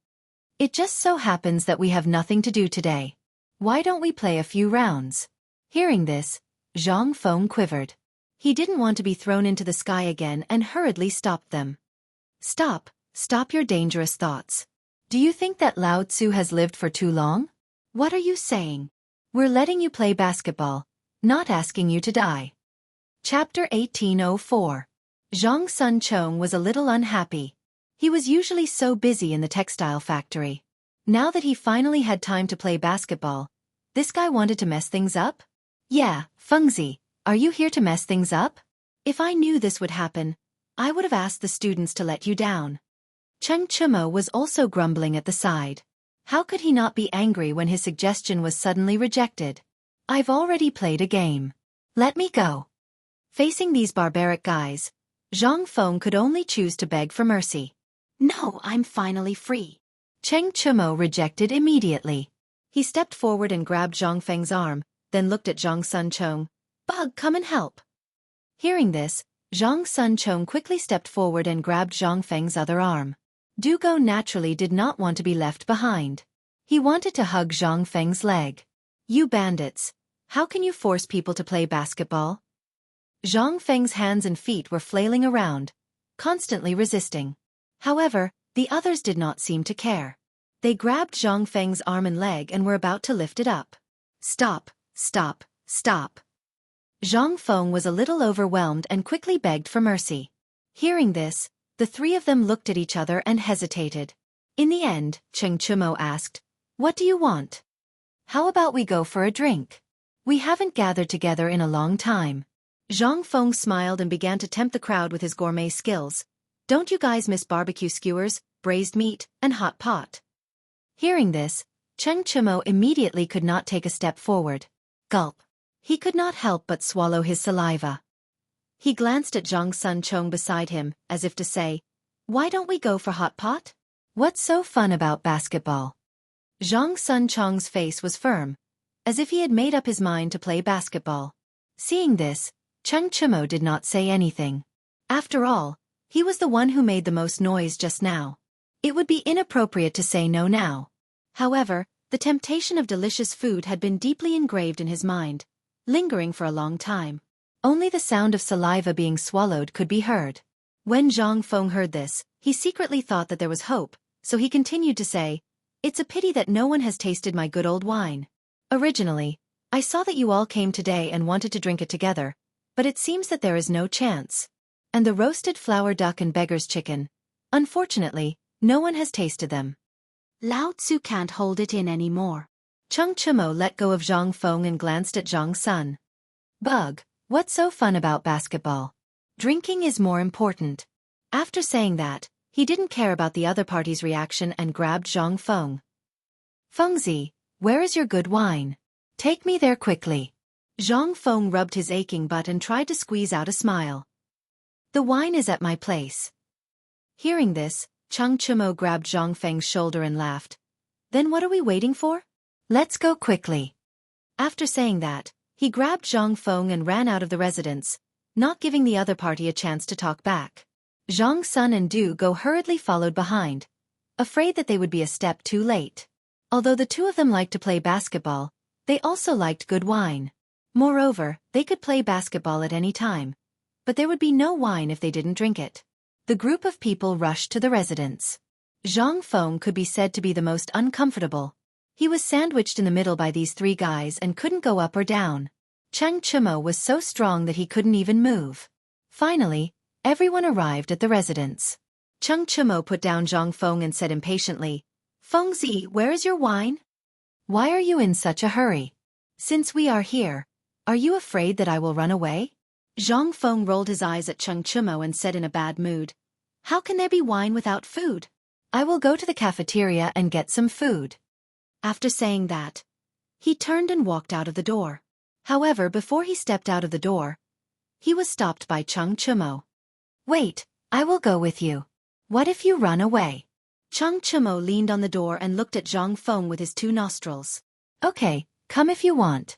It just so happens that we have nothing to do today. Why don't we play a few rounds? Hearing this, Zhang Feng quivered. He didn't want to be thrown into the sky again and hurriedly stopped them. Stop your dangerous thoughts. Do you think that Lao Tzu has lived for too long? What are you saying? We're letting you play basketball, not asking you to die. Chapter 1804. Zhang Sun Chong was a little unhappy. He was usually so busy in the textile factory. Now that he finally had time to play basketball, This guy wanted to mess things up? Yeah, Fengzi, are you here to mess things up? If I knew this would happen, I would have asked the students to let you down. Cheng Chumo was also grumbling at the side. How could he not be angry when his suggestion was suddenly rejected? I've already played a game. Let me go. Facing these barbaric guys, Zhang Feng could only choose to beg for mercy. No, I'm finally free. Cheng Chumo rejected immediately. He stepped forward and grabbed Zhang Feng's arm, then looked at Zhang Sun Chong. Bug, come and help. Hearing this, Zhang Sun Chong quickly stepped forward and grabbed Zhang Feng's other arm. Dugo naturally did not want to be left behind. He wanted to hug Zhang Feng's leg. You bandits, how can you force people to play basketball? Zhang Feng's hands and feet were flailing around, constantly resisting. However, the others did not seem to care. They grabbed Zhang Feng's arm and leg and were about to lift it up. Stop, stop, stop. Zhang Feng was a little overwhelmed and quickly begged for mercy. Hearing this, the three of them looked at each other and hesitated. In the end, Cheng Chumo asked, What do you want? How about we go for a drink? We haven't gathered together in a long time. Zhang Feng smiled and began to tempt the crowd with his gourmet skills. Don't you guys miss barbecue skewers, braised meat, and hot pot? Hearing this, Cheng Chumo immediately could not take a step forward. Gulp. He could not help but swallow his saliva. He glanced at Zhang Sun Chong beside him, as if to say, Why don't we go for hot pot? What's so fun about basketball? Zhang Sun Chong's face was firm, as if he had made up his mind to play basketball. Seeing this, Cheng Chumo did not say anything. After all, he was the one who made the most noise just now. It would be inappropriate to say no now. However, the temptation of delicious food had been deeply engraved in his mind, lingering for a long time. Only the sound of saliva being swallowed could be heard. When Zhang Feng heard this, he secretly thought that there was hope, so he continued to say, It's a pity that no one has tasted my good old wine. Originally, I saw that you all came today and wanted to drink it together, but it seems that there is no chance. And the roasted flour duck and beggar's chicken. Unfortunately, no one has tasted them. Lao Tzu can't hold it in anymore. Cheng Chumo let go of Zhang Feng and glanced at Zhang Sun. Bug, what's so fun about basketball? Drinking is more important. After saying that, he didn't care about the other party's reaction and grabbed Zhang Feng. Fengzi, where is your good wine? Take me there quickly. Zhang Feng rubbed his aching butt and tried to squeeze out a smile. The wine is at my place. Hearing this, Cheng Chumo grabbed Zhang Feng's shoulder and laughed. Then what are we waiting for? Let's go quickly. After saying that, he grabbed Zhang Feng and ran out of the residence, not giving the other party a chance to talk back. Zhang Sun and Du Go hurriedly followed behind, afraid that they would be a step too late. Although the two of them liked to play basketball, they also liked good wine. Moreover, they could play basketball at any time, but there would be no wine if they didn't drink it. The group of people rushed to the residence. Zhang Feng could be said to be the most uncomfortable. He was sandwiched in the middle by these three guys and couldn't go up or down. Cheng Chumo was so strong that he couldn't even move. Finally, everyone arrived at the residence. Cheng Chumo put down Zhang Feng and said impatiently, Fengzi, where is your wine? Why are you in such a hurry? Since we are here, are you afraid that I will run away? Zhang Feng rolled his eyes at Cheng Chumo and said in a bad mood, How can there be wine without food? I will go to the cafeteria and get some food. After saying that, he turned and walked out of the door. However, before he stepped out of the door, he was stopped by Cheng Chumo. Wait, I will go with you. What if you run away? Cheng Chumo leaned on the door and looked at Zhang Feng with his two nostrils. Okay, come if you want.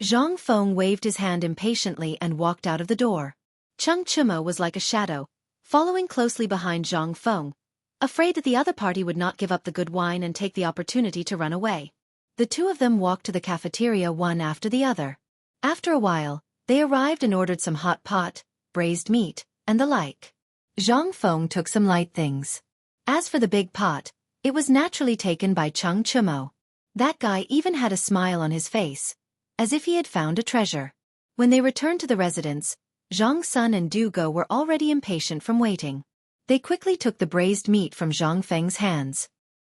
Zhang Feng waved his hand impatiently and walked out of the door. Cheng Chumo was like a shadow, following closely behind Zhang Feng, afraid that the other party would not give up the good wine and take the opportunity to run away. The two of them walked to the cafeteria one after the other. After a while, they arrived and ordered some hot pot, braised meat, and the like. Zhang Feng took some light things. As for the big pot, it was naturally taken by Cheng Chumo. That guy even had a smile on his face, as if he had found a treasure. When they returned to the residence, Zhang Sun and Du Go were already impatient from waiting. They quickly took the braised meat from Zhang Feng's hands.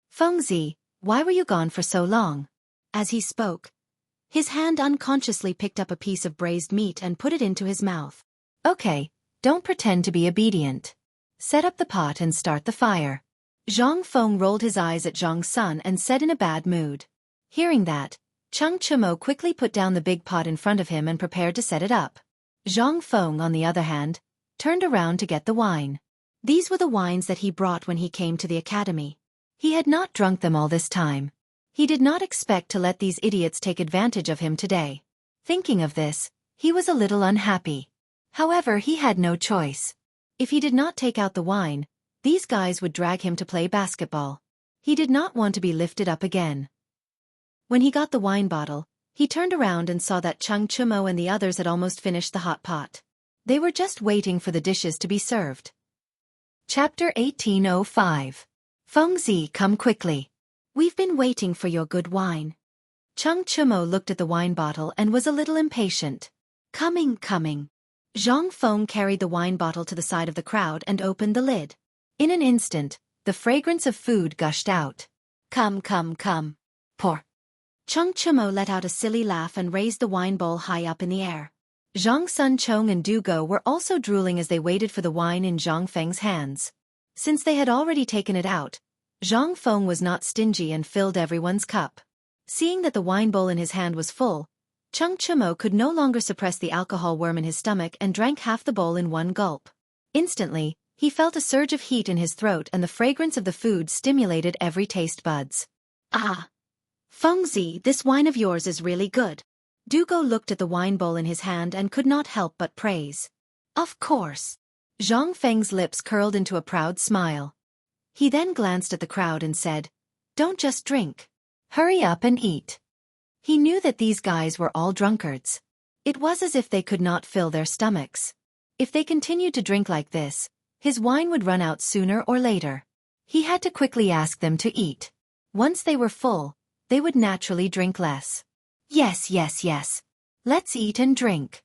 Fengzi, why were you gone for so long? As he spoke, His hand unconsciously picked up a piece of braised meat and put it into his mouth. Okay, don't pretend to be obedient. Set up the pot and start the fire. Zhang Feng rolled his eyes at Zhang Sun and said in a bad mood. Hearing that, Cheng Chimo quickly put down the big pot in front of him and prepared to set it up. Zhang Feng, on the other hand, turned around to get the wine. These were the wines that he brought when he came to the academy. He had not drunk them all this time. He did not expect to let these idiots take advantage of him today. Thinking of this, he was a little unhappy. However, he had no choice. If he did not take out the wine, these guys would drag him to play basketball. He did not want to be lifted up again. When he got the wine bottle, he turned around and saw that Cheng Chimo and the others had almost finished the hot pot. They were just waiting for the dishes to be served. Chapter 1805. Fengzi, come quickly. We've been waiting for your good wine. Cheng Chimo looked at the wine bottle and was a little impatient. Coming. Zhang Feng carried the wine bottle to the side of the crowd and opened the lid. In an instant, the fragrance of food gushed out. Come. Pour. Cheng Chimo let out a silly laugh and raised the wine bowl high up in the air. Zhang Sun Chong and Du Go were also drooling as they waited for the wine in Zhang Feng's hands. Since they had already taken it out, Zhang Feng was not stingy and filled everyone's cup. Seeing that the wine bowl in his hand was full, Cheng Chimo could no longer suppress the alcohol worm in his stomach and drank half the bowl in one gulp. Instantly, he felt a surge of heat in his throat and the fragrance of the food stimulated every taste buds. Ah! Fengzi, this wine of yours is really good. Du Go looked at the wine bowl in his hand and could not help but praise. Of course. Zhang Feng's lips curled into a proud smile. He then glanced at the crowd and said, "Don't just drink. Hurry up and eat." He knew that these guys were all drunkards. It was as if they could not fill their stomachs. If they continued to drink like this, his wine would run out sooner or later. He had to quickly ask them to eat. Once they were full, they would naturally drink less. Yes. Let's eat and drink.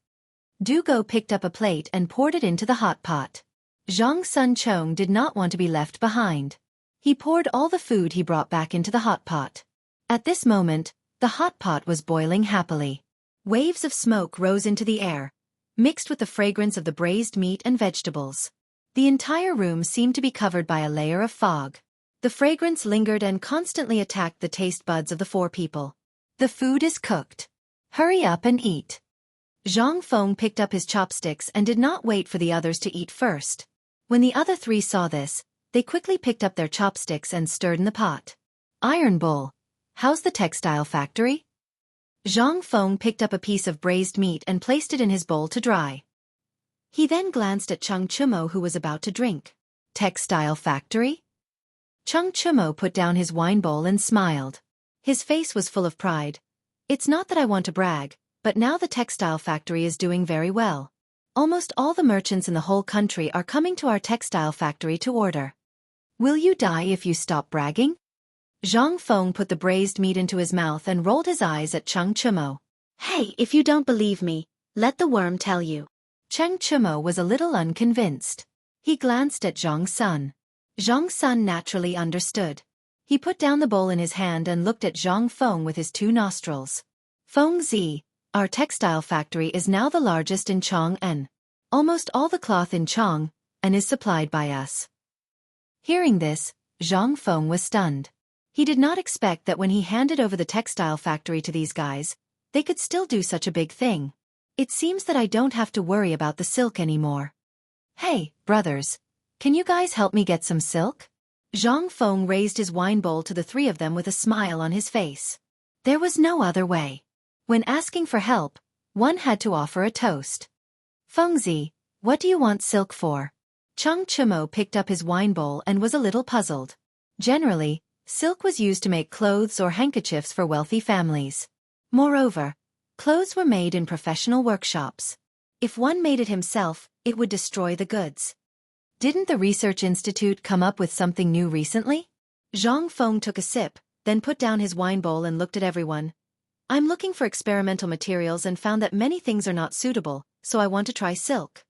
Du Go picked up a plate and poured it into the hot pot. Zhang Sun Chong did not want to be left behind. He poured all the food he brought back into the hot pot. At this moment, the hot pot was boiling happily. Waves of smoke rose into the air, mixed with the fragrance of the braised meat and vegetables. The entire room seemed to be covered by a layer of fog. The fragrance lingered and constantly attacked the taste buds of the four people. The food is cooked. Hurry up and eat. Zhang Feng picked up his chopsticks and did not wait for the others to eat first. When the other three saw this, they quickly picked up their chopsticks and stirred in the pot. Iron Bull, how's the textile factory? Zhang Feng picked up a piece of braised meat and placed it in his bowl to dry. He then glanced at Cheng Chimo, who was about to drink. Textile factory? Cheng Chimo put down his wine bowl and smiled. His face was full of pride. It's not that I want to brag, but now the textile factory is doing very well. Almost all the merchants in the whole country are coming to our textile factory to order. Will you die if you stop bragging? Zhang Feng put the braised meat into his mouth and rolled his eyes at Cheng Chimo. Hey, if you don't believe me, let the worm tell you. Cheng Chimo was a little unconvinced. He glanced at Zhang Sun. Zhang Sun naturally understood. He put down the bowl in his hand and looked at Zhang Feng with his two nostrils. Fengzi, our textile factory is now the largest in Chang'an. Almost all the cloth in Chang'an is supplied by us. Hearing this, Zhang Feng was stunned. He did not expect that when he handed over the textile factory to these guys, they could still do such a big thing. It seems that I don't have to worry about the silk anymore. Hey, brothers, can you guys help me get some silk? Zhang Feng raised his wine bowl to the three of them with a smile on his face. There was no other way. When asking for help, one had to offer a toast. Fengzi, what do you want silk for? Cheng Chimo picked up his wine bowl and was a little puzzled. Generally, silk was used to make clothes or handkerchiefs for wealthy families. Moreover, clothes were made in professional workshops. If one made it himself, it would destroy the goods. Didn't the Research Institute come up with something new recently? Zhang Feng took a sip, then put down his wine bowl and looked at everyone. I'm looking for experimental materials and found that many things are not suitable, so I want to try silk.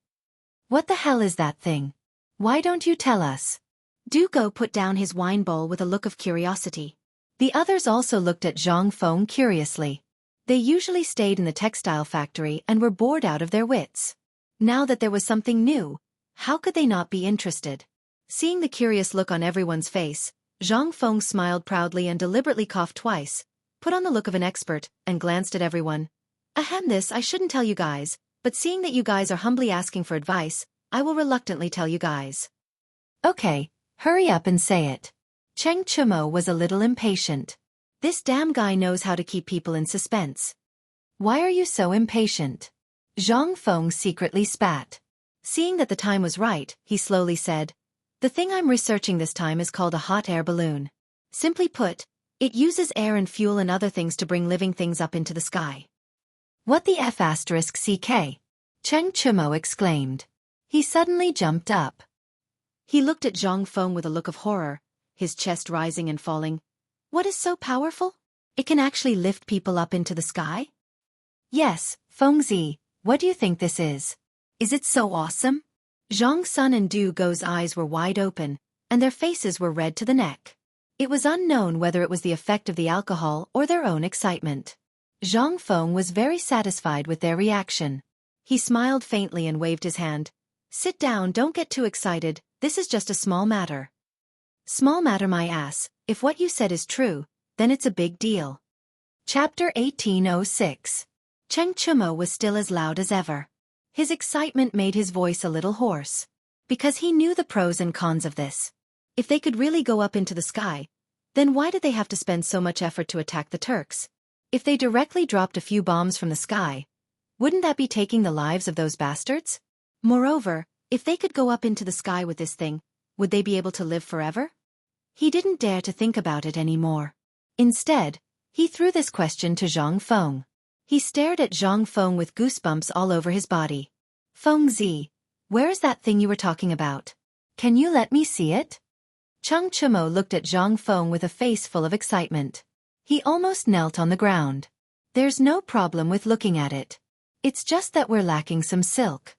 What the hell is that thing? Why don't you tell us? Du Go put down his wine bowl with a look of curiosity. The others also looked at Zhang Feng curiously. They usually stayed in the textile factory and were bored out of their wits. Now that there was something new, how could they not be interested? Seeing the curious look on everyone's face, Zhang Feng smiled proudly and deliberately coughed twice, put on the look of an expert, and glanced at everyone. Ahem, this I shouldn't tell you guys, but seeing that you guys are humbly asking for advice, I will reluctantly tell you guys. Okay, hurry up and say it. Cheng Chumo was a little impatient. This damn guy knows how to keep people in suspense. Why are you so impatient? Zhang Feng secretly spat. Seeing that the time was right, he slowly said, "The thing I'm researching this time is called a hot air balloon. Simply put, it uses air and fuel and other things to bring living things up into the sky." What the F***CK? Cheng Chumo exclaimed. He suddenly jumped up. He looked at Zhang Feng with a look of horror, his chest rising and falling. What is so powerful? It can actually lift people up into the sky? Yes, Fengzi, what do you think this is? Is it so awesome? Zhang Sun and Du Go's eyes were wide open, and their faces were red to the neck. It was unknown whether it was the effect of the alcohol or their own excitement. Zhang Feng was very satisfied with their reaction. He smiled faintly and waved his hand. "Sit down, don't get too excited, this is just a small matter." "Small matter my ass, if what you said is true, then it's a big deal." Chapter 1806. Cheng Chumo was still as loud as ever. His excitement made his voice a little hoarse. Because he knew the pros and cons of this. If they could really go up into the sky, then why did they have to spend so much effort to attack the Turks? If they directly dropped a few bombs from the sky, wouldn't that be taking the lives of those bastards? Moreover, if they could go up into the sky with this thing, would they be able to live forever? He didn't dare to think about it anymore. Instead, he threw this question to Zhang Feng. He stared at Zhang Feng with goosebumps all over his body. "Fengzi, where is that thing you were talking about? Can you let me see it?" Cheng Chumo looked at Zhang Feng with a face full of excitement. He almost knelt on the ground. "There's no problem with looking at it. It's just that we're lacking some silk."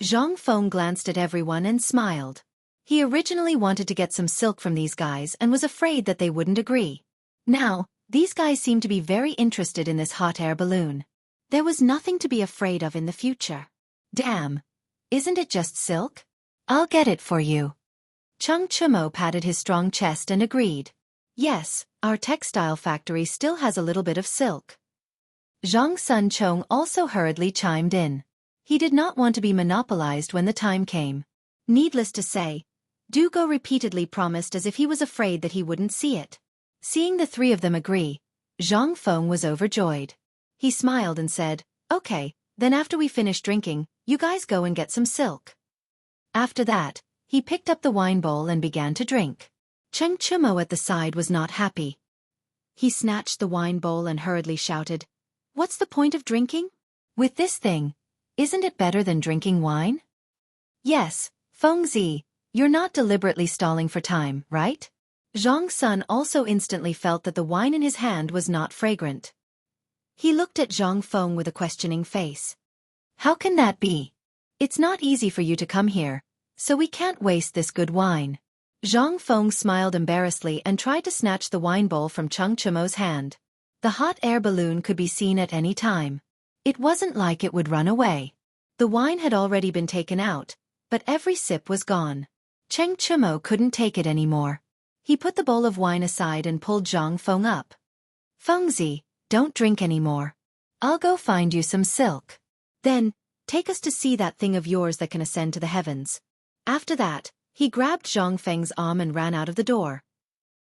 Zhang Feng glanced at everyone and smiled. He originally wanted to get some silk from these guys and was afraid that they wouldn't agree. Now, these guys seemed to be very interested in this hot air balloon. There was nothing to be afraid of in the future. Damn. Isn't it just silk? I'll get it for you. Cheng Chumo patted his strong chest and agreed. "Yes, our textile factory still has a little bit of silk." Zhang Sun Chong also hurriedly chimed in. He did not want to be monopolized when the time came. Needless to say, Du Go repeatedly promised as if he was afraid that he wouldn't see it. Seeing the three of them agree, Zhang Feng was overjoyed. He smiled and said, "Okay, then after we finish drinking, you guys go and get some silk." After that, he picked up the wine bowl and began to drink. Cheng Chumo at the side was not happy. He snatched the wine bowl and hurriedly shouted, "What's the point of drinking? With this thing, isn't it better than drinking wine?" "Yes, Fengzi, you're not deliberately stalling for time, right?" Zhang Sun also instantly felt that the wine in his hand was not fragrant. He looked at Zhang Feng with a questioning face. "How can that be? It's not easy for you to come here, so we can't waste this good wine." Zhang Feng smiled embarrassedly and tried to snatch the wine bowl from Cheng Chumo's hand. The hot air balloon could be seen at any time. It wasn't like it would run away. The wine had already been taken out, but every sip was gone. Cheng Chumo couldn't take it anymore. He put the bowl of wine aside and pulled Zhang Feng up. "Fengzi, don't drink anymore. I'll go find you some silk. Then, take us to see that thing of yours that can ascend to the heavens." After that, he grabbed Zhang Feng's arm and ran out of the door.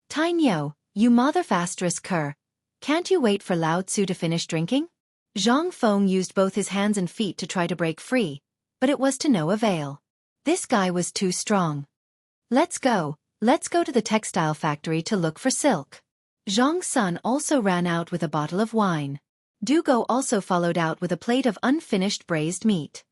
"Tainyo, you motherfastress cur. Can't you wait for Lao Tzu to finish drinking?" Zhang Feng used both his hands and feet to try to break free, but it was to no avail. This guy was too strong. Let's go to the textile factory to look for silk." Zhang Sun also ran out with a bottle of wine. Du Go also followed out with a plate of unfinished braised meat.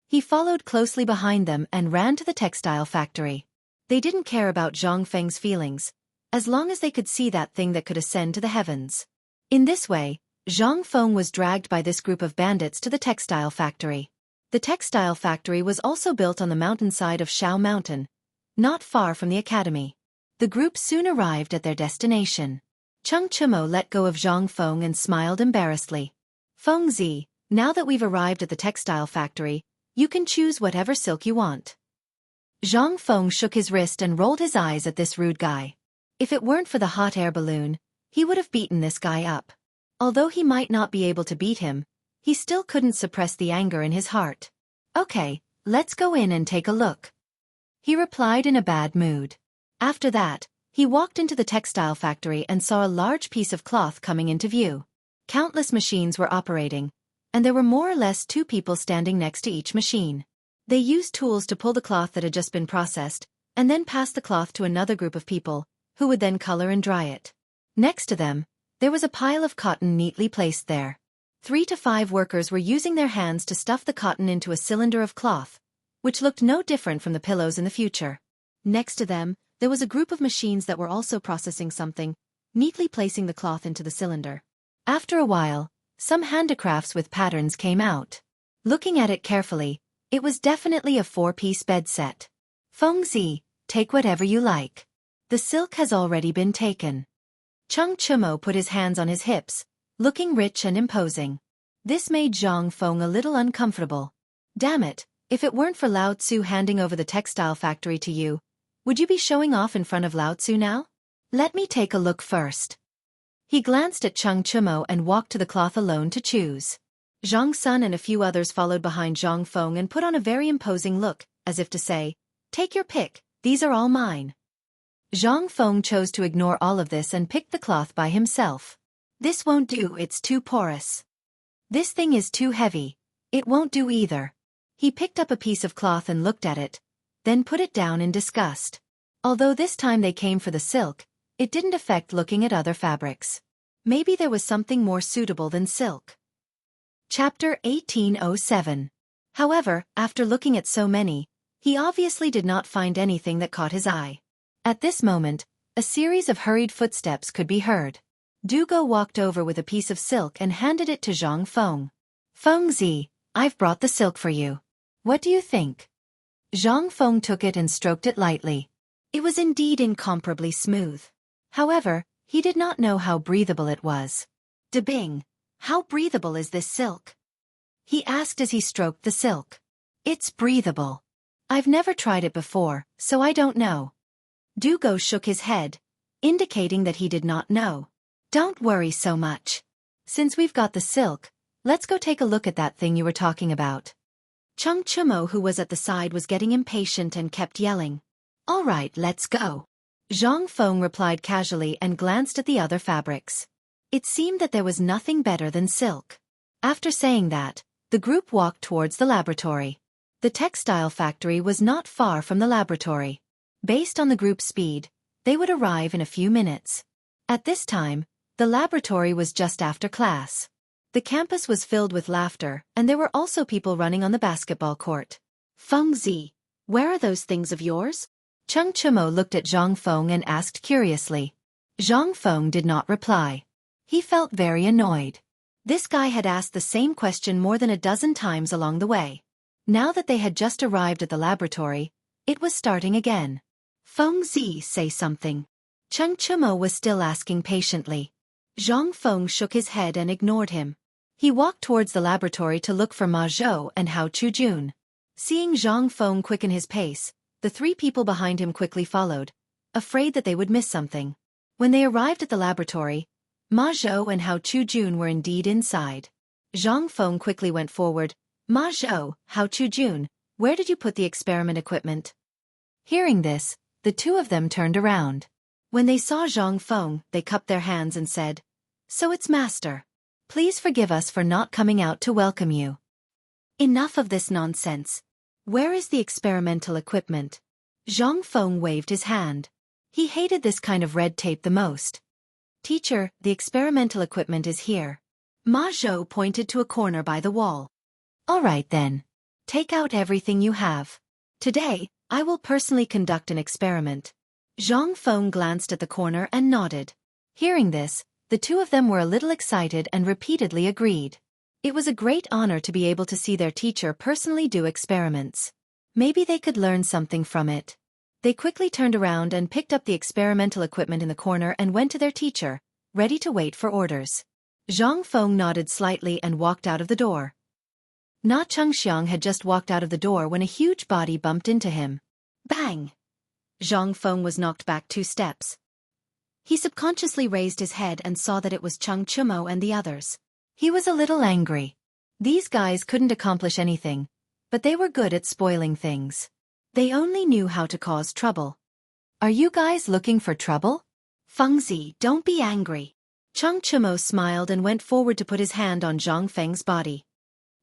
He followed closely behind them and ran to the textile factory. They didn't care about Zhang Feng's feelings, as long as they could see that thing that could ascend to the heavens. In this way, Zhang Feng was dragged by this group of bandits to the textile factory. The textile factory was also built on the mountainside of Shao Mountain, not far from the academy. The group soon arrived at their destination. Cheng Chimo let go of Zhang Feng and smiled embarrassedly. Feng Zi, now that we've arrived at the textile factory, you can choose whatever silk you want. Zhang Feng shook his wrist and rolled his eyes at this rude guy. If it weren't for the hot air balloon, he would have beaten this guy up. Although he might not be able to beat him, he still couldn't suppress the anger in his heart. Okay, let's go in and take a look, he replied in a bad mood. After that, he walked into the textile factory and saw a large piece of cloth coming into view. Countless machines were operating, and there were more or less 2 people standing next to each machine. They used tools to pull the cloth that had just been processed, and then pass the cloth to another group of people, who would then color and dry it. Next to them, there was a pile of cotton neatly placed there. 3 to 5 workers were using their hands to stuff the cotton into a cylinder of cloth, which looked no different from the pillows in the future. Next to them, there was a group of machines that were also processing something, neatly placing the cloth into the cylinder. After a while, some handicrafts with patterns came out. Looking at it carefully, it was definitely a 4-piece bed set. Feng Zi, take whatever you like. The silk has already been taken. Cheng Chimo put his hands on his hips, looking rich and imposing. This made Zhang Feng a little uncomfortable. Damn it, if it weren't for Lao Tzu handing over the textile factory to you, would you be showing off in front of Lao Tzu now? Let me take a look first. He glanced at Cheng Chimo and walked to the cloth alone to choose. Zhang Sun and a few others followed behind Zhang Feng and put on a very imposing look, as if to say, take your pick, these are all mine. Zhang Feng chose to ignore all of this and picked the cloth by himself. This won't do, it's too porous. This thing is too heavy. It won't do either. He picked up a piece of cloth and looked at it, then put it down in disgust. Although this time they came for the silk, it didn't affect looking at other fabrics. Maybe there was something more suitable than silk. Chapter 1807. However, after looking at so many, he obviously did not find anything that caught his eye. At this moment, a series of hurried footsteps could be heard. Dugo walked over with a piece of silk and handed it to Zhang Feng. Feng Zi, I've brought the silk for you. What do you think? Zhang Feng took it and stroked it lightly. It was indeed incomparably smooth. However, he did not know how breathable it was. Debing, how breathable is this silk? He asked as he stroked the silk. It's breathable. I've never tried it before, so I don't know. Dugo shook his head, indicating that he did not know. Don't worry so much. Since we've got the silk, let's go take a look at that thing you were talking about. Cheng Chimo, who was at the side, was getting impatient and kept yelling. All right, let's go. Zhang Feng replied casually and glanced at the other fabrics. It seemed that there was nothing better than silk. After saying that, the group walked towards the laboratory. The textile factory was not far from the laboratory. Based on the group's speed, they would arrive in a few minutes. At this time, the laboratory was just after class. The campus was filled with laughter, and there were also people running on the basketball court. Feng Zi, where are those things of yours? Cheng Chimo looked at Zhang Feng and asked curiously. Zhang Feng did not reply. He felt very annoyed. This guy had asked the same question more than a dozen times along the way. Now that they had just arrived at the laboratory, it was starting again. Feng Zi, say something. Cheng Chimo was still asking patiently. Zhang Feng shook his head and ignored him. He walked towards the laboratory to look for Ma Zhou and Hao Chujun. Seeing Zhang Feng quicken his pace, the 3 people behind him quickly followed, afraid that they would miss something. When they arrived at the laboratory, Ma Zhou and Hao Chujun were indeed inside. Zhang Feng quickly went forward. Ma Zhou, Hao Chujun, where did you put the experiment equipment? Hearing this, the 2 of them turned around. When they saw Zhang Feng, they cupped their hands and said, So it's Master. Please forgive us for not coming out to welcome you. Enough of this nonsense. Where is the experimental equipment? Zhang Feng waved his hand. He hated this kind of red tape the most. Teacher, the experimental equipment is here. Ma Zhou pointed to a corner by the wall. All right then. Take out everything you have. Today, I will personally conduct an experiment. Zhang Feng glanced at the corner and nodded. Hearing this, the 2 of them were a little excited and repeatedly agreed. It was a great honor to be able to see their teacher personally do experiments. Maybe they could learn something from it. They quickly turned around and picked up the experimental equipment in the corner and went to their teacher, ready to wait for orders. Zhang Feng nodded slightly and walked out of the door. Na Chengxiang had just walked out of the door when a huge body bumped into him. Bang! Zhang Feng was knocked back 2 steps. He subconsciously raised his head and saw that it was Cheng Chumo and the others. He was a little angry. These guys couldn't accomplish anything, but they were good at spoiling things. They only knew how to cause trouble. Are you guys looking for trouble? Fengzi, don't be angry. Cheng Chumo smiled and went forward to put his hand on Zhang Feng's body.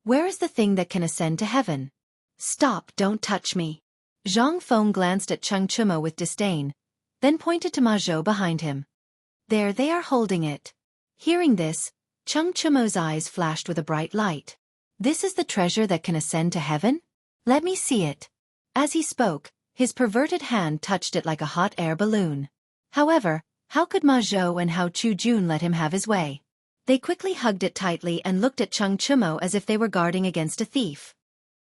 Where is the thing that can ascend to heaven? Stop, don't touch me. Zhang Feng glanced at Cheng Chumo with disdain, then pointed to Ma Zhou behind him. There they are holding it. Hearing this, Cheng Chumo's eyes flashed with a bright light. This is the treasure that can ascend to heaven? Let me see it. As he spoke, his perverted hand touched it like a hot air balloon. However, how could Ma Zhou and Hao Chu-jun let him have his way? They quickly hugged it tightly and looked at Cheng Chumo as if they were guarding against a thief.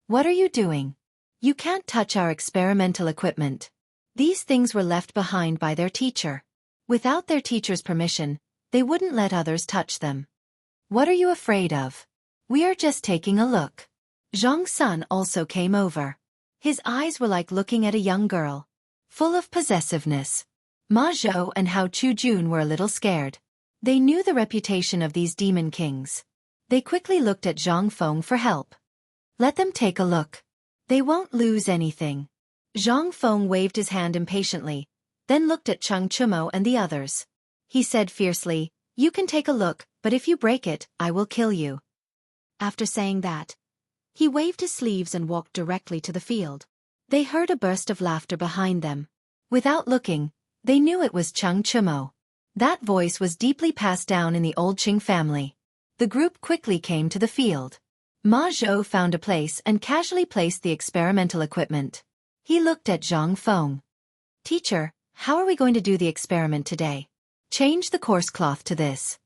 What are you doing? You can't touch our experimental equipment. These things were left behind by their teacher. Without their teacher's permission, they wouldn't let others touch them. What are you afraid of? We are just taking a look. Zhang Sun also came over. His eyes were like looking at a young girl, full of possessiveness. Ma Zhou and Hao Chu-jun were a little scared. They knew the reputation of these demon kings. They quickly looked at Zhang Feng for help. Let them take a look. They won't lose anything. Zhang Feng waved his hand impatiently, then looked at Cheng Chumo and the others. He said fiercely, "You can take a look, but if you break it, I will kill you." After saying that, he waved his sleeves and walked directly to the field. They heard a burst of laughter behind them. Without looking, they knew it was Cheng Chumo. That voice was deeply passed down in the old Qing family. The group quickly came to the field. Ma Zhou found a place and casually placed the experimental equipment. He looked at Zhang Feng. Teacher, how are we going to do the experiment today? Change the coarse cloth to this.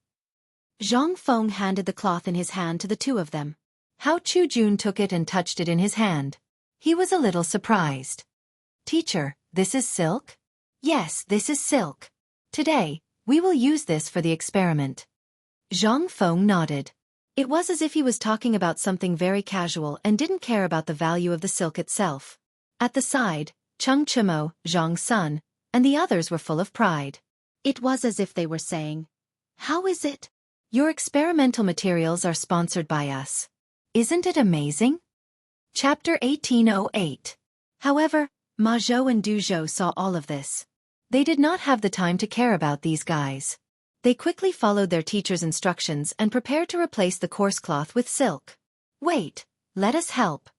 Zhang Feng handed the cloth in his hand to the 2 of them. Hao Chu-jun took it and touched it in his hand. He was a little surprised. Teacher, this is silk? Yes, this is silk. Today, we will use this for the experiment. Zhang Feng nodded. It was as if he was talking about something very casual and didn't care about the value of the silk itself. At the side, Cheng Chumo, Zhang Sun, and the others were full of pride. It was as if they were saying, "How is it? Your experimental materials are sponsored by us. Isn't it amazing?" Chapter 1808. However, Ma Zhou and Du Zhou saw all of this. They did not have the time to care about these guys. They quickly followed their teacher's instructions and prepared to replace the coarse cloth with silk. Wait, let us help.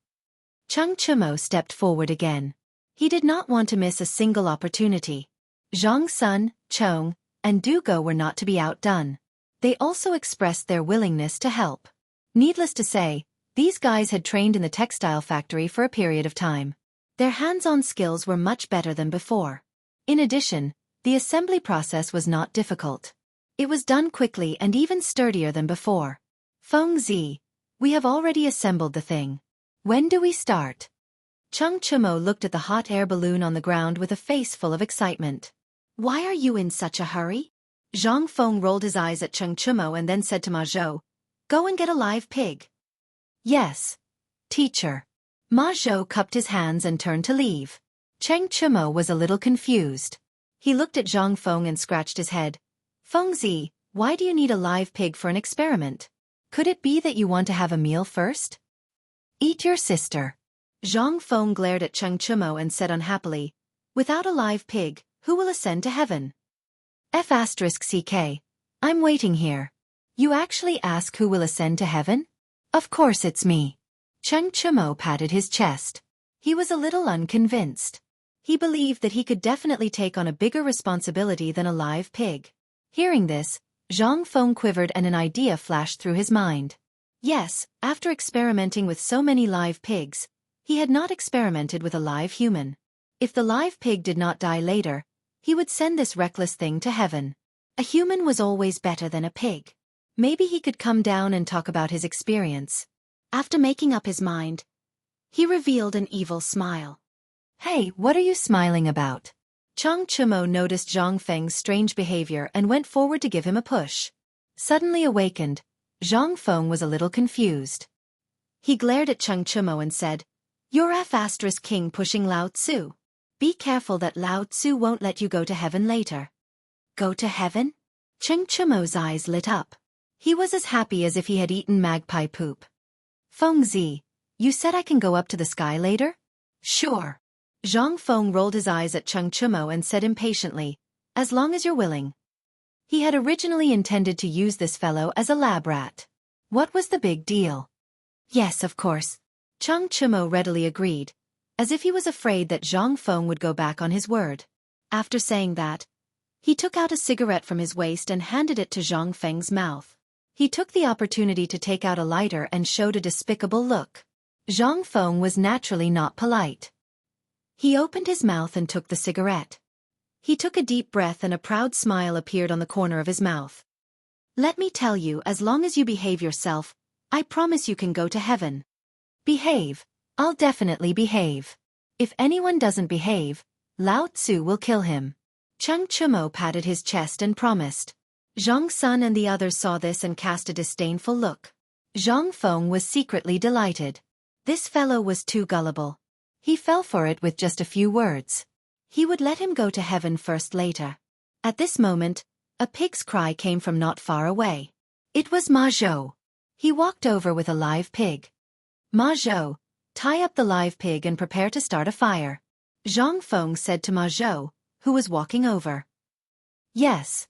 Cheng Chumo stepped forward again. He did not want to miss a single opportunity. Zhang Sun, Chong, and Du Go were not to be outdone. They also expressed their willingness to help. Needless to say, these guys had trained in the textile factory for a period of time. Their hands-on skills were much better than before. In addition, the assembly process was not difficult. It was done quickly and even sturdier than before. Feng Zi, we have already assembled the thing. When do we start? Cheng Chumo looked at the hot air balloon on the ground with a face full of excitement. Why are you in such a hurry? Zhang Feng rolled his eyes at Cheng Chumo and then said to Ma Zhou, "Go and get a live pig." Yes, teacher. Ma Zhou cupped his hands and turned to leave. Cheng Chumo was a little confused. He looked at Zhang Feng and scratched his head. Feng Zi, why do you need a live pig for an experiment? Could it be that you want to have a meal first? Eat your sister. Zhang Feng glared at Cheng Chumo and said unhappily, "Without a live pig, who will ascend to heaven?" F***CK. I'm waiting here. You actually ask who will ascend to heaven? Of course it's me. Cheng Chumo patted his chest. He was a little unconvinced. He believed that he could definitely take on a bigger responsibility than a live pig. Hearing this, Zhang Feng quivered and an idea flashed through his mind. Yes, after experimenting with so many live pigs, he had not experimented with a live human. If the live pig did not die later, he would send this reckless thing to heaven. A human was always better than a pig. Maybe he could come down and talk about his experience. After making up his mind, he revealed an evil smile. Hey, what are you smiling about? Chang Chumo noticed Zhang Feng's strange behavior and went forward to give him a push. Suddenly awakened, Zhang Feng was a little confused. He glared at Chang Chumo and said, "You're F** king pushing Lao Tzu. Be careful that Lao Tzu won't let you go to heaven later." Go to heaven? Chang Chumo's eyes lit up. He was as happy as if he had eaten magpie poop. "Feng Zi, you said I can go up to the sky later?" "Sure." Zhang Feng rolled his eyes at Chang Chumo and said impatiently, "As long as you're willing." He had originally intended to use this fellow as a lab rat. What was the big deal? "Yes, of course." Chang Chumo readily agreed, as if he was afraid that Zhang Feng would go back on his word. After saying that, he took out a cigarette from his waist and handed it to Zhang Feng's mouth. He took the opportunity to take out a lighter and showed a despicable look. Zhang Feng was naturally not polite. He opened his mouth and took the cigarette. He took a deep breath and a proud smile appeared on the corner of his mouth. "Let me tell you, as long as you behave yourself, I promise you can go to heaven." "Behave? I'll definitely behave. If anyone doesn't behave, Lao Tzu will kill him." Chang Chumo patted his chest and promised. Zhang Sun and the others saw this and cast a disdainful look. Zhang Feng was secretly delighted. This fellow was too gullible. He fell for it with just a few words. He would let him go to heaven first later. At this moment, a pig's cry came from not far away. It was Ma Zhou. He walked over with a live pig. "Ma Zhou, tie up the live pig and prepare to start a fire," Zhang Feng said to Ma Zhou, who was walking over. "Yes,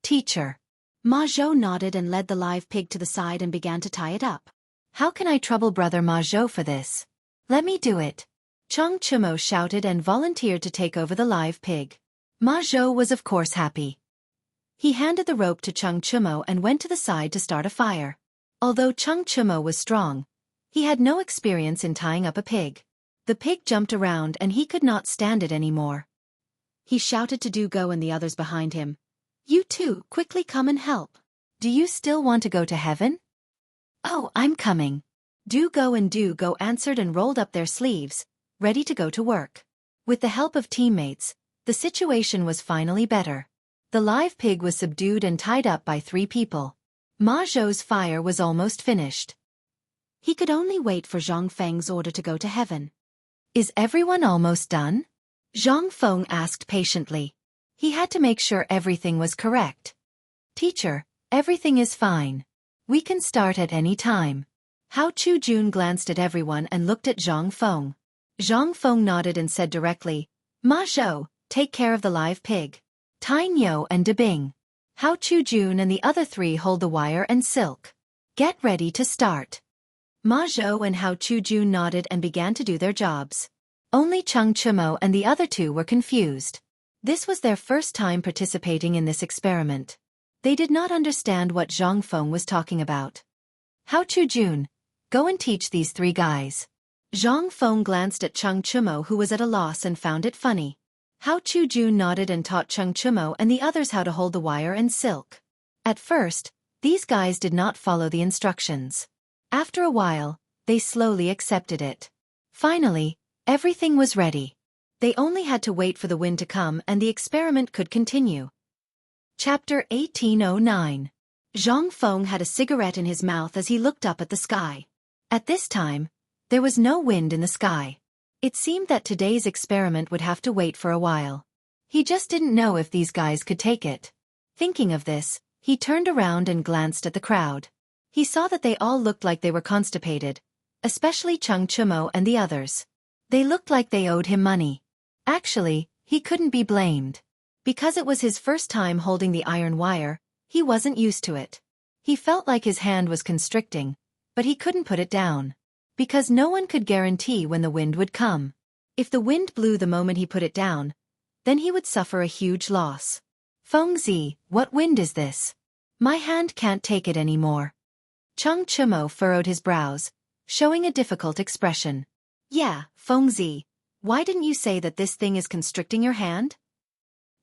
teacher." Ma Zhou nodded and led the live pig to the side and began to tie it up. "How can I trouble brother Ma Zhou for this? Let me do it." Chang Chumo shouted and volunteered to take over the live pig. Ma Zhou was of course happy. He handed the rope to Chang Chumo and went to the side to start a fire. Although Chang Chumo was strong, he had no experience in tying up a pig. The pig jumped around and he could not stand it anymore. He shouted to Do Go and the others behind him, "You two, quickly come and help. Do you still want to go to heaven?" "Oh, I'm coming." Do Go and Do Go answered and rolled up their sleeves, ready to go to work. With the help of teammates, the situation was finally better. The live pig was subdued and tied up by 3 people. Ma Zhou's fire was almost finished. He could only wait for Zhang Feng's order to go to heaven. "Is everyone almost done?" Zhang Feng asked patiently. He had to make sure everything was correct. "Teacher, everything is fine. We can start at any time." Hao Chu-jun glanced at everyone and looked at Zhang Feng. Zhang Feng nodded and said directly, "Ma Zhou, take care of the live pig. Tai Nyo and De Bing. Hao Chu-jun and the other 3 hold the wire and silk. Get ready to start." Ma Zhou and Hao Chu-jun nodded and began to do their jobs. Only Chang Chumo and the other 2 were confused. This was their first time participating in this experiment. They did not understand what Zhang Feng was talking about. "Hao Chu-jun, go and teach these 3 guys." Zhang Feng glanced at Chang Chumo who was at a loss and found it funny. Hao Chu-jun nodded and taught Chang Chumo and the others how to hold the wire and silk. At first, these guys did not follow the instructions. After a while, they slowly accepted it. Finally, everything was ready. They only had to wait for the wind to come and the experiment could continue. Chapter 1809. Zhang Feng had a cigarette in his mouth as he looked up at the sky. At this time, there was no wind in the sky. It seemed that today's experiment would have to wait for a while. He just didn't know if these guys could take it. Thinking of this, he turned around and glanced at the crowd. He saw that they all looked like they were constipated, especially Chang Chumo and the others. They looked like they owed him money. Actually, he couldn't be blamed. Because it was his first time holding the iron wire, he wasn't used to it. He felt like his hand was constricting, but he couldn't put it down. Because no one could guarantee when the wind would come. If the wind blew the moment he put it down, then he would suffer a huge loss. "Feng Zi, what wind is this? My hand can't take it anymore." Chang Chumo furrowed his brows, showing a difficult expression. "Yeah, Feng Zi, why didn't you say that this thing is constricting your hand?"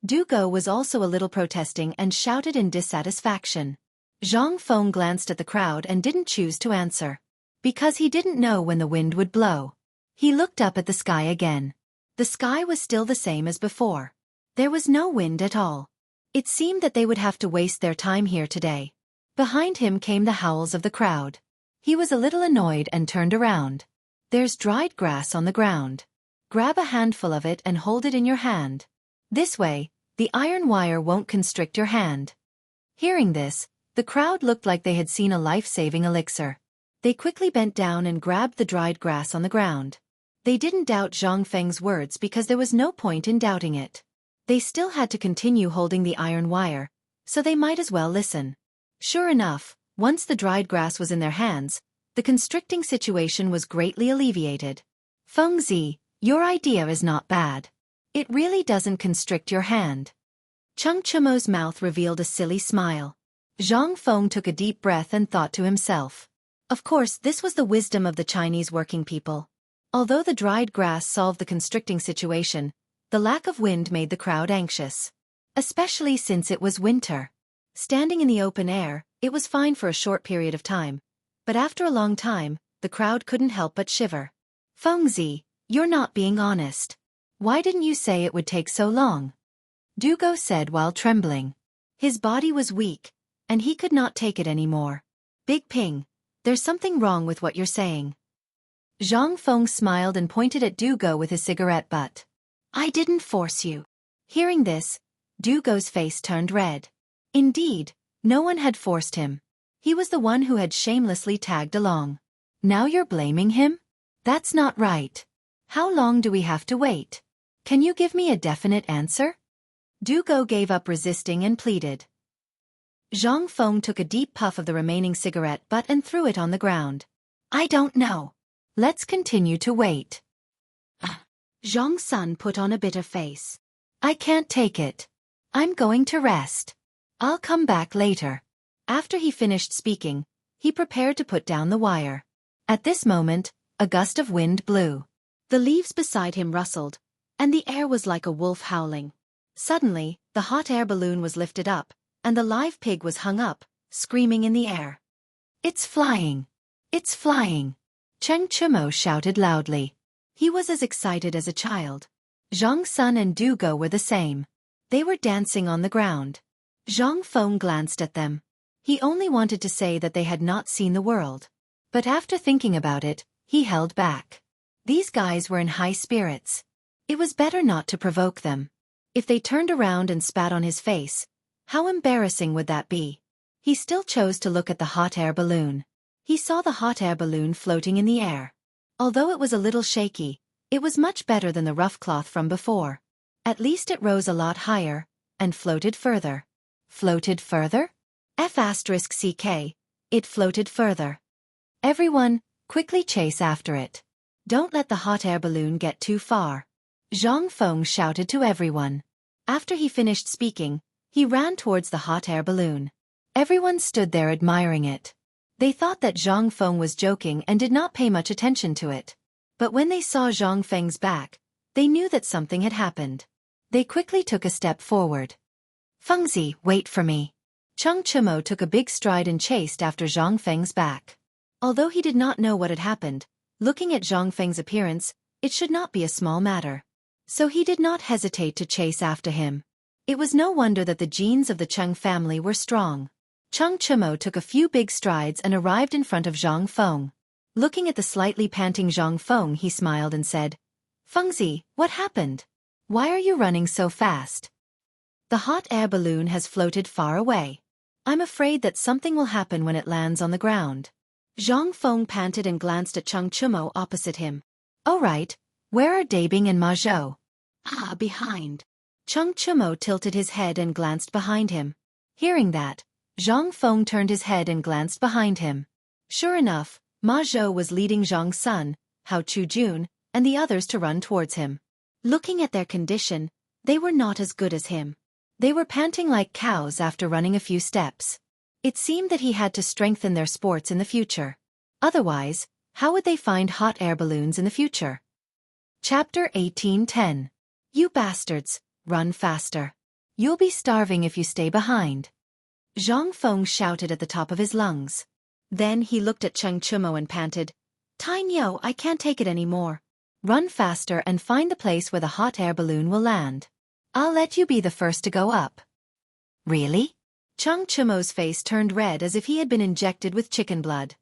Du Go was also a little protesting and shouted in dissatisfaction. Zhang Feng glanced at the crowd and didn't choose to answer. Because he didn't know when the wind would blow. He looked up at the sky again. The sky was still the same as before. There was no wind at all. It seemed that they would have to waste their time here today. Behind him came the howls of the crowd. He was a little annoyed and turned around. There's dried grass on the ground. Grab a handful of it and hold it in your hand. This way, the iron wire won't constrict your hand. Hearing this, the crowd looked like they had seen a life-saving elixir. They quickly bent down and grabbed the dried grass on the ground. They didn't doubt Zhang Feng's words because there was no point in doubting it. They still had to continue holding the iron wire, so they might as well listen. Sure enough, once the dried grass was in their hands, the constricting situation was greatly alleviated. Fengzi, your idea is not bad. It really doesn't constrict your hand. Cheng Chumo's mouth revealed a silly smile. Zhang Feng took a deep breath and thought to himself. Of course, this was the wisdom of the Chinese working people. Although the dried grass solved the constricting situation, the lack of wind made the crowd anxious. Especially since it was winter. Standing in the open air, it was fine for a short period of time. But after a long time, the crowd couldn't help but shiver. Fengzi, you're not being honest. Why didn't you say it would take so long? Dugo said while trembling. His body was weak, and he could not take it anymore. Big Ping, there's something wrong with what you're saying. Zhang Feng smiled and pointed at Dugo with his cigarette butt. I didn't force you. Hearing this, Dugo's face turned red. Indeed, no one had forced him. He was the one who had shamelessly tagged along. Now you're blaming him? That's not right. How long do we have to wait? Can you give me a definite answer? Dugo gave up resisting and pleaded. Zhang Feng took a deep puff of the remaining cigarette butt and threw it on the ground. I don't know. Let's continue to wait. Zhang Sun put on a bitter face. I can't take it. I'm going to rest. I'll come back later. After he finished speaking, he prepared to put down the wire. At this moment, a gust of wind blew. The leaves beside him rustled, and the air was like a wolf howling. Suddenly, the hot air balloon was lifted up, and the live pig was hung up, screaming in the air. It's flying! It's flying! Cheng Chumo shouted loudly. He was as excited as a child. Zhang Sun and Dugo were the same. They were dancing on the ground. Zhang Feng glanced at them. He only wanted to say that they had not seen the world. But after thinking about it, he held back. These guys were in high spirits. It was better not to provoke them. If they turned around and spat on his face, how embarrassing would that be? He still chose to look at the hot air balloon. He saw the hot air balloon floating in the air. Although it was a little shaky, it was much better than the rough cloth from before. At least it rose a lot higher, and floated further. Floated further? F*CK, it floated further. Everyone, quickly chase after it. Don't let the hot air balloon get too far. Zhang Feng shouted to everyone. After he finished speaking, he ran towards the hot air balloon. Everyone stood there admiring it. They thought that Zhang Feng was joking and did not pay much attention to it. But when they saw Zhang Feng's back, they knew that something had happened. They quickly took a step forward. Fengzi, wait for me. Cheng Chumo took a big stride and chased after Zhang Feng's back. Although he did not know what had happened, looking at Zhang Feng's appearance, it should not be a small matter. So he did not hesitate to chase after him. It was no wonder that the genes of the Cheng family were strong. Cheng Chumo took a few big strides and arrived in front of Zhang Feng. Looking at the slightly panting Zhang Feng, he smiled and said, Fengzi, what happened? Why are you running so fast? The hot air balloon has floated far away. I'm afraid that something will happen when it lands on the ground. Zhang Feng panted and glanced at Cheng Chumo opposite him. All right, where are Dabing and Ma Zhou? Behind. Cheng Chumo tilted his head and glanced behind him. Hearing that, Zhang Feng turned his head and glanced behind him. Sure enough, Ma Zhou was leading Zhang Sun, Hao Chujun, and the others to run towards him. Looking at their condition, they were not as good as him. They were panting like cows after running a few steps. It seemed that he had to strengthen their sports in the future. Otherwise, how would they find hot air balloons in the future? Chapter 18:10. You bastards, run faster. You'll be starving if you stay behind. Zhang Feng shouted at the top of his lungs. Then he looked at Cheng Chumo and panted, Tainyo, I can't take it anymore. Run faster and find the place where the hot air balloon will land. I'll let you be the first to go up. Really? Chang Chimo's face turned red as if he had been injected with chicken blood.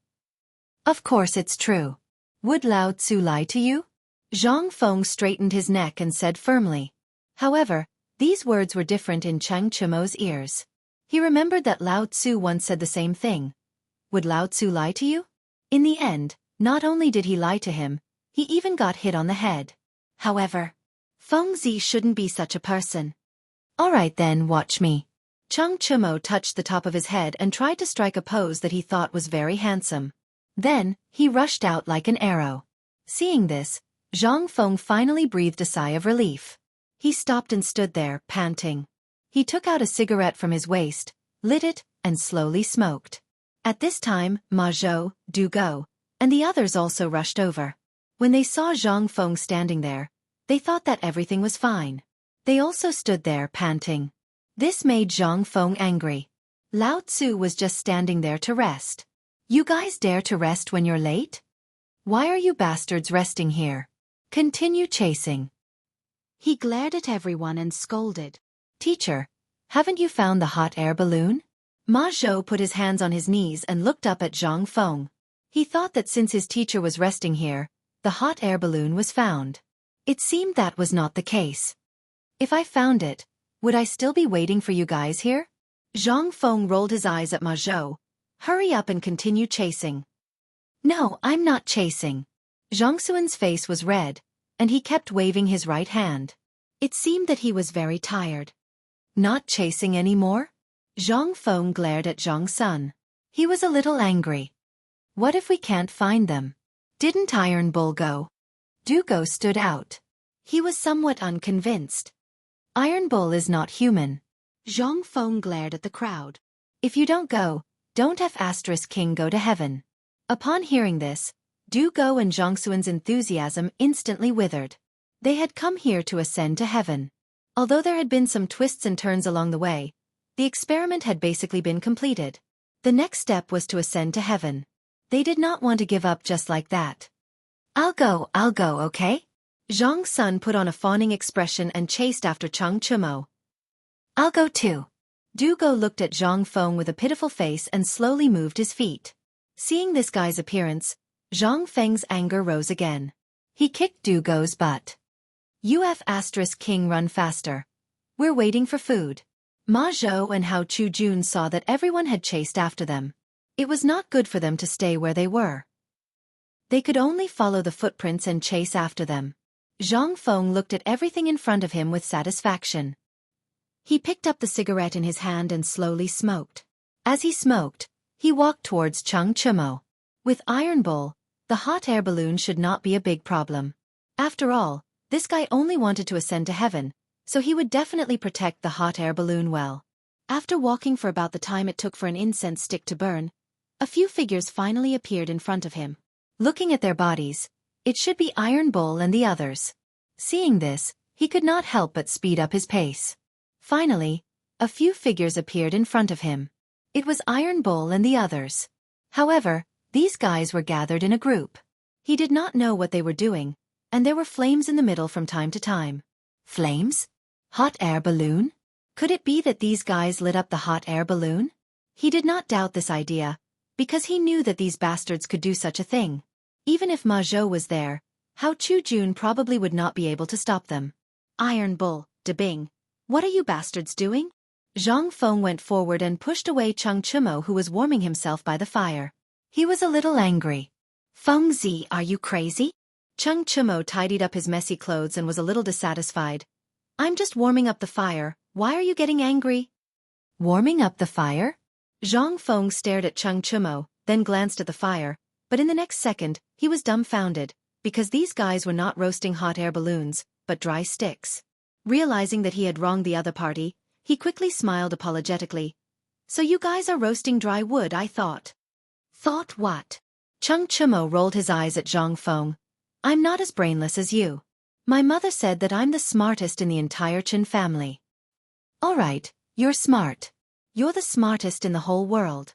Of course it's true. Would Lao Tzu lie to you? Zhang Feng straightened his neck and said firmly. However, these words were different in Chang Chimo's ears. He remembered that Lao Tzu once said the same thing. Would Lao Tzu lie to you? In the end, not only did he lie to him, he even got hit on the head. However, Feng Zi shouldn't be such a person. All right then, watch me. Chang Chimo touched the top of his head and tried to strike a pose that he thought was very handsome. Then, he rushed out like an arrow. Seeing this, Zhang Feng finally breathed a sigh of relief. He stopped and stood there, panting. He took out a cigarette from his waist, lit it, and slowly smoked. At this time, Ma Zhou, Du Go, and the others also rushed over. When they saw Zhang Feng standing there, they thought that everything was fine. They also stood there, panting. This made Zhang Feng angry. Lao Tzu was just standing there to rest. You guys dare to rest when you're late? Why are you bastards resting here? Continue chasing. He glared at everyone and scolded. Teacher, haven't you found the hot air balloon? Ma Zhou put his hands on his knees and looked up at Zhang Feng. He thought that since his teacher was resting here, the hot air balloon was found. It seemed that was not the case. If I found it, would I still be waiting for you guys here? Zhang Feng rolled his eyes at Ma Zhou. Hurry up and continue chasing. No, I'm not chasing. Zhang Xuan's face was red, and he kept waving his right hand. It seemed that he was very tired. Not chasing anymore? Zhang Feng glared at Zhang Sun. He was a little angry. What if we can't find them? Didn't Iron Bull go? Du Go stood out. He was somewhat unconvinced. Iron Bull is not human. Zhang Feng glared at the crowd. If you don't go, don't have * King go to heaven. Upon hearing this, Du Go and Zhang Xuan's enthusiasm instantly withered. They had come here to ascend to heaven. Although there had been some twists and turns along the way, the experiment had basically been completed. The next step was to ascend to heaven. They did not want to give up just like that. I'll go, okay? Zhang Sun put on a fawning expression and chased after Chang Chimo. I'll go too. Du Go looked at Zhang Feng with a pitiful face and slowly moved his feet. Seeing this guy's appearance, Zhang Feng's anger rose again. He kicked Du Go's butt. You have * King run faster. We're waiting for food. Ma Zhou and Hao Chu Jun saw that everyone had chased after them. It was not good for them to stay where they were. They could only follow the footprints and chase after them. Zhang Feng looked at everything in front of him with satisfaction. He picked up the cigarette in his hand and slowly smoked. As he smoked, he walked towards Chang Chimo. With Iron Bull, the hot air balloon should not be a big problem. After all, this guy only wanted to ascend to heaven, so he would definitely protect the hot air balloon well. After walking for about the time it took for an incense stick to burn, a few figures finally appeared in front of him. Looking at their bodies, it should be Iron Bull and the others. Seeing this, he could not help but speed up his pace. Finally, a few figures appeared in front of him. It was Iron Bull and the others. However, these guys were gathered in a group. He did not know what they were doing, and there were flames in the middle from time to time. Flames? Hot air balloon? Could it be that these guys lit up the hot air balloon? He did not doubt this idea, because he knew that these bastards could do such a thing. Even if Ma Zhou was there, Hao Chu Jun probably would not be able to stop them. Iron Bull, De Bing, what are you bastards doing? Zhang Feng went forward and pushed away Chang Chimo, who was warming himself by the fire. He was a little angry. Feng Zi, are you crazy? Chang Chimo tidied up his messy clothes and was a little dissatisfied. I'm just warming up the fire, why are you getting angry? Warming up the fire? Zhang Feng stared at Chang Chimo, then glanced at the fire, but in the next second, he was dumbfounded, because these guys were not roasting hot air balloons, but dry sticks. Realizing that he had wronged the other party, he quickly smiled apologetically. So you guys are roasting dry wood, I thought. Thought what? Chang Chimo rolled his eyes at Zhang Feng. I'm not as brainless as you. My mother said that I'm the smartest in the entire Chen family. All right, you're smart. You're the smartest in the whole world.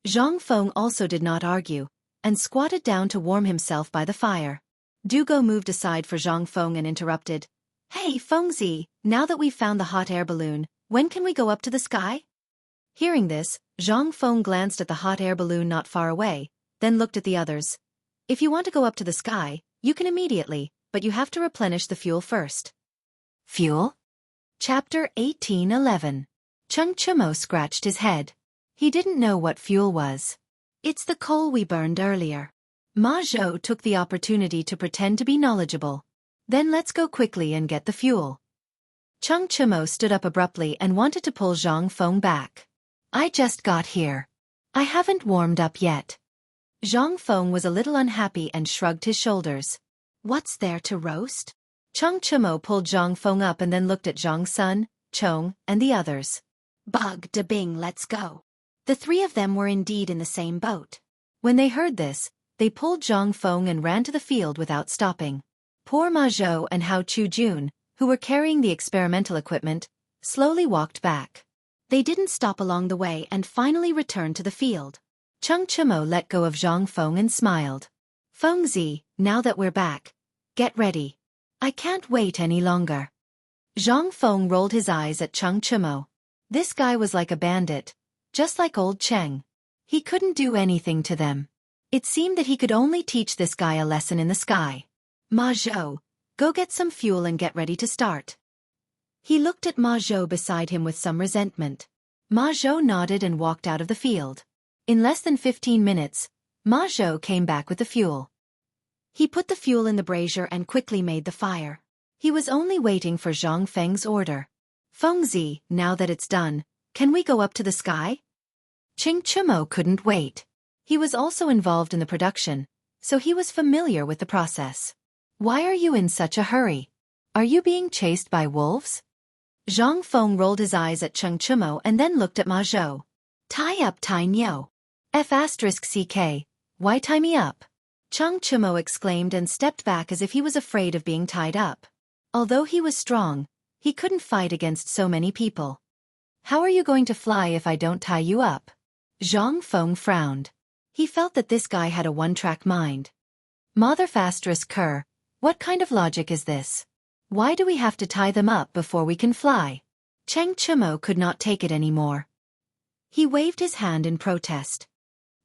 Zhang Feng also did not argue, and squatted down to warm himself by the fire. Du Go moved aside for Zhang Feng and interrupted. Hey Fengzi, now that we've found the hot air balloon, when can we go up to the sky? Hearing this, Zhang Feng glanced at the hot air balloon not far away, then looked at the others. If you want to go up to the sky, you can immediately, but you have to replenish the fuel first. Fuel? Chapter 18:11. Cheng Chumo scratched his head. He didn't know what fuel was. It's the coal we burned earlier. Ma Zhou took the opportunity to pretend to be knowledgeable. Then let's go quickly and get the fuel. Cheng Chumo stood up abruptly and wanted to pull Zhang Feng back. I just got here. I haven't warmed up yet. Zhang Feng was a little unhappy and shrugged his shoulders. What's there to roast? Cheng Chumo pulled Zhang Feng up and then looked at Zhang Sun, Chong, and the others. Bug de Bing, let's go. The three of them were indeed in the same boat. When they heard this, they pulled Zhang Feng and ran to the field without stopping. Poor Ma Zhou and Hao Chu Jun, who were carrying the experimental equipment, slowly walked back. They didn't stop along the way and finally returned to the field. Cheng Chumo let go of Zhang Feng and smiled. Fengzi, now that we're back, get ready. I can't wait any longer. Zhang Feng rolled his eyes at Cheng Chumo. This guy was like a bandit, just like old Cheng. He couldn't do anything to them. It seemed that he could only teach this guy a lesson in the sky. Ma Zhou, go get some fuel and get ready to start. He looked at Ma Zhou beside him with some resentment. Ma Zhou nodded and walked out of the field. In less than 15 minutes, Ma Zhou came back with the fuel. He put the fuel in the brazier and quickly made the fire. He was only waiting for Zhang Feng's order. Fengzi, now that it's done, can we go up to the sky? Cheng Chumo couldn't wait. He was also involved in the production, so he was familiar with the process. Why are you in such a hurry? Are you being chased by wolves? Zhang Feng rolled his eyes at Cheng Chumo and then looked at Ma Zhou. Tie up Tai Nyo. F***ck, why tie me up? Cheng Chumo exclaimed and stepped back as if he was afraid of being tied up. Although he was strong, he couldn't fight against so many people. How are you going to fly if I don't tie you up? Zhang Feng frowned. He felt that this guy had a one-track mind. Mother Fastress Kerr, what kind of logic is this? Why do we have to tie them up before we can fly? Cheng Chumo could not take it anymore. He waved his hand in protest.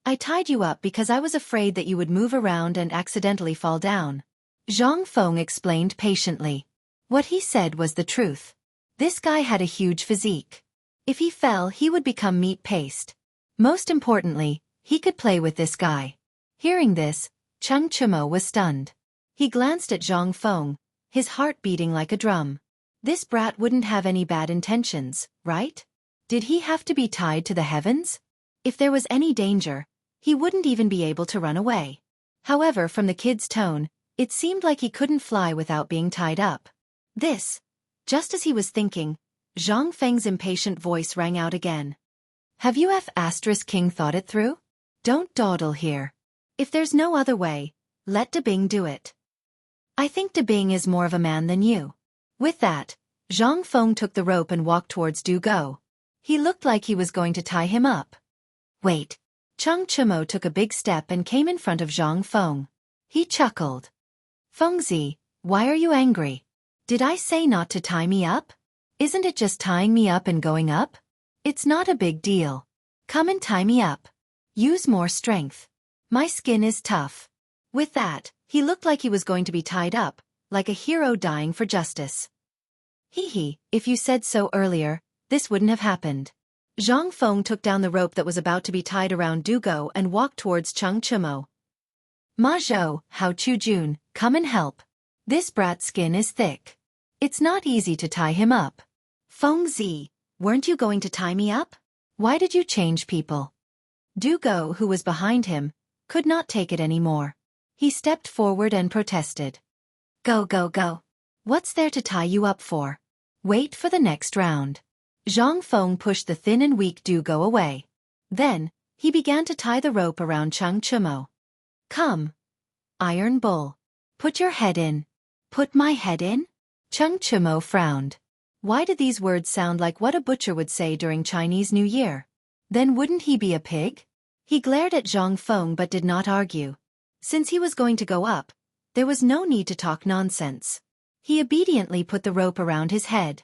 I tied you up because I was afraid that you would move around and accidentally fall down. Zhang Feng explained patiently. What he said was the truth. This guy had a huge physique. If he fell, he would become meat paste. Most importantly, he could play with this guy. Hearing this, Cheng Chumo was stunned. He glanced at Zhang Feng, his heart beating like a drum. This brat wouldn't have any bad intentions, right? Did he have to be tied to the heavens? If there was any danger, he wouldn't even be able to run away. However, from the kid's tone, it seemed like he couldn't fly without being tied up. Just as he was thinking, Zhang Feng's impatient voice rang out again. Have you F***king thought it through? Don't dawdle here. If there's no other way, let De Bing do it. I think De Bing is more of a man than you. With that, Zhang Feng took the rope and walked towards Du Go. He looked like he was going to tie him up. Wait. Cheng Chumo took a big step and came in front of Zhang Feng. He chuckled. Fengzi, why are you angry? Did I say not to tie me up? Isn't it just tying me up and going up? It's not a big deal. Come and tie me up. Use more strength. My skin is tough. With that, he looked like he was going to be tied up, like a hero dying for justice. Hee, if you said so earlier, this wouldn't have happened. Zhang Feng took down the rope that was about to be tied around Du Go and walked towards Cheng Chumo. Ma Zhou, Hao Chu Jun, come and help. This brat's skin is thick. It's not easy to tie him up. Fengzi, weren't you going to tie me up? Why did you change people? Du Go, who was behind him, could not take it anymore. He stepped forward and protested. Go. What's there to tie you up for? Wait for the next round. Zhang Feng pushed the thin and weak Du Go away. Then, he began to tie the rope around Cheng Chumo. Come. Iron Bull. Put your head in. Put my head in? Cheng Chumo frowned. Why did these words sound like what a butcher would say during Chinese New Year? Then wouldn't he be a pig? He glared at Zhang Feng but did not argue. Since he was going to go up, there was no need to talk nonsense. He obediently put the rope around his head.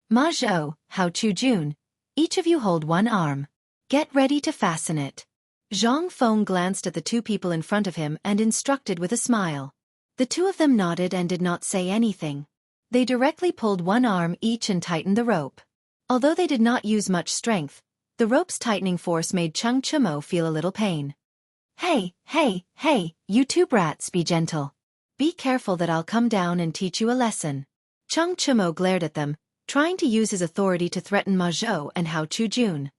Ma Zhou, Hao Chu-jun, each of you hold one arm. Get ready to fasten it. Zhang Feng glanced at the two people in front of him and instructed with a smile. The two of them nodded and did not say anything. They directly pulled one arm each and tightened the rope. Although they did not use much strength, the rope's tightening force made Cheng Chimo feel a little pain. Hey, you two brats, be gentle. Be careful that I'll come down and teach you a lesson. Cheng Chimo glared at them, trying to use his authority to threaten Ma Zhou and Hao Chu-jun.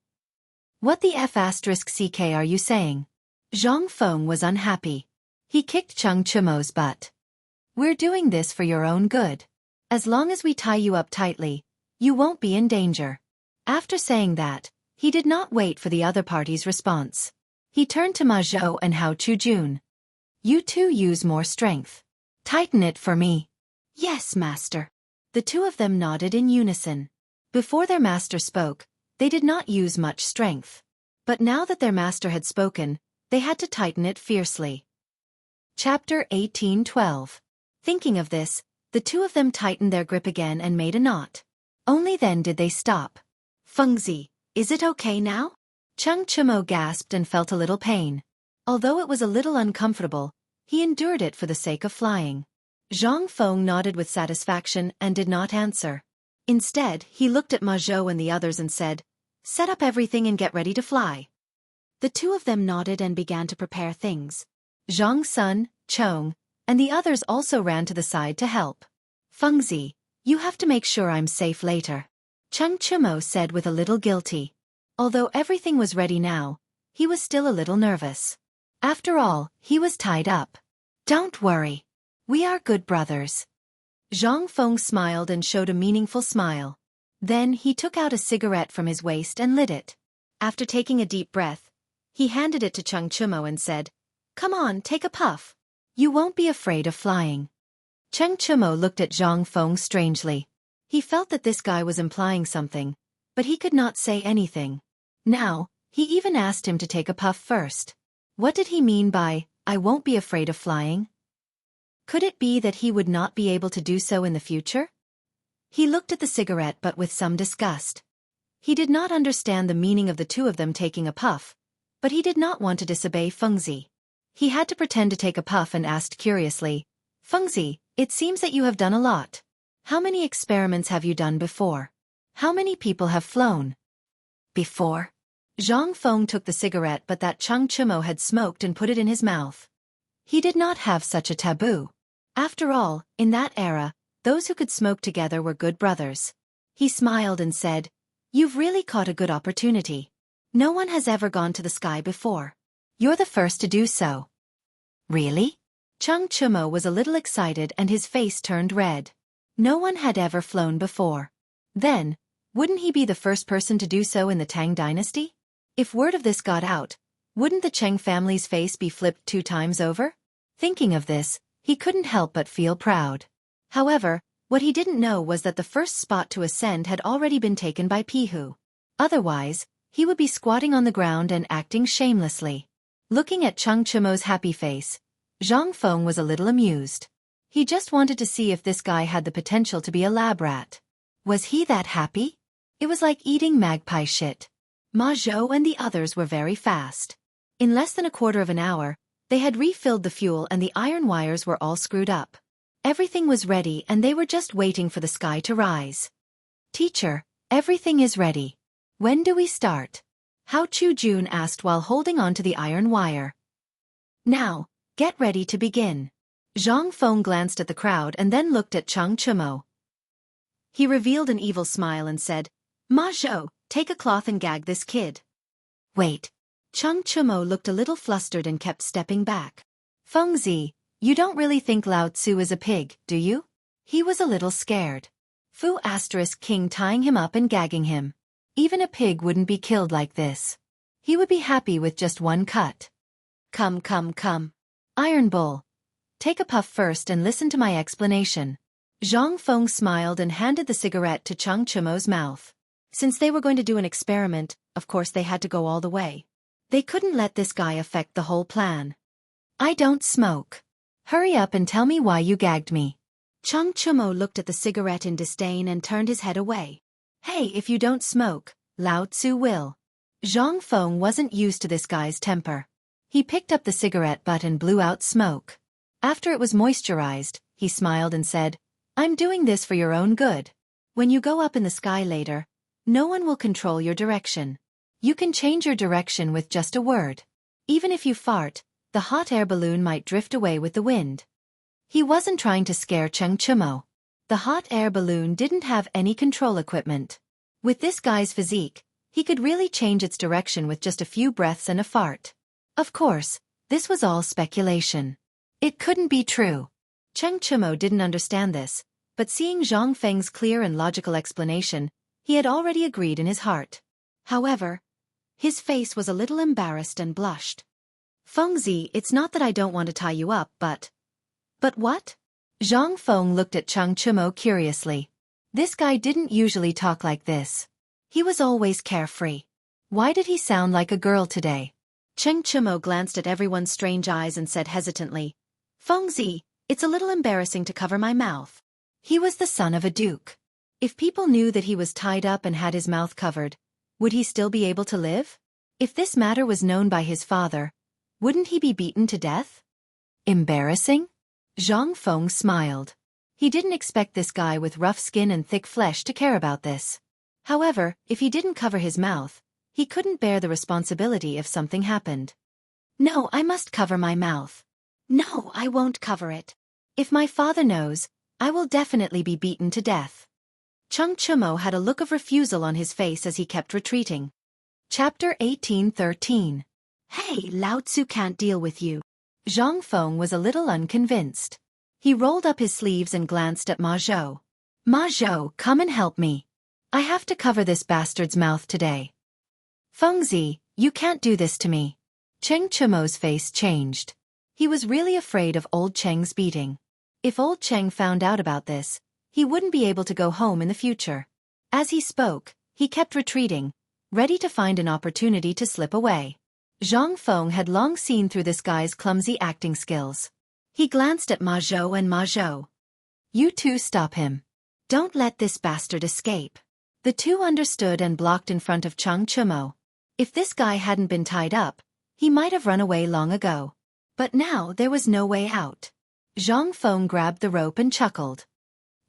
What the F***ck are you saying? Zhang Feng was unhappy. He kicked Cheng Chimo's butt. We're doing this for your own good. As long as we tie you up tightly, you won't be in danger. After saying that, he did not wait for the other party's response. He turned to Ma Zhou and Hao Chu-jun. You two use more strength. Tighten it for me. Yes, master. The two of them nodded in unison. Before their master spoke, they did not use much strength. But now that their master had spoken, they had to tighten it fiercely. Chapter 18:12. Thinking of this, the two of them tightened their grip again and made a knot. Only then did they stop. Fengzi, is it okay now? Cheng Chimo gasped and felt a little pain. Although it was a little uncomfortable, he endured it for the sake of flying. Zhang Feng nodded with satisfaction and did not answer. Instead, he looked at Ma Zhou and the others and said, Set up everything and get ready to fly. The two of them nodded and began to prepare things. Zhang Sun, Chong, and the others also ran to the side to help. Fengzi, you have to make sure I'm safe later. Cheng Chimo said with a little guilty. Although everything was ready now, he was still a little nervous. After all, he was tied up. Don't worry. We are good brothers. Zhang Feng smiled and showed a meaningful smile. Then he took out a cigarette from his waist and lit it. After taking a deep breath, he handed it to Cheng Chimo and said, Come on, take a puff. You won't be afraid of flying. Cheng Chimo looked at Zhang Feng strangely. He felt that this guy was implying something, but he could not say anything. Now, he even asked him to take a puff first. What did he mean by, I won't be afraid of flying? Could it be that he would not be able to do so in the future? He looked at the cigarette but with some disgust. He did not understand the meaning of the two of them taking a puff, but he did not want to disobey Fengzi. He had to pretend to take a puff and asked curiously, Fengzi, it seems that you have done a lot. How many experiments have you done before? How many people have flown? Before? Zhang Feng took the cigarette but that Cheng Chimo had smoked and put it in his mouth. He did not have such a taboo. After all, in that era, those who could smoke together were good brothers. He smiled and said, You've really caught a good opportunity. No one has ever gone to the sky before. You're the first to do so. Really? Cheng Chimo was a little excited and his face turned red. No one had ever flown before. Then, wouldn't he be the first person to do so in the Tang dynasty? If word of this got out, wouldn't the Cheng family's face be flipped 2 times over? Thinking of this, he couldn't help but feel proud. However, what he didn't know was that the first spot to ascend had already been taken by Pihu. Otherwise, he would be squatting on the ground and acting shamelessly. Looking at Cheng Chimo's happy face, Zhang Feng was a little amused. He just wanted to see if this guy had the potential to be a lab rat. Was he that happy? It was like eating magpie shit. Ma Zhou and the others were very fast. In less than a quarter of an hour, they had refilled the fuel and the iron wires were all screwed up. Everything was ready and they were just waiting for the sky to rise. Teacher, everything is ready. When do we start? Hao Chu-jun asked while holding on to the iron wire. Now, get ready to begin. Zhang Feng glanced at the crowd and then looked at Cheng Chimo. He revealed an evil smile and said, Ma Zhou, take a cloth and gag this kid. Wait. Cheng Chimo looked a little flustered and kept stepping back. Fengzi, you don't really think Lao Tzu is a pig, do you? He was a little scared. Fu King tying him up and gagging him. Even a pig wouldn't be killed like this. He would be happy with just one cut. Come. Iron Bull. Take a puff first and listen to my explanation. Zhang Feng smiled and handed the cigarette to Cheng Chimo's mouth. Since they were going to do an experiment, of course they had to go all the way. They couldn't let this guy affect the whole plan. I don't smoke. Hurry up and tell me why you gagged me. Chang Chumo looked at the cigarette in disdain and turned his head away. Hey, if you don't smoke, Lao Tzu will. Zhang Feng wasn't used to this guy's temper. He picked up the cigarette butt and blew out smoke. After it was moisturized, he smiled and said, I'm doing this for your own good. When you go up in the sky later, no one will control your direction. You can change your direction with just a word. Even if you fart, the hot air balloon might drift away with the wind. He wasn't trying to scare Cheng Chumo. The hot air balloon didn't have any control equipment. With this guy's physique, he could really change its direction with just a few breaths and a fart. Of course, this was all speculation. It couldn't be true. Cheng Chumo didn't understand this, but seeing Zhang Feng's clear and logical explanation, he had already agreed in his heart. However, his face was a little embarrassed and blushed. Fengzi, it's not that I don't want to tie you up, but... But what? Zhang Feng looked at Cheng Chumo curiously. This guy didn't usually talk like this. He was always carefree. Why did he sound like a girl today? Cheng Chumo glanced at everyone's strange eyes and said hesitantly, Fengzi, it's a little embarrassing to cover my mouth. He was the son of a duke. If people knew that he was tied up and had his mouth covered, would he still be able to live? If this matter was known by his father, wouldn't he be beaten to death? Embarrassing? Zhang Feng smiled. He didn't expect this guy with rough skin and thick flesh to care about this. However, if he didn't cover his mouth, he couldn't bear the responsibility if something happened. No, I must cover my mouth. No, I won't cover it. If my father knows, I will definitely be beaten to death. Cheng Chumo had a look of refusal on his face as he kept retreating. Chapter 1813. Hey, Lao Tzu can't deal with you. Zhang Feng was a little unconvinced. He rolled up his sleeves and glanced at Ma Zhou. Ma Zhou, come and help me. I have to cover this bastard's mouth today. Fengzi, you can't do this to me. Cheng Chumo's face changed. He was really afraid of old Cheng's beating. If old Cheng found out about this, he wouldn't be able to go home in the future. As he spoke, he kept retreating, ready to find an opportunity to slip away. Zhang Feng had long seen through this guy's clumsy acting skills. He glanced at Ma Zhou and Ma Zhou. You two stop him. Don't let this bastard escape. The two understood and blocked in front of Cheng Chumo. If this guy hadn't been tied up, he might have run away long ago. But now there was no way out. Zhang Feng grabbed the rope and chuckled.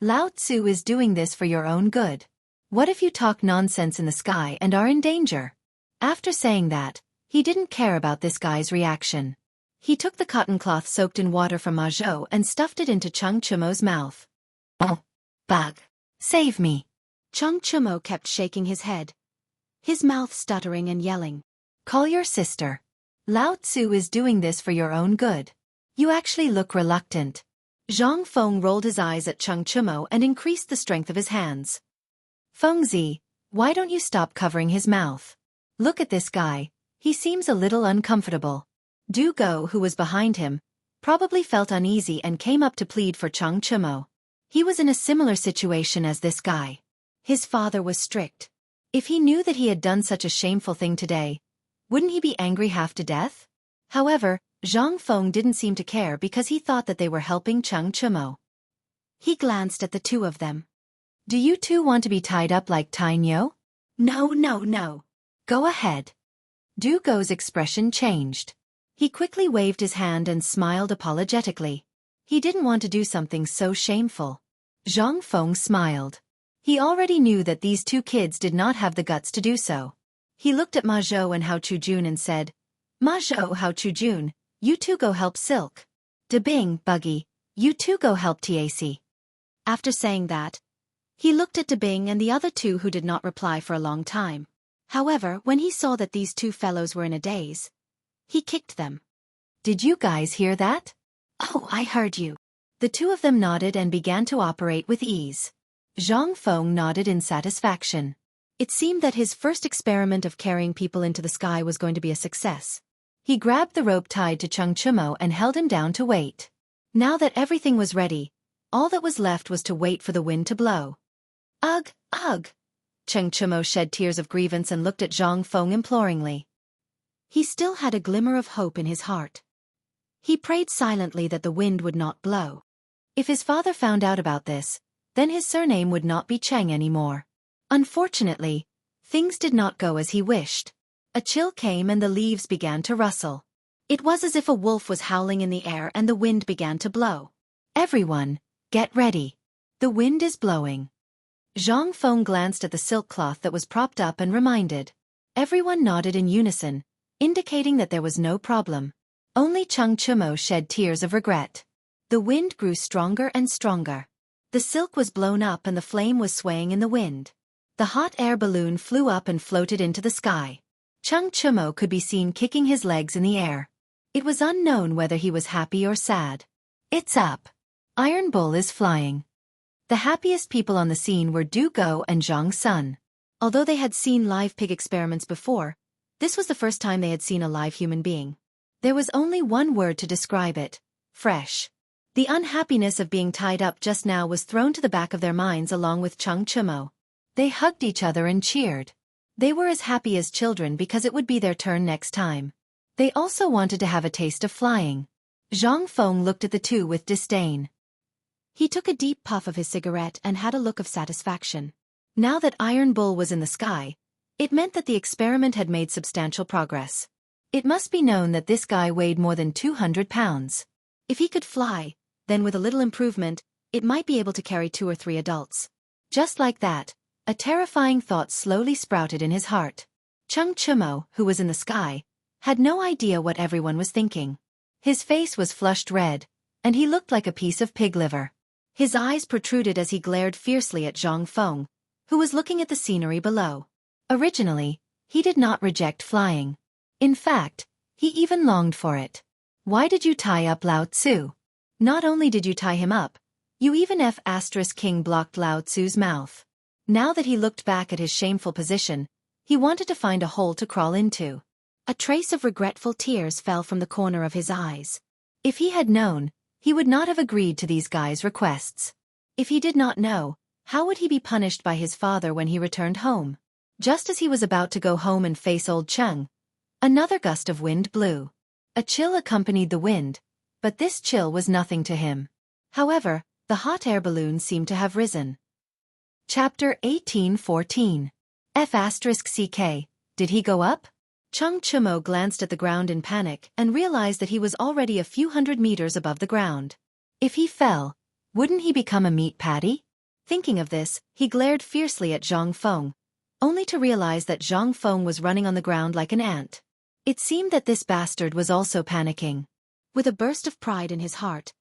Lao Tzu is doing this for your own good. What if you talk nonsense in the sky and are in danger? After saying that, he didn't care about this guy's reaction. He took the cotton cloth soaked in water from Ma Zhou and stuffed it into Cheng Chumo's mouth. Oh, bug. Save me. Cheng Chumo kept shaking his head, his mouth stuttering and yelling. Call your sister. Lao Tzu is doing this for your own good. You actually look reluctant. Zhang Feng rolled his eyes at Cheng Chumo and increased the strength of his hands. Fengzi, why don't you stop covering his mouth? Look at this guy, he seems a little uncomfortable. Du Go, who was behind him, probably felt uneasy and came up to plead for Cheng Chumo. He was in a similar situation as this guy. His father was strict. If he knew that he had done such a shameful thing today, wouldn't he be angry half to death? However, Zhang Feng didn't seem to care because he thought that they were helping Cheng Chumo. He glanced at the two of them. Do you two want to be tied up like Tainyo? No. Go ahead. Du Go's expression changed. He quickly waved his hand and smiled apologetically. He didn't want to do something so shameful. Zhang Feng smiled. He already knew that these two kids did not have the guts to do so. He looked at Ma Zhou and Hao Chujun and said, Ma Zhou, Hao Chujun, you two go help Silk. De Bing, Buggy, you two go help Tac. After saying that, he looked at De Bing and the other two who did not reply for a long time. However, when he saw that these two fellows were in a daze, he kicked them. Did you guys hear that? Oh, I heard you. The two of them nodded and began to operate with ease. Zhang Feng nodded in satisfaction. It seemed that his first experiment of carrying people into the sky was going to be a success. He grabbed the rope tied to Cheng Chumo and held him down to wait. Now that everything was ready, all that was left was to wait for the wind to blow. Ugh, ugh. Cheng Chumo shed tears of grievance and looked at Zhang Feng imploringly. He still had a glimmer of hope in his heart. He prayed silently that the wind would not blow. If his father found out about this, then his surname would not be Cheng anymore. Unfortunately, things did not go as he wished. A chill came and the leaves began to rustle. It was as if a wolf was howling in the air and the wind began to blow. Everyone, get ready. The wind is blowing. Zhang Feng glanced at the silk cloth that was propped up and reminded. Everyone nodded in unison, indicating that there was no problem. Only Cheng Chumo shed tears of regret. The wind grew stronger and stronger. The silk was blown up and the flame was swaying in the wind. The hot air balloon flew up and floated into the sky. Cheng Chumo could be seen kicking his legs in the air. It was unknown whether he was happy or sad. It's up. Iron Bull is flying. The happiest people on the scene were Du Go and Zhang Sun. Although they had seen live pig experiments before, this was the first time they had seen a live human being. There was only one word to describe it: fresh. The unhappiness of being tied up just now was thrown to the back of their minds along with Cheng Chumo. They hugged each other and cheered. They were as happy as children because it would be their turn next time. They also wanted to have a taste of flying. Zhang Feng looked at the two with disdain. He took a deep puff of his cigarette and had a look of satisfaction. Now that Iron Bull was in the sky, it meant that the experiment had made substantial progress. It must be known that this guy weighed more than 200 pounds. If he could fly, then with a little improvement, it might be able to carry 2 or 3 adults. Just like that, a terrifying thought slowly sprouted in his heart. Cheng Chumo, who was in the sky, had no idea what everyone was thinking. His face was flushed red, and he looked like a piece of pig liver. His eyes protruded as he glared fiercely at Zhang Feng, who was looking at the scenery below. Originally, he did not reject flying. In fact, he even longed for it. Why did you tie up Lao Tzu? Not only did you tie him up, you even King blocked Lao Tzu's mouth. Now that he looked back at his shameful position, he wanted to find a hole to crawl into. A trace of regretful tears fell from the corner of his eyes. If he had known, he would not have agreed to these guys' requests. If he did not know, how would he be punished by his father when he returned home? Just as he was about to go home and face old Cheng, another gust of wind blew. A chill accompanied the wind, but this chill was nothing to him. However, the hot air balloon seemed to have risen. Chapter 1814. F***CK. Did he go up? Cheng Chumo glanced at the ground in panic and realized that he was already a few hundred meters above the ground. If he fell, wouldn't he become a meat patty? Thinking of this, he glared fiercely at Zhang Feng, only to realize that Zhang Feng was running on the ground like an ant. It seemed that this bastard was also panicking. With a burst of pride in his heart,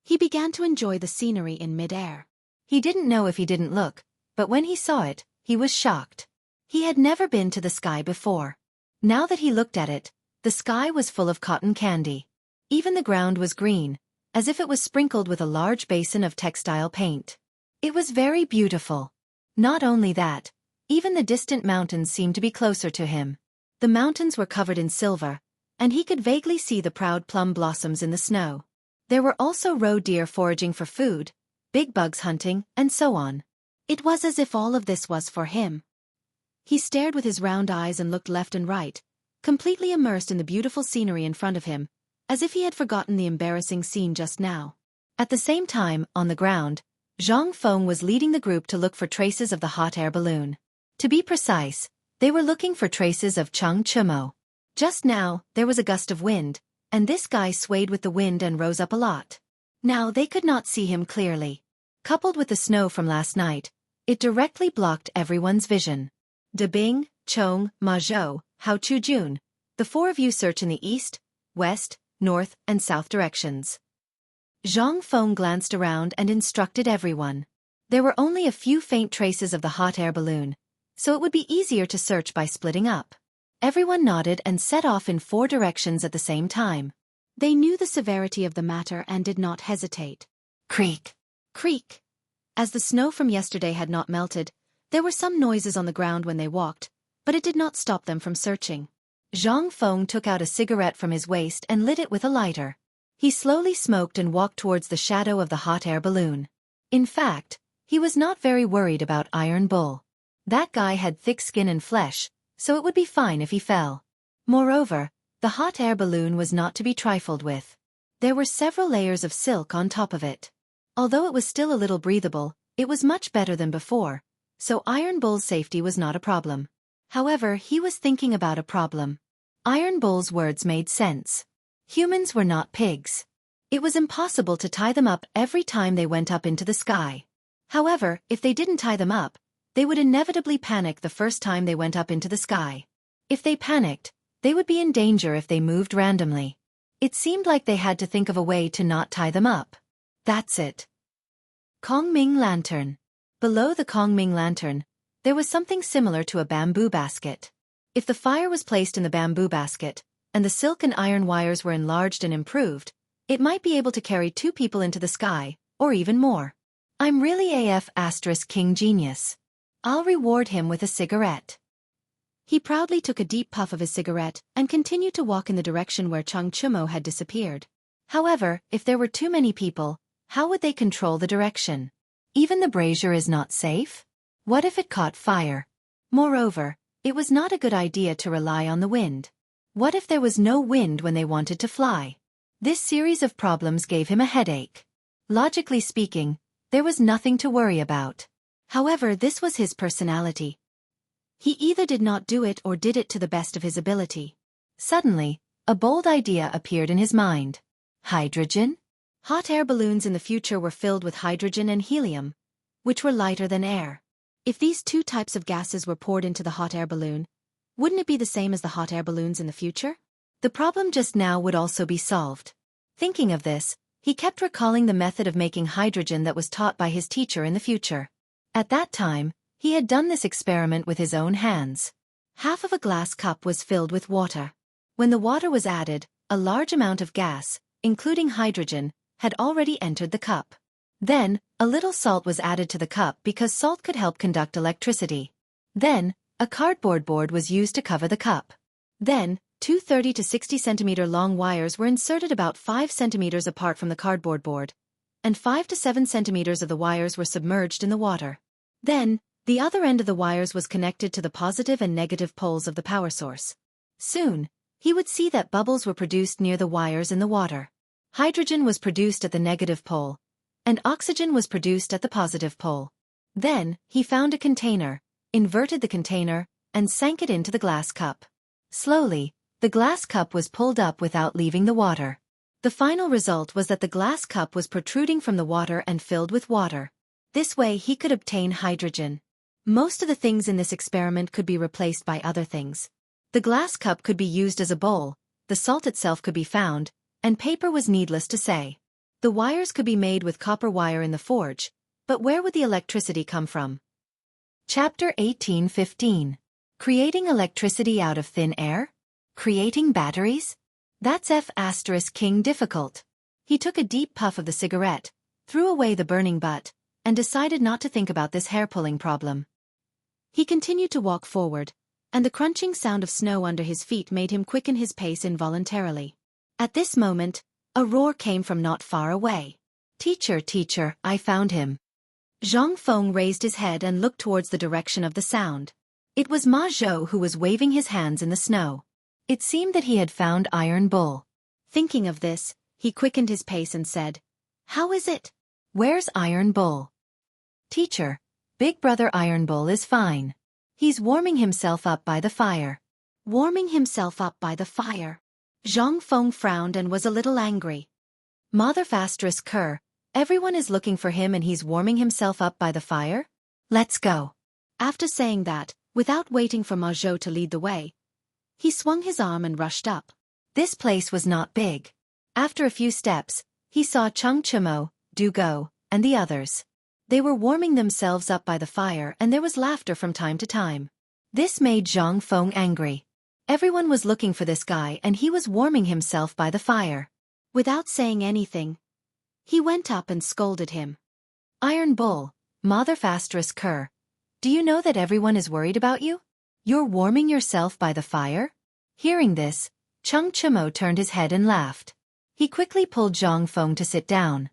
he began to enjoy the scenery in mid-air. He didn't know if he didn't look, but when he saw it, he was shocked. He had never been to the sky before. Now that he looked at it, the sky was full of cotton candy. Even the ground was green, as if it was sprinkled with a large basin of textile paint. It was very beautiful. Not only that, even the distant mountains seemed to be closer to him. The mountains were covered in silver, and he could vaguely see the proud plum blossoms in the snow. There were also roe deer foraging for food, big bugs hunting, and so on. It was as if all of this was for him. He stared with his round eyes and looked left and right, completely immersed in the beautiful scenery in front of him, as if he had forgotten the embarrassing scene just now. At the same time, on the ground, Zhang Feng was leading the group to look for traces of the hot air balloon. To be precise, they were looking for traces of Cheng Chumo. Just now, there was a gust of wind, and this guy swayed with the wind and rose up a lot. Now they could not see him clearly. Coupled with the snow from last night, it directly blocked everyone's vision. Dabing, Chong, Ma Zhou, Hao Chujun, the 4 of you search in the east, west, north, and south directions. Zhang Feng glanced around and instructed everyone. There were only a few faint traces of the hot air balloon, so it would be easier to search by splitting up. Everyone nodded and set off in 4 directions at the same time. They knew the severity of the matter and did not hesitate. Creak! Creak! As the snow from yesterday had not melted, there were some noises on the ground when they walked, but it did not stop them from searching. Zhang Feng took out a cigarette from his waist and lit it with a lighter. He slowly smoked and walked towards the shadow of the hot air balloon. In fact, he was not very worried about Iron Bull. That guy had thick skin and flesh, so it would be fine if he fell. Moreover, the hot air balloon was not to be trifled with. There were several layers of silk on top of it. Although it was still a little breathable, it was much better than before, so Iron Bull's safety was not a problem. However, he was thinking about a problem. Iron Bull's words made sense. Humans were not pigs. It was impossible to tie them up every time they went up into the sky. However, if they didn't tie them up, they would inevitably panic the first time they went up into the sky. If they panicked, they would be in danger if they moved randomly. It seemed like they had to think of a way to not tie them up. That's it. Kongming Lantern. Below the Kongming Lantern, there was something similar to a bamboo basket. If the fire was placed in the bamboo basket, and the silk and iron wires were enlarged and improved, it might be able to carry 2 people into the sky, or even more. I'm really *King genius. I'll reward him with a cigarette. He proudly took a deep puff of his cigarette and continued to walk in the direction where Chung Chumo had disappeared. However, if there were too many people, how would they control the direction? Even the brazier is not safe? What if it caught fire? Moreover, it was not a good idea to rely on the wind. What if there was no wind when they wanted to fly? This series of problems gave him a headache. Logically speaking, there was nothing to worry about. However, this was his personality. He either did not do it or did it to the best of his ability. Suddenly, a bold idea appeared in his mind. Hydrogen? Hot air balloons in the future were filled with hydrogen and helium, which were lighter than air. If these 2 types of gases were poured into the hot air balloon, wouldn't it be the same as the hot air balloons in the future? The problem just now would also be solved. Thinking of this, he kept recalling the method of making hydrogen that was taught by his teacher in the future. At that time, he had done this experiment with his own hands. Half of a glass cup was filled with water. When the water was added, a large amount of gas, including hydrogen, had already entered the cup. Then, a little salt was added to the cup because salt could help conduct electricity. Then, a cardboard board was used to cover the cup. Then, 2 30 to 60 centimeter long wires were inserted about 5 centimeters apart from the cardboard board, and 5 to 7 centimeters of the wires were submerged in the water. Then, the other end of the wires was connected to the positive and negative poles of the power source. Soon, he would see that bubbles were produced near the wires in the water. Hydrogen was produced at the negative pole, and oxygen was produced at the positive pole. Then, he found a container, inverted the container, and sank it into the glass cup. Slowly, the glass cup was pulled up without leaving the water. The final result was that the glass cup was protruding from the water and filled with water. This way he could obtain hydrogen. Most of the things in this experiment could be replaced by other things. The glass cup could be used as a bowl, the salt itself could be found, and paper was needless to say. The wires could be made with copper wire in the forge, but where would the electricity come from? Chapter 18:15. Creating electricity out of thin air? Creating batteries? That's King difficult. He took a deep puff of the cigarette, threw away the burning butt, and decided not to think about this hair-pulling problem. He continued to walk forward, and the crunching sound of snow under his feet made him quicken his pace involuntarily. At this moment, a roar came from not far away. Teacher, teacher, I found him. Zhang Feng raised his head and looked towards the direction of the sound. It was Ma Zhou who was waving his hands in the snow. It seemed that he had found Iron Bull. Thinking of this, he quickened his pace and said, "How is it? Where's Iron Bull?" Teacher, Big Brother Iron Bull is fine. He's warming himself up by the fire. Warming himself up by the fire. Zhang Feng frowned and was a little angry. Mother Fastress Kerr, everyone is looking for him and he's warming himself up by the fire? Let's go. After saying that, without waiting for Ma Zhou to lead the way, he swung his arm and rushed up. This place was not big. After a few steps, he saw Chung Chimo, Du Go, and the others. They were warming themselves up by the fire and there was laughter from time to time. This made Zhang Feng angry. Everyone was looking for this guy and he was warming himself by the fire. Without saying anything, he went up and scolded him. Iron Bull, Mother Fastress Kerr, do you know that everyone is worried about you? You're warming yourself by the fire? Hearing this, Chung Chimo turned his head and laughed. He quickly pulled Zhang Feng to sit down.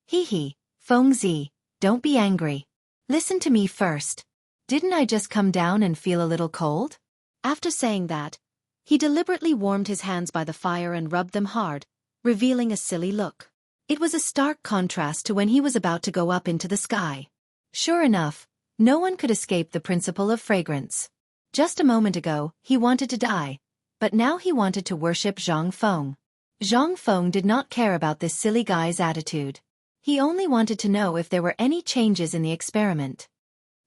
Hee, Feng Zi, don't be angry. Listen to me first. Didn't I just come down and feel a little cold? After saying that, he deliberately warmed his hands by the fire and rubbed them hard, revealing a silly look. It was a stark contrast to when he was about to go up into the sky. Sure enough, no one could escape the principle of fragrance. Just a moment ago, he wanted to die, but now he wanted to worship Zhang Feng. Zhang Feng did not care about this silly guy's attitude. He only wanted to know if there were any changes in the experiment.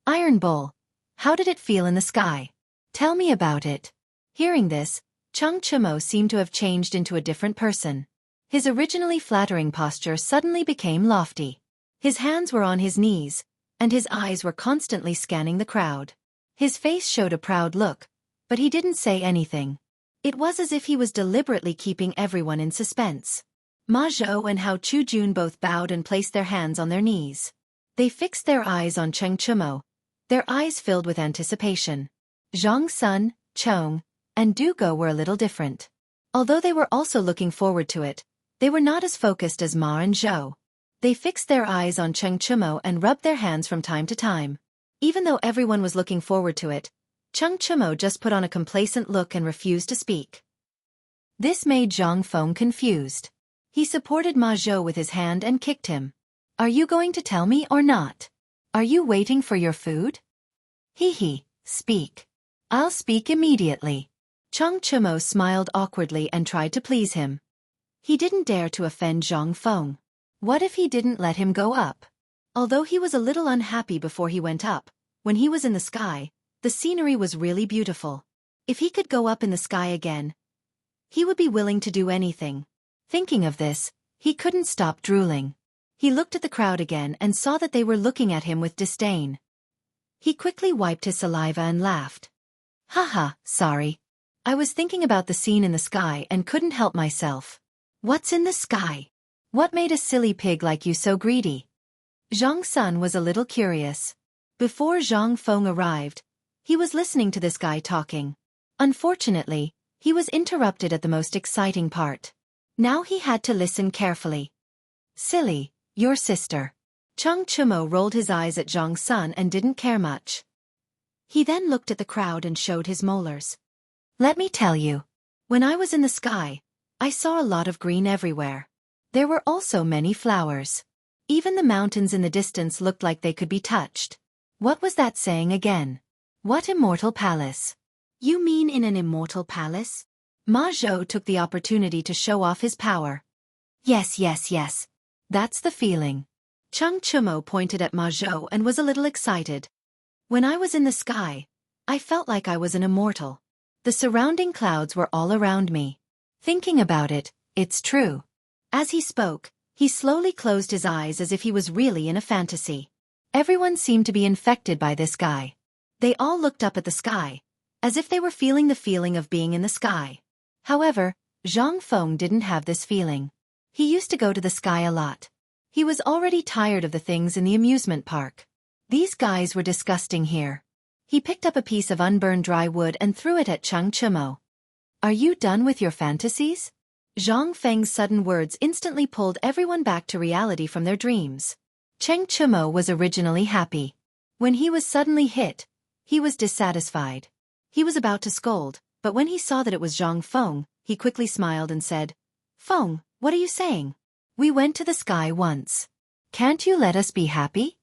Iron Bull, how did it feel in the sky? Tell me about it. Hearing this, Cheng Chimo seemed to have changed into a different person. His originally flattering posture suddenly became lofty. His hands were on his knees, and his eyes were constantly scanning the crowd. His face showed a proud look, but he didn't say anything. It was as if he was deliberately keeping everyone in suspense. Ma Zhou and Hao Chujun both bowed and placed their hands on their knees. They fixed their eyes on Cheng Chimo, their eyes filled with anticipation. Zhang Sun, Chong, and Du Go were a little different. Although they were also looking forward to it, they were not as focused as Ma and Zhou. They fixed their eyes on Cheng Chimo and rubbed their hands from time to time. Even though everyone was looking forward to it, Cheng Chimo just put on a complacent look and refused to speak. This made Zhang Feng confused. He supported Ma Zhou with his hand and kicked him. Are you going to tell me or not? Are you waiting for your food? Hee, speak. I'll speak immediately. Cheng Chimo smiled awkwardly and tried to please him. He didn't dare to offend Zhang Feng. What if he didn't let him go up? Although he was a little unhappy before he went up, when he was in the sky, the scenery was really beautiful. If he could go up in the sky again, he would be willing to do anything. Thinking of this, he couldn't stop drooling. He looked at the crowd again and saw that they were looking at him with disdain. He quickly wiped his saliva and laughed. Haha, sorry. I was thinking about the scene in the sky and couldn't help myself. What's in the sky? What made a silly pig like you so greedy? Zhang Sun was a little curious. Before Zhang Feng arrived, he was listening to this guy talking. Unfortunately, he was interrupted at the most exciting part. Now he had to listen carefully. Silly, your sister. Cheng Chimo rolled his eyes at Zhang Sun and didn't care much. He then looked at the crowd and showed his molars. Let me tell you. When I was in the sky, I saw a lot of green everywhere. There were also many flowers. Even the mountains in the distance looked like they could be touched. What was that saying again? What immortal palace? You mean in an immortal palace? Ma Zhou took the opportunity to show off his power. Yes. That's the feeling. Cheng Chimo pointed at Ma Zhou and was a little excited. When I was in the sky, I felt like I was an immortal. The surrounding clouds were all around me. Thinking about it, it's true. As he spoke, he slowly closed his eyes as if he was really in a fantasy. Everyone seemed to be infected by this guy. They all looked up at the sky, as if they were feeling the feeling of being in the sky. However, Zhang Feng didn't have this feeling. He used to go to the sky a lot. He was already tired of the things in the amusement park. These guys were disgusting here. He picked up a piece of unburned dry wood and threw it at Cheng Chimo. Are you done with your fantasies? Zhang Feng's sudden words instantly pulled everyone back to reality from their dreams. Cheng Chimo was originally happy. When he was suddenly hit, he was dissatisfied. He was about to scold, but when he saw that it was Zhang Feng, he quickly smiled and said, Feng, what are you saying? We went to the sky once. Can't you let us be happy?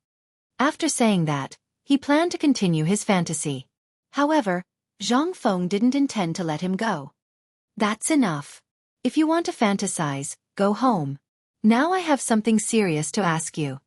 After saying that, he planned to continue his fantasy. However, Zhang Feng didn't intend to let him go. That's enough. If you want to fantasize, go home. Now I have something serious to ask you.